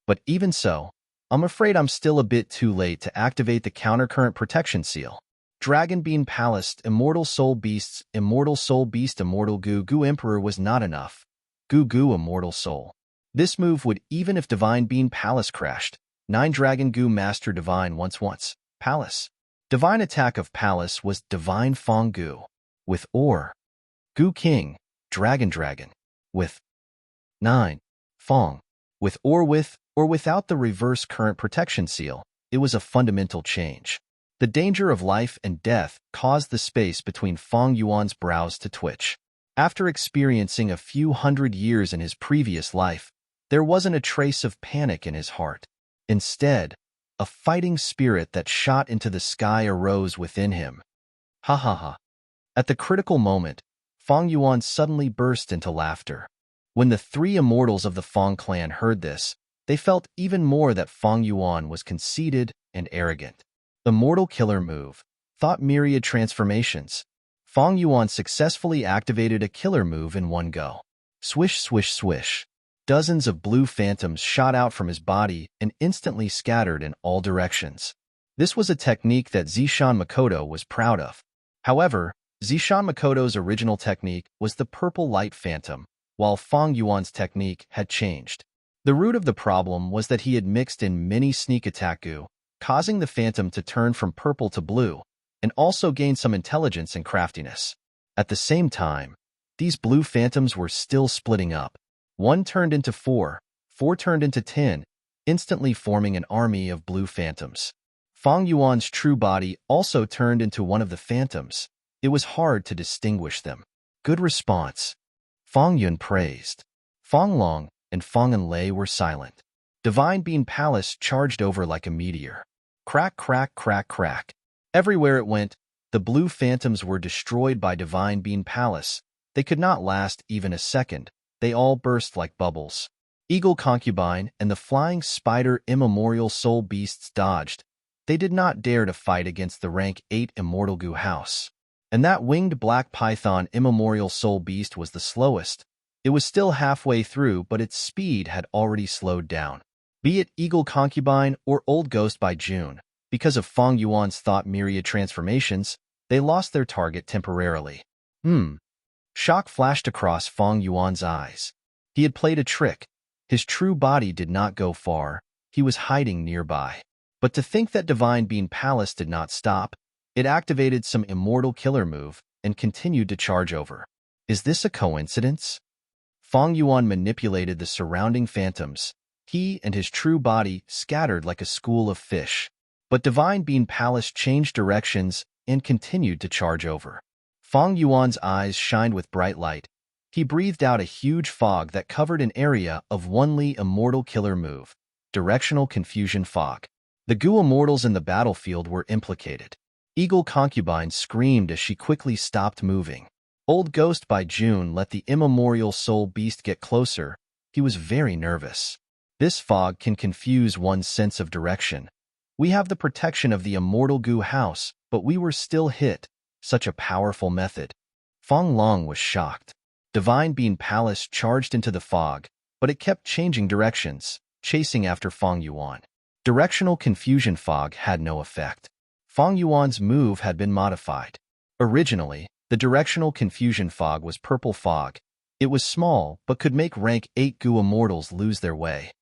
But even so, I'm afraid I'm still a bit too late to activate the countercurrent protection seal. Dragon Being Palace, Immortal Soul Beasts, Immortal Soul Beast, Immortal Goo Goo Emperor was not enough. Goo Goo Immortal Soul. This move would even if Divine Being Palace crashed. 9 Dragon Goo Master Divine once. Palace. Divine Attack of Palace was Divine Fong Goo. With Or. Goo King, Dragon. With 9. Fong. With or without the reverse current protection seal, it was a fundamental change. The danger of life and death caused the space between Feng Yuan's brows to twitch. After experiencing a few hundred years in his previous life, there wasn't a trace of panic in his heart. Instead, a fighting spirit that shot into the sky arose within him. Ha ha ha. At the critical moment, Feng Yuan suddenly burst into laughter. When the 3 immortals of the Feng clan heard this, they felt even more that Feng Yuan was conceited and arrogant. Immortal Killer Move. Thought myriad transformations. Feng Yuan successfully activated a killer move in one go. Swish, swish, swish. Dozens of blue phantoms shot out from his body and instantly scattered in all directions. This was a technique that Zishan Makoto was proud of. However, Zishan Makoto's original technique was the purple light phantom, while Feng Yuan's technique had changed. The root of the problem was that he had mixed in many sneak attack goo, causing the phantom to turn from purple to blue, and also gain some intelligence and craftiness. At the same time, these blue phantoms were still splitting up. 1 turned into 4, 4 turned into 10, instantly forming an army of blue phantoms. Feng Yuan's true body also turned into one of the phantoms. It was hard to distinguish them. Good response. Feng Yun praised. Feng Long and Feng Enlei were silent. Divine Being Palace charged over like a meteor. Crack, crack, crack, crack. Everywhere it went, the blue phantoms were destroyed by Divine Being Palace. They could not last even a second. They all burst like bubbles. Eagle Concubine and the flying spider immemorial soul beasts dodged. they did not dare to fight against the rank 8 Immortal Goo House. And that winged black python immemorial soul beast was the slowest. It was still halfway through, but its speed had already slowed down. Be it Eagle Concubine or Old Ghost by June, because of Fang Yuan's thought myriad transformations, they lost their target temporarily. Shock flashed across Fang Yuan's eyes. He had played a trick. His true body did not go far. He was hiding nearby. But to think that Divine Bean Palace did not stop, it activated some immortal killer move and continued to charge over. Is this a coincidence? Fang Yuan manipulated the surrounding phantoms. He and his true body scattered like a school of fish. But Divine Bean Palace changed directions and continued to charge over. Fang Yuan's eyes shined with bright light. He breathed out a huge fog that covered an area of one Li immortal killer move, directional confusion fog. The Gu immortals in the battlefield were implicated. Eagle Concubine screamed as she quickly stopped moving. Old Ghost by June let the immemorial soul beast get closer. He was very nervous. This fog can confuse one's sense of direction. We have the protection of the immortal Gu house, but we were still hit. Such a powerful method. Fang Long was shocked. Divine Bean Palace charged into the fog, but it kept changing directions, chasing after Fang Yuan. Directional confusion fog had no effect. Fang Yuan's move had been modified. Originally, the directional confusion fog was purple fog. It was small, but could make rank 8 Gu immortals lose their way.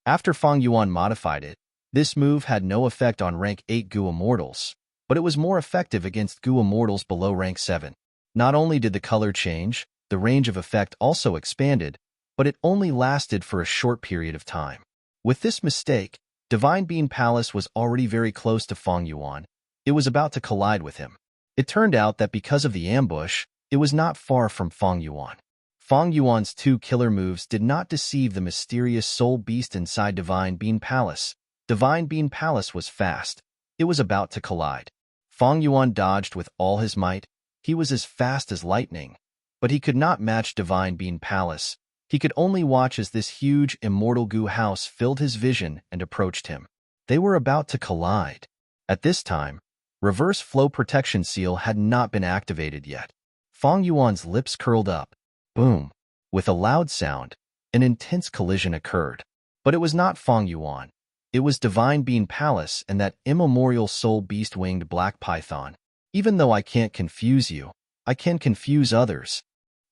After Fang Yuan modified it, this move had no effect on rank 8 Gu immortals, but it was more effective against Gu immortals below rank 7. Not only did the color change, the range of effect also expanded, but it only lasted for a short period of time. With this mistake, Divine Bean Palace was already very close to Fang Yuan. It was about to collide with him. It turned out that because of the ambush, it was not far from Fang Yuan. Fang Yuan's 2 killer moves did not deceive the mysterious soul beast inside Divine Bean Palace. Divine Bean Palace was fast. It was about to collide. Fang Yuan dodged with all his might. He was as fast as lightning. But he could not match Divine Bean Palace. He could only watch as this huge immortal Gu house filled his vision and approached him. They were about to collide. At this time, Reverse Flow Protection Seal had not been activated yet. Fang Yuan's lips curled up. Boom! With a loud sound, an intense collision occurred. But it was not Fang Yuan. It was Divine Bean Palace and that immemorial soul beast-winged black python. Even though I can't confuse you, I can confuse others.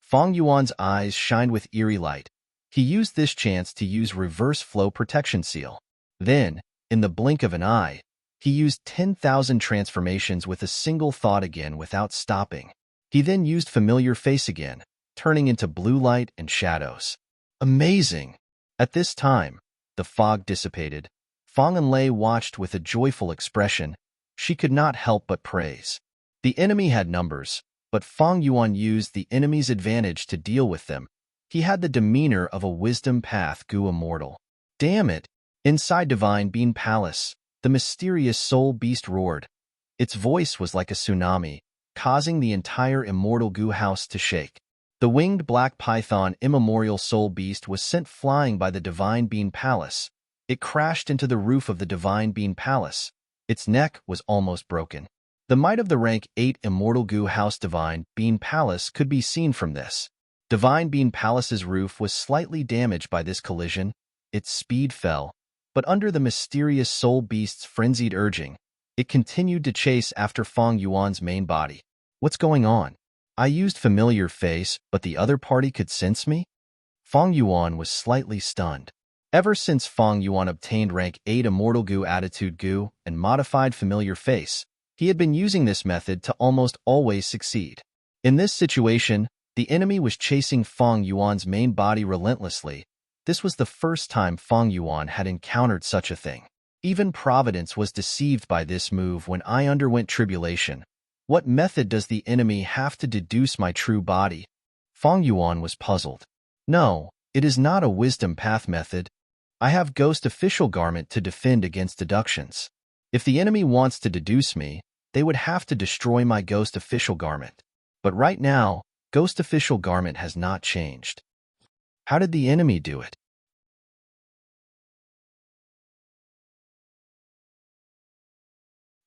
Fang Yuan's eyes shined with eerie light. He used this chance to use Reverse Flow Protection Seal. Then, in the blink of an eye, he used 10,000 transformations with a single thought again without stopping. He then used Familiar Face again, turning into blue light and shadows. Amazing! At this time, the fog dissipated. Fang Enlei watched with a joyful expression. She could not help but praise. The enemy had numbers, but Fang Yuan used the enemy's advantage to deal with them. He had the demeanor of a wisdom path Gu immortal. Damn it! Inside Divine Bean Palace, the mysterious soul beast roared. Its voice was like a tsunami, causing the entire immortal Gu house to shake. The winged black python immemorial soul beast was sent flying by the Divine Bean Palace. It crashed into the roof of the Divine Bean Palace. Its neck was almost broken. The might of the rank 8 Immortal Gu House Divine Bean Palace could be seen from this. Divine Bean Palace's roof was slightly damaged by this collision. Its speed fell, but under the mysterious soul beast's frenzied urging, it continued to chase after Fang Yuan's main body. What's going on? I used Familiar Face, but the other party could sense me? Fang Yuan was slightly stunned. Ever since Fang Yuan obtained rank 8 Immortal Gu Attitude Gu and modified Familiar Face, he had been using this method to almost always succeed. In this situation, the enemy was chasing Fang Yuan's main body relentlessly. This was the first time Fang Yuan had encountered such a thing. Even Providence was deceived by this move when I underwent tribulation. What method does the enemy have to deduce my true body? Fang Yuan was puzzled. No, it is not a wisdom path method. I have Ghost Official Garment to defend against deductions. If the enemy wants to deduce me, they would have to destroy my Ghost Official Garment. But right now, Ghost Official Garment has not changed. How did the enemy do it?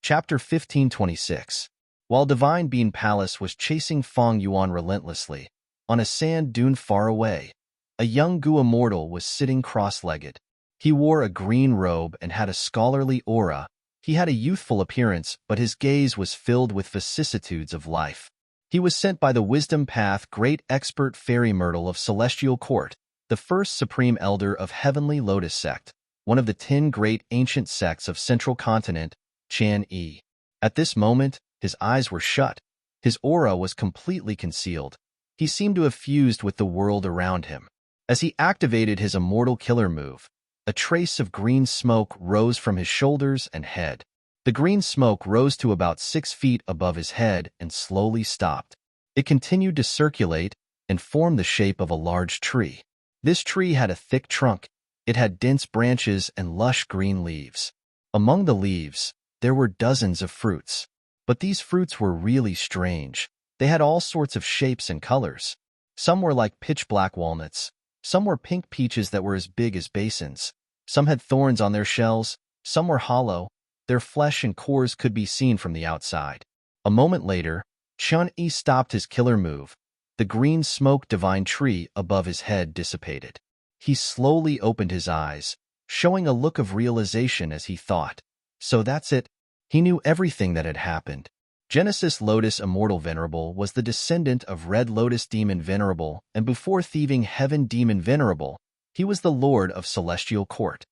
Chapter 1526. While Divine Bean Palace was chasing Feng Yuan relentlessly, on a sand dune far away, a young Gu immortal was sitting cross-legged. He wore a green robe and had a scholarly aura. He had a youthful appearance, but his gaze was filled with vicissitudes of life. He was sent by the Wisdom Path great expert fairy Myrtle of Celestial Court, the first supreme elder of Heavenly Lotus Sect, one of the 10 great ancient sects of Central Continent, Chan-E. At this moment, his eyes were shut. His aura was completely concealed. He seemed to have fused with the world around him. As he activated his immortal killer move, a trace of green smoke rose from his shoulders and head. The green smoke rose to about 6 feet above his head and slowly stopped. It continued to circulate and form the shape of a large tree. This tree had a thick trunk. It had dense branches and lush green leaves. Among the leaves, there were dozens of fruits. But these fruits were really strange. They had all sorts of shapes and colors. Some were like pitch-black walnuts. Some were pink peaches that were as big as basins. Some had thorns on their shells. Some were hollow. Their flesh and cores could be seen from the outside. A moment later, Chun-Yi stopped his killer move. The green smoke divine tree above his head dissipated. He slowly opened his eyes, showing a look of realization as he thought. So that's it. He knew everything that had happened. Genesis Lotus Immortal Venerable was the descendant of Red Lotus Demon Venerable, and before thieving Heaven Demon Venerable, he was the Lord of Celestial Court.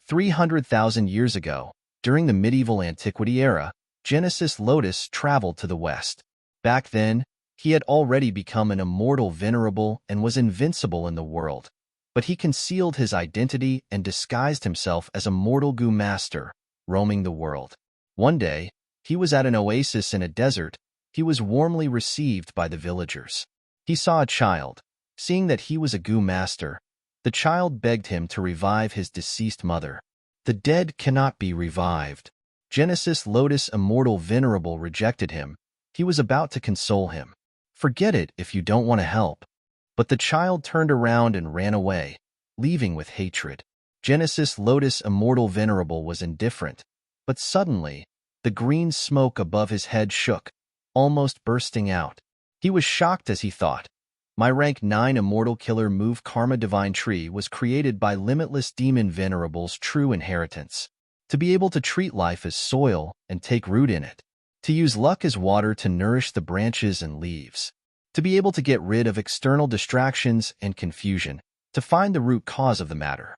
300,000 years ago, during the medieval antiquity era, Genesis Lotus traveled to the west. Back then, he had already become an immortal venerable and was invincible in the world. But he concealed his identity and disguised himself as a mortal Gu master, roaming the world. One day, he was at an oasis in a desert. He was warmly received by the villagers. He saw a child. Seeing that he was a Gu master, the child begged him to revive his deceased mother. The dead cannot be revived. Genesis Lotus Immortal Venerable rejected him. He was about to console him. Forget it if you don't want to help. But the child turned around and ran away, leaving with hatred. Genesis Lotus Immortal Venerable was indifferent. But suddenly, the green smoke above his head shook, almost bursting out. He was shocked as he thought. My rank 9 Immortal Killer Move Karma Divine Tree was created by Limitless Demon Venerable's true inheritance. To be able to treat life as soil and take root in it. To use luck as water to nourish the branches and leaves. To be able to get rid of external distractions and confusion. To find the root cause of the matter.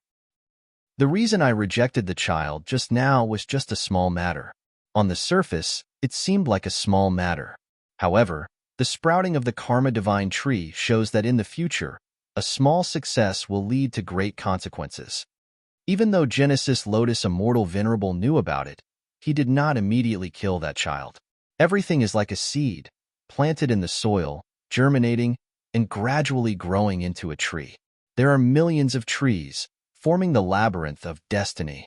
The reason I rejected the child just now was just a small matter. On the surface, it seemed like a small matter. However, the sprouting of the Karma Divine Tree shows that in the future, a small success will lead to great consequences. Even though Genesis Lotus Immortal Venerable knew about it, he did not immediately kill that child. Everything is like a seed, planted in the soil, germinating, and gradually growing into a tree. There are millions of trees, forming the labyrinth of destiny.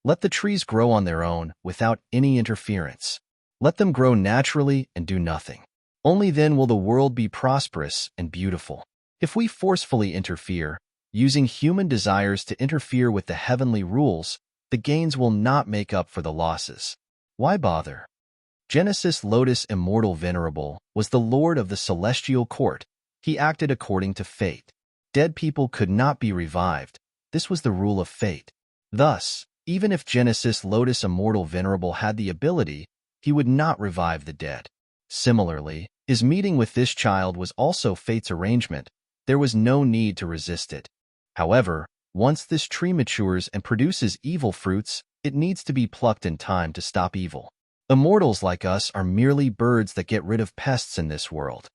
Let the trees grow on their own without any interference. Let them grow naturally and do nothing. Only then will the world be prosperous and beautiful. If we forcefully interfere, using human desires to interfere with the heavenly rules, the gains will not make up for the losses. Why bother? Genesis Lotus Immortal Venerable was the Lord of the Celestial Court. He acted according to fate. Dead people could not be revived. This was the rule of fate. Thus, even if Genesis Lotus Immortal Venerable had the ability, he would not revive the dead. Similarly, his meeting with this child was also fate's arrangement. There was no need to resist it. However, once this tree matures and produces evil fruits, it needs to be plucked in time to stop evil. Immortals like us are merely birds that get rid of pests in this world.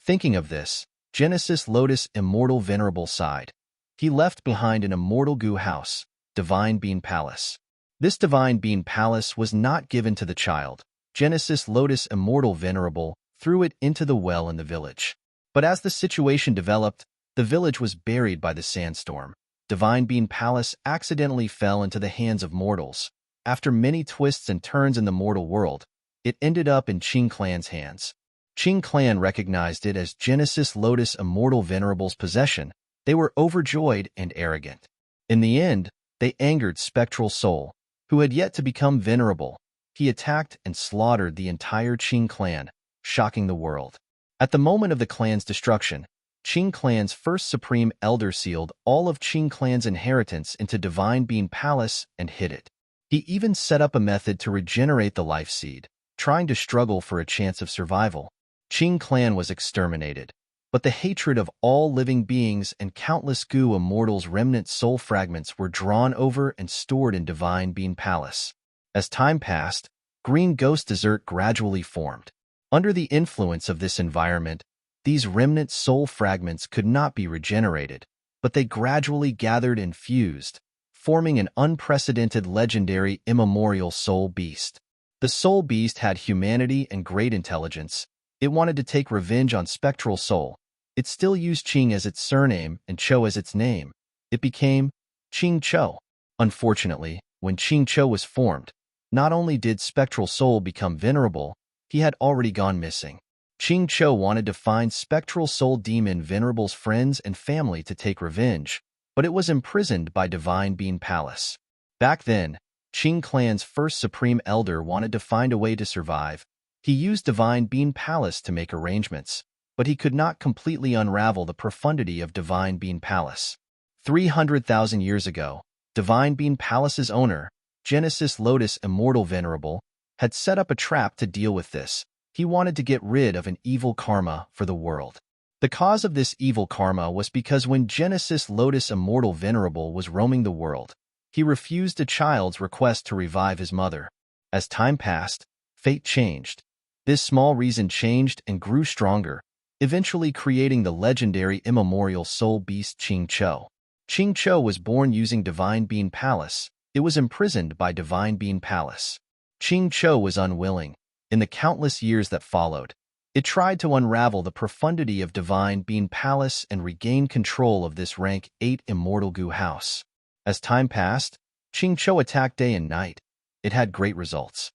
Thinking of this, Genesis Lotus Immortal Venerable sighed. He left behind an immortal Gu house, Divine Bean Palace. This Divine Bean Palace was not given to the child. Genesis Lotus Immortal Venerable threw it into the well in the village. But as the situation developed, the village was buried by the sandstorm. Divine Bean Palace accidentally fell into the hands of mortals. After many twists and turns in the mortal world, it ended up in Qing Clan's hands. Qing Clan recognized it as Genesis Lotus Immortal Venerable's possession. They were overjoyed and arrogant. In the end, they angered Spectral Soul, who had yet to become venerable. he attacked and slaughtered the entire Qing clan, shocking the world. At the moment of the clan's destruction, Qing clan's first supreme elder sealed all of Qing clan's inheritance into Divine Being Palace and hid it. He even set up a method to regenerate the life seed, trying to struggle for a chance of survival. Qing clan was exterminated, but the hatred of all living beings and countless Gu immortals' remnant soul fragments were drawn over and stored in Divine Being Palace. As time passed, green ghost desert gradually formed. Under the influence of this environment, these remnant soul fragments could not be regenerated, but they gradually gathered and fused, forming an unprecedented legendary immemorial soul beast. The soul beast had humanity and great intelligence. It wanted to take revenge on Spectral Soul. It still used Qing as its surname and Cho as its name. It became Qing Cho. Unfortunately, when Qing Cho was formed, not only did Spectral Soul become Venerable, he had already gone missing. Qing Cho wanted to find Spectral Soul Demon Venerable's friends and family to take revenge, but it was imprisoned by Divine Being Palace. Back then, Qing clan's first supreme elder wanted to find a way to survive. He used Divine Being Palace to make arrangements, but he could not completely unravel the profundity of Divine Being Palace. 300,000 years ago, Divine Being Palace's owner, Genesis Lotus Immortal Venerable, had set up a trap to deal with this. He wanted to get rid of an evil karma for the world. The cause of this evil karma was because when Genesis Lotus Immortal Venerable was roaming the world, he refused a child's request to revive his mother. As time passed, fate changed. This small reason changed and grew stronger, eventually creating the legendary immemorial soul beast Qing Cho. Qing Cho was born using Divine Being Palace. It was imprisoned by Divine Being Palace. Qing Cho was unwilling. In the countless years that followed, it tried to unravel the profundity of Divine Being Palace and regain control of this rank 8 immortal Gu house. As time passed, Qing Cho attacked day and night. It had great results.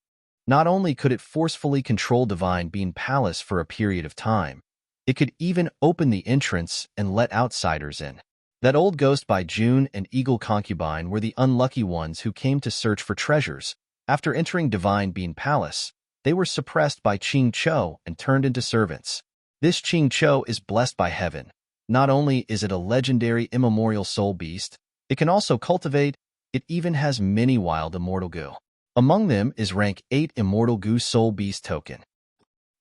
Not only could it forcefully control Divine Being Palace for a period of time, it could even open the entrance and let outsiders in. That old ghost by June and Eagle Concubine were the unlucky ones who came to search for treasures. After entering Divine Being Palace, they were suppressed by Qing Cho and turned into servants. This Qing Cho is blessed by heaven. Not only is it a legendary immemorial soul beast, it can also cultivate. It even has many wild immortal Gu. Among them is rank 8 Immortal Gu Soul Beast token.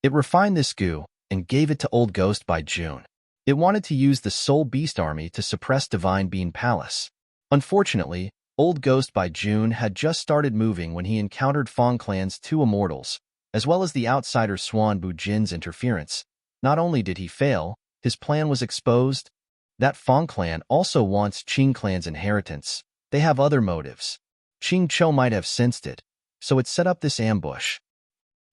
It refined this Gu and gave it to Old Ghost by June. It wanted to use the Soul Beast army to suppress Divine Being Palace. Unfortunately, Old Ghost by June had just started moving when he encountered Fong Clan's 2 immortals, as well as the outsider Swan Bu Jin's interference. Not only did he fail, his plan was exposed. That Fong Clan also wants Qing Clan's inheritance. They have other motives. Qing Cho might have sensed it, so it set up this ambush.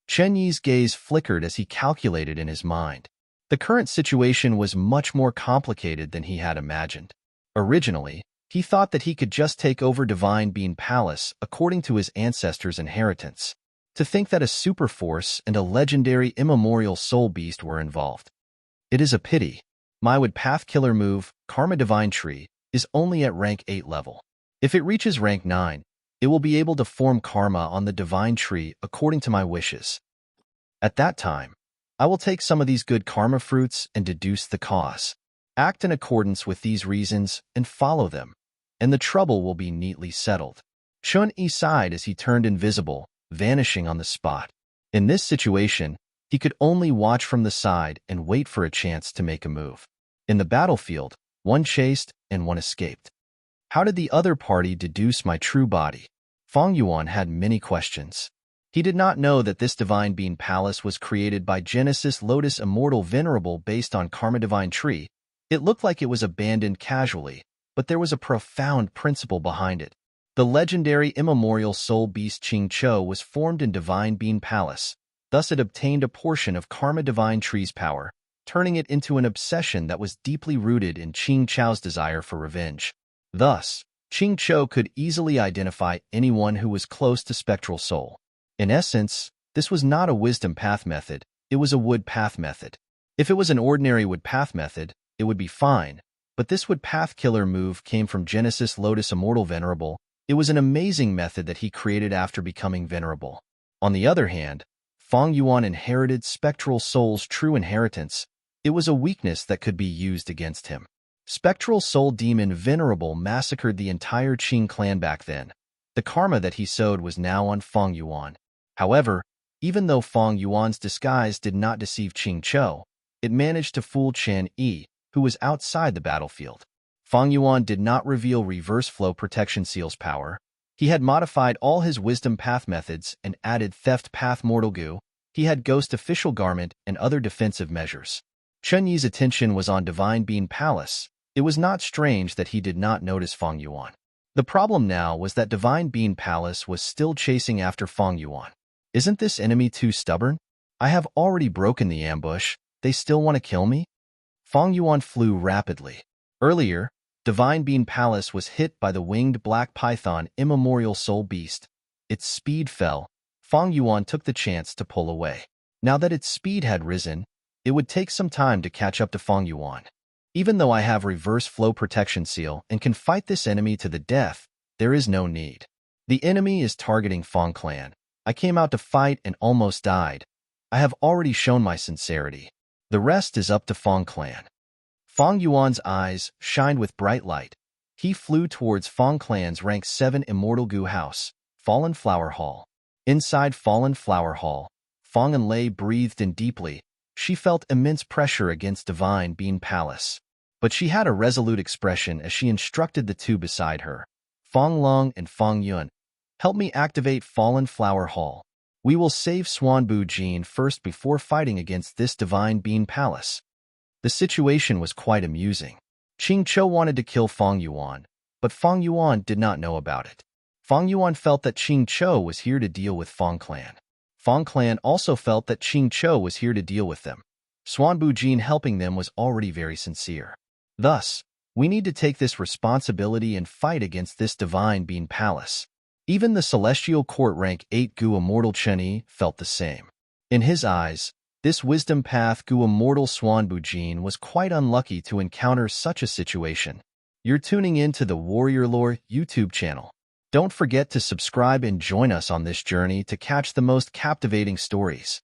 Chen Yi's gaze flickered as he calculated in his mind. The current situation was much more complicated than he had imagined. Originally, he thought that he could just take over Divine Being Palace according to his ancestors' inheritance. To think that a super force and a legendary immemorial soul beast were involved. It is a pity. My would path killer move, Karma Divine Tree, is only at rank 8 level. If it reaches rank 9, it will be able to form karma on the Divine Tree according to my wishes. At that time, I will take some of these good karma fruits and deduce the cause. Act in accordance with these reasons and follow them, and the trouble will be neatly settled. Chun Yi sighed as he turned invisible, vanishing on the spot. In this situation, he could only watch from the side and wait for a chance to make a move. In the battlefield, one chased and one escaped. How did the other party deduce my true body? Fong Yuan had many questions. He did not know that this Divine Being Palace was created by Genesis Lotus Immortal Venerable based on Karma Divine Tree. It looked like it was abandoned casually, but there was a profound principle behind it. The legendary immemorial soul beast Qing Cho was formed in Divine Being Palace. Thus it obtained a portion of Karma Divine Tree's power, turning it into an obsession that was deeply rooted in Qing Cho's desire for revenge. Thus, Qing Cho could easily identify anyone who was close to Spectral Soul. In essence, this was not a wisdom path method, it was a wood path method. If it was an ordinary wood path method, it would be fine, but this wood path killer move came from Genesis Lotus Immortal Venerable. It was an amazing method that he created after becoming Venerable. On the other hand, Fang Yuan inherited Spectral Soul's true inheritance. It was a weakness that could be used against him. Spectral Soul Demon Venerable massacred the entire Qing clan back then. The karma that he sowed was now on Fang Yuan. However, even though Fang Yuan's disguise did not deceive Qing Chou, it managed to fool Chen Yi, who was outside the battlefield. Fang Yuan did not reveal Reverse Flow Protection Seal's power. He had modified all his Wisdom Path methods and added Theft Path Mortal Goo. He had Ghost Official Garment and other defensive measures. Chen Yi's attention was on Divine Bean Palace. It was not strange that he did not notice Fang Yuan. The problem now was that Divine Bean Palace was still chasing after Fang Yuan. Isn't this enemy too stubborn? I have already broken the ambush. They still want to kill me? Fang Yuan flew rapidly. Earlier, Divine Bean Palace was hit by the winged black python Immemorial Soul Beast. Its speed fell. Fang Yuan took the chance to pull away. Now that its speed had risen, it would take some time to catch up to Fang Yuan. Even though I have Reverse Flow Protection Seal and can fight this enemy to the death, there is no need. The enemy is targeting Fang Clan. I came out to fight and almost died. I have already shown my sincerity. The rest is up to Fang Clan. Fang Yuan's eyes shined with bright light. He flew towards Fang Clan's Rank 7 Immortal Goo House, Fallen Flower Hall. Inside Fallen Flower Hall, Fang Enlei breathed in deeply. She felt immense pressure against Divine Bean Palace. But she had a resolute expression as she instructed the two beside her. Fang Long and Fang Yun, help me activate Fallen Flower Hall. We will save Xuanbu Jin first before fighting against this Divine Bean Palace. The situation was quite amusing. Qing Chou wanted to kill Fang Yuan, but Fang Yuan did not know about it. Fang Yuan felt that Qing Chou was here to deal with Fang Clan. Fang Clan also felt that Qing Chou was here to deal with them. Xuanbu Jin helping them was already very sincere. Thus, we need to take this responsibility and fight against this Divine Bean Palace. Even the Celestial Court Rank 8 Gu Immortal Chen Yi felt the same. In his eyes, this Wisdom Path Gu Immortal Xuanbu Jin was quite unlucky to encounter such a situation. You're tuning in to the Warrior Lore YouTube channel. Don't forget to subscribe and join us on this journey to catch the most captivating stories.